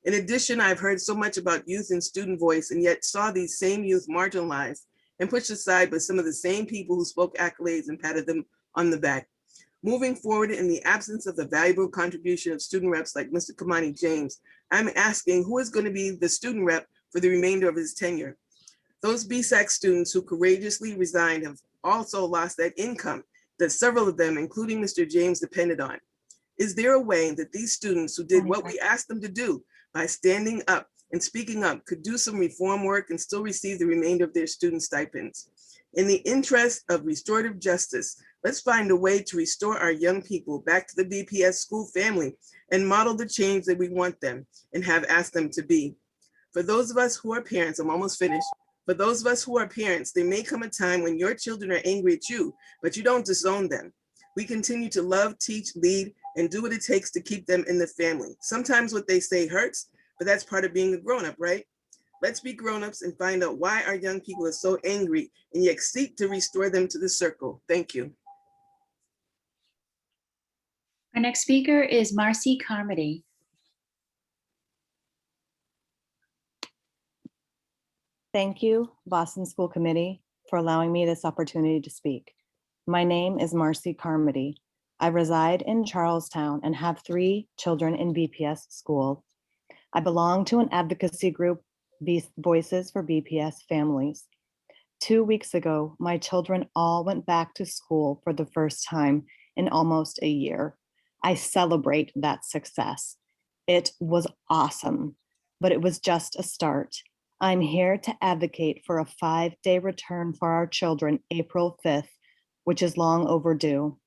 In addition, I've heard so much about youth and student voice, and yet saw these same youth marginalized and pushed aside by some of the same people who spoke accolades and patted them on the back. Moving forward, in the absence of the valuable contribution of student reps like Mr. Kamani James, I'm asking, who is going to be the student rep for the remainder of his tenure? Those BSAC students who courageously resigned have also lost that income that several of them, including Mr. James, depended on. Is there a way that these students who did what we asked them to do by standing up and speaking up could do some reform work and still receive the remainder of their student stipends? In the interest of restorative justice, let's find a way to restore our young people back to the BPS school family and model the change that we want them and have asked them to be. For those of us who are parents, I'm almost finished. For those of us who are parents, there may come a time when your children are angry at you, but you don't disown them. We continue to love, teach, lead, and do what it takes to keep them in the family. Sometimes what they say hurts, but that's part of being a grown-up, right? Let's be grown-ups and find out why our young people are so angry and yet seek to restore them to the circle. Thank you. Our next speaker is Marcy Carmody. Thank you, Boston School Committee, for allowing me this opportunity to speak. My name is Marcy Carmody. I reside in Charlestown and have 3 children in BPS schools. I belong to an advocacy group, Voices for BPS Families. 2 weeks ago, my children all went back to school for the first time in almost a year. I celebrate that success. It was awesome, but it was just a start. I'm here to advocate for a 5-day return for our children April 5th, which is long overdue.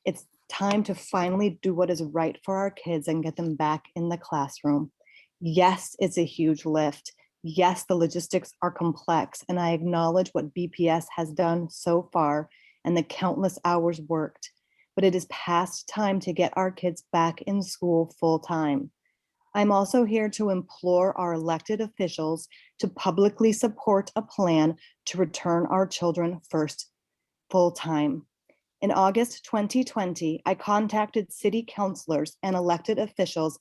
It's time to finally do what is right for our kids and get them back in the classroom. Yes, it's a huge lift. Yes, the logistics are complex, and I acknowledge what BPS has done so far and the countless hours worked, but it is past time to get our kids back in school full time. I'm also here to implore our elected officials to publicly support a plan to return our children first full time. In August 2020, I contacted city councilors and elected officials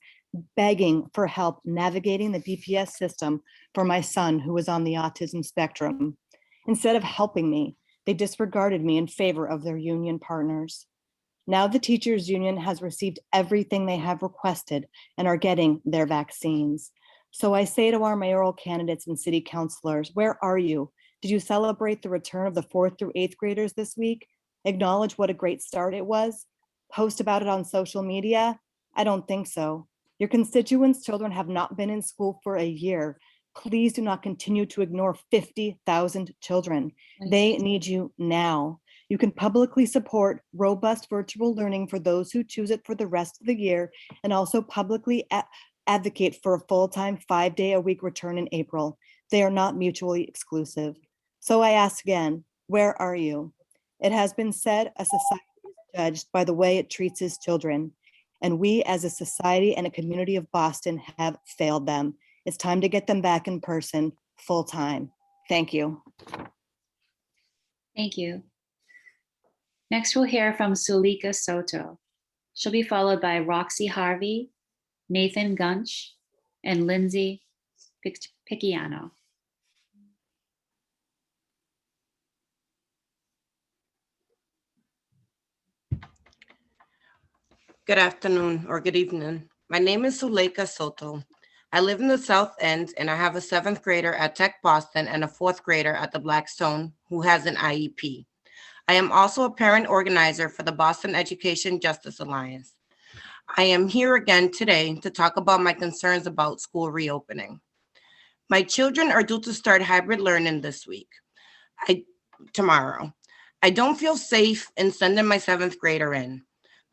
begging for help navigating the BPS system for my son who was on the autism spectrum. Instead of helping me, they disregarded me in favor of their union partners. Now the teachers union has received everything they have requested and are getting their vaccines. So I say to our mayoral candidates and city councilors, where are you? Did you celebrate the return of the 4th through 8th graders this week? Acknowledge what a great start it was? Post about it on social media? I don't think so. Your constituents' children have not been in school for a year. Please do not continue to ignore 50,000 children. They need you now. You can publicly support robust virtual learning for those who choose it for the rest of the year, and also publicly advocate for a full-time 5-day-a-week return in April. They are not mutually exclusive. So I ask again, where are you? It has been said a society is judged by the way it treats its children, and we as a society and a community of Boston have failed them. It's time to get them back in person, full-time. Thank you. Thank you. Next, we'll hear from Sulika Soto. She'll be followed by Roxy Harvey, Nathan Gunch, and Lindsay Picciano. Good afternoon or good evening. My name is Suleika Soto. I live in the South End and I have a 7th grader at Tech Boston and a 4th grader at the Blackstone who has an IEP. I am also a parent organizer for the Boston Education Justice Alliance. I am here again today to talk about my concerns about school reopening. My children are due to start hybrid learning this week, tomorrow. I don't feel safe in sending my 7th grader in.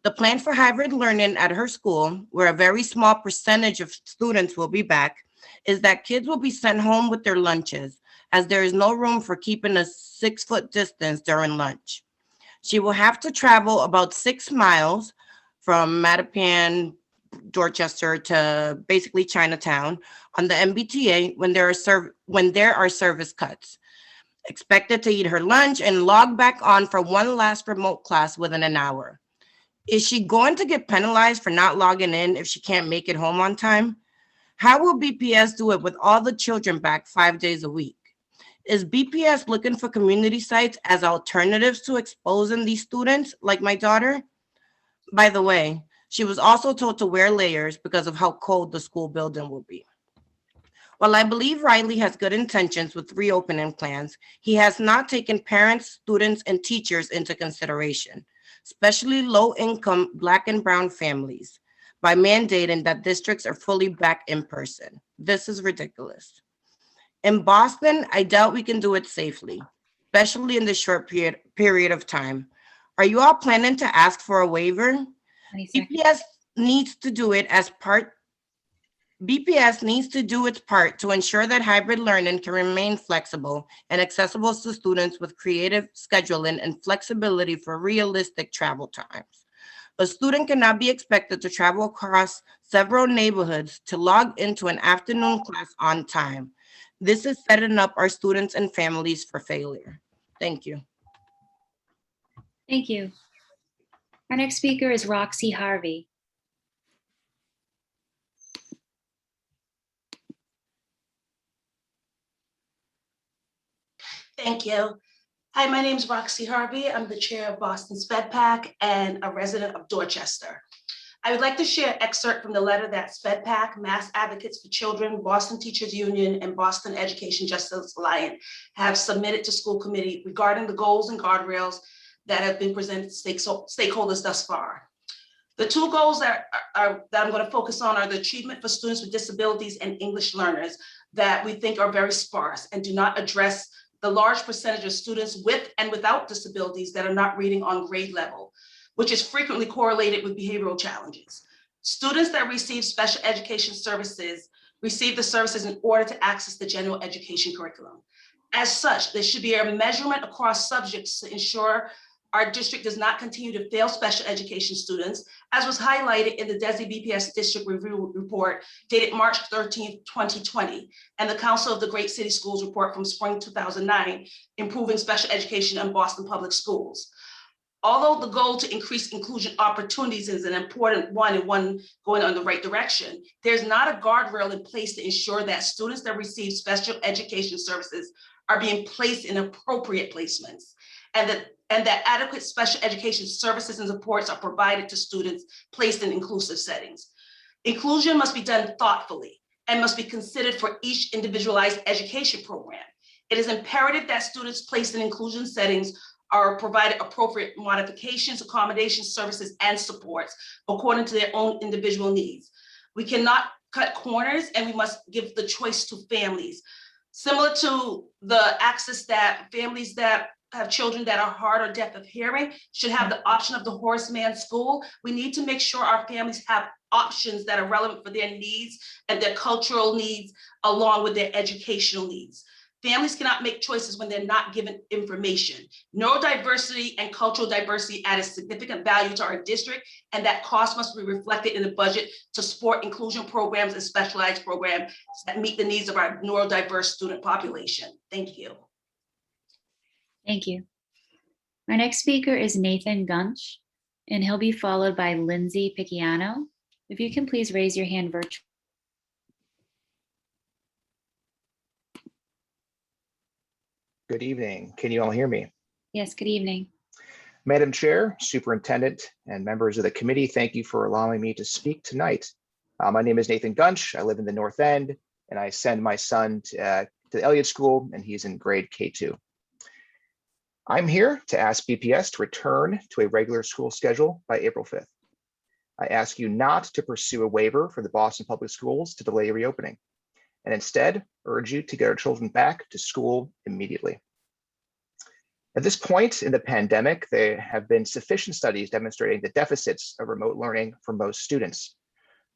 The plan for hybrid learning at her school, where a very small percentage of students will be back, is that kids will be sent home with their lunches, as there is no room for keeping a 6-foot distance during lunch. She will have to travel about 6 miles from Mattapan, Dorchester to basically Chinatown on the MBTA when there are service cuts. Expected to eat her lunch and log back on for one last remote class within an hour. Is she going to get penalized for not logging in if she can't make it home on time? How will BPS do it with all the children back 5 days a week? Is BPS looking for community sites as alternatives to exposing these students like my daughter? By the way, she was also told to wear layers because of how cold the school building will be. While I believe Riley has good intentions with reopening plans, he has not taken parents, students, and teachers into consideration, especially low-income Black and Brown families, by mandating that districts are fully back in person. This is ridiculous. In Boston, I doubt we can do it safely, especially in this short period of time. Are you all planning to ask for a waiver? BPS needs to do its part to ensure that hybrid learning can remain flexible and accessible to students with creative scheduling and flexibility for realistic travel times. A student cannot be expected to travel across several neighborhoods to log into an afternoon class on time. This is setting up our students and families for failure. Thank you. Thank you. Our next speaker is Roxy Harvey. Thank you. Hi, my name is Roxy Harvey. I'm the chair of Boston SPEDPAC and a resident of Dorchester. I would like to share an excerpt from the letter that SPEDPAC, Mass Advocates for Children, Boston Teachers Union, and Boston Education Justice Alliance have submitted to school committee regarding the goals and guardrails that have been presented to stakeholders thus far. The 2 goals that I'm going to focus on are the achievement for students with disabilities and English learners that we think are very sparse and do not address the large percentage of students with and without disabilities that are not reading on grade level, which is frequently correlated with behavioral challenges. Students that receive special education services receive the services in order to access the general education curriculum. As such, there should be a measurement across subjects to ensure our district does not continue to fail special education students, as was highlighted in the DESE BPS District Review Report dated March 13th, 2020, and the Council of the Great City Schools report from spring 2009, Improving Special Education in Boston Public Schools. Although the goal to increase inclusion opportunities is an important one and one going in the right direction, there's not a guardrail in place to ensure that students that receive special education services are being placed in appropriate placements, and that adequate special education services and supports are provided to students placed in inclusive settings. Inclusion must be done thoughtfully and must be considered for each individualized education program. It is imperative that students placed in inclusion settings are provided appropriate modifications, accommodations, services, and supports according to their own individual needs. We cannot cut corners, and we must give the choice to families. Similar to the access that families that have children that are hard or deaf of hearing should have the option of the Horseman School. We need to make sure our families have options that are relevant for their needs and their cultural needs, along with their educational needs. Families cannot make choices when they're not given information. Neurodiversity and cultural diversity add a significant value to our district, and that cost must be reflected in the budget to support inclusion programs and specialized programs that meet the needs of our neurodiverse student population. Thank you. Thank you. Our next speaker is Nathan Gunch, and he'll be followed by Lindsay Picciano. If you can please raise your hand virtually. Good evening. Can you all hear me? Yes, good evening. Madam Chair, Superintendent, and members of the committee, thank you for allowing me to speak tonight. My name is Nathan Gunch. I live in the North End, and I send my son to the Elliott School, and he's in grade K2. I'm here to ask BPS to return to a regular school schedule by April 5th. I ask you not to pursue a waiver for the Boston Public Schools to delay reopening, and instead urge you to get our children back to school immediately. At this point in the pandemic, there have been sufficient studies demonstrating the deficits of remote learning for most students.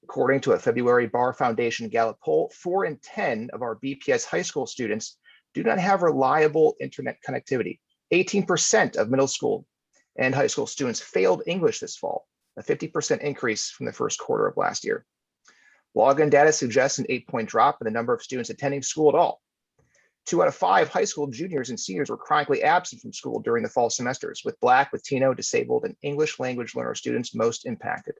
According to a February Barr Foundation Gallup poll, 4 in 10 of our BPS high school students do not have reliable internet connectivity. 18% of middle school and high school students failed English this fall, a 50% increase from the first quarter of last year. Login data suggests an 8-point drop in the number of students attending school at all. 2 out of 5 high school juniors and seniors were chronically absent from school during the fall semesters, with Black, Latino, disabled, and English language learner students most impacted.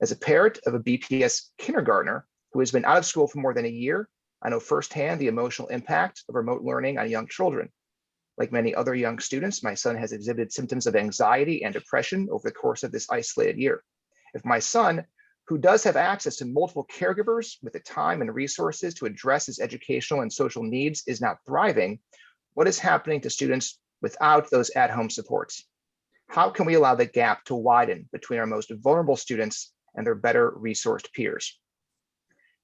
As a parent of a BPS kindergartner who has been out of school for more than a year, I know firsthand the emotional impact of remote learning on young children. Like many other young students, my son has exhibited symptoms of anxiety and depression over the course of this isolated year. If my son, who does have access to multiple caregivers with the time and resources to address his educational and social needs, is not thriving, what is happening to students without those at-home supports? How can we allow the gap to widen between our most vulnerable students and their better resourced peers?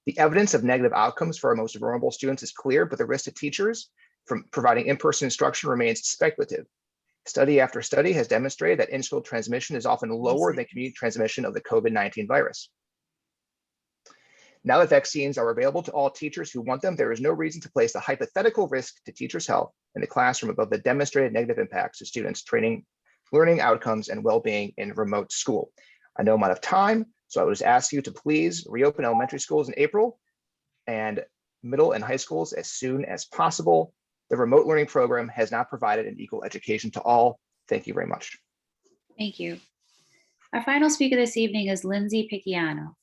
The evidence of negative outcomes for our most vulnerable students is clear, but the risk to teachers from providing in-person instruction remains speculative. Study after study has demonstrated that in-school transmission is often lower than community transmission of the COVID-19 virus. Now that vaccines are available to all teachers who want them, there is no reason to place the hypothetical risk to teachers' health in the classroom above the demonstrated negative impacts to students' training, learning outcomes, and well-being in remote school. I know I'm out of time, so I would just ask you to please reopen elementary schools in April and middle and high schools as soon as possible. The remote learning program has not provided an equal education to all. Thank you very much. Thank you. Our final speaker this evening is Lindsay Picciano.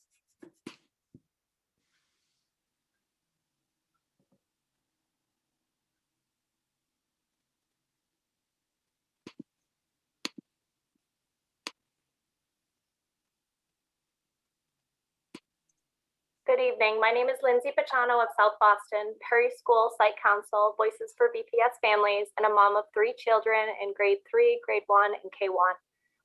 Good evening. My name is Lindsay Picciano of South Boston, Perry School Site Council, Voices for BPS Families, and a mom of 3 children in grade 3, grade 1, and K1,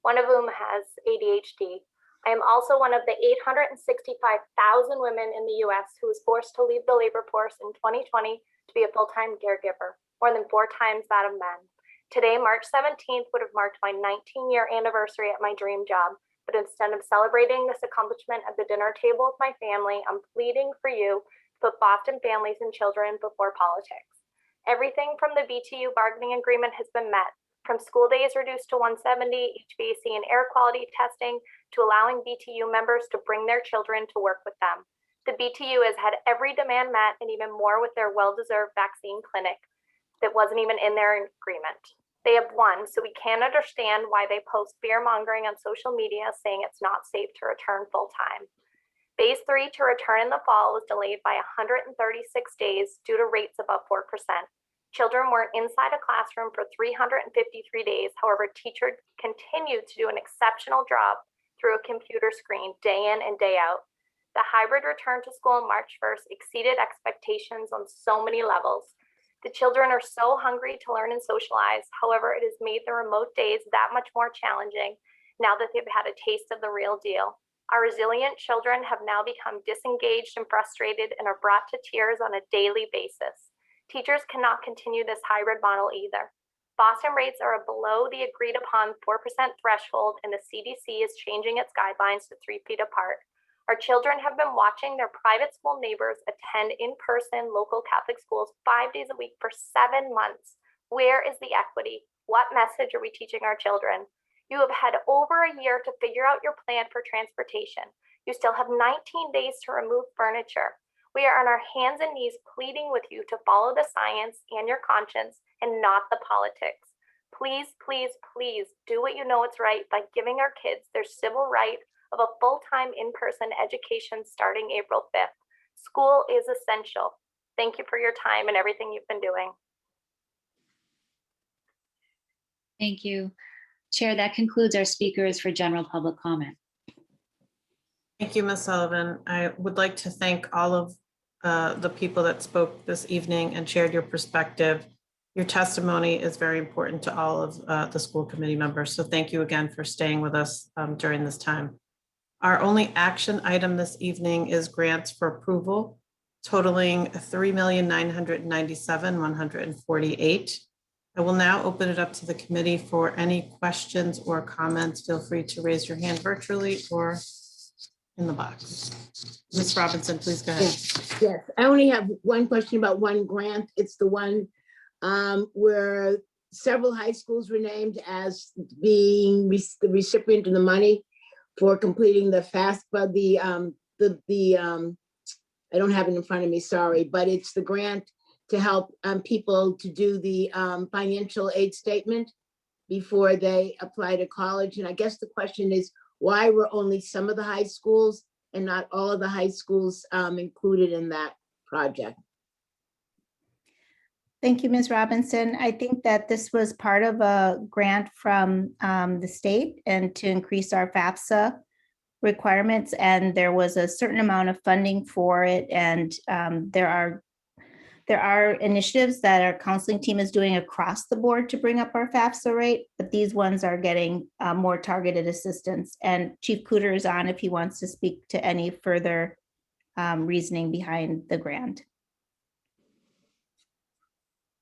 one of whom has ADHD. I am also one of the 865,000 women in the US who was forced to leave the labor force in 2020 to be a full-time caregiver, more than 4 times that of men. Today, March 17th, would have marked my 19-year anniversary at my dream job. But instead of celebrating this accomplishment at the dinner table with my family, I'm pleading for you to put Boston families and children before politics. Everything from the BTU bargaining agreement has been met, from school days reduced to 170, HVAC and air quality testing, to allowing BTU members to bring their children to work with them. The BTU has had every demand met and even more with their well-deserved vaccine clinic that wasn't even in their agreement. They have won, so we can't understand why they post fear mongering on social media saying it's not safe to return full time. Phase 3 to return in the fall was delayed by 136 days due to rates above 4%. Children were inside a classroom for 353 days. However, teachers continued to do an exceptional job through a computer screen day in and day out. The hybrid return to school on March 1st exceeded expectations on so many levels. The children are so hungry to learn and socialize. However, it has made the remote days that much more challenging now that they've had a taste of the real deal. Our resilient children have now become disengaged and frustrated and are brought to tears on a daily basis. Teachers cannot continue this hybrid model either. Boston rates are below the agreed upon 4% threshold, and the CDC is changing its guidelines to 3 feet apart. Our children have been watching their private school neighbors attend in-person local Catholic schools 5 days a week for 7 months. Where is the equity? What message are we teaching our children? You have had over a year to figure out your plan for transportation. You still have 19 days to remove furniture. We are on our hands and knees pleading with you to follow the science and your conscience and not the politics. Please, please, please do what you know is right by giving our kids their civil right of a full-time in-person education starting April 5th. School is essential. Thank you for your time and everything you've been doing. Thank you. Chair, that concludes our speakers for general public comment. Thank you, Ms. Sullivan. I would like to thank all of the people that spoke this evening and shared your perspective. Your testimony is very important to all of the school committee members. So thank you again for staying with us during this time. Our only action item this evening is grants for approval totaling $3,997,148. I will now open it up to the committee for any questions or comments. Feel free to raise your hand virtually or in the box. Ms. Robinson, please go ahead. Yes, I only have one question about one grant. It's the one where several high schools were named as being the recipient of the money for completing the FAFSA. I don't have it in front of me, sorry, but it's the grant to help people to do the financial aid statement before they apply to college. And I guess the question is, why were only some of the high schools and not all of the high schools included in that project? Thank you, Ms. Robinson. I think that this was part of a grant from the state and to increase our FAFSA requirements. And there was a certain amount of funding for it. And there are initiatives that our counseling team is doing across the board to bring up our FAFSA rate, but these ones are getting more targeted assistance. And Chief Cooter is on if he wants to speak to any further reasoning behind the grant.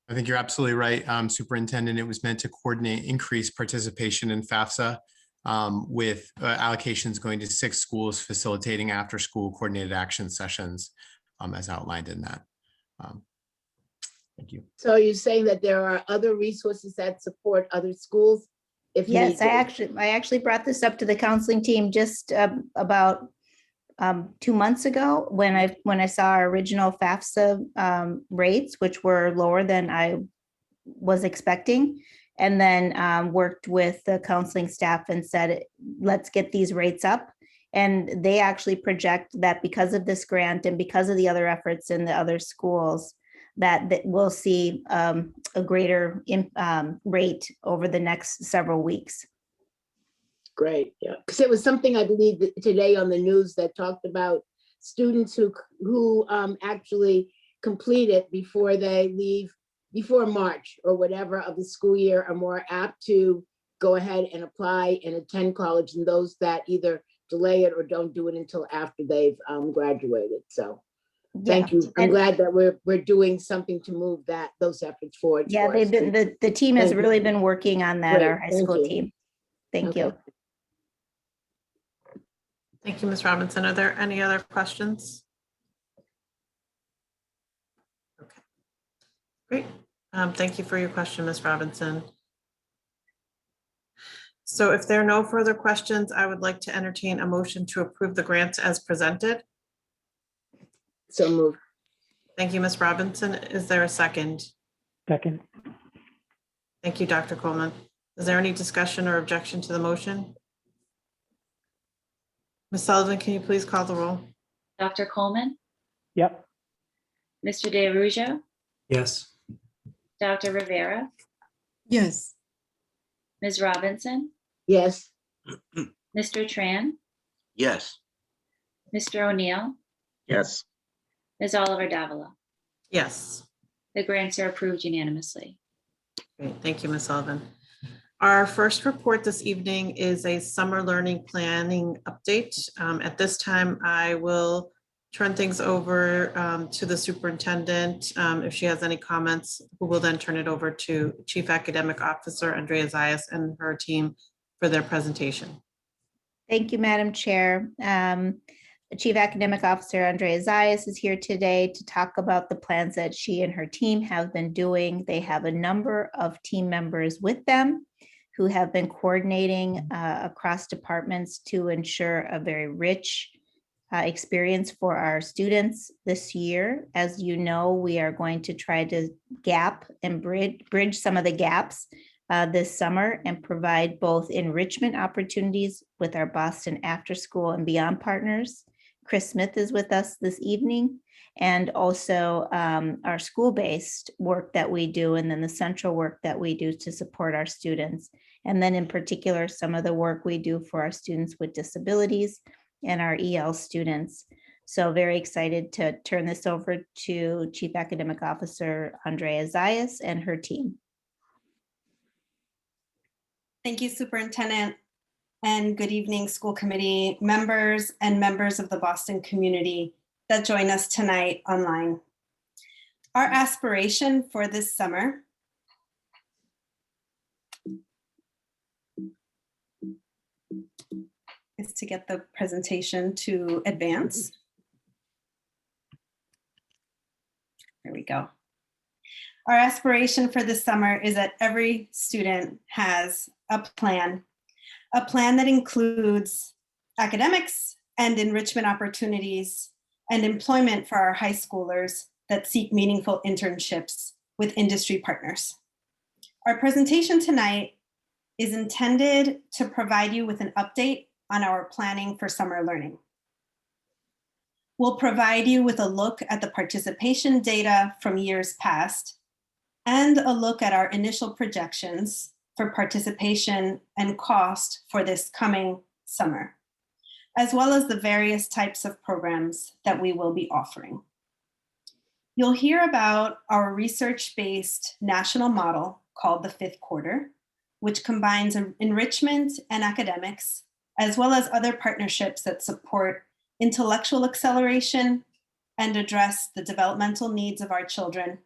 I think you're absolutely right, Superintendent. It was meant to coordinate increased participation in FAFSA with allocations going to 6 schools facilitating after-school coordinated action sessions as outlined in that. Thank you. So you're saying that there are other resources that support other schools? Yes, I actually brought this up to the counseling team just about 2 months ago when I saw our original FAFSA rates, which were lower than I was expecting, and then worked with the counseling staff and said, let's get these rates up. And they actually project that because of this grant and because of the other efforts in the other schools, that we'll see a greater rate over the next several weeks. Great, yeah, because it was something I believe that today on the news that talked about students who actually complete it before they leave, before March or whatever of the school year, are more apt to go ahead and apply and attend college than those that either delay it or don't do it until after they've graduated. So thank you. I'm glad that we're doing something to move those efforts forward. Yeah, they've been the team has really been working on that, our high school team. Thank you. Thank you, Ms. Robinson. Are there any other questions? Okay, great. Thank you for your question, Ms. Robinson. So if there are no further questions, I would like to entertain a motion to approve the grants as presented. So moved. Thank you, Ms. Robinson. Is there a second? Second. Thank you, Dr. Coleman. Is there any discussion or objection to the motion? Ms. Sullivan, can you please call the roll? Dr. Coleman, Yep. Mr. DeArujo, Yes. Dr. Rivera, Yes. Ms. Robinson, Yes. Mr. Tran, Yes. Mr. O'Neill, Yes. Ms. Oliver Davila. Yes. The grants are approved unanimously. Great. Thank you, Ms. Sullivan. Our first report this evening is a summer learning planning update. At this time, I will turn things over to the superintendent if she has any comments, who will then turn it over to Chief Academic Officer Andrea Zayas and her team for their presentation. Thank you, Madam Chair. The Chief Academic Officer Andrea Zayas is here today to talk about the plans that she and her team have been doing. They have a number of team members with them who have been coordinating across departments to ensure a very rich experience for our students this year. As you know, we are going to try to gap and bridge some of the gaps this summer and provide both enrichment opportunities with our Boston After School and Beyond partners. Chris Smith is with us this evening, and also our school-based work that we do, and then the central work that we do to support our students. And then in particular, some of the work we do for our students with disabilities and our EL students. So very excited to turn this over to Chief Academic Officer Andrea Zayas and her team. Thank you, Superintendent, and good evening, school committee members and members of the Boston community that join us tonight online. Our aspiration for this summer is to get the presentation to advance. There we go. Our aspiration for this summer is that every student has a plan that includes academics and enrichment opportunities and employment for our high schoolers that seek meaningful internships with industry partners. Our presentation tonight is intended to provide you with an update on our planning for summer learning. We'll provide you with a look at the participation data from years past and a look at our initial projections for participation and cost for this coming summer, as well as the various types of programs that we will be offering. You'll hear about our research-based national model called the Fifth Quarter, which combines enrichment and academics, as well as other partnerships that support intellectual acceleration and address the developmental needs of our children,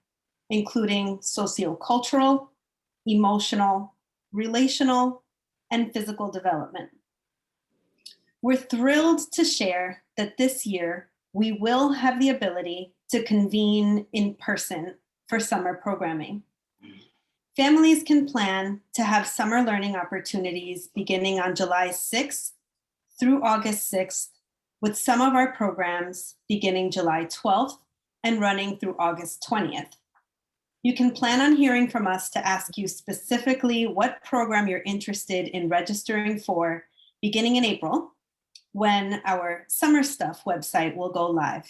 including sociocultural, emotional, relational, and physical development. We're thrilled to share that this year we will have the ability to convene in person for summer programming. Families can plan to have summer learning opportunities beginning on July 6th through August 6th, with some of our programs beginning July 12th and running through August 20th. You can plan on hearing from us to ask you specifically what program you're interested in registering for beginning in April, when our Summer Stuff website will go live.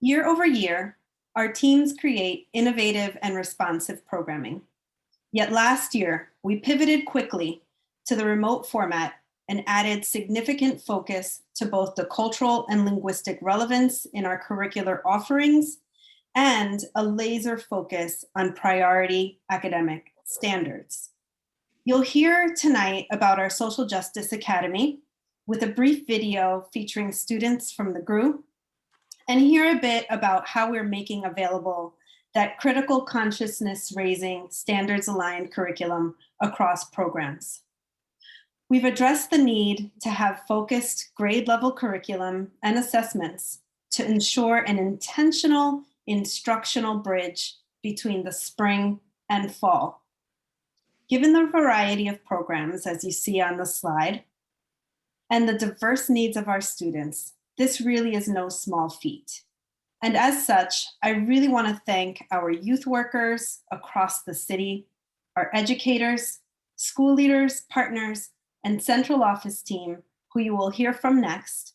Year over year, our teams create innovative and responsive programming. Yet last year, we pivoted quickly to the remote format and added significant focus to both the cultural and linguistic relevance in our curricular offerings and a laser focus on priority academic standards. You'll hear tonight about our Social Justice Academy with a brief video featuring students from the group, and hear a bit about how we're making available that critical consciousness raising standards-aligned curriculum across programs. We've addressed the need to have focused grade level curriculum and assessments to ensure an intentional instructional bridge between the spring and fall. Given the variety of programs, as you see on the slide, and the diverse needs of our students, this really is no small feat. And as such, I really want to thank our youth workers across the city, our educators, school leaders, partners, and central office team, who you will hear from next,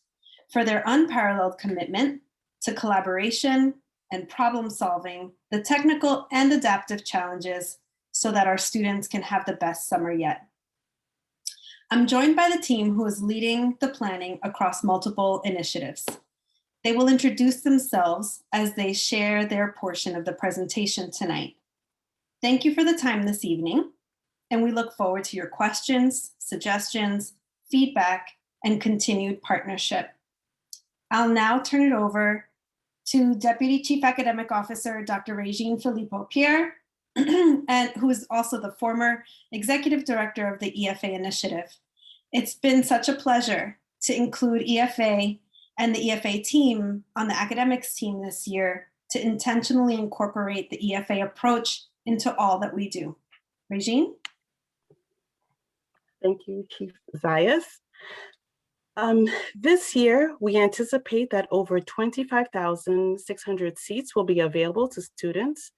for their unparalleled commitment to collaboration and problem solving the technical and adaptive challenges so that our students can have the best summer yet. I'm joined by the team who is leading the planning across multiple initiatives. They will introduce themselves as they share their portion of the presentation tonight. Thank you for the time this evening, and we look forward to your questions, suggestions, feedback, and continued partnership. I'll now turn it over to Deputy Chief Academic Officer, Dr. Regine Filippo-Pierre, and who is also the former Executive Director of the EFA Initiative. It's been such a pleasure to include EFA and the EFA team on the academics team this year to intentionally incorporate the EFA approach into all that we do. Regine? Thank you, Chief Zayas. This year, we anticipate that over 25,600 seats will be available to students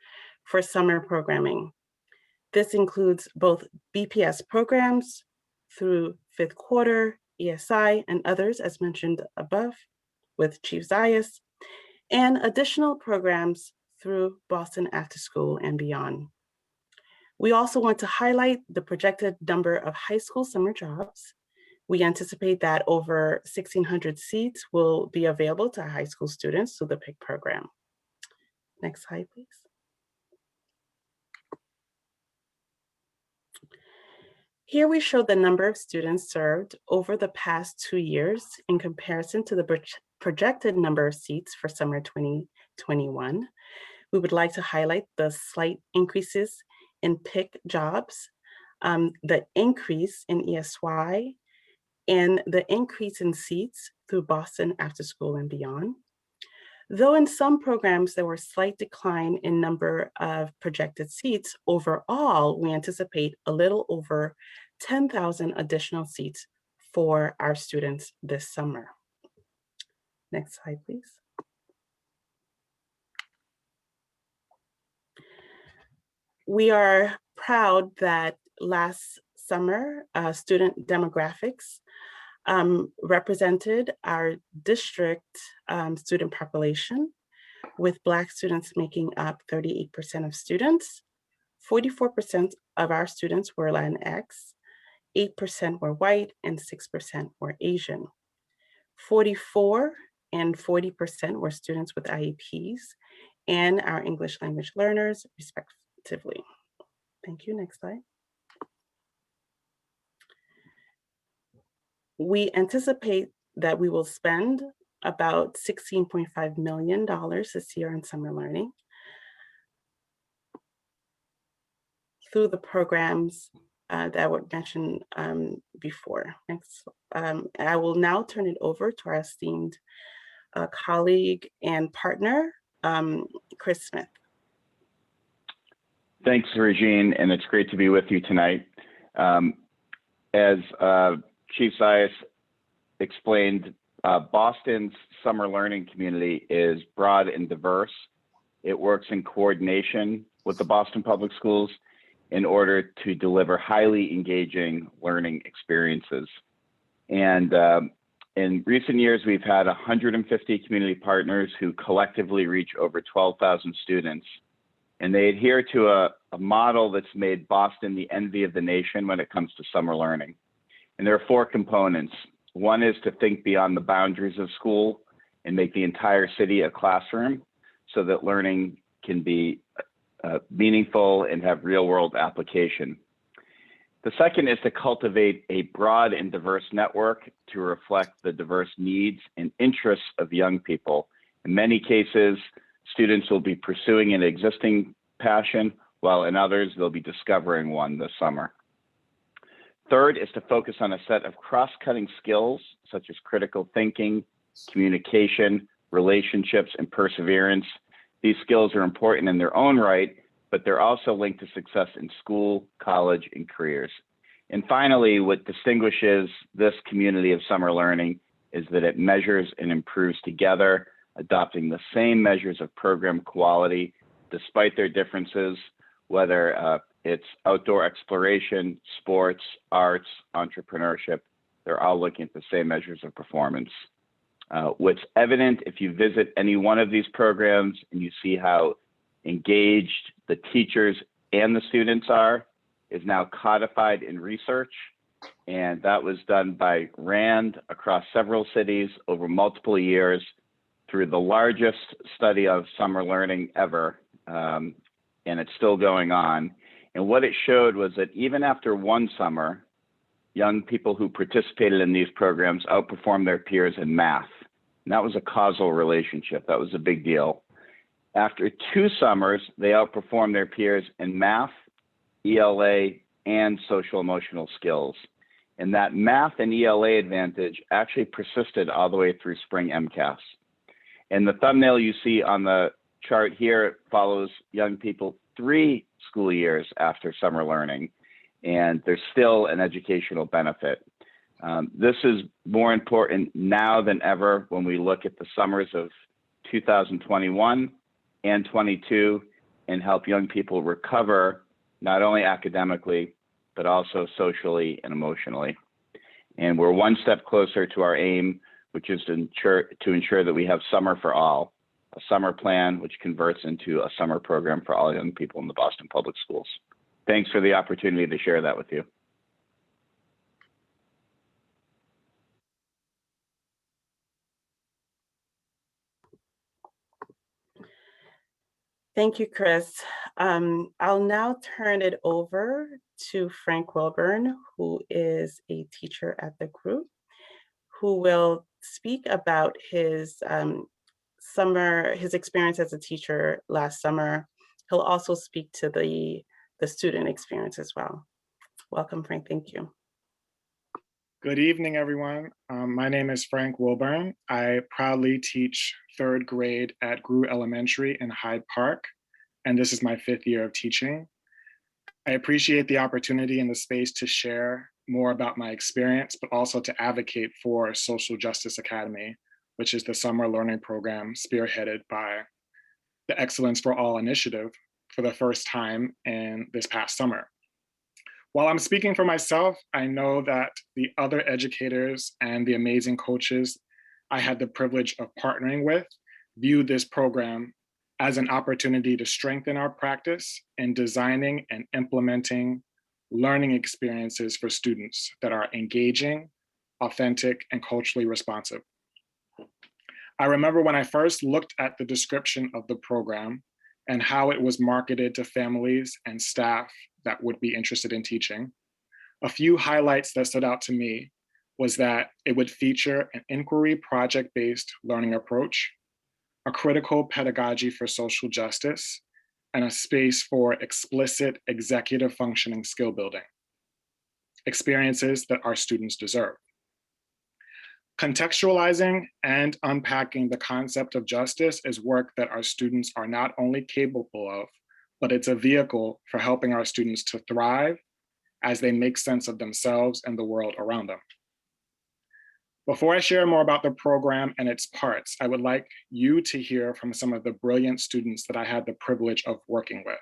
for summer programming. This includes both BPS programs through 5th quarter, ESI, and others as mentioned above with Chief Zayas, and additional programs through Boston After School and beyond. We also want to highlight the projected number of high school summer jobs. We anticipate that over 1,600 seats will be available to high school students through the PIC program. Next slide, please. Here we show the number of students served over the past 2 years in comparison to the projected number of seats for summer 2021. We would like to highlight the slight increases in PIC jobs, the increase in ESY, and the increase in seats through Boston After School and beyond. Though in some programs there were slight decline in number of projected seats, overall, we anticipate a little over 10,000 additional seats for our students this summer. Next slide, please. We are proud that last summer, student demographics represented our district student population, with Black students making up 38% of students. 44% of our students were Latinx, 8% were white, and 6% were Asian. 44% and 40% were students with IEPs and our English language learners, respectively. Thank you. Next slide. We anticipate that we will spend about $16.5 million this year on summer learning through the programs that were mentioned before. Next, I will now turn it over to our esteemed colleague and partner, Chris Smith. Thanks, Regine, and it's great to be with you tonight. As Chief Zayas explained, Boston's summer learning community is broad and diverse. It works in coordination with the Boston Public Schools in order to deliver highly engaging learning experiences. And in recent years, we've had 150 community partners who collectively reach over 12,000 students. And they adhere to a model that's made Boston the envy of the nation when it comes to summer learning. And there are 4 components. One is to think beyond the boundaries of school and make the entire city a classroom so that learning can be meaningful and have real world application. The second is to cultivate a broad and diverse network to reflect the diverse needs and interests of young people. In many cases, students will be pursuing an existing passion, while in others, they'll be discovering one this summer. Third is to focus on a set of cross-cutting skills, such as critical thinking, communication, relationships, and perseverance. These skills are important in their own right, but they're also linked to success in school, college, and careers. And finally, what distinguishes this community of summer learning is that it measures and improves together, adopting the same measures of program quality, despite their differences, whether it's outdoor exploration, sports, arts, entrepreneurship. They're all looking at the same measures of performance. What's evident if you visit any one of these programs and you see how engaged the teachers and the students are, is now codified in research. And that was done by RAND across several cities over multiple years. through the largest study of summer learning ever, and it's still going on. And what it showed was that even after one summer, young people who participated in these programs outperformed their peers in math. And that was a causal relationship. That was a big deal. After 2 summers, they outperformed their peers in math, ELA, and social emotional skills. And that math and ELA advantage actually persisted all the way through spring MCAS. And the thumbnail you see on the chart here follows young people 3 school years after summer learning, and there's still an educational benefit. This is more important now than ever when we look at the summers of 2021 and 22 and help young people recover not only academically, but also socially and emotionally. And we're one step closer to our aim, which is to ensure that we have summer for all, a summer plan which converts into a summer program for all young people in the Boston Public Schools. Thanks for the opportunity to share that with you. Thank you, Chris. I'll now turn it over to Frank Wilburn, who is a teacher at the group, who will speak about his experience as a teacher last summer. He'll also speak to the student experience as well. Welcome, Frank. Thank you. Good evening, everyone. My name is Frank Wilburn. I proudly teach 3rd grade at Grew Elementary in Hyde Park, and this is my 5th year of teaching. I appreciate the opportunity and the space to share more about my experience, but also to advocate for Social Justice Academy, which is the summer learning program spearheaded by the Excellence for All initiative for the first time in this past summer. While I'm speaking for myself, I know that the other educators and the amazing coaches I had the privilege of partnering with view this program as an opportunity to strengthen our practice in designing and implementing learning experiences for students that are engaging, authentic, and culturally responsive. I remember when I first looked at the description of the program and how it was marketed to families and staff that would be interested in teaching. A few highlights that stood out to me was that it would feature an inquiry project-based learning approach, a critical pedagogy for social justice, and a space for explicit executive functioning skill building, experiences that our students deserve. Contextualizing and unpacking the concept of justice is work that our students are not only capable of, but it's a vehicle for helping our students to thrive as they make sense of themselves and the world around them. Before I share more about the program and its parts, I would like you to hear from some of the brilliant students that I had the privilege of working with.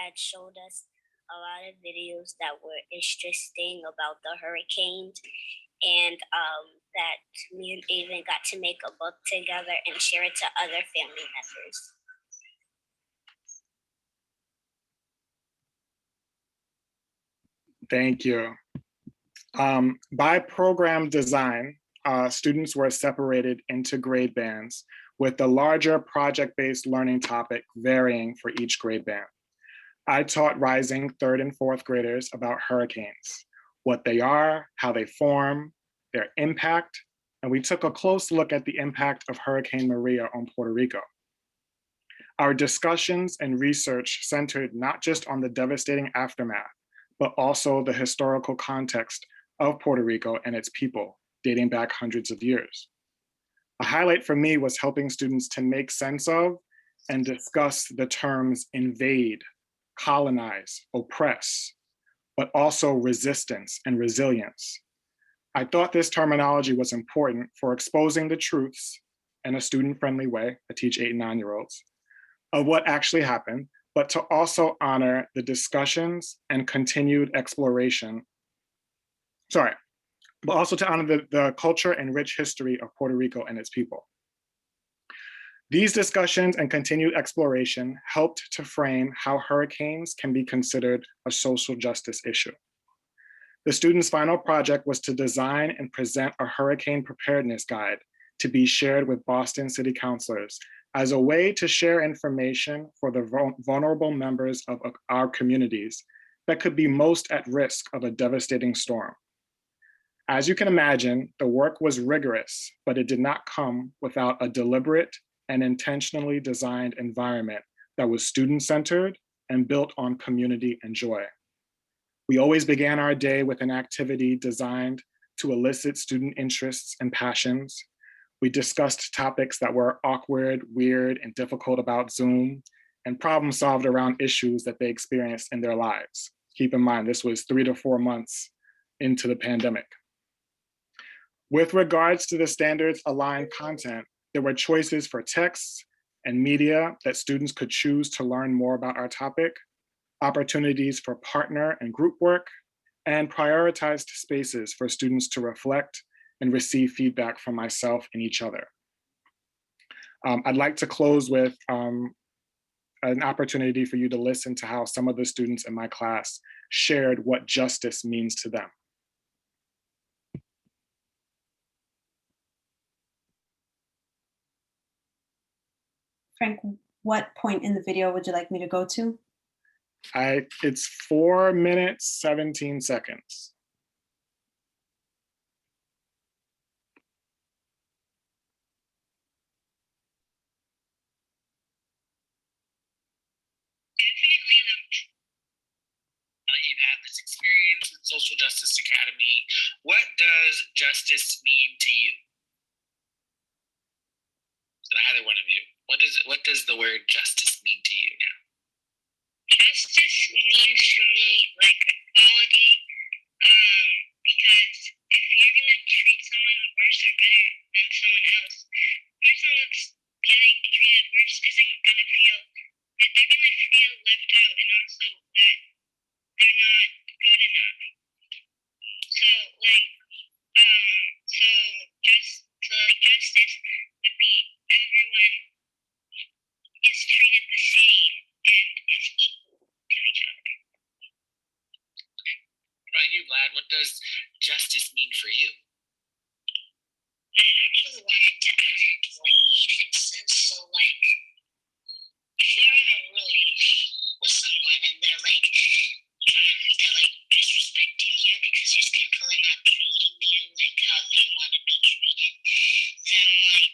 had showed us a lot of videos that were interesting about the hurricanes, and that me and Avon got to make a book together and share it to other family members. Thank you. By program design, students were separated into grade bands with the larger project-based learning topic varying for each grade band. I taught rising 3rd and 4th graders about hurricanes, what they are, how they form, their impact, and we took a close look at the impact of Hurricane Maria on Puerto Rico. Our discussions and research centered not just on the devastating aftermath, but also the historical context of Puerto Rico and its people, dating back hundreds of years. A highlight for me was helping students to make sense of and discuss the terms invade, colonize, oppress, but also resistance and resilience. I thought this terminology was important for exposing the truths in a student-friendly way, I teach 8 and 9-year-olds, of what actually happened, but to also honor the discussions and continued exploration. But also to honor the culture and rich history of Puerto Rico and its people. These discussions and continued exploration helped to frame how hurricanes can be considered a social justice issue. The students' final project was to design and present a hurricane preparedness guide to be shared with Boston City Councilors as a way to share information for the vulnerable members of our communities that could be most at risk of a devastating storm. As you can imagine, the work was rigorous, but it did not come without a deliberate and intentionally designed environment that was student-centered and built on community and joy. We always began our day with an activity designed to elicit student interests and passions. We discussed topics that were awkward, weird, and difficult about Zoom, and problem solved around issues that they experienced in their lives. Keep in mind, this was 3 to 4 months into the pandemic. With regards to the standards aligned content, there were choices for texts and media that students could choose to learn more about our topic, opportunities for partner and group work, and prioritized spaces for students to reflect and receive feedback from myself and each other. I'd like to close with an opportunity for you to listen to how some of the students in my class shared what justice means to them. Frank, what point in the video would you like me to go to? It's 4 minutes, 17 seconds. You've had this experience with Social Justice Academy. What does justice mean to you? And either one of you, what does the word justice mean to you now? Justice means to me like equality, because if you're gonna treat someone worse or better than someone else, the person that's getting treated worse isn't gonna feel that they're gonna feel left out, and also that they're not good enough. So justice would be everyone is treated the same and is equal to each other. Okay. What about you, Vlad? What does justice mean for you? I actually wanted to ask make it sense. So if you're in a room with someone and they're disrespecting you because you're simply not treating you like how they want to be treated, then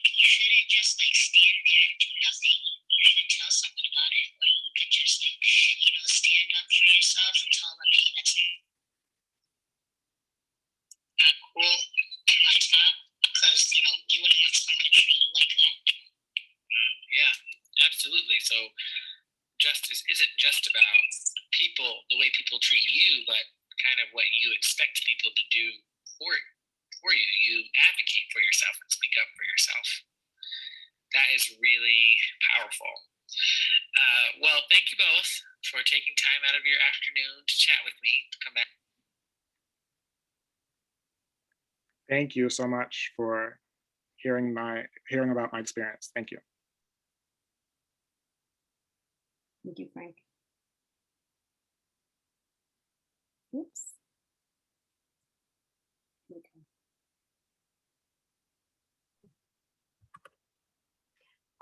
you shouldn't just stand there and do nothing. You should tell someone about it, or you could just stand up for yourself and tell them, hey, that's not cool and stop, because you wouldn't want someone to treat you like that. Yeah, absolutely. So justice isn't just about people, the way people treat you, but kind of what you expect people to do for you. You advocate for yourself and speak up for yourself. That is really powerful. Well, thank you both for taking time out of your afternoon to chat with me, to come back. Thank you so much for hearing about my experience. Thank you. Thank you, Frank. Oops.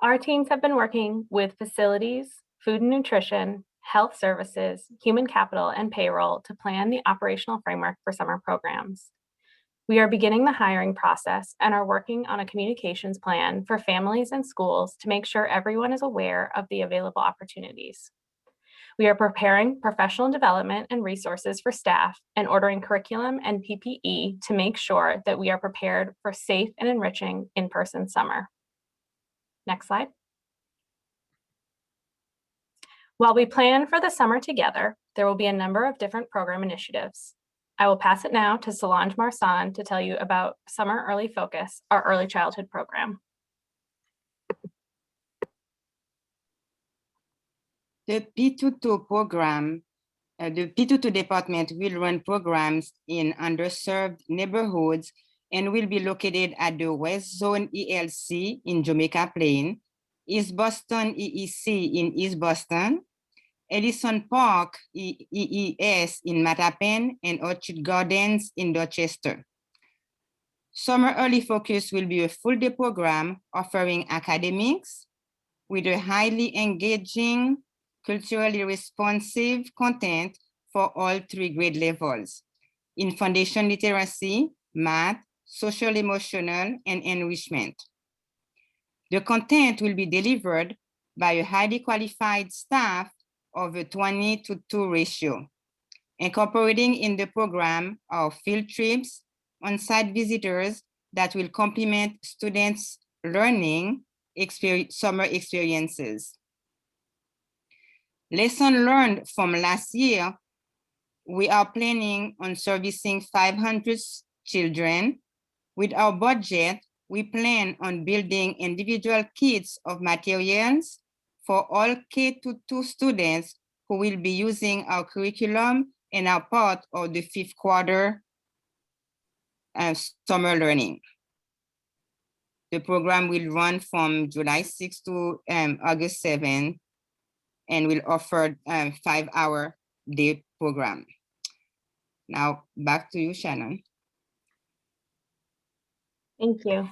Our teams have been working with facilities, food and nutrition, health services, human capital, and payroll to plan the operational framework for summer programs. We are beginning the hiring process and are working on a communications plan for families and schools to make sure everyone is aware of the available opportunities. We are preparing professional development and resources for staff and ordering curriculum and PPE to make sure that we are prepared for safe and enriching in-person summer. Next slide. While we plan for the summer together, there will be a number of different program initiatives. I will pass it now to Solange Marsan to tell you about Summer Early Focus, our early childhood program. The P22 program, the P22 department will run programs in underserved neighborhoods and will be located at the West Zone ELC in Jamaica Plain, East Boston EEC in East Boston, Ellison Park EES in Mattapan, and Orchard Gardens in Dorchester. Summer Early Focus will be a full-day program offering academics with a highly engaging, culturally responsive content for all 3 grade levels in foundation literacy, math, social emotional, and enrichment. The content will be delivered by a highly qualified staff of a 20-to-2 ratio. Incorporating in the program are field trips, on-site visitors that will complement students' learning summer experiences. Lesson learned from last year, we are planning on servicing 500 children. With our budget, we plan on building individual kits of materials for all K-2 students who will be using our curriculum and are part of the 5th quarter summer learning. The program will run from July 6 to August 7 and will offer a 5-hour day program. Now back to you, Shannon. Thank you.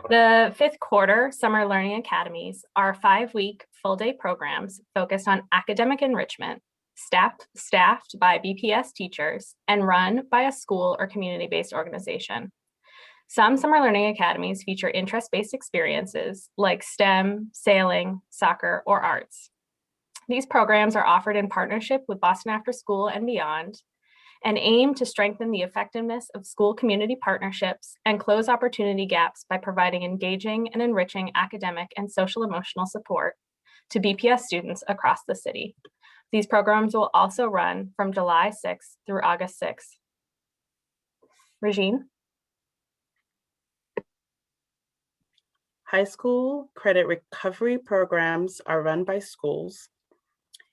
The 5th quarter Summer Learning Academies are 5-week full-day programs focused on academic enrichment, staffed by BPS teachers, and run by a school or community-based organization. Some Summer Learning Academies feature interest-based experiences like STEM, sailing, soccer, or arts. These programs are offered in partnership with Boston After School and Beyond, and aim to strengthen the effectiveness of school community partnerships and close opportunity gaps by providing engaging and enriching academic and social emotional support to BPS students across the city. These programs will also run from July 6th through August 6th. Regine? High school credit recovery programs are run by schools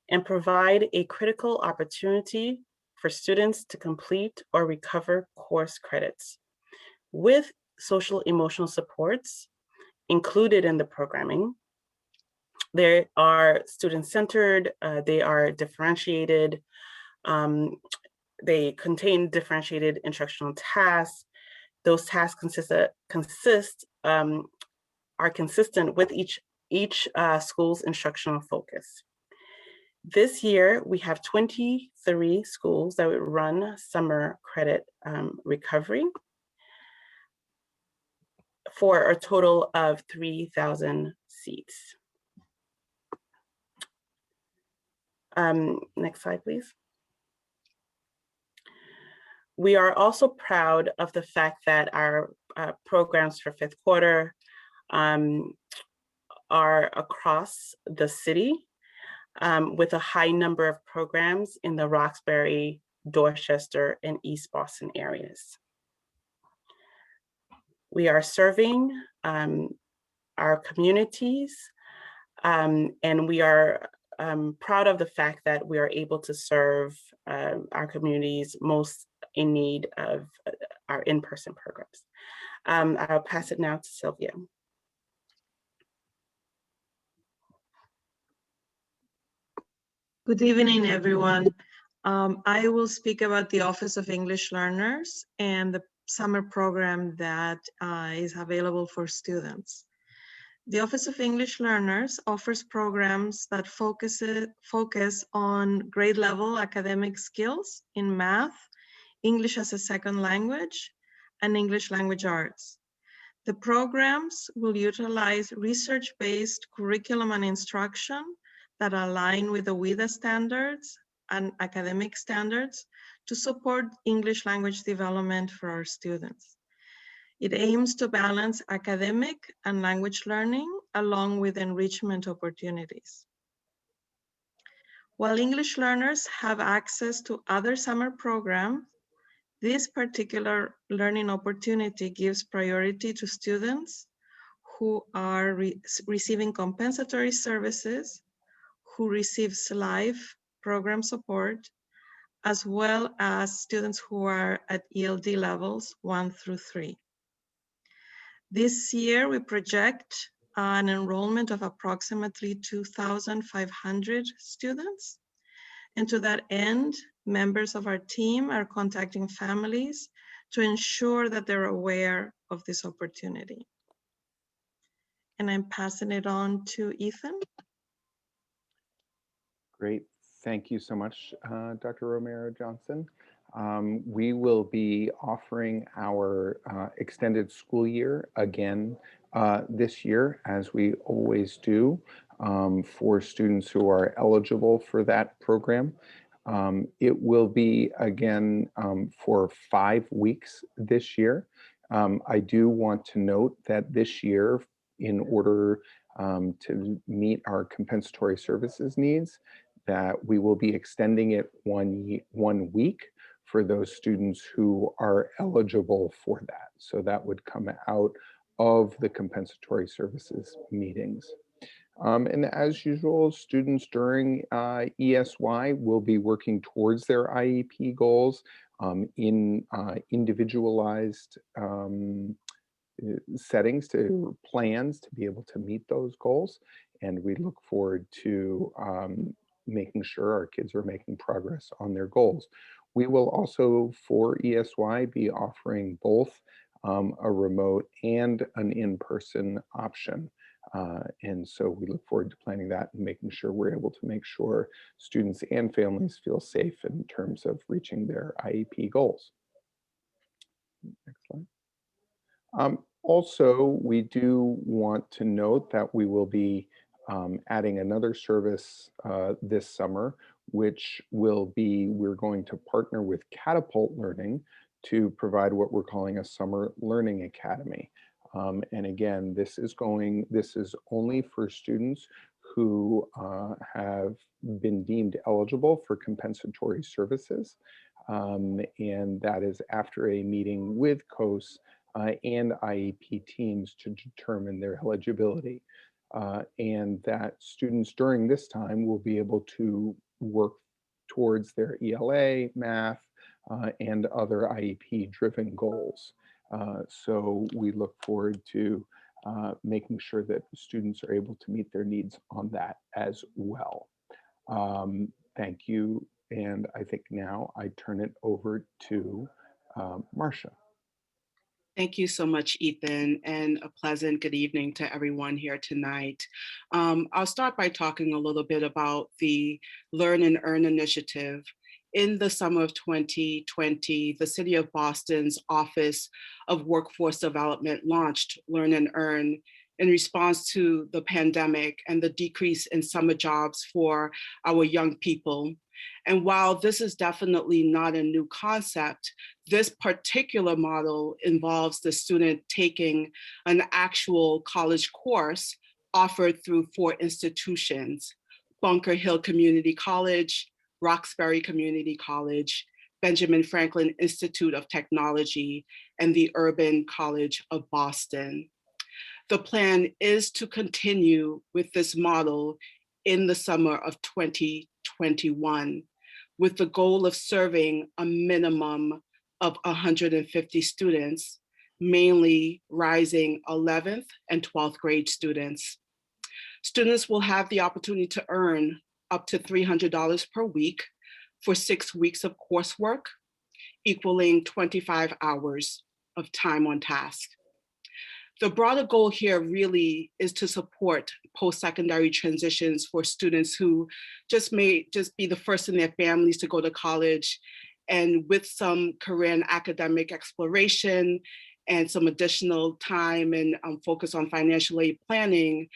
and provide a critical opportunity for students to complete or recover course credits with social emotional supports included in the programming. They are student-centered, they are differentiated, they contain differentiated instructional tasks. Those tasks are consistent with each school's instructional focus. This year, we have 23 schools that would run summer credit recovery for a total of 3,000 seats. Next slide, please. We are also proud of the fact that our programs for 5th quarter are across the city with a high number of programs in the Roxbury, Dorchester, and East Boston areas. We are serving our communities, and we are proud of the fact that we are able to serve our communities most in need of our in-person programs. I'll pass it now to Sylvia. Good evening, everyone. I will speak about the Office of English Learners and the summer program that is available for students. The Office of English Learners offers programs that focus on grade level academic skills in math, English as a second language, and English language arts. The programs will utilize research-based curriculum and instruction that align with the WIDA standards and academic standards to support English language development for our students. It aims to balance academic and language learning along with enrichment opportunities. While English learners have access to other summer programs, this particular learning opportunity gives priority to students who are receiving compensatory services, who receives live program support, as well as students who are at ELD levels 1 through 3. This year, we project an enrollment of approximately 2,500 students. And to that end, members of our team are contacting families to ensure that they're aware of this opportunity. And I'm passing it on to Ethan. Great. Thank you so much, Dr. Romero Johnson. We will be offering our extended school year again this year, as we always do, for students who are eligible for that program. It will be again for 5 weeks this year. I do want to note that this year, in order to meet our compensatory services needs, that we will be extending it one week for those students who are eligible for that. So that would come out of the compensatory services meetings. And as usual, students during ESY will be working towards their IEP goals in individualized settings, to plans to be able to meet those goals. And we look forward to making sure our kids are making progress on their goals. We will also, for ESY, be offering both a remote and an in-person option. And so we look forward to planning that and making sure we're able to make sure students and families feel safe in terms of reaching their IEP goals. Next slide. Also, we do want to note that we will be adding another service this summer, which will be, we're going to partner with Catapult Learning to provide what we're calling a Summer Learning Academy. And again, this is only for students who have been deemed eligible for compensatory services. And that is after a meeting with COAS and IEP teams to determine their eligibility. And that students during this time will be able to work towards their ELA, math, and other IEP-driven goals. So we look forward to making sure that students are able to meet their needs on that as well. Thank you. And I think now I turn it over to Marcia. Thank you so much, Ethan, and a pleasant good evening to everyone here tonight. I'll start by talking a little bit about the Learn and Earn initiative. In the summer of 2020, the City of Boston's Office of Workforce Development launched Learn and Earn in response to the pandemic and the decrease in summer jobs for our young people. And while this is definitely not a new concept, this particular model involves the student taking an actual college course offered through 4 institutions: Bunker Hill Community College, Roxbury Community College, Benjamin Franklin Institute of Technology, and the Urban College of Boston. The plan is to continue with this model in the summer of 2021, with the goal of serving a minimum of 150 students, mainly rising 11th and 12th grade students. Students will have the opportunity to earn up to $300 per week for 6 weeks of coursework, equaling 25 hours of time on task. The broader goal here really is to support post-secondary transitions for students who may just be the first in their families to go to college, and with some career and academic exploration and some additional time and focus on financial aid planning,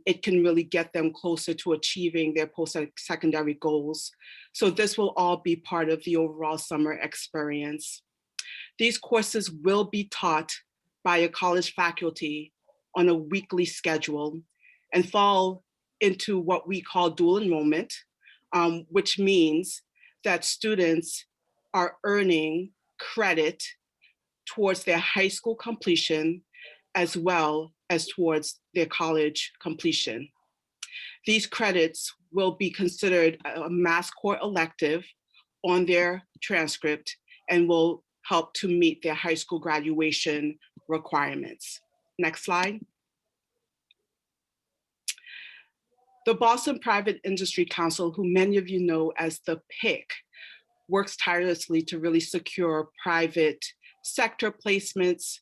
it can really get them closer to achieving their post-secondary goals. So this will all be part of the overall summer experience. These courses will be taught by a college faculty on a weekly schedule and fall into what we call dual enrollment, which means that students are earning credit towards their high school completion as well as towards their college completion. These credits will be considered a Mass Core elective on their transcript and will help to meet their high school graduation requirements. Next slide. The Boston Private Industry Council, who many of you know as the PIC, works tirelessly to really secure private sector placements,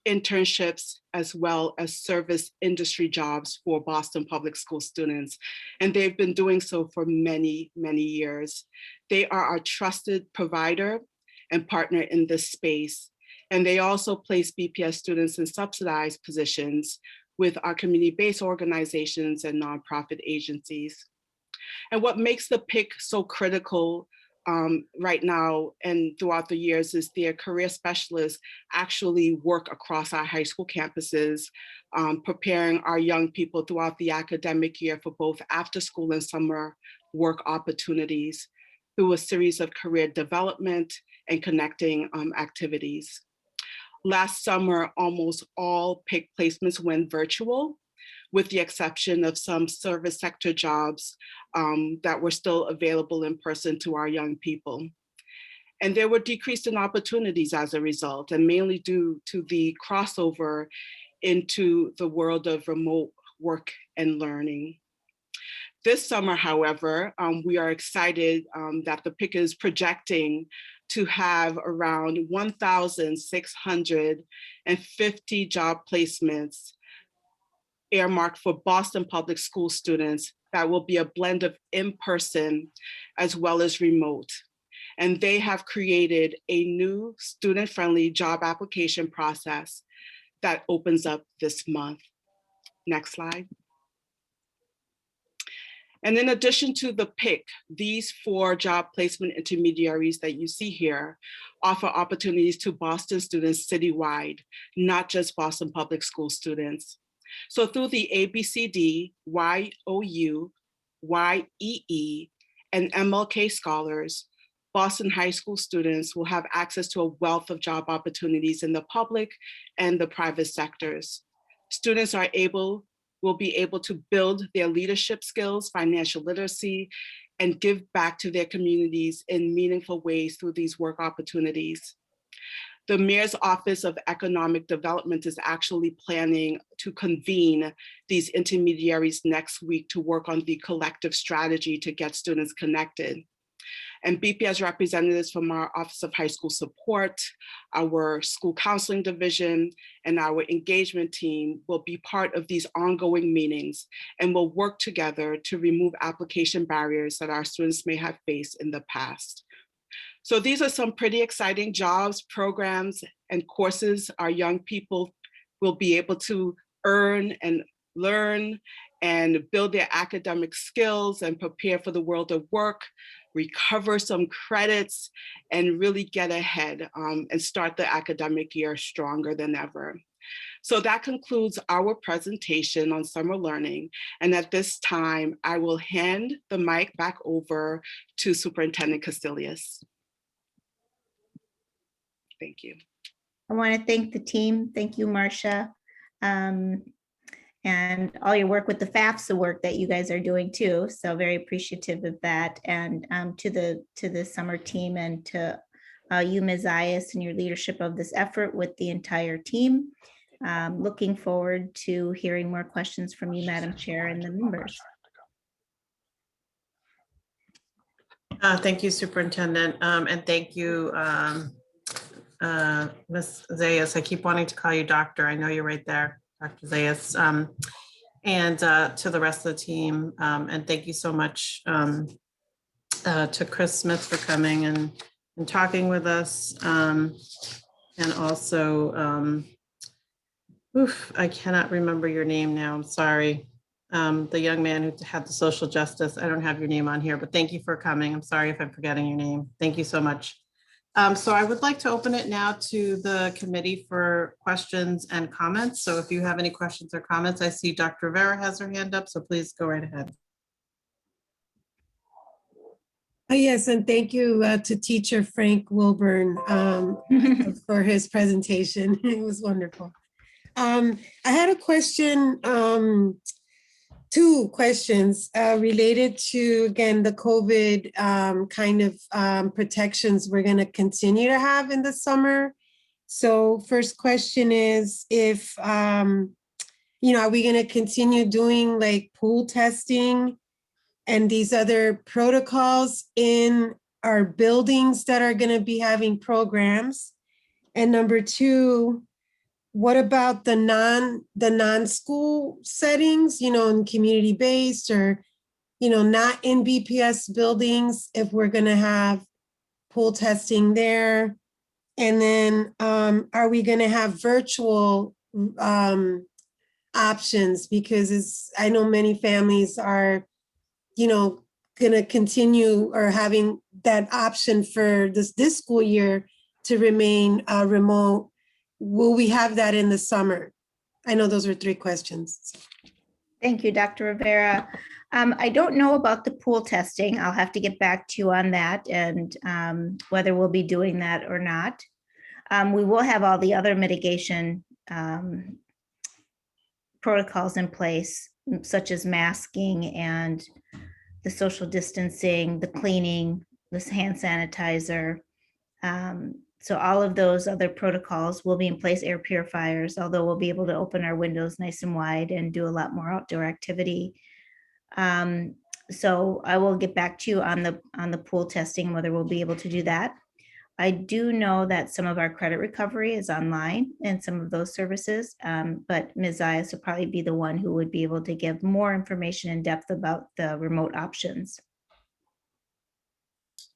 internships, as well as service industry jobs for Boston Public School students. And they've been doing so for many, many years. They are our trusted provider and partner in this space. And they also place BPS students in subsidized positions with our community-based organizations and nonprofit agencies. And what makes the PIC so critical right now and throughout the years is their career specialists actually work across our high school campuses, preparing our young people throughout the academic year for both after school and summer work opportunities through a series of career development and connecting activities. Last summer, almost all PIC placements went virtual, with the exception of some service sector jobs that were still available in person to our young people. And there were decreased in opportunities as a result, and mainly due to the crossover into the world of remote work and learning. This summer, however, we are excited that the PIC is projecting to have around 1,650 job placements earmarked for Boston Public School students that will be a blend of in-person as well as remote. And they have created a new student-friendly job application process that opens up this month. Next slide. And in addition to the PIC, these 4 job placement intermediaries that you see here offer opportunities to Boston students citywide, not just Boston Public School students. So through the ABCD, YOU, YEE, and MLK scholars, Boston high school students will have access to a wealth of job opportunities in the public and the private sectors. Students will be able to build their leadership skills, financial literacy, and give back to their communities in meaningful ways through these work opportunities. The Mayor's Office of Economic Development is actually planning to convene these intermediaries next week to work on the collective strategy to get students connected. And BPS representatives from our Office of High School Support, our School Counseling Division, and our engagement team will be part of these ongoing meetings and will work together to remove application barriers that our students may have faced in the past. So these are some pretty exciting jobs, programs, and courses our young people will be able to earn and learn and build their academic skills and prepare for the world of work, recover some credits, and really get ahead and start the academic year stronger than ever. So that concludes our presentation on summer learning. And at this time, I will hand the mic back over to Superintendent Castillas. Thank you. I want to thank the team. Thank you, Marcia. And all your work with the FAFSA work that you guys are doing too. So very appreciative of that. And to the summer team and to you, Ms. Zayas, and your leadership of this effort with the entire team. Looking forward to hearing more questions from you, Madam Chair, and the members. Thank you, Superintendent, and thank you, Ms. Zayas. I keep wanting to call you doctor. I know you're right there, Dr. Zayas. And to the rest of the team. And thank you so much to Chris Smith for coming and talking with us. And also, I cannot remember your name now. I'm sorry. The young man who had the social justice. I don't have your name on here, but thank you for coming. I'm sorry if I'm forgetting your name. Thank you so much. So I would like to open it now to the committee for questions and comments. So if you have any questions or comments, I see Dr. Rivera has her hand up, so please go right ahead. Yes, and thank you to teacher Frank Wilburn for his presentation. It was wonderful. I had a question, two questions related to, again, the COVID kind of protections we're going to continue to have in the summer. So first question is if, are we going to continue doing like pool testing and these other protocols in our buildings that are going to be having programs? And number two, what about the non-school settings, in community-based or, not in BPS buildings, if we're going to have pool testing there? And then are we going to have virtual options? Because I know many families are, going to continue or having that option for this school year to remain remote. Will we have that in the summer? I know those are three questions. Thank you, Dr. Rivera. I don't know about the pool testing. I'll have to get back to you on that and whether we'll be doing that or not. We will have all the other mitigation protocols in place, such as masking and the social distancing, the cleaning, this hand sanitizer. So all of those other protocols will be in place, air purifiers, although we'll be able to open our windows nice and wide and do a lot more outdoor activity. So I will get back to you on the pool testing, whether we'll be able to do that. I do know that some of our credit recovery is online and some of those services, but Ms. Zayas will probably be the one who would be able to give more information in depth about the remote options.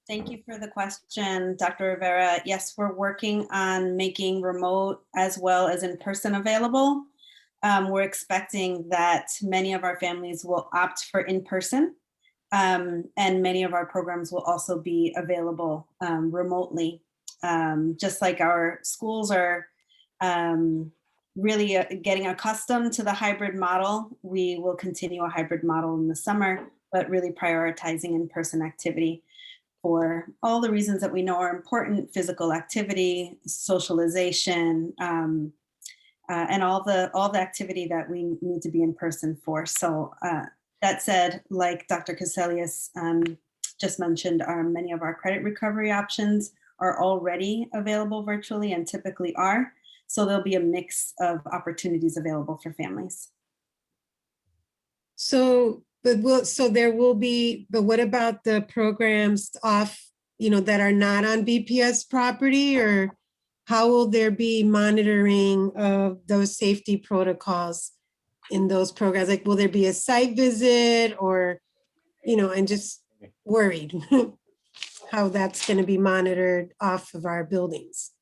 Thank you for the question, Dr. Rivera. Yes, we're working on making remote as well as in-person available. We're expecting that many of our families will opt for in-person, and many of our programs will also be available remotely. Just like our schools are really getting accustomed to the hybrid model, we will continue a hybrid model in the summer, but really prioritizing in-person activity for all the reasons that we know are important: physical activity, socialization, and all the activity that we need to be in person for. So that said, like Dr. Cassellius just mentioned, many of our credit recovery options are already available virtually and typically are. So there'll be a mix of opportunities available for families. So there will be, but what about the programs off, that are not on BPS property, or how will there be monitoring of those safety protocols in those programs? Like, will there be a site visit or, and just worried how that's going to be monitored off of our buildings?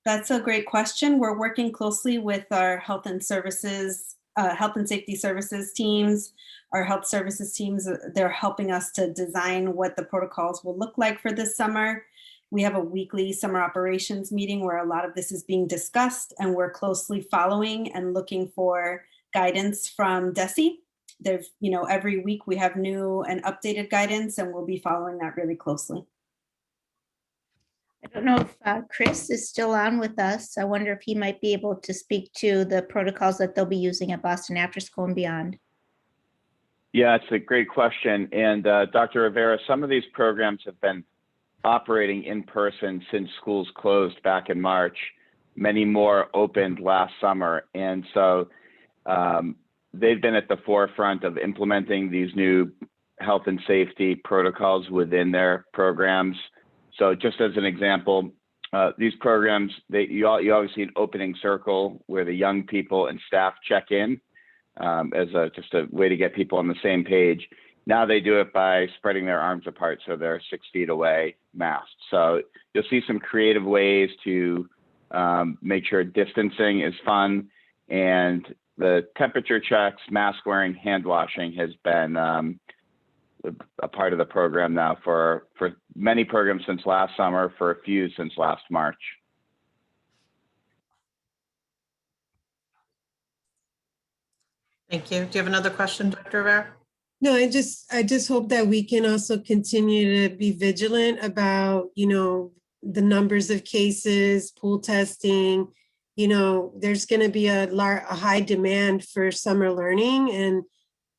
That's a great question. We're working closely with our health and safety services teams, our health services teams. They're helping us to design what the protocols will look like for this summer. We have a weekly summer operations meeting where a lot of this is being discussed, and we're closely following and looking for guidance from DESE. Every week we have new and updated guidance, and we'll be following that really closely. I don't know if Chris is still on with us. I wonder if he might be able to speak to the protocols that they'll be using at Boston After School and beyond. Yeah, it's a great question. And Dr. Rivera, some of these programs have been operating in person since schools closed back in March. Many more opened last summer. And so they've been at the forefront of implementing these new health and safety protocols within their programs. So just as an example, these programs, you always see an opening circle where the young people and staff check in as just a way to get people on the same page. Now they do it by spreading their arms apart so they're 6 feet away, masked. So you'll see some creative ways to make sure distancing is fun, and the temperature checks, mask wearing, hand washing has been a part of the program now for many programs since last summer, for a few since last March. Thank you. Do you have another question, Dr. Rivera? No, I just hope that we can also continue to be vigilant about, the numbers of cases, pool testing. There's going to be a high demand for summer learning. And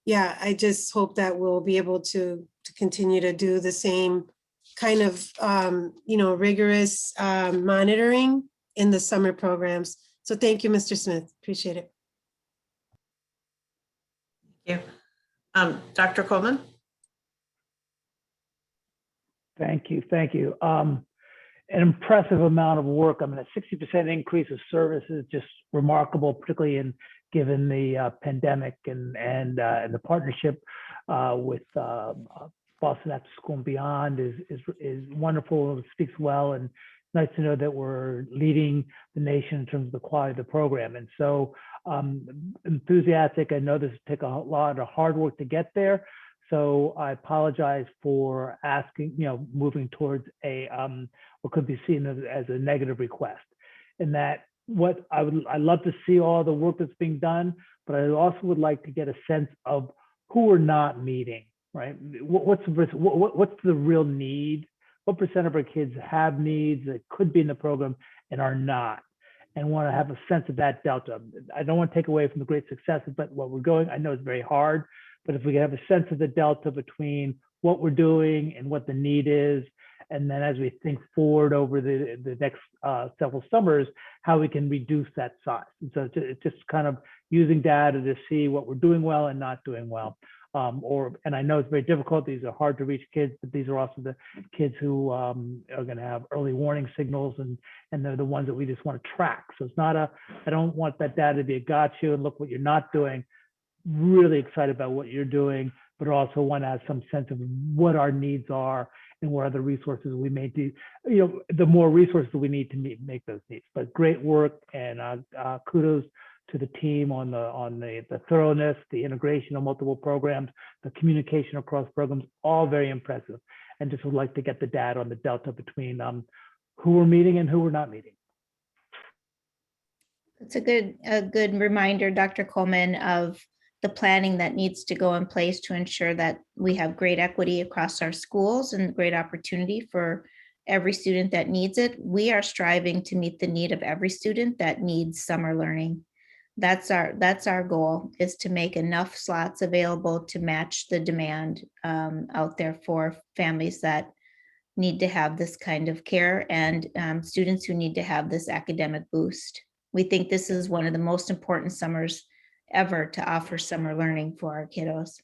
yeah, I just hope that we'll be able to continue to do the same kind of, rigorous monitoring in the summer programs. So thank you, Mr. Smith. Appreciate it. Thank you. Dr. Coleman? Thank you. An impressive amount of work. I mean, a 60% increase of services, just remarkable, particularly given the pandemic and the partnership with Boston After School and Beyond is wonderful. It speaks well, and nice to know that we're leading the nation in terms of the quality of the program. And so enthusiastic. I know this will take a lot of hard work to get there. So I apologize for asking, moving towards a what could be seen as a negative request. And that I'd love to see all the work that's being done, but I also would like to get a sense of who we're not meeting, right? What's the real need? What % of our kids have needs that could be in the program and are not? And want to have a sense of that delta. I don't want to take away from the great successes, but what we're going, I know it's very hard, but if we can have a sense of the delta between what we're doing and what the need is, and then as we think forward over the next several summers, how we can reduce that size. And so it's just kind of using data to see what we're doing well and not doing well. And I know it's very difficult. These are hard to reach kids, but these are also the kids who are going to have early warning signals, and they're the ones that we just want to track. So it's not I don't want that data to be a gotcha and look what you're not doing. Really excited about what you're doing, but also want to have some sense of what our needs are and what are the resources we may do. The more resources we need to make those needs. But great work, and kudos to the team on the thoroughness, the integration of multiple programs, the communication across programs, all very impressive. And just would like to get the data on the delta between who we're meeting and who we're not meeting. It's a good reminder, Dr. Coleman, of the planning that needs to go in place to ensure that we have great equity across our schools and great opportunity for every student that needs it. We are striving to meet the need of every student that needs summer learning. That's our goal, is to make enough slots available to match the demand out there for families that need to have this kind of care, and students who need to have this academic boost. We think this is one of the most important summers ever to offer summer learning for our kiddos.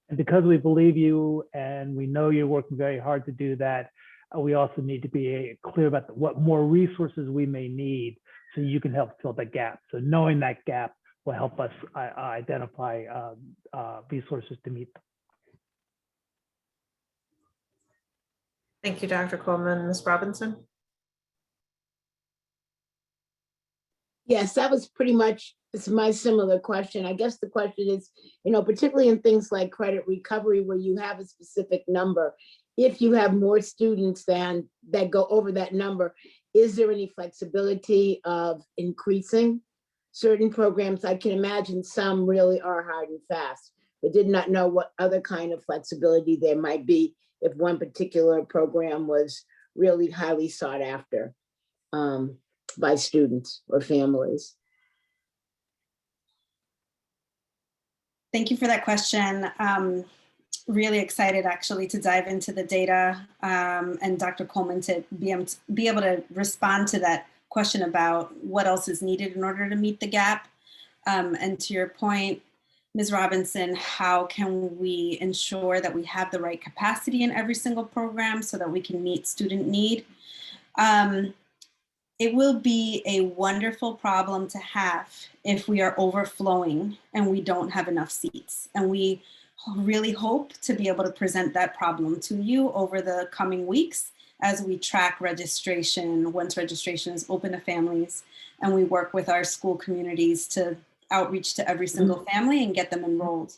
And because we believe you and we know you're working very hard to do that, we also need to be clear about what more resources we may need so you can help fill that gap. So knowing that gap will help us identify resources to meet them. Thank you, Dr. Coleman. Ms. Robinson? Yes, that was pretty much my similar question. I guess the question is, particularly in things like credit recovery, where you have a specific number, if you have more students that go over that number, is there any flexibility of increasing certain programs? I can imagine some really are hard and fast, but did not know what other kind of flexibility there might be if one particular program was really highly sought after by students or families. Thank you for that question. Really excited actually to dive into the data and Dr. Coleman to be able to respond to that question about what else is needed in order to meet the gap. And to your point, Ms. Robinson, how can we ensure that we have the right capacity in every single program so that we can meet student need? It will be a wonderful problem to have if we are overflowing and we don't have enough seats. And we really hope to be able to present that problem to you over the coming weeks as we track registration, once registration is open to families, and we work with our school communities to outreach to every single family and get them enrolled.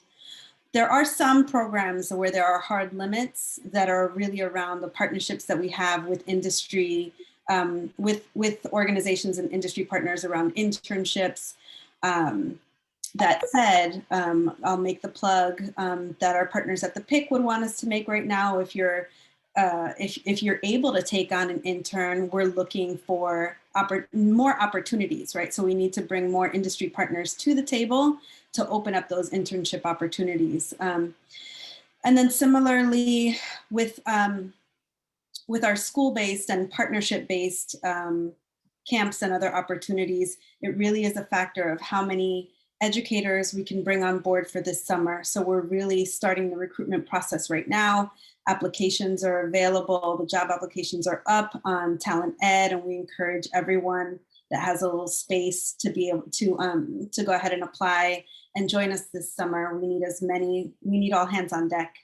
There are some programs where there are hard limits that are really around the partnerships that we have with industry, with organizations and industry partners around internships. That said, I'll make the plug that our partners at the PIC would want us to make right now. If you're able to take on an intern, we're looking for more opportunities, right? So we need to bring more industry partners to the table to open up those internship opportunities. And then similarly with our school-based and partnership-based camps and other opportunities, it really is a factor of how many educators we can bring on board for this summer. So we're really starting the recruitment process right now. Applications are available. The job applications are up on Talent Ed, and we encourage everyone that has a little space to be able to go ahead and apply and join us this summer. We need all hands on deck.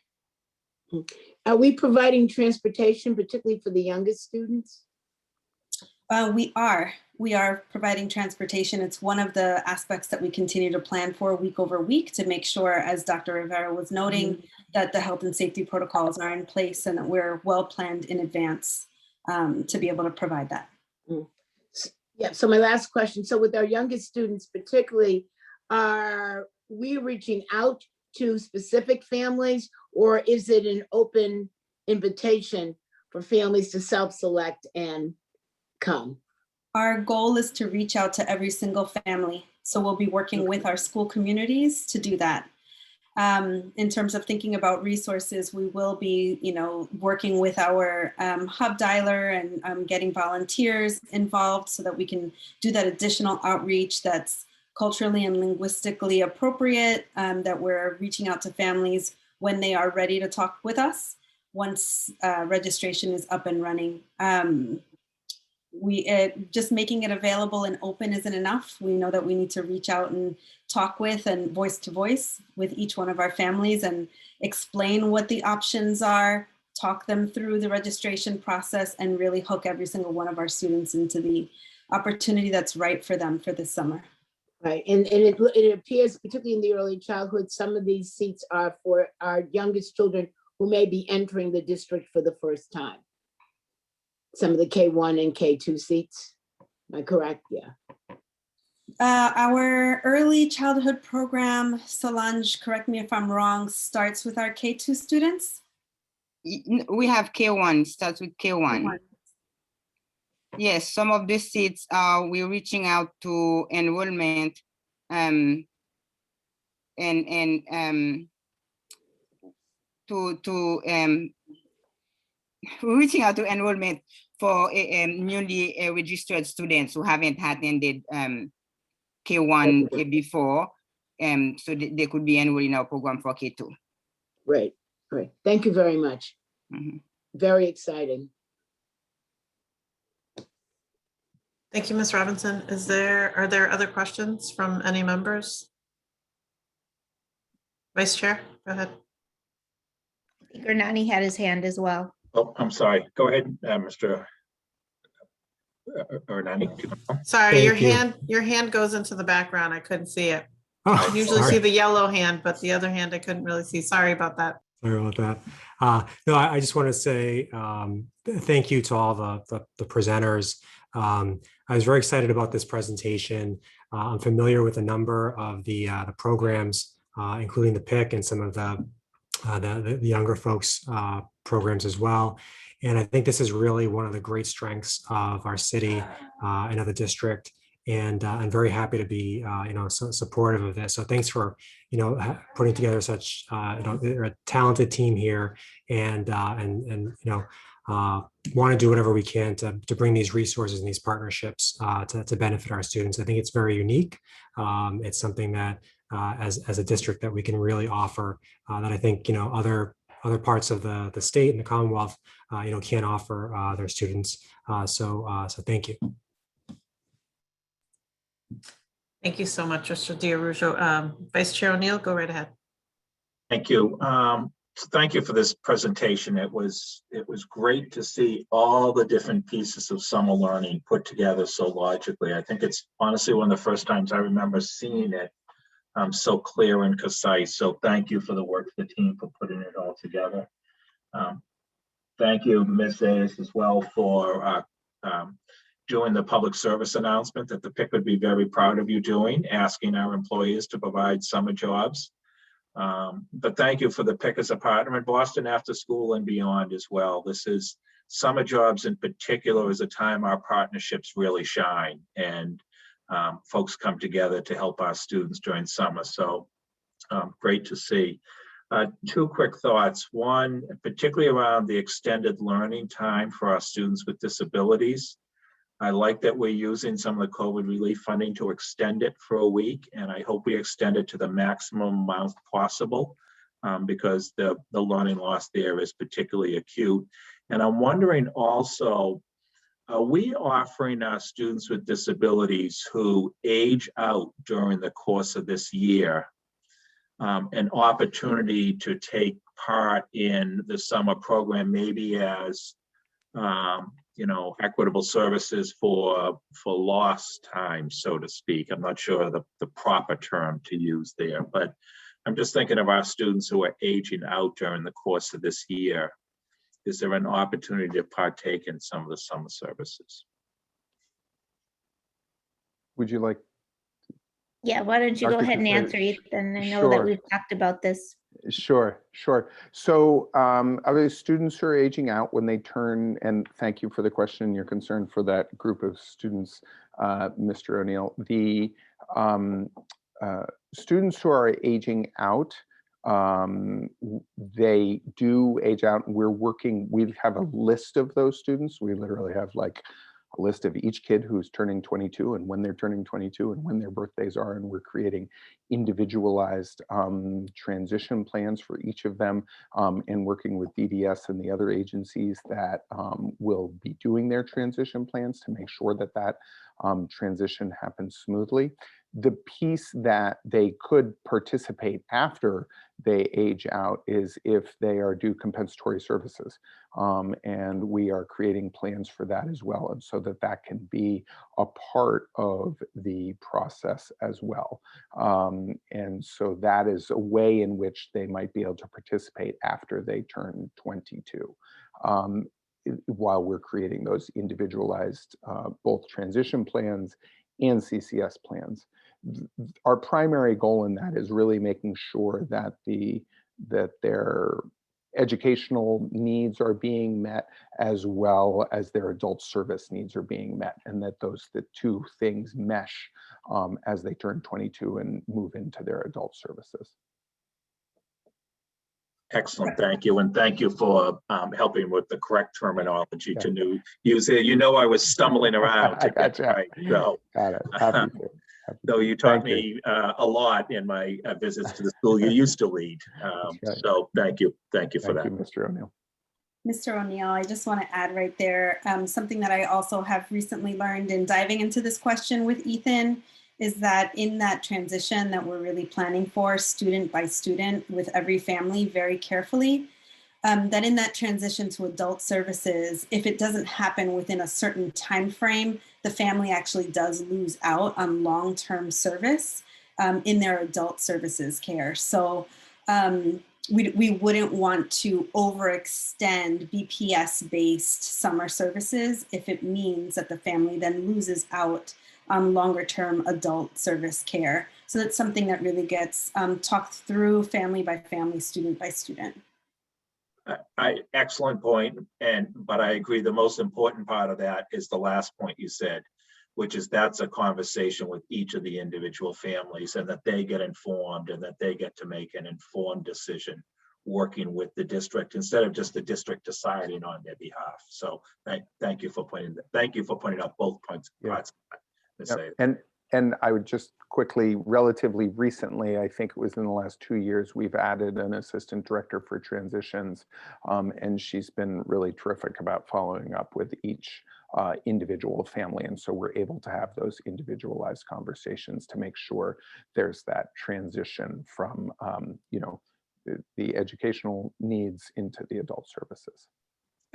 Are we providing transportation, particularly for the youngest students? We are providing transportation. It's one of the aspects that we continue to plan for week over week to make sure, as Dr. Rivera was noting, that the health and safety protocols are in place and that we're well planned in advance to be able to provide that. Yeah, so my last question. So with our youngest students particularly, are we reaching out to specific families, or is it an open invitation for families to self-select and come? Our goal is to reach out to every single family. So we'll be working with our school communities to do that. In terms of thinking about resources, we will be, working with our hub dialer and getting volunteers involved so that we can do that additional outreach that's culturally and linguistically appropriate, that we're reaching out to families when they are ready to talk with us once registration is up and running. Just making it available and open isn't enough. We know that we need to reach out and talk with and voice to voice with each one of our families and explain what the options are, talk them through the registration process, and really hook every single one of our students into the opportunity that's right for them for this summer. Right, and it appears, particularly in the early childhood, some of these seats are for our youngest children who may be entering the district for the first time. Some of the K1 and K2 seats, am I correct? Yeah. Our early childhood program, Solange, correct me if I'm wrong, starts with our K2 students? We have K1, starts with K1. Yes, some of the seats we're reaching out to enrollment we're reaching out to enrollment for newly registered students who haven't attended K1 before, so they could be enrolled in our program for K2. Great. Thank you very much. Very exciting. Thank you, Ms. Robinson. Are there other questions from any members? Vice Chair, go ahead. Gurnani had his hand as well. Oh, I'm sorry. Go ahead, Mr. Gurnani. Sorry, your hand goes into the background. I couldn't see it. I usually see the yellow hand, but the other hand I couldn't really see. Sorry about that. Sorry about that. No, I just want to say thank you to all the presenters. I was very excited about this presentation. I'm familiar with a number of the programs, including the PIC and some of the younger folks programs as well. And I think this is really one of the great strengths of our city and of the district. And I'm very happy to be, so supportive of this. So thanks for, putting together such a talented team here, and want to do whatever we can to bring these resources and these partnerships to benefit our students. I think it's very unique. It's something that as a district that we can really offer that I think, other parts of the state and the Commonwealth can offer their students. So thank you. Thank you so much, Mr. D'Arrujo. Vice Chair O'Neill, go right ahead. Thank you. Thank you for this presentation. It was great to see all the different pieces of summer learning put together so logically. I think it's honestly one of the first times I remember seeing it so clear and concise. So thank you for the work of the team for putting it all together. Thank you, Ms. Zayas, as well, for doing the public service announcement that the PIC would be very proud of you doing, asking our employees to provide summer jobs. But thank you for the PIC as a partner in Boston After School and beyond as well. This is summer jobs in particular is a time our partnerships really shine, and folks come together to help our students during summer. So great to see. Two quick thoughts. One, particularly around the extended learning time for our students with disabilities. I like that we're using some of the COVID relief funding to extend it for a week, and I hope we extend it to the maximum amount possible because the learning loss there is particularly acute. And I'm wondering also, are we offering our students with disabilities who age out during the course of this year an opportunity to take part in the summer program, maybe as equitable services for lost time, so to speak? I'm not sure the proper term to use there, but I'm just thinking of our students who are aging out during the course of this year. Is there an opportunity to partake in some of the summer services? Would you like? Yeah, why don't you go Dr. ahead and Casari? answer, Ethan? I know that Sure. we've talked about this. Sure. So other students who are aging out when they turn, and thank you for the question and your concern for that group of students, Mr. O'Neill. The students who are aging out, they do age out. We have a list of those students. We literally have like a list of each kid who's turning 22 and when they're turning 22 and when their birthdays are, and we're creating individualized transition plans for each of them, and working with DDS and the other agencies that will be doing their transition plans to make sure that that transition happens smoothly. The piece that they could participate after they age out is if they are due compensatory services. And we are creating plans for that as well. And so that can be a part of the process as well. And so that is a way in which they might be able to participate after they turn 22. While we're creating those individualized both transition plans and CCS plans. Our primary goal in that is really making sure that their educational needs are being met as well as their adult service needs are being met, and that the two things mesh as they turn 22 and move into their adult services. Excellent, thank you. And thank you for helping with the correct terminology to use it. I was stumbling around to get right. So, got it. Happy to. So you taught me a lot in my visits to the school you used to lead. So thank you for that. Thank you, Mr. O'Neill. Mr. O'Neill, I just want to add right there, something that I also have recently learned in diving into this question with Ethan is that in that transition that we're really planning for student by student with every family very carefully, that in that transition to adult services, if it doesn't happen within a certain time frame, the family actually does lose out on long-term service in their adult services care. So we wouldn't want to overextend BPS-based summer services if it means that the family then loses out on longer-term adult service care. So that's something that really gets talked through family by family, student by student. Excellent point, but I agree the most important part of that is the last point you said, which is that's a conversation with each of the individual families, and that they get informed and that they get to make an informed decision working with the district instead of just the district deciding on their behalf. So thank you for pointing out both points. And And I would just quickly, relatively recently, I think it was in the last 2 years, we've added an assistant director for transitions, and she's been really terrific about following up with each individual family. And so we're able to have those individualized conversations to make sure there's that transition from, you know, the educational needs into the adult services.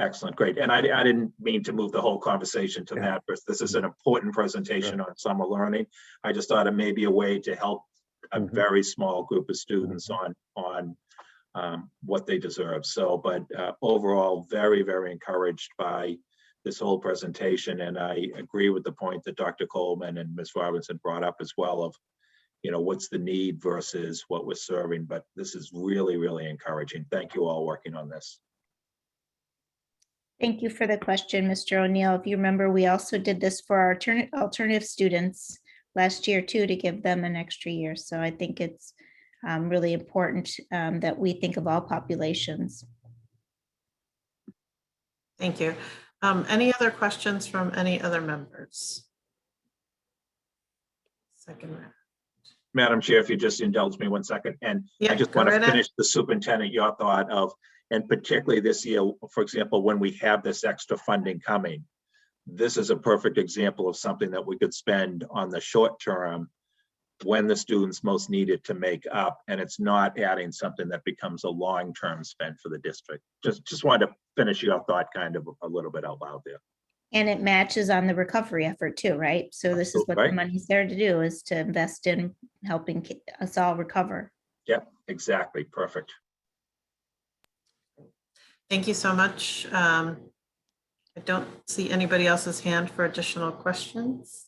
Excellent, great. And I didn't mean to move the whole conversation to that, but this is an important presentation on summer learning. I just thought it may be a way to help a very small group of students on what they deserve. So, but overall, very, very encouraged by this whole presentation. And I agree with the point that Dr. Coleman and Ms. Robinson brought up as well of, you know, what's the need versus what we're serving. But this is really, really encouraging. Thank you all working on this. Thank you for the question, Mr. O'Neill. If you remember, we also did this for our alternative students last year too, to give them an extra year. So I think it's really important that we think of all populations. Thank you. Any other questions from any other members? Second round. Madam Chair, if you just indulge me 1 second, and I just want to finish the superintendent, your thought of, and particularly this year, for example, when we have this extra funding coming, this is a perfect example of something that we could spend on the short term when the students most need it to make up, and it's not adding something that becomes a long-term spend for the district. Just wanted to finish your thought kind of a little bit out loud there. And it matches on the recovery effort too, right? So this is what the money's there to do, is to invest in helping us all recover. Yep, exactly. Perfect. Thank you so much. I don't see anybody else's hand for additional questions.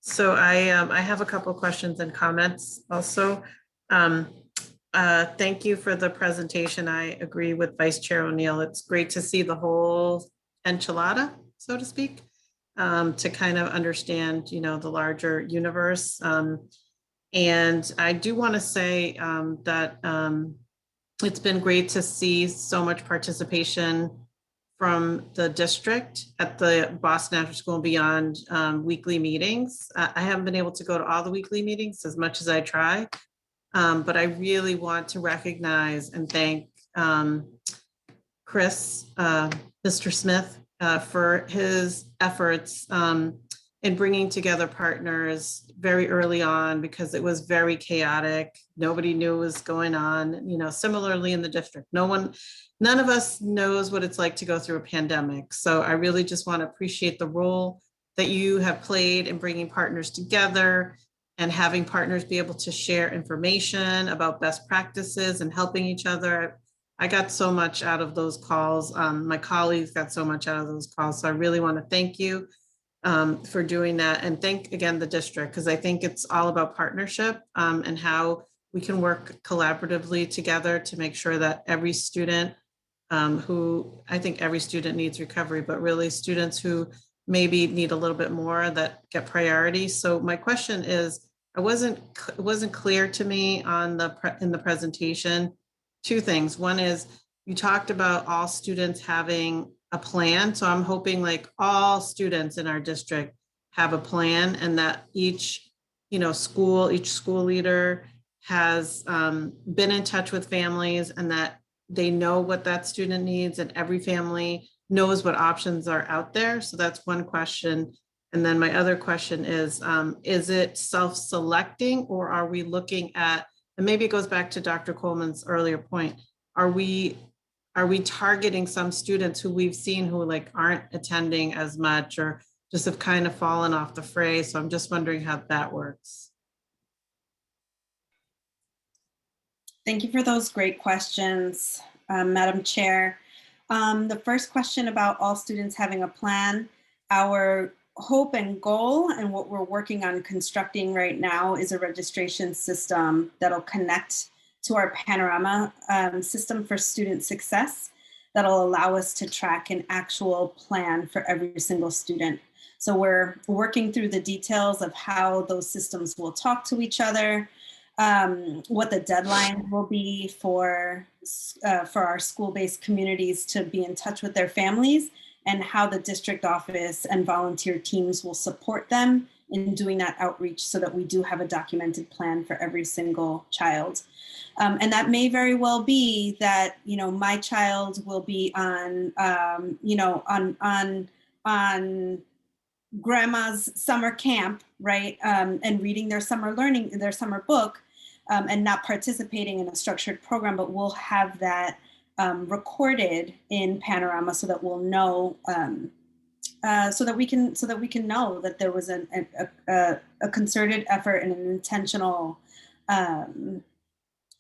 So I have a couple questions and comments also. Thank you for the presentation. I agree with Vice Chair O'Neill. It's great to see the whole enchilada, so to speak, to kind of understand, you know, the larger universe. And I do want to say that it's been great to see so much participation from the district at the Boston After School and Beyond weekly meetings. I haven't been able to go to all the weekly meetings as much as I try, but I really want to recognize and thank Chris, Mr. Smith, for his efforts in bringing together partners very early on, because it was very chaotic. Nobody knew what was going on, you know, similarly in the district. None of us knows what it's like to go through a pandemic. So I really just want to appreciate the role that you have played in bringing partners together and having partners be able to share information about best practices and helping each other. I got so much out of those calls. My colleagues got so much out of those calls. So I really want to thank you for doing that, and thank again the district, because I think it's all about partnership and how we can work collaboratively together to make sure that every student I think every student needs recovery, but really students who maybe need a little bit more that get priority. So my question is, it wasn't clear to me in the presentation, two things. One is you talked about all students having a plan. So I'm hoping like all students in our district have a plan, and that each school leader has been in touch with families, and that they know what that student needs, and every family knows what options are out there. So that's one question. And then my other question is it self-selecting, or are we looking at, and maybe it goes back to Dr. Coleman's earlier point, are we targeting some students who we've seen who like aren't attending as much or just have kind of fallen off the fray? So I'm just wondering how that works. Thank you for those great questions, Madam Chair. The first question about all students having a plan, our hope and goal and what we're working on constructing right now is a registration system that'll connect to our Panorama system for student success that'll allow us to track an actual plan for every single student. So we're working through the details of how those systems will talk to each other, what the deadline will be for our school-based communities to be in touch with their families, and how the district office and volunteer teams will support them in doing that outreach so that we do have a documented plan for every single child. And that may very well be that, you know, my child will be on, you know, on grandma's summer camp, right? And reading their summer learning, their summer book, and not participating in a structured program, but we'll have that recorded in Panorama so that we'll know, so that we can know that there was a concerted effort and an intentional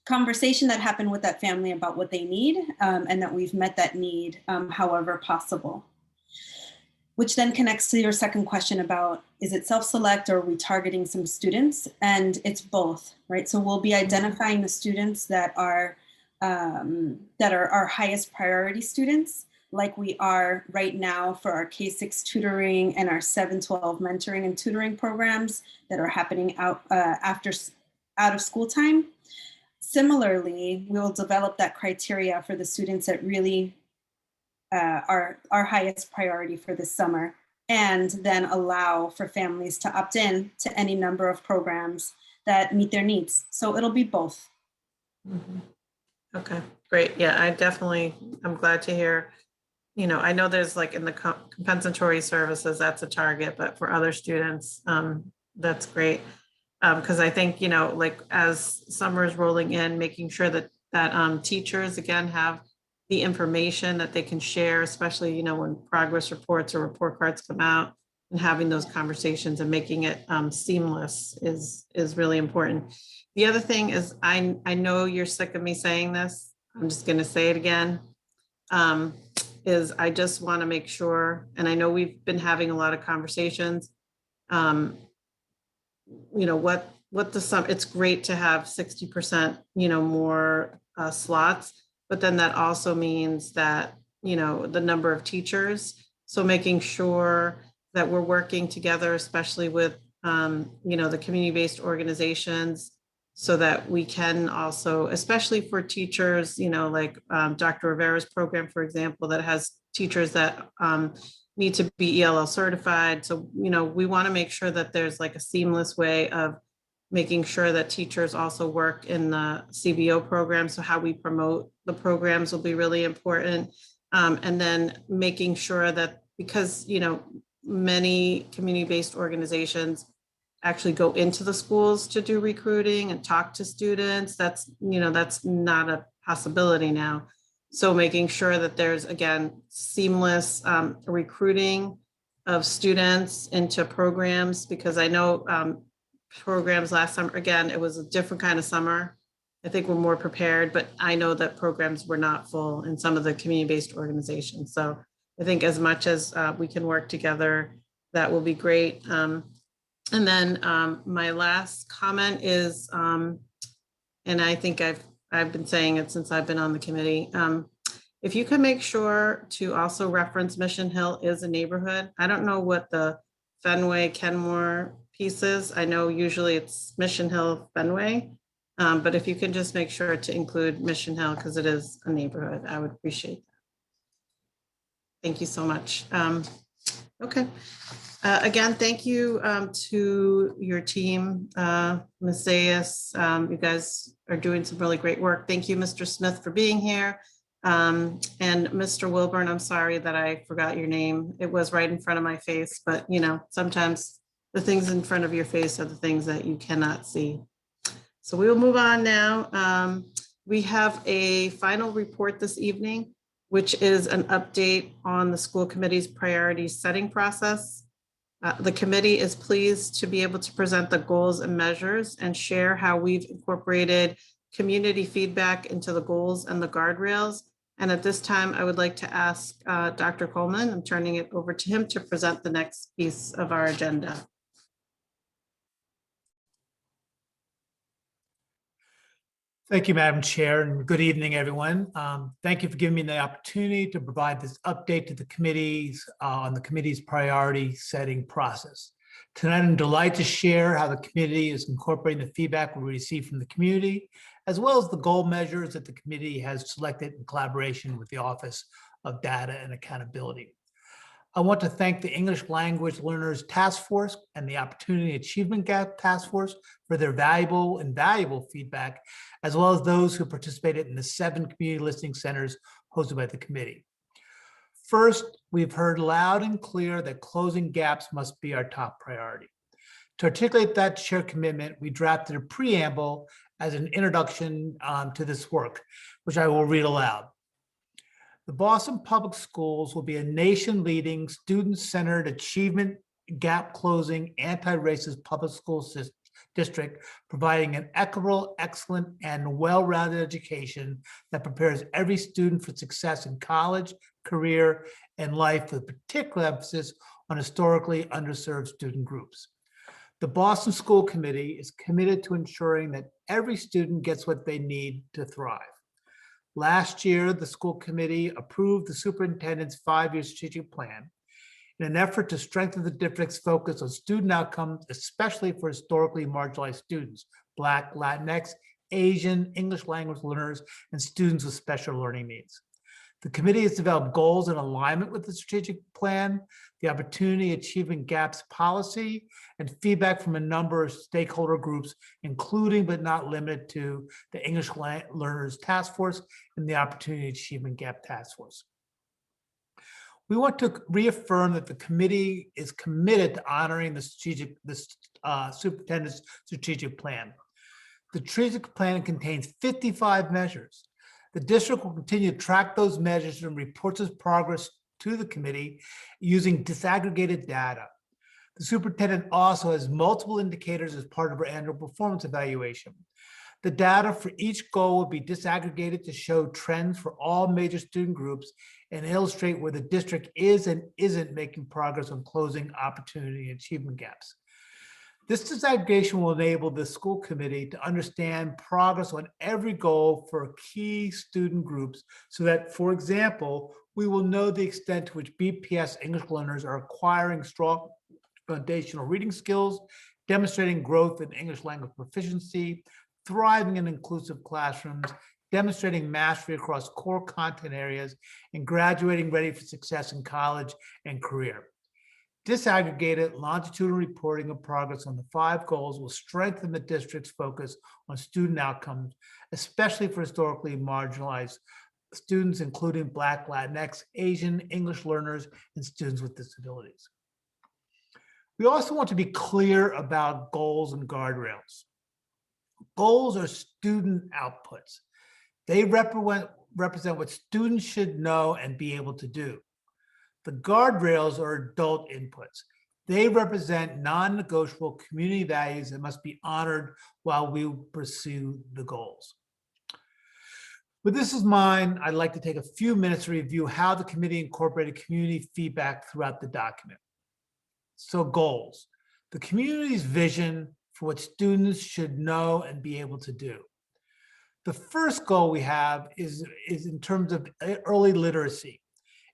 conversation that happened with that family about what they need, and that we've met that need however possible. Which then connects to your second question about, is it self-select or are we targeting some students? And it's both, right? So we'll be identifying the students that are our highest priority students, like we are right now for our K-6 tutoring and our 7-12 mentoring and tutoring programs that are happening out of school time. Similarly, we will develop that criteria for the students that really are our highest priority for this summer, and then allow for families to opt in to any number of programs that meet their needs. So it'll be both. Mhm. Okay, great. Yeah, I'm glad to hear, you know, I know there's like in the compensatory services, that's a target, but for other students, that's great. Because I think, you know, like as summer is rolling in, making sure that teachers again have the information that they can share, especially, you know, when progress reports or report cards come out, and having those conversations and making it seamless is really important. The other thing is, I know you're sick of me saying this, I'm just going to say it again, is I just want to make sure, and I know we've been having a lot of conversations, you know, it's great to have 60%, you know, more slots, but then that also means that, you know, the number of teachers. So making sure that we're working together, especially with, you know, the community-based organizations, so that we can also, especially for teachers, you know, like Dr. Rivera's program, for example, that has teachers that need to be ELL certified. So, you know, we want to make sure that there's like a seamless way of making sure that teachers also work in the CBO program. So how we promote the programs will be really important. And then making sure that, because, you know, many community-based organizations actually go into the schools to do recruiting and talk to students. That's, you know, that's not a possibility now. So making sure that there's, again, seamless recruiting of students into programs, because I know programs last summer, again, it was a different kind of summer. I think we're more prepared, but I know that programs were not full in some of the community-based organizations. So I think as much as we can work together, that will be great. And then my last comment is, and I think I've been saying it since I've been on the committee, if you can make sure to also reference Mission Hill is a neighborhood. I don't know what the Fenway Kenmore pieces. I know usually it's Mission Hill Fenway, but if you can just make sure to include Mission Hill because it is a neighborhood, I would appreciate that. Thank you so much. Okay. Again, thank you to your team, Ms. Zayas. You guys are doing some really great work. Thank you, Mr. Smith, for being here. And Mr. Wilburn, I'm sorry that I forgot your name. It was right in front of my face, but you know, sometimes the things in front of your face are the things that you cannot see. So we will move on now. We have a final report this evening, which is an update on the school committee's priority setting process. The committee is pleased to be able to present the goals and measures and share how we've incorporated community feedback into the goals and the guardrails. And at this time, I would like to ask Dr. Coleman, I'm turning it over to him to present the next piece of our agenda. Thank you, Madam Chair, and good evening, everyone. Thank you for giving me the opportunity to provide this update to the committees on the committee's priority setting process. Tonight, I'm delighted to share how the committee is incorporating the feedback we received from the community, as well as the goal measures that the committee has selected in collaboration with the Office of Data and Accountability. I want to thank the English Language Learners Task Force and the Opportunity Achievement Gap Task Force for their valuable and valuable feedback, as well as those who participated in the 7 community listening centers hosted by the committee. First, we've heard loud and clear that closing gaps must be our top priority. To articulate that shared commitment, we drafted a preamble as an introduction to this work, which I will read aloud. The Boston Public Schools will be a nation-leading, student-centered, achievement gap-closing, anti-racist public school district, providing an equitable, excellent, and well-rounded education that prepares every student for success in college, career, and life, with particular emphasis on historically underserved student groups. The Boston School Committee is committed to ensuring that every student gets what they need to thrive. Last year, the school committee approved the superintendent's 5-year strategic plan in an effort to strengthen the district's focus on student outcomes, especially for historically marginalized students, Black, Latinx, Asian, English language learners, and students with special learning needs. The committee has developed goals in alignment with the strategic plan, the Opportunity Achievement Gaps policy, and feedback from a number of stakeholder groups, including but not limited to the English Learners Task Force and the Opportunity Achievement Gap Task Force. We want to reaffirm that the committee is committed to honoring the superintendent's strategic plan. The strategic plan contains 55 measures. The district will continue to track those measures and reports its progress to the committee using disaggregated data. The superintendent also has multiple indicators as part of her annual performance evaluation. The data for each goal will be disaggregated to show trends for all major student groups and illustrate where the district is and isn't making progress on closing opportunity and achievement gaps. This disaggregation will enable the school committee to understand progress on every goal for key student groups so that, for example, we will know the extent to which BPS English learners are acquiring strong foundational reading skills, demonstrating growth in English language proficiency, thriving in inclusive classrooms, demonstrating mastery across core content areas, and graduating ready for success in college and career. Disaggregated longitudinal reporting of progress on the 5 goals will strengthen the district's focus on student outcomes, especially for historically marginalized students, including Black, Latinx, Asian, English learners, and students with disabilities. We also want to be clear about goals and guardrails. Goals are student outputs. They represent what students should know and be able to do. The guardrails are adult inputs. They represent non-negotiable community values that must be honored while we pursue the goals. With this in mind, I'd like to take a few minutes to review how the committee incorporated community feedback throughout the document. So goals, the community's vision for what students should know and be able to do. The first goal we have is in terms of early literacy.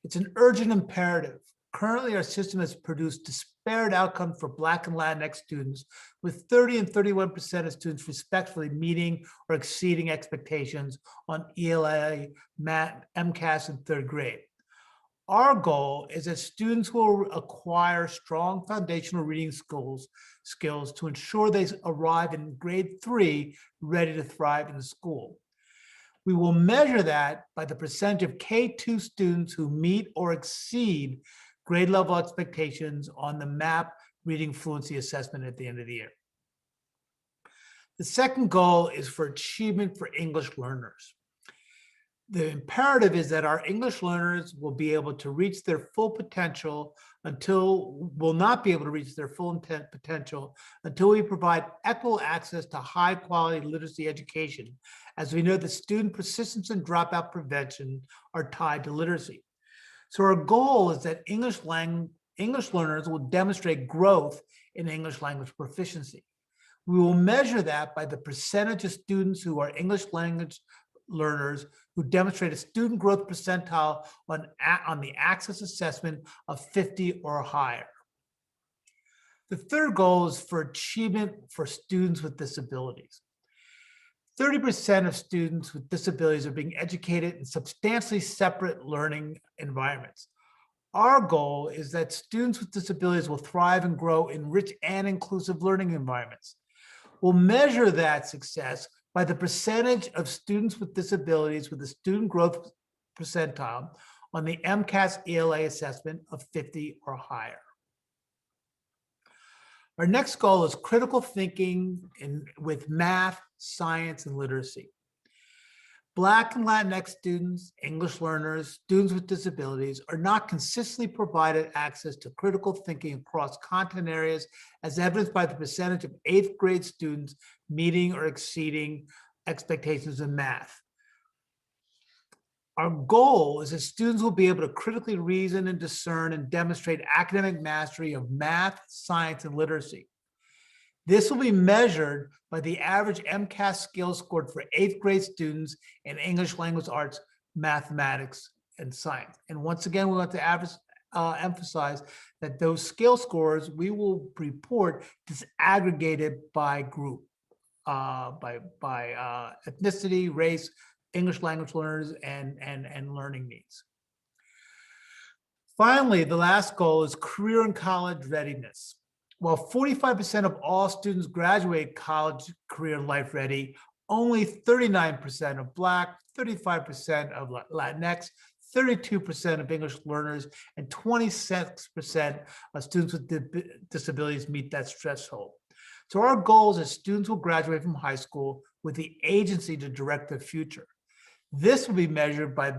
It's an urgent imperative. Currently, our system has produced disparate outcomes for Black and Latinx students, with 30 and 31% of students respectively meeting or exceeding expectations on ELA, MCAS, and 3rd grade. Our goal is that students will acquire strong foundational reading skills to ensure they arrive in grade 3 ready to thrive in the school. We will measure that by the percentage of K2 students who meet or exceed grade level expectations on the MAP reading fluency assessment at the end of the year. The second goal is for achievement for English learners. The imperative is that our English learners will be able to reach their full potential will not be able to reach their full potential until we provide equal access to high quality literacy education, as we know that student persistence and dropout prevention are tied to literacy. So our goal is that English learners will demonstrate growth in English language proficiency. We will measure that by the percentage of students who are English language learners who demonstrate a student growth percentile on the Access assessment of 50 or higher. The third goal is for achievement for students with disabilities. 30% of students with disabilities are being educated in substantially separate learning environments. Our goal is that students with disabilities will thrive and grow in rich and inclusive learning environments. We'll measure that success by the percentage of students with disabilities with a student growth percentile on the MCAS ELA assessment of 50 or higher. Our next goal is critical thinking with math, science, and literacy. Black and Latinx students, English learners, students with disabilities are not consistently provided access to critical thinking across content areas, as evidenced by the percentage of 8th grade students meeting or exceeding expectations in math. Our goal is that students will be able to critically reason and discern and demonstrate academic mastery of math, science, and literacy. This will be measured by the average MCAS skills scored for 8th grade students in English language arts, mathematics, and science. And once again, we want to emphasize that those skill scores we will report disaggregated by group, by ethnicity, race, English language learners, and learning needs. Finally, the last goal is career and college readiness. While 45% of all students graduate college, career, and life ready, only 39% of Black, 35% of Latinx, 32% of English learners, and 26% of students with disabilities meet that threshold. So our goal is that students will graduate from high school with the agency to direct their future. This will be measured by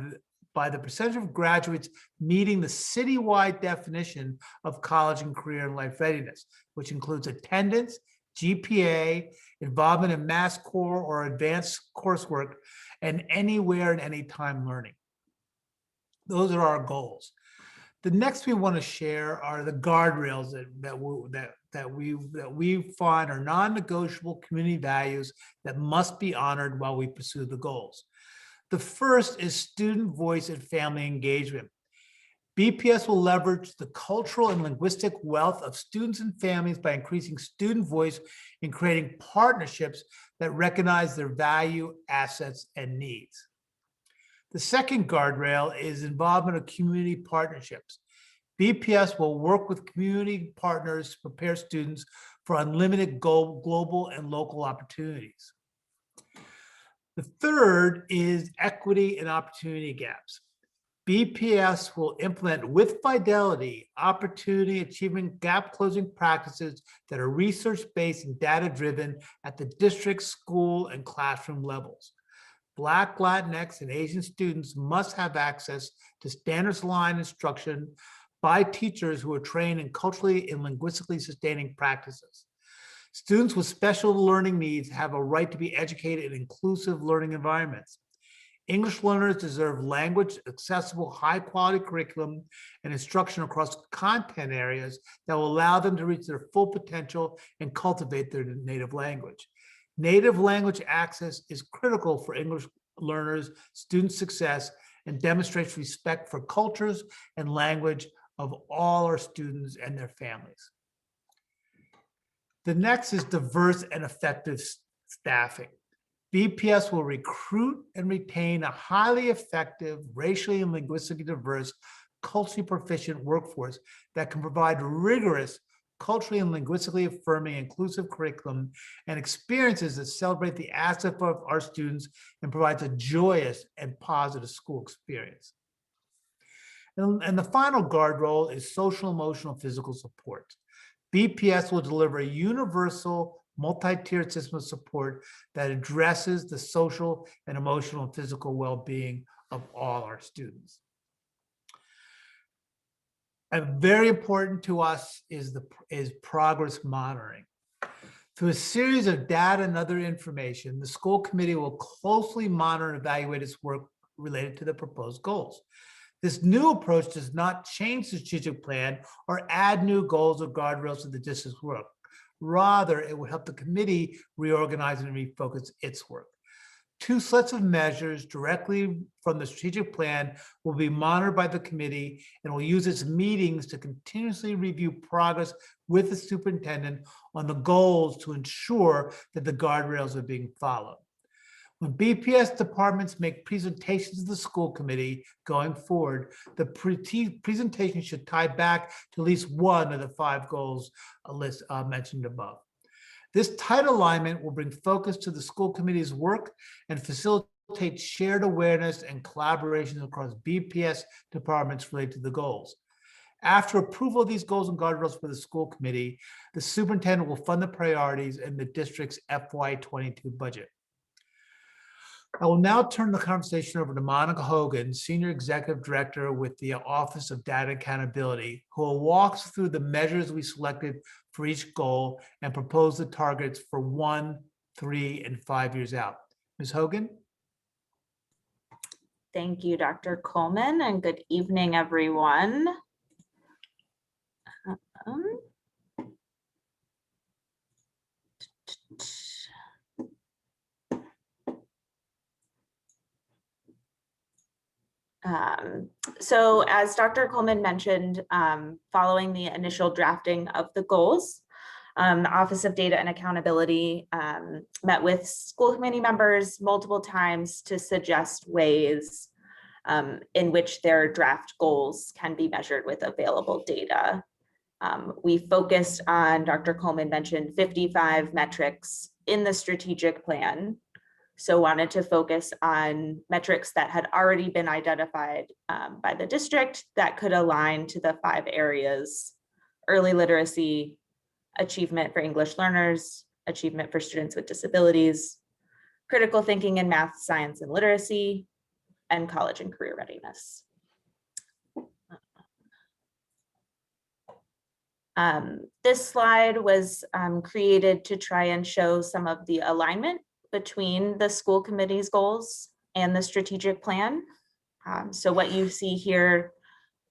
the percentage of graduates meeting the citywide definition of college and career and life readiness, which includes attendance, GPA, involvement in mass core or advanced coursework, and anywhere and anytime learning. Those are our goals. The next we want to share are the guardrails that we find are non-negotiable community values that must be honored while we pursue the goals. The first is student voice and family engagement. BPS will leverage the cultural and linguistic wealth of students and families by increasing student voice in creating partnerships that recognize their value, assets, and needs. The second guardrail is involvement of community partnerships. BPS will work with community partners to prepare students for unlimited global and local opportunities. The third is equity and opportunity gaps. BPS will implement with fidelity opportunity achievement gap closing practices that are research-based and data-driven at the district, school, and classroom levels. Black, Latinx, and Asian students must have access to standards-aligned instruction by teachers who are trained in culturally and linguistically sustaining practices. Students with special learning needs have a right to be educated in inclusive learning environments. English learners deserve language, accessible, high-quality curriculum and instruction across content areas that will allow them to reach their full potential and cultivate their native language. Native language access is critical for English learners' student success and demonstrates respect for cultures and language of all our students and their families. The next is diverse and effective staffing. BPS will recruit and retain a highly effective, racially and linguistically diverse, culturally proficient workforce that can provide rigorous, culturally and linguistically affirming inclusive curriculum and experiences that celebrate the assets of our students and provides a joyous and positive school experience. And the final guardrail is social, emotional, physical support. BPS will deliver a universal, multi-tiered system of support that addresses the social and emotional and physical well-being of all our students. And very important to us is progress monitoring. Through a series of data and other information, the school committee will closely monitor and evaluate its work related to the proposed goals. This new approach does not change the strategic plan or add new goals or guardrails to the district's work. Rather, it will help the committee reorganize and refocus its work. Two sets of measures directly from the strategic plan will be monitored by the committee and will use its meetings to continuously review progress with the superintendent on the goals to ensure that the guardrails are being followed. When BPS departments make presentations to the school committee going forward, the presentation should tie back to at least one of the 5 goals mentioned above. This tight alignment will bring focus to the school committee's work and facilitate shared awareness and collaboration across BPS departments related to the goals. After approval of these goals and guardrails for the school committee, the superintendent will fund the priorities in the district's FY22 budget. I will now turn the conversation over to Monica Hogan, Senior Executive Director with the Office of Data Accountability, who will walk us through the measures we selected for each goal and propose the targets for 1, 3, and 5 years out. Ms. Hogan? Thank you, Dr. Coleman, and good evening, everyone. So as Dr. Coleman mentioned, following the initial drafting of the goals, the Office of Data and Accountability met with school committee members multiple times to suggest ways in which their draft goals can be measured with available data. We focused on, Dr. Coleman mentioned, 55 metrics in the strategic plan. So wanted to focus on metrics that had already been identified by the district that could align to the 5 areas: early literacy, achievement for English learners, achievement for students with disabilities, critical thinking in math, science, and literacy, and college and career readiness. This slide was created to try and show some of the alignment between the school committee's goals and the strategic plan. So what you see here,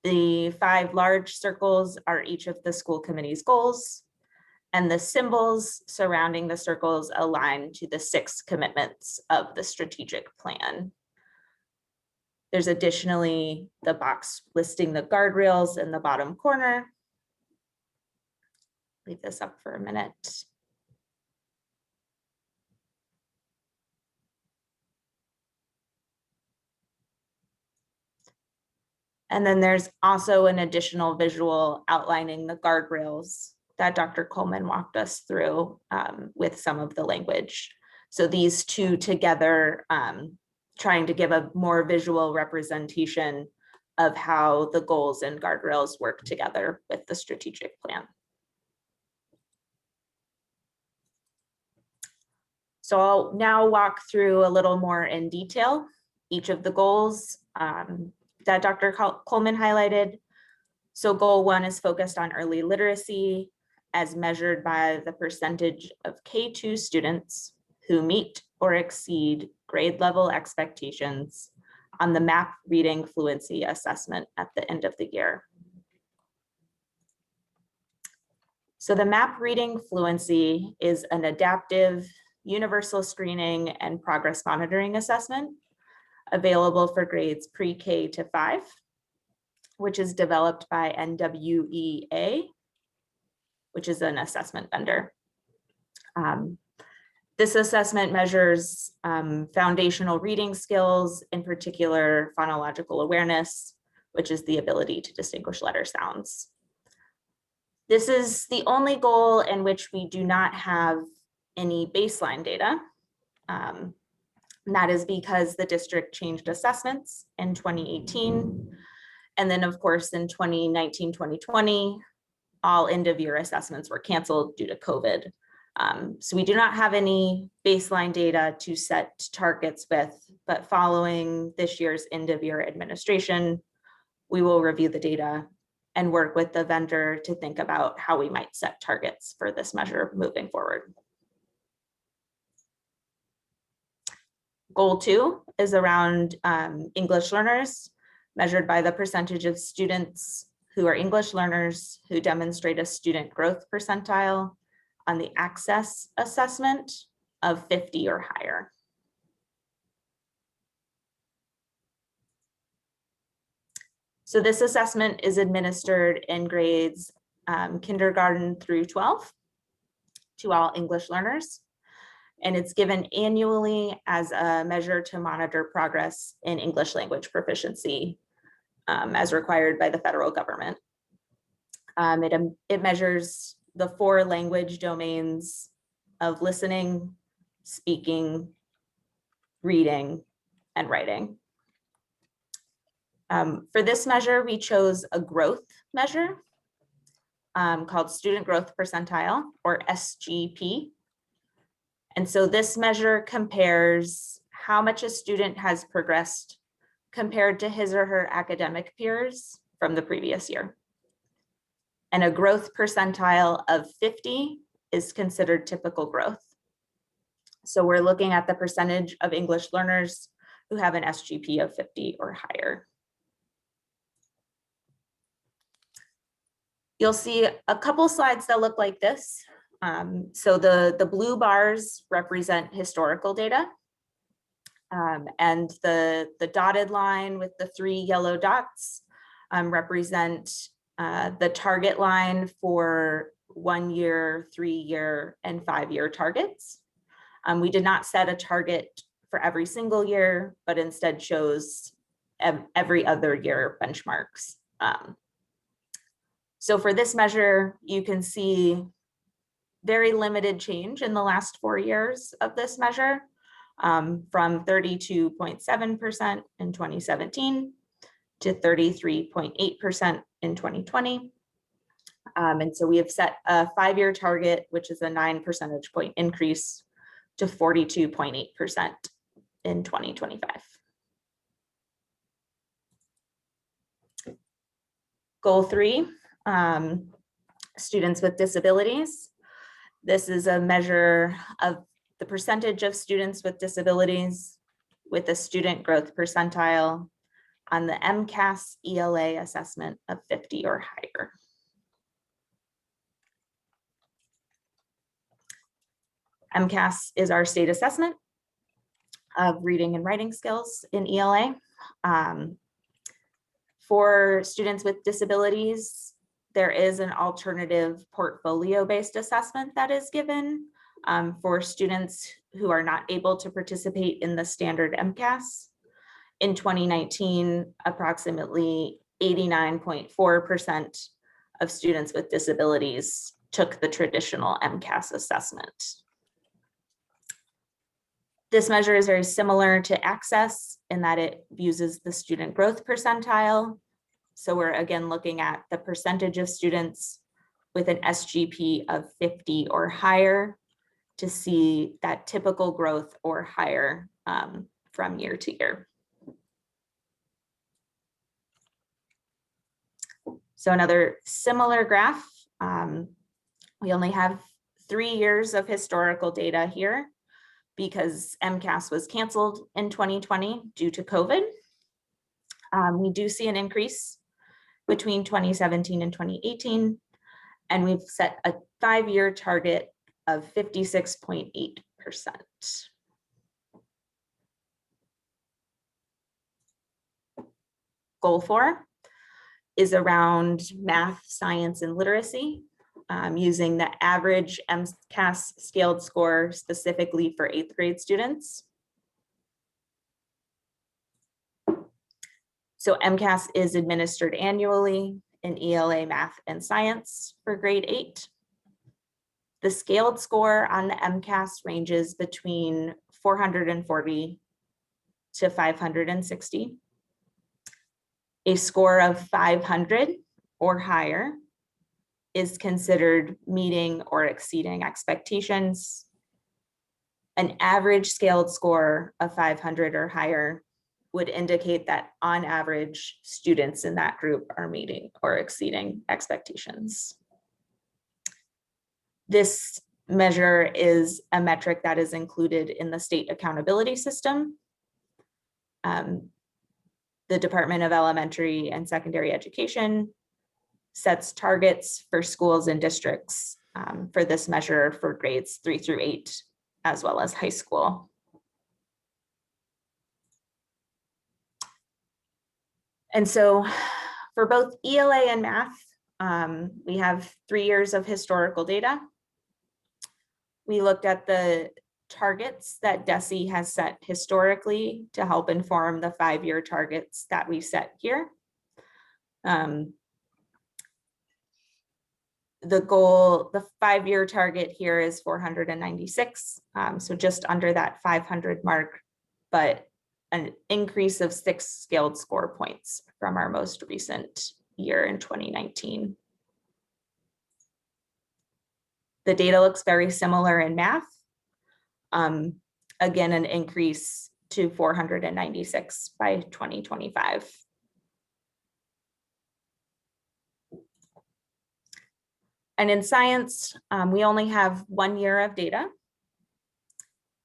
the 5 large circles are each of the school committee's goals, and the symbols surrounding the circles align to the 6 commitments of the strategic plan. There's additionally the box listing the guardrails in the bottom corner. Leave this up for a minute. And then there's also an additional visual outlining the guardrails that Dr. Coleman walked us through with some of the language. So these 2 together, trying to give a more visual representation of how the goals and guardrails work together with the strategic plan. So I'll now walk through a little more in detail each of the goals that Dr. Coleman highlighted. So goal 1 is focused on early literacy as measured by the percentage of K2 students who meet or exceed grade level expectations on the MAP reading fluency assessment at the end of the year. So the MAP reading fluency is an adaptive universal screening and progress monitoring assessment available for grades pre-K to 5, which is developed by NWEA, which is an assessment vendor. This assessment measures foundational reading skills, in particular phonological awareness, which is the ability to distinguish letter sounds. This is the only goal in which we do not have any baseline data. And that is because the district changed assessments in 2018. And then of course, in 2019, 2020, all end of year assessments were canceled due to COVID. So we do not have any baseline data to set targets with, but following this year's end of year administration, we will review the data and work with the vendor to think about how we might set targets for this measure moving forward. Goal 2 is around English learners, measured by the percentage of students who are English learners who demonstrate a student growth percentile on the access assessment of 50 or higher. So this assessment is administered in grades kindergarten through 12 to all English learners. and it's given annually as a measure to monitor progress in English language proficiency as required by the federal government. It measures the 4 language domains of listening, speaking, reading, and writing. For this measure, we chose a growth measure called Student Growth Percentile, or SGP. And so this measure compares how much a student has progressed compared to his or her academic peers from the previous year. And a growth percentile of 50 is considered typical growth. So we're looking at the percentage of English learners who have an SGP of 50 or higher. You'll see a couple slides that look like this. So the blue bars represent historical data. And the dotted line with the 3 yellow dots represent the target line for 1 year, 3 year, and 5 year targets. We did not set a target for every single year, but instead chose every other year benchmarks. So for this measure, you can see very limited change in the last 4 years of this measure, from 32.7% in 2017 to 33.8% in 2020. And so we have set a 5-year target, which is a 9 percentage point increase to 42.8% in 2025. Goal 3, students with disabilities. This is a measure of the percentage of students with disabilities with a student growth percentile on the MCAS ELA assessment of 50 or higher. MCAS is our state assessment of reading and writing skills in ELA. For students with disabilities, there is an alternative portfolio-based assessment that is given for students who are not able to participate in the standard MCAS. In 2019, approximately 89.4% of students with disabilities took the traditional MCAS assessment. This measure is very similar to Access in that it uses the student growth percentile. So we're again looking at the percentage of students with an SGP of 50 or higher to see that typical growth or higher from year to year. So another similar graph, we only have 3 years of historical data here because MCAS was canceled in 2020 due to COVID. We do see an increase between 2017 and 2018, and we've set a 5-year target of 56.8%. Goal 4 is around math, science, and literacy, using the average MCAS scaled score specifically for 8th grade students. So MCAS is administered annually in ELA, math, and science for grade 8. The scaled score on the MCAS ranges between 440 to 560. A score of 500 or higher is considered meeting or exceeding expectations. An average scaled score of 500 or higher would indicate that on average, students in that group are meeting or exceeding expectations. This measure is a metric that is included in the state accountability system. The Department of Elementary and Secondary Education sets targets for schools and districts for this measure for grades 3 through 8, as well as high school. And so for both ELA and math, we have 3 years of historical data. We looked at the targets that DESE has set historically to help inform the 5-year targets that we set here. The goal, the 5-year target here is 496, so just under that 500 mark, but an increase of 6 scaled score points from our most recent year in 2019. The data looks very similar in math. Again, an increase to 496 by 2025. And in science, we only have 1 year of data.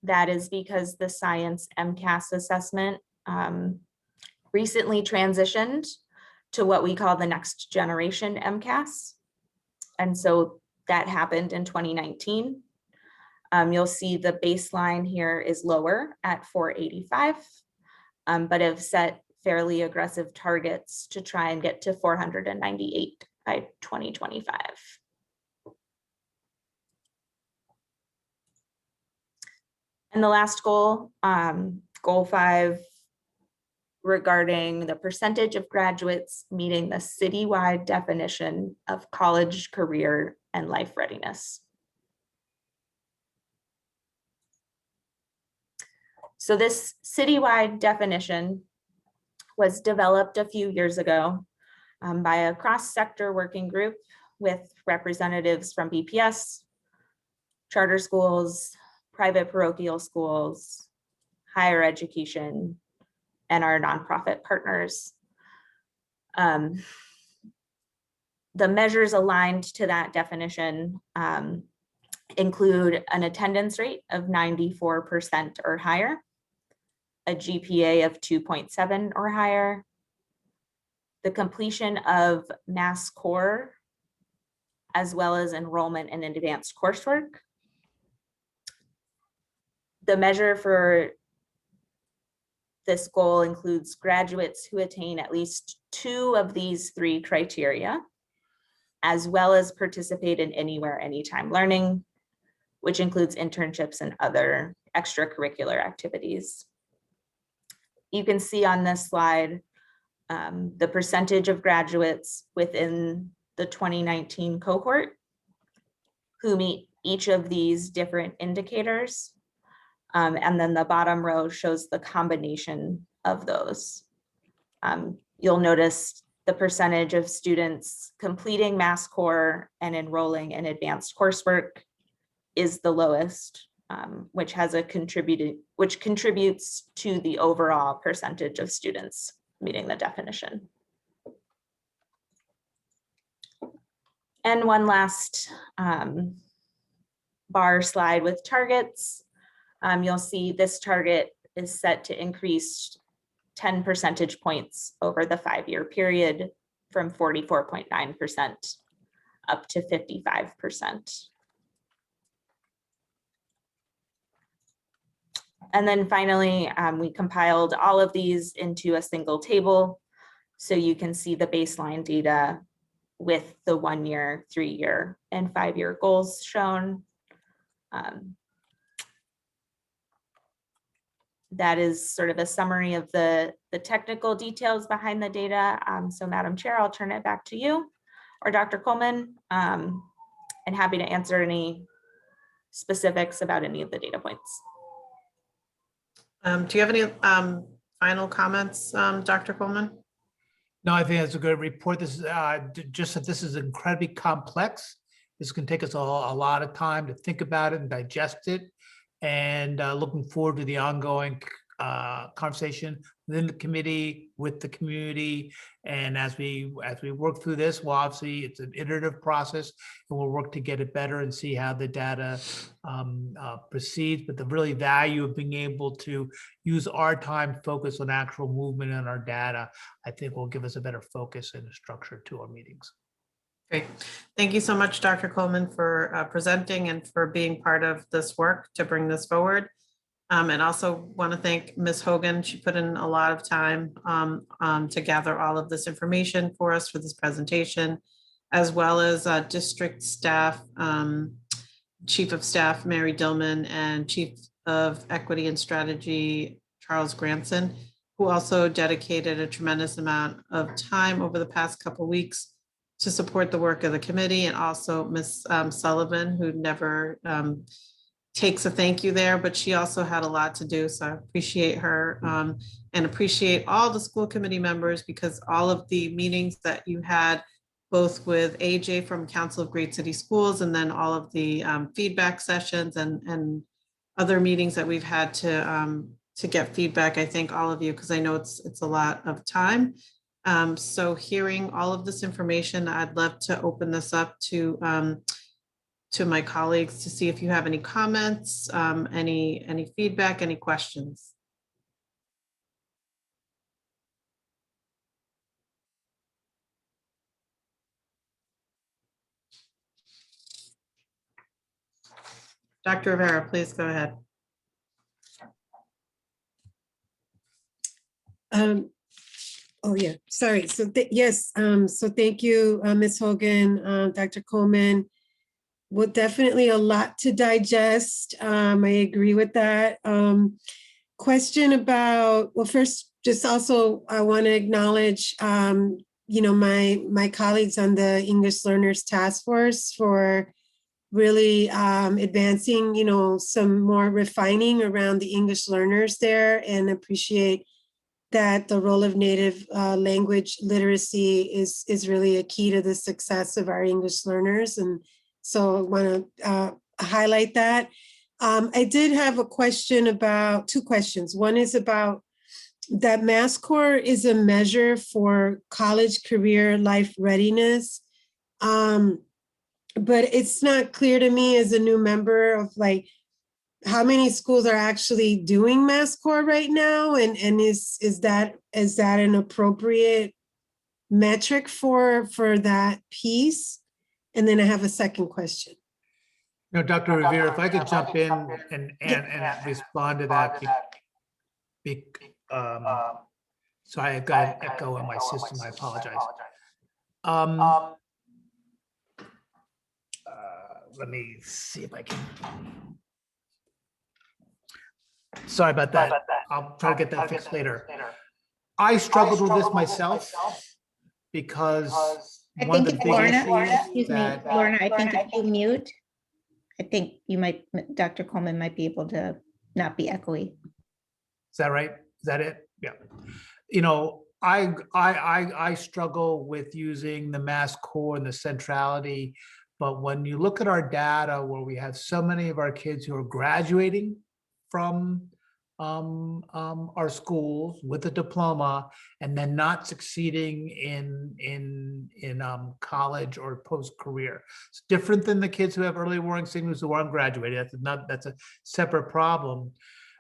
That is because the science MCAS assessment recently transitioned to what we call the next generation MCAS. And so that happened in 2019. You'll see the baseline here is lower at 485, but have set fairly aggressive targets to try and get to 498 by 2025. And the last goal, goal 5, regarding the percentage of graduates meeting the citywide definition of college, career, and life readiness. So this citywide definition was developed a few years ago by a cross-sector working group with representatives from BPS, charter schools, private parochial schools, higher education, and our nonprofit partners. The measures aligned to that definition include an attendance rate of 94% or higher, a GPA of 2.7 or higher, the completion of mass core, as well as enrollment in advanced coursework. The measure for this goal includes graduates who attain at least 2 of these 3 criteria, as well as participate in anywhere, anytime learning, which includes internships and other extracurricular activities. You can see on this slide the percentage of graduates within the 2019 cohort who meet each of these different indicators. And then the bottom row shows the combination of those. You'll notice the percentage of students completing mass core and enrolling in advanced coursework is the lowest, which contributes to the overall percentage of students meeting the definition. And one last bar slide with targets. You'll see this target is set to increase 10 percentage points over the 5-year period from 44.9% up to 55%. And then finally, we compiled all of these into a single table so you can see the baseline data with the 1-year, 3-year, and 5-year goals shown. That is sort of a summary of the technical details behind the data. So Madam Chair, I'll turn it back to you or Dr. Coleman, and happy to answer any specifics about any of the data points. Do you have any final comments, Dr. Coleman? No, I think that's a good report. This is just that this is incredibly complex. This can take us a lot of time to think about it and digest it. And looking forward to the ongoing conversation within the committee, with the community. And as we work through this, well, obviously it's an iterative process and we'll work to get it better and see how the data proceeds. But the really value of being able to use our time focus on actual movement in our data, I think will give us a better focus and a structure to our meetings. Great. Thank you so much, Dr. Coleman, for presenting and for being part of this work to bring this forward. And also want to thank Ms. Hogan. She put in a lot of time to gather all of this information for us for this presentation, as well as district staff, Chief of Staff Mary Dillman and Chief of Equity and Strategy, Charles Granson, who also dedicated a tremendous amount of time over the past couple weeks to support the work of the committee, and also Ms. Sullivan, who never takes a thank you there, but she also had a lot to do. So I appreciate her and appreciate all the school committee members, because all of the meetings that you had, both with AJ from Council of Great City Schools, and then all of the feedback sessions and other meetings that we've had to get feedback. I thank all of you, because I know it's a lot of time. So hearing all of this information, I'd love to open this up to my colleagues to see if you have any comments, any feedback, any questions. Dr. Rivera, please go ahead. Oh, yeah, sorry. So yes, so thank you, Ms. Hogan, Dr. Coleman. Well, definitely a lot to digest. I agree with that. Question about, well, first, just also, I want to acknowledge, you know, my colleagues on the English Learners Task Force for really advancing, you know, some more refining around the English learners there, and appreciate that the role of native language literacy is really a key to the success of our English learners. And so I want to highlight that. I did have a question about, two questions. One is about that Mass Core is a measure for college career life readiness. But it's not clear to me as a new member of like, how many schools are actually doing Mass Core right now? And is that an appropriate metric for that piece? And then I have a second question. No, Dr. Rivera, if I could jump in and respond to that. Sorry, I've got an echo in my system, I apologize. Let me see if I can. Sorry about that. I'll try to get that fixed later. I struggled with this myself because I one of think the if big Lorna, issues excuse me, that Lorna, I think if you mute, I think you might, Dr. Coleman might be able to not be echoey. Is that right? Is that it? Yeah. You know, I struggle with using the Mass Core and the centrality, but when you look at our data where we have so many of our kids who are graduating from our schools with a diploma and then not succeeding in college or post-career, it's different than the kids who have early warning signals who aren't graduated. That's a separate problem.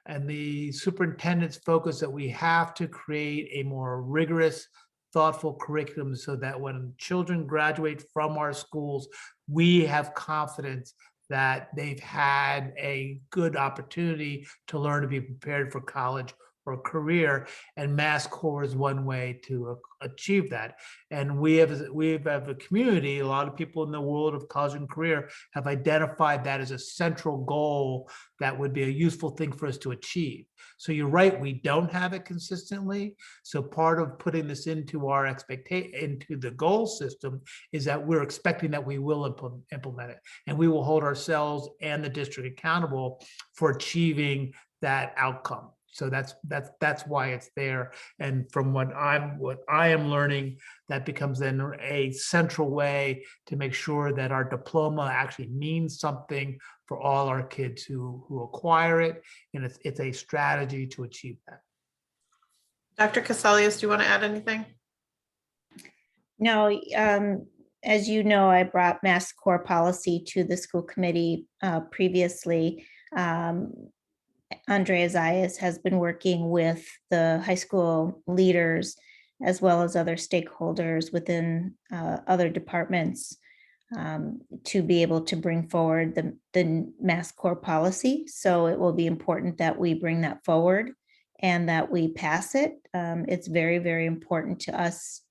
And the superintendent's focus that we have to create a more rigorous, thoughtful curriculum so that when children graduate from our schools, we have confidence that they've had a good opportunity to learn to be prepared for college or career, and Mass Core is one way to achieve that. And we have a community, a lot of people in the world of college and career have identified that as a central goal that would be a useful thing for us to achieve. So you're right, we don't have it consistently. So part of putting this into our into the goal system is that we're expecting that we will implement it, and we will hold ourselves and the district accountable for achieving that outcome. So that's why it's there. And from what I am learning, that becomes then a central way to make sure that our diploma actually means something for all our kids who acquire it. And it's a strategy to achieve that. Dr. Casalius, do you want to add anything? No, as you know, I brought Mass Core policy to the school committee previously. Andrea Zayas has been working with the high school leaders as well as other stakeholders within other departments to be able to bring forward the Mass Core policy. So it will be important that we bring that forward and that we pass it. It's very, very important to us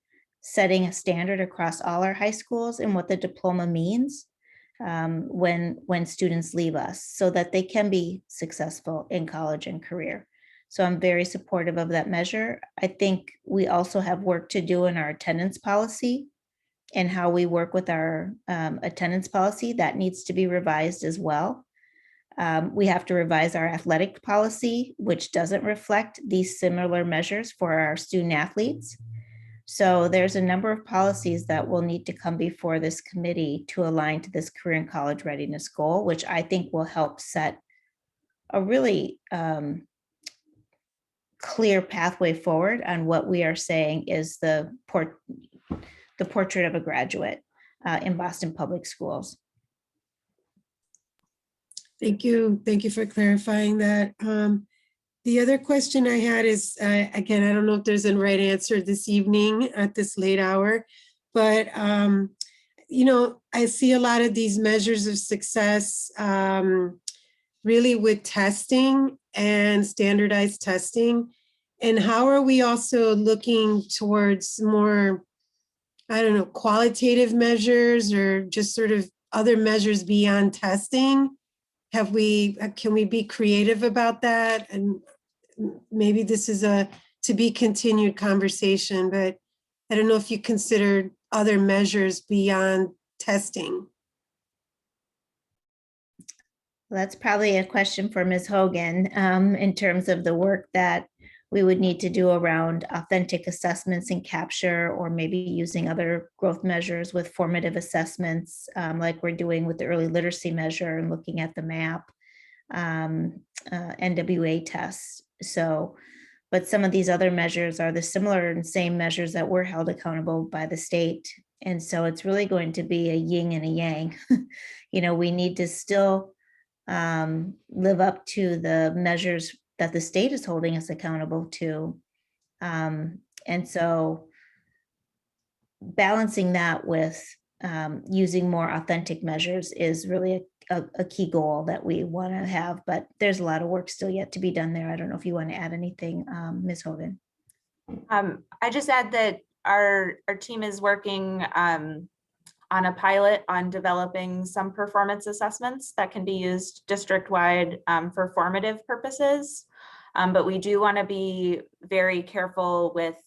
setting a standard across all our high schools and what the diploma means. when students leave us, so that they can be successful in college and career. So I'm very supportive of that measure. I think we also have work to do in our attendance policy and how we work with our attendance policy. That needs to be revised as well. We have to revise our athletic policy, which doesn't reflect these similar measures for our student athletes. So there's a number of policies that will need to come before this committee to align to this career and college readiness goal, which I think will help set a really clear pathway forward on what we are saying is the portrait of a graduate in Boston Public Schools. Thank you. Thank you for clarifying that. The other question I had is, again, I don't know if there's a right answer this evening at this late hour, but you know, I see a lot of these measures of success really with testing and standardized testing. And how are we also looking towards more, I don't know, qualitative measures or just sort of other measures beyond testing? Can we be creative about that? And maybe this is a to be continued conversation, but I don't know if you considered other measures beyond testing. Well, that's probably a question for Ms. Hogan in terms of the work that we would need to do around authentic assessments and capture, or maybe using other growth measures with formative assessments, like we're doing with the early literacy measure and looking at the MAP, NWA tests. So, but some of these other measures are the similar and same measures that were held accountable by the state. And so it's really going to be a yin and a yang. You know, we need to still live up to the measures that the state is holding us accountable to. And so balancing that with using more authentic measures is really a key goal that we want to have, but there's a lot of work still yet to be done there. I don't know if you want to add anything, Ms. Hogan. I just add that our team is working on a pilot on developing some performance assessments that can be used district-wide for formative purposes. But we do want to be very careful with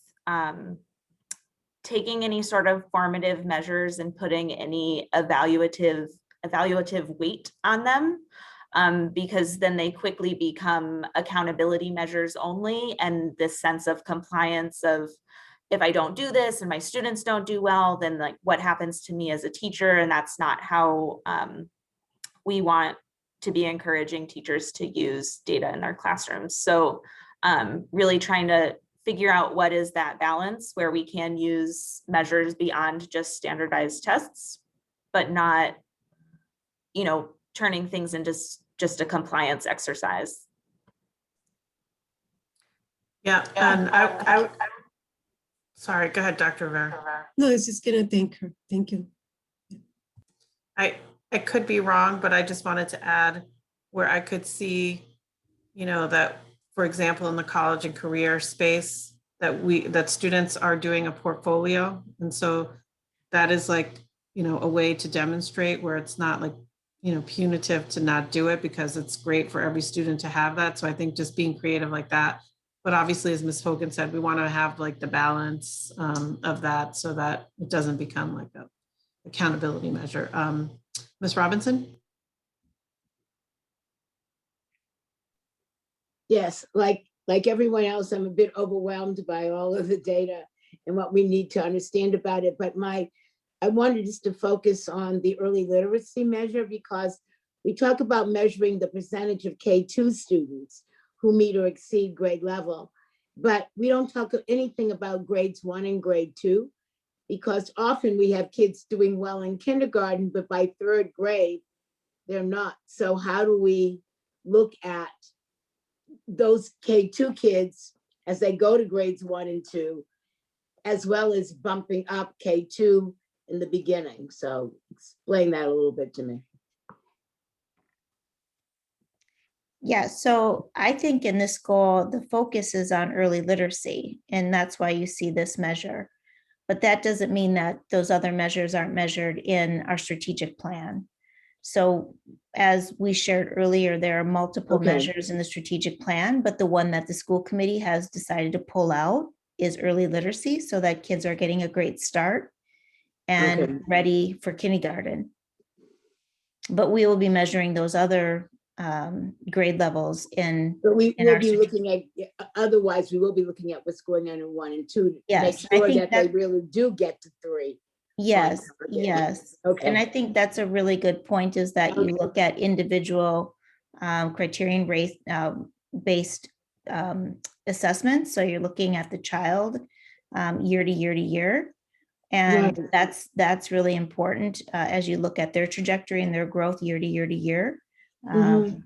taking any sort of formative measures and putting any evaluative weight on them, because then they quickly become accountability measures only, and this sense of compliance of, if I don't do this and my students don't do well, then like what happens to me as a teacher? And that's not how we want to be encouraging teachers to use data in their classrooms. So really trying to figure out what is that balance where we can use measures beyond just standardized tests, but not, you know, turning things into just a compliance exercise. Yeah, and I sorry, go ahead, Dr. Rivera. No, I was just gonna thank her. Thank you. I could be wrong, but I just wanted to add where I could see, you know, that, for example, in the college and career space, that students are doing a portfolio. And so that is like, you know, a way to demonstrate where it's not like, you know, punitive to not do it, because it's great for every student to have that. So I think just being creative like that. But obviously, as Ms. Hogan said, we want to have like the balance of that so that it doesn't become like a accountability measure. Ms. Robinson? Yes, like everyone else, I'm a bit overwhelmed by all of the data and what we need to understand about it. But I wanted us to focus on the early literacy measure, because we talk about measuring the percentage of K2 students who meet or exceed grade level, but we don't talk anything about grades 1 and grade 2, because often we have kids doing well in kindergarten, but by 3rd grade, they're not. So how do we look at those K2 kids as they go to grades 1 and 2, as well as bumping up K2 in the beginning? So explain that a little bit to me. Yeah, so I think in this goal, the focus is on early literacy, and that's why you see this measure. But that doesn't mean that those other measures aren't measured in our strategic plan. So as we shared earlier, there are multiple Okay. measures in the strategic plan, but the one that the school committee has decided to pull out is early literacy, so that kids are getting a great start and Okay. ready for kindergarten. But we will be measuring those other grade levels in. But we in will our be strategic- looking at, otherwise, we will be looking at what's going on in 1 and 2 to make Yes, I sure think that they that- really do get to 3. Yes, target. yes. Okay. And I think that's a really good point, is that you Okay. look at individual criterion race based assessments. So you're looking at the child year to year to year. And Right. that's really important as you look at their trajectory and their growth year to year to year, Mhm.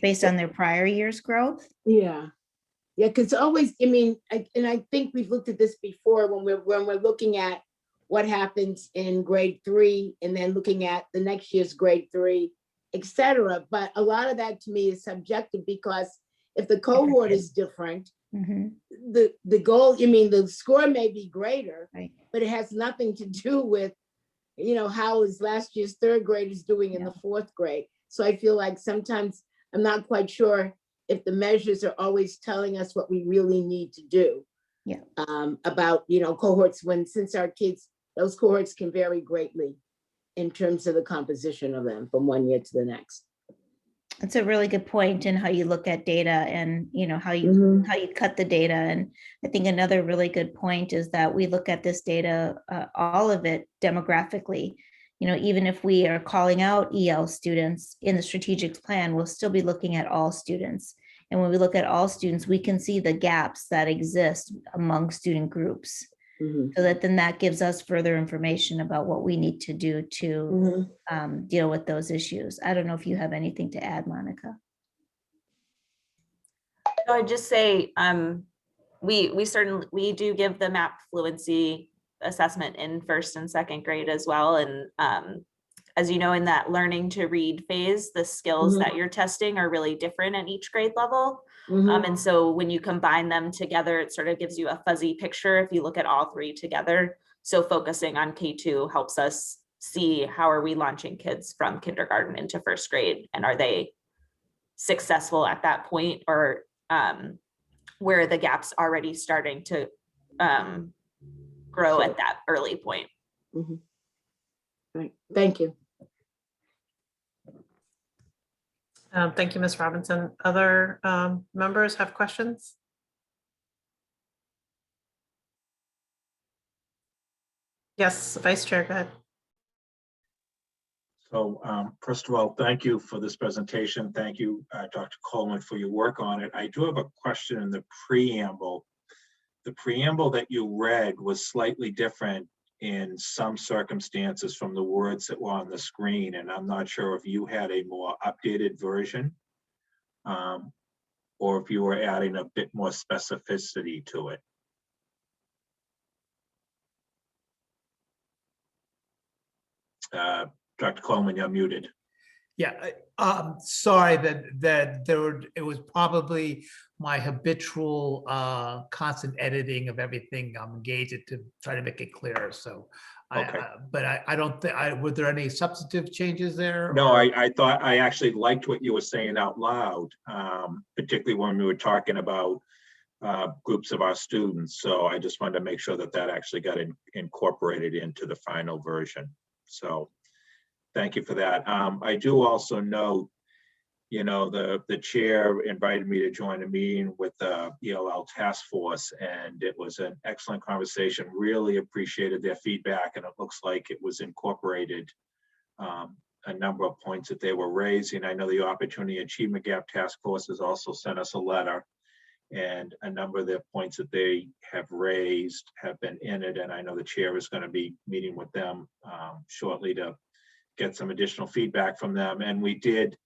based on their prior year's growth. Yeah. Yeah, because always, I mean, I think we've looked at this before when we're looking at what happens in grade 3 and then looking at the next year's grade 3, et cetera. But a lot of that to me is subjective, because if the cohort is different, Mhm. the goal, I mean, the score may be greater, Right. but it has nothing to do with, how is last year's 3rd graders doing in the 4th grade. So I feel like sometimes I'm not quite sure if the measures are always telling us what we really need to do. Yeah. About, cohorts, since our kids, those cohorts can vary greatly in terms of the composition of them from one year to the next. It's a really good point in how you look at data and, how you Mhm. how you cut the data. And I think another really good point is that we look at this data, all of it demographically. Even if we are calling out EL students in the strategic plan, we'll still be looking at all students. And when we look at all students, we can see the gaps that exist among student groups. Mhm. So that gives us further information about what we need to do to deal with those issues. I don't know if you have anything to add, Monica. So I'd just say, we do give the MAP fluency assessment in 1st and 2nd grade as well. And as you know, in that learning to read phase, the skills that you're testing are really different at each grade level. And so when you combine them together, it sort of gives you a fuzzy picture if you look at all 3 together. So focusing on K2 helps us see how are we launching kids from kindergarten into 1st grade, and are they successful at that point, or where are the gaps already starting to grow at that early point. Right. Thank you. Thank you, Ms. Robinson. Other members have questions? Yes, Vice Chair, go ahead. So first of all, thank you for this presentation. Thank you, Dr. Coleman, for your work on it. I do have a question in the preamble. The preamble that you read was slightly different in some circumstances from the words that were on the screen, and I'm not sure if you had a more updated version or if you were adding a bit more specificity to it. Dr. Coleman, you're muted. Yeah, sorry that it was probably my habitual constant editing of everything I'm engaged in to try to make it clearer. So, Okay. I don't think, were there any substantive changes there? No, or- I thought I actually liked what you were saying out loud, particularly when we were talking about groups of our students. So I just wanted to make sure that that actually got incorporated into the final version. So thank you for that. I do also note, the chair invited me to join a meeting with the ELL task force, and it was an excellent conversation. Really appreciated their feedback, and it looks like it was incorporated a number of points that they were raising. I know the Opportunity Achievement Gap Task Force has also sent us a letter, and a number of the points that they have raised have been in it. And I know the chair is going to be meeting with them shortly to get some additional feedback from them. And we did,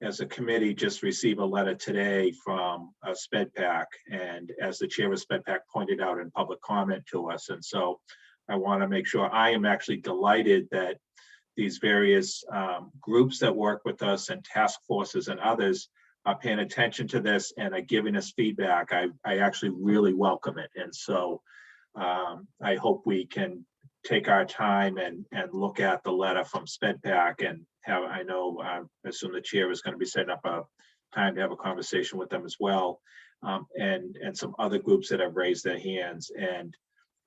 as a committee, just receive a letter today from SPEDPAC, and as the chair of SPEDPAC pointed out in public comment to us. And so I want to make sure, I am actually delighted that these various groups that work with us and task forces and others are paying attention to this and are giving us feedback. I actually really welcome it. And so I hope we can take our time and look at the letter from SpedPAC and have, I know, I assume the chair is going to be setting up a time to have a conversation with them as well. And some other groups that have raised their hands, and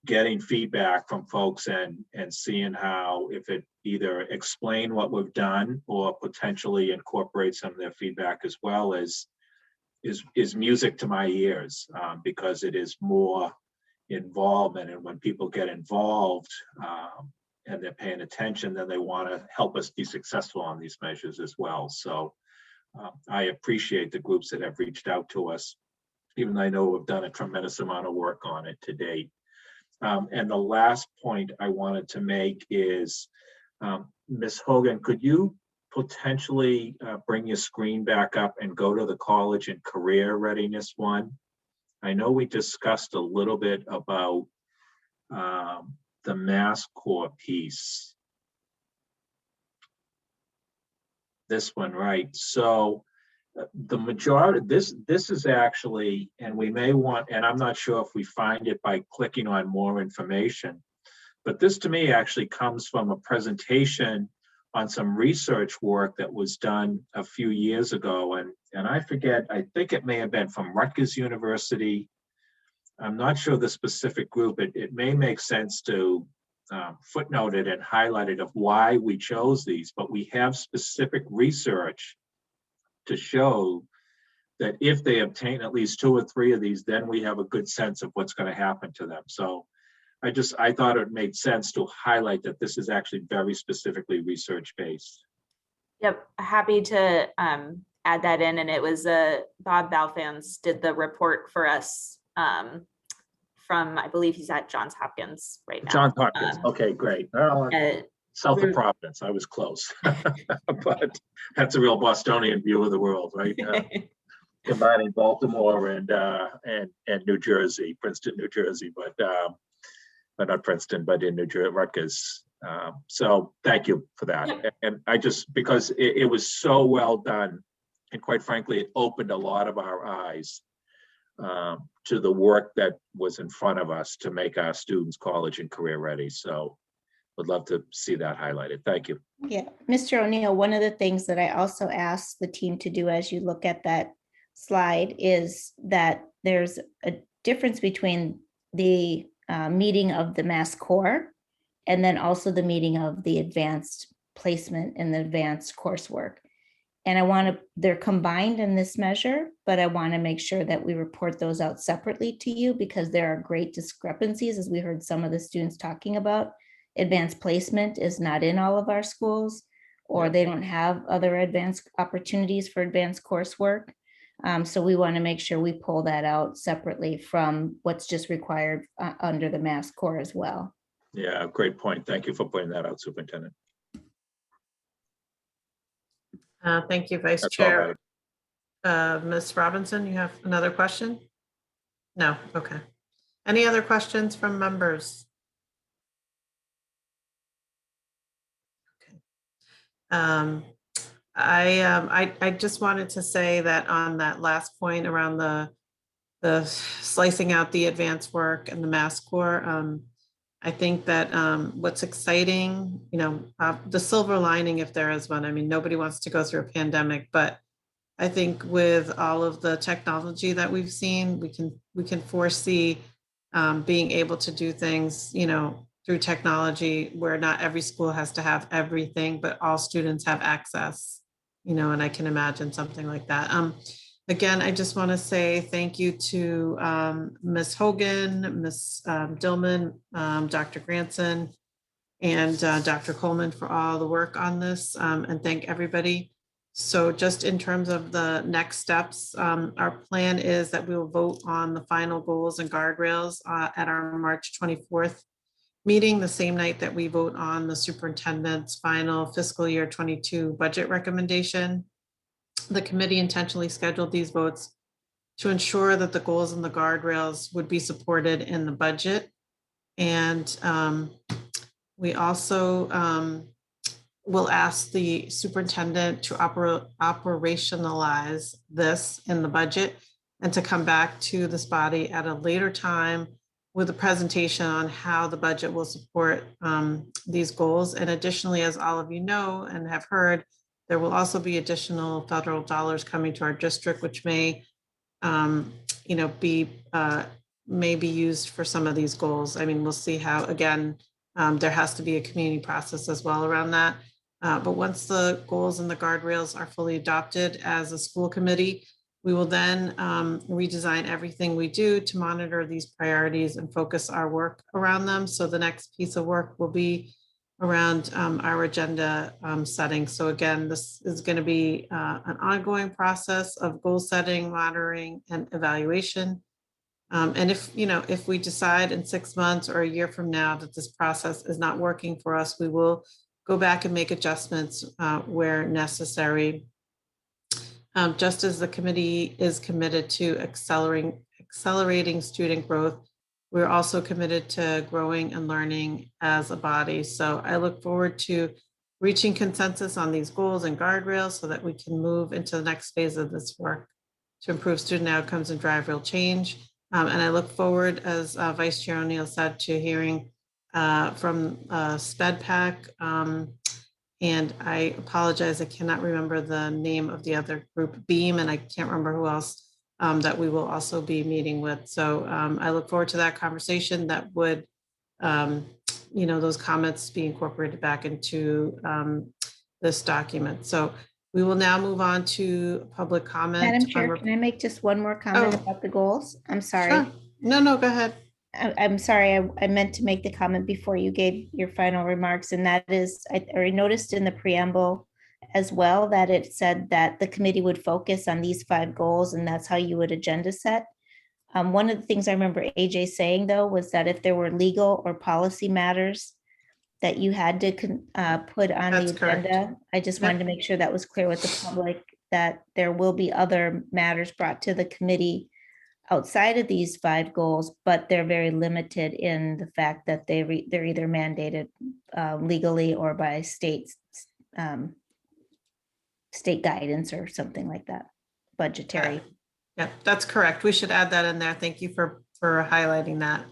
getting feedback from folks and seeing how, if it either explain what we've done or potentially incorporate some of their feedback as well, is music to my ears, because it is more involvement. And when people get involved and they're paying attention, then they want to help us be successful on these measures as well. So I appreciate the groups that have reached out to us, even though I know we've done a tremendous amount of work on it to date. And the last point I wanted to make is, Ms. Hogan, could you potentially bring your screen back up and go to the college and career readiness one? I know we discussed a little bit about the Mass Core piece. This one, right? So the majority, this is actually, and we may want, and I'm not sure if we find it by clicking on more information, but this to me actually comes from a presentation on some research work that was done a few years ago. And I forget, I think it may have been from Rutgers University. I'm not sure the specific group. It may make sense to footnote it and highlight it of why we chose these, but we have specific research to show that if they obtain at least 2 or 3 of these, then we have a good sense of what's going to happen to them. So I thought it made sense to highlight that this is actually very specifically research-based. Yep, happy to add that in. And it was Bob Balfans did the report for us from, I believe he's at Johns Hopkins right now. Johns Hopkins, okay, great. Well, south of Providence, I was close. But that's a real Bostonian view of the world, right? Combining Baltimore and New Jersey, Princeton, New Jersey, but not Princeton, but in New Jersey, Rutgers. So thank you for that. And I just, because it was so well done, and quite frankly, it opened a lot of our eyes to the work that was in front of us to make our students college and career ready. So would love to see that highlighted. Thank you. Yeah, Mr. O'Neill, one of the things that I also asked the team to do as you look at that slide is that there's a difference between the meeting of the Mass Core and then also the meeting of the advanced placement and the advanced coursework. And they're combined in this measure, but I want to make sure that we report those out separately to you because there are great discrepancies, as we heard some of the students talking about. Advanced placement is not in all of our schools, or they don't have other advanced opportunities for advanced coursework. So we want to make sure we pull that out separately from what's just required under the Mass Core as well. Yeah, great point. Thank you for pointing that out, Superintendent. Thank you, Vice That's Chair. Ms. Robinson, you have another question? No, okay. Any other questions from members? Okay. I just wanted to say that on that last point around the slicing out the advanced work and the Mass Core, I think that what's exciting, the silver lining, if there is one, I mean, nobody wants to go through a pandemic, but I think with all of the technology that we've seen, we can foresee being able to do things, through technology where not every school has to have everything, but all students have access, and I can imagine something like that. Again, I just want to say thank you to Ms. Hogan, Ms. Dillman, Dr. Granson, and Dr. Coleman for all the work on this, and thank everybody. So just in terms of the next steps, our plan is that we will vote on the final goals and guardrails at our March 24th meeting, the same night that we vote on the superintendent's final fiscal year 22 budget recommendation. The committee intentionally scheduled these votes to ensure that the goals and the guardrails would be supported in the budget. And we also will ask the superintendent to operationalize this in the budget and to come back to this body at a later time with a presentation on how the budget will support these goals. And additionally, as all of you know and have heard, there will also be additional federal dollars coming to our district, which may, may be used for some of these goals. I mean, we'll see how, again, there has to be a community process as well around that. But once the goals and the guardrails are fully adopted as a school committee, we will then redesign everything we do to monitor these priorities and focus our work around them. So the next piece of work will be around our agenda setting. So again, this is going to be an ongoing process of goal setting, monitoring, and evaluation. And if we decide in 6 months or a year from now that this process is not working for us, we will go back and make adjustments where necessary. Just as the committee is committed to accelerating student growth, we're also committed to growing and learning as a body. So I look forward to reaching consensus on these goals and guardrails so that we can move into the next phase of this work to improve student outcomes and drive real change. And I look forward, as Vice Chair O'Neill said, to hearing from SPEDPAC. And I apologize, I cannot remember the name of the other group, BEAM, and I can't remember who else that we will also be meeting with. So I look forward to that conversation that would, those comments be incorporated back into this document. So we will now move on to public comment. Madam Chair, can I make just one more comment about the goals? I'm sorry. Sure. No, go ahead. I'm sorry, I meant to make the comment before you gave your final remarks, and that is, I already noticed in the preamble as well that it said that the committee would focus on these 5 goals, and that's how you would agenda set. One of the things I remember AJ saying, though, was that if there were legal or policy matters that you had to put on the agenda, I just wanted to make sure that was clear with the public, that there will be other matters brought to the committee outside of these 5 goals, but they're very limited in the fact that they're either mandated legally or by state guidance or something like that, budgetary. Yeah, that's correct. We should add that in there. Thank you for highlighting that.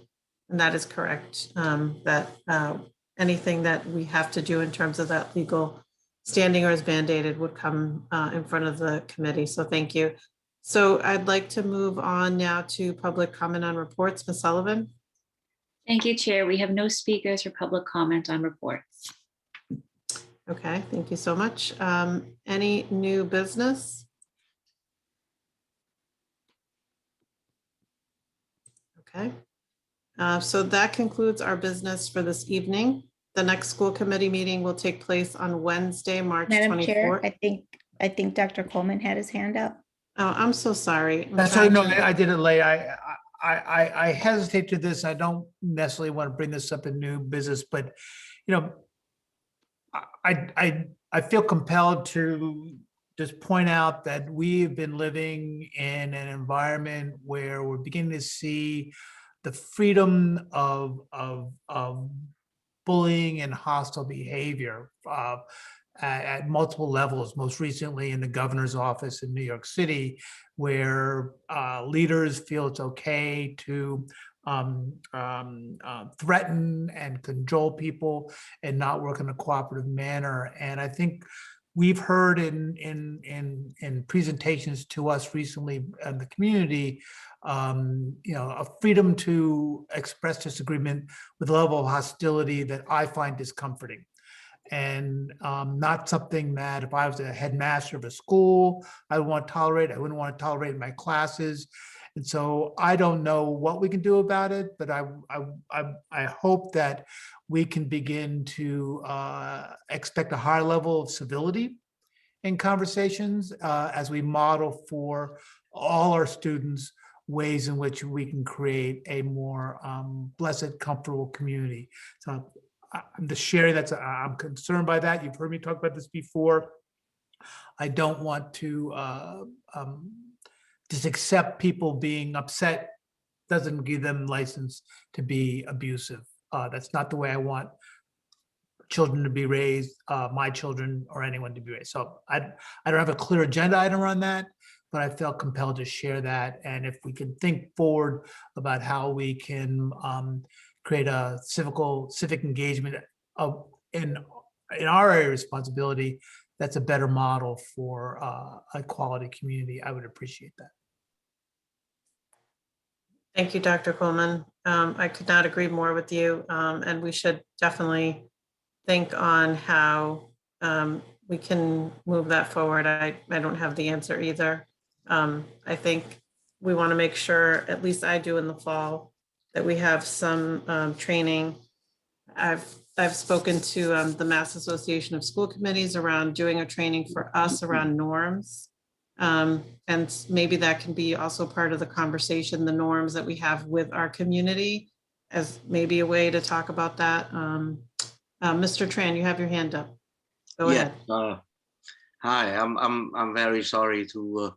And that is correct, that anything that we have to do in terms of that legal standing or is mandated would come in front of the committee. So thank you. So I'd like to move on now to public comment on reports. Ms. Sullivan. Thank you, Chair. We have no speakers for public comment on reports. Okay, thank you so much. Any new business? Okay, so that concludes our business for this evening. The next school committee meeting will take place on Wednesday, March 24th. Madam Chair, I think Dr. Coleman had his hand up. Oh, I'm so sorry. That's right. No, I did it late. I hesitate to this. I don't necessarily want to bring this up in new business, but I feel compelled to just point out that we've been living in an environment where we're beginning to see the freedom of bullying and hostile behavior at multiple levels, most recently in the governor's office in New York City, where leaders feel it's okay to threaten and cajole people and not work in a cooperative manner. And I think we've heard in presentations to us recently in the community, a freedom to express disagreement with a level of hostility that I find discomforting. And not something that if I was a headmaster of a school, I would want to tolerate. I wouldn't want to tolerate in my classes. And so I don't know what we can do about it, but I hope that we can begin to expect a higher level of civility in conversations as we model for all our students ways in which we can create a more blessed, comfortable community. So I'm just sharing that. I'm concerned by that. You've heard me talk about this before. I don't want to just accept people being upset. Doesn't give them license to be abusive. That's not the way I want children to be raised, my children or anyone to be raised. So I don't have a clear agenda item on that, but I felt compelled to share that. And if we can think forward about how we can create a civic engagement in our area of responsibility, that's a better model for a quality community, I would appreciate that. Thank you, Dr. Coleman. I could not agree more with you. And we should definitely think on how we can move that forward. I don't have the answer either. I think we want to make sure, at least I do in the fall, that we have some training. I've spoken to the Mass Association of School Committees around doing a training for us around norms. And maybe that can be also part of the conversation, the norms that we have with our community, as maybe a way to talk about that. Mr. Tran, you have your hand up. Go ahead. Hi, I'm very sorry to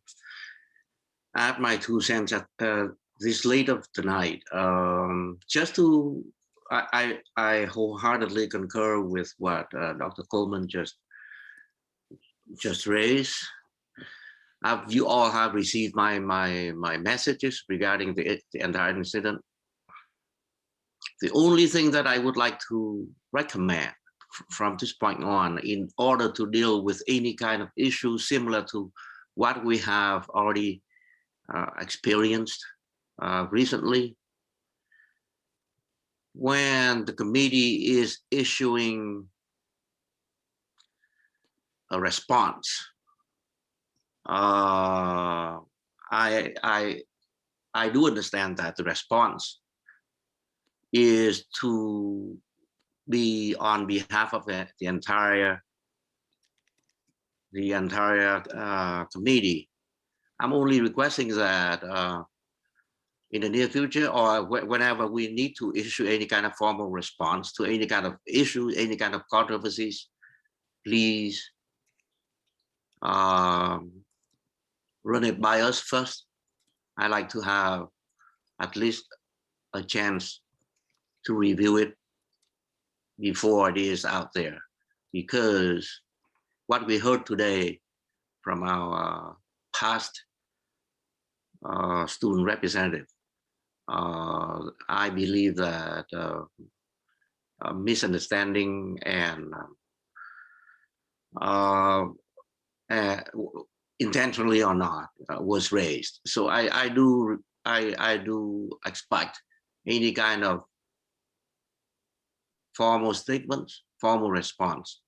add my 2 cents at this late of the night. I wholeheartedly concur with what Dr. Coleman just raised. You all have received my messages regarding the entire incident. The only thing that I would like to recommend from this point on, in order to deal with any kind of issue similar to what we have already experienced recently, when the committee is issuing a response, I do understand that the response is to be on behalf of the entire committee. I'm only requesting that in the near future, or whenever we need to issue any kind of formal response to any kind of issue, any kind of controversies, please run it by us first. I like to have at least a chance to review it before it is out there, because what we heard today from our past student representative, I believe that a misunderstanding and intentionally or not was raised. So I do expect any kind of formal statements, formal response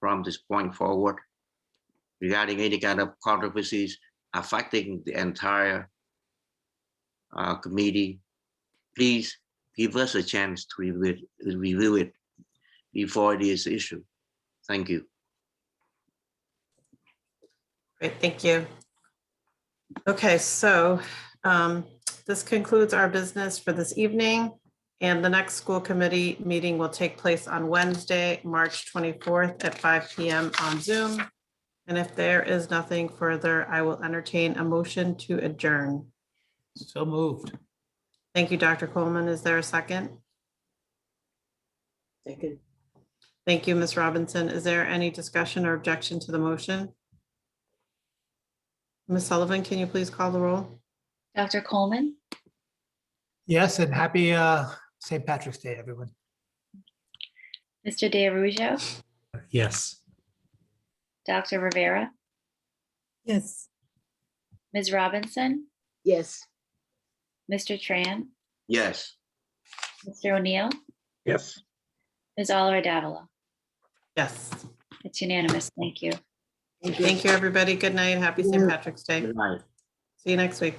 from this point forward regarding any kind of controversies affecting the entire committee. Please give us a chance to review it before it is issued. Thank you. Great, thank you. Okay, so this concludes our business for this evening, and the next school committee meeting will take place on Wednesday, March 24th at 5 p.m. on Zoom. And if there is nothing further, I will entertain a motion to adjourn. So moved. Thank you, Dr. Coleman. Is there a second? Second. Thank you, Ms. Robinson. Is there any discussion or objection to the motion? Ms. Sullivan, can you please call the roll? Dr. Coleman, Yes, and happy St. Patrick's Day, everyone. Mr. DeArujo, Yes. Dr. Rivera, Yes. Ms. Robinson, Yes. Mr. Tran, Yes. Mr. O'Neill, Yes. Ms. Oliver Davila. Yes. It's unanimous. Thank you. Thank you, everybody. Good night. Happy St. Patrick's Day. Good night. See you next week.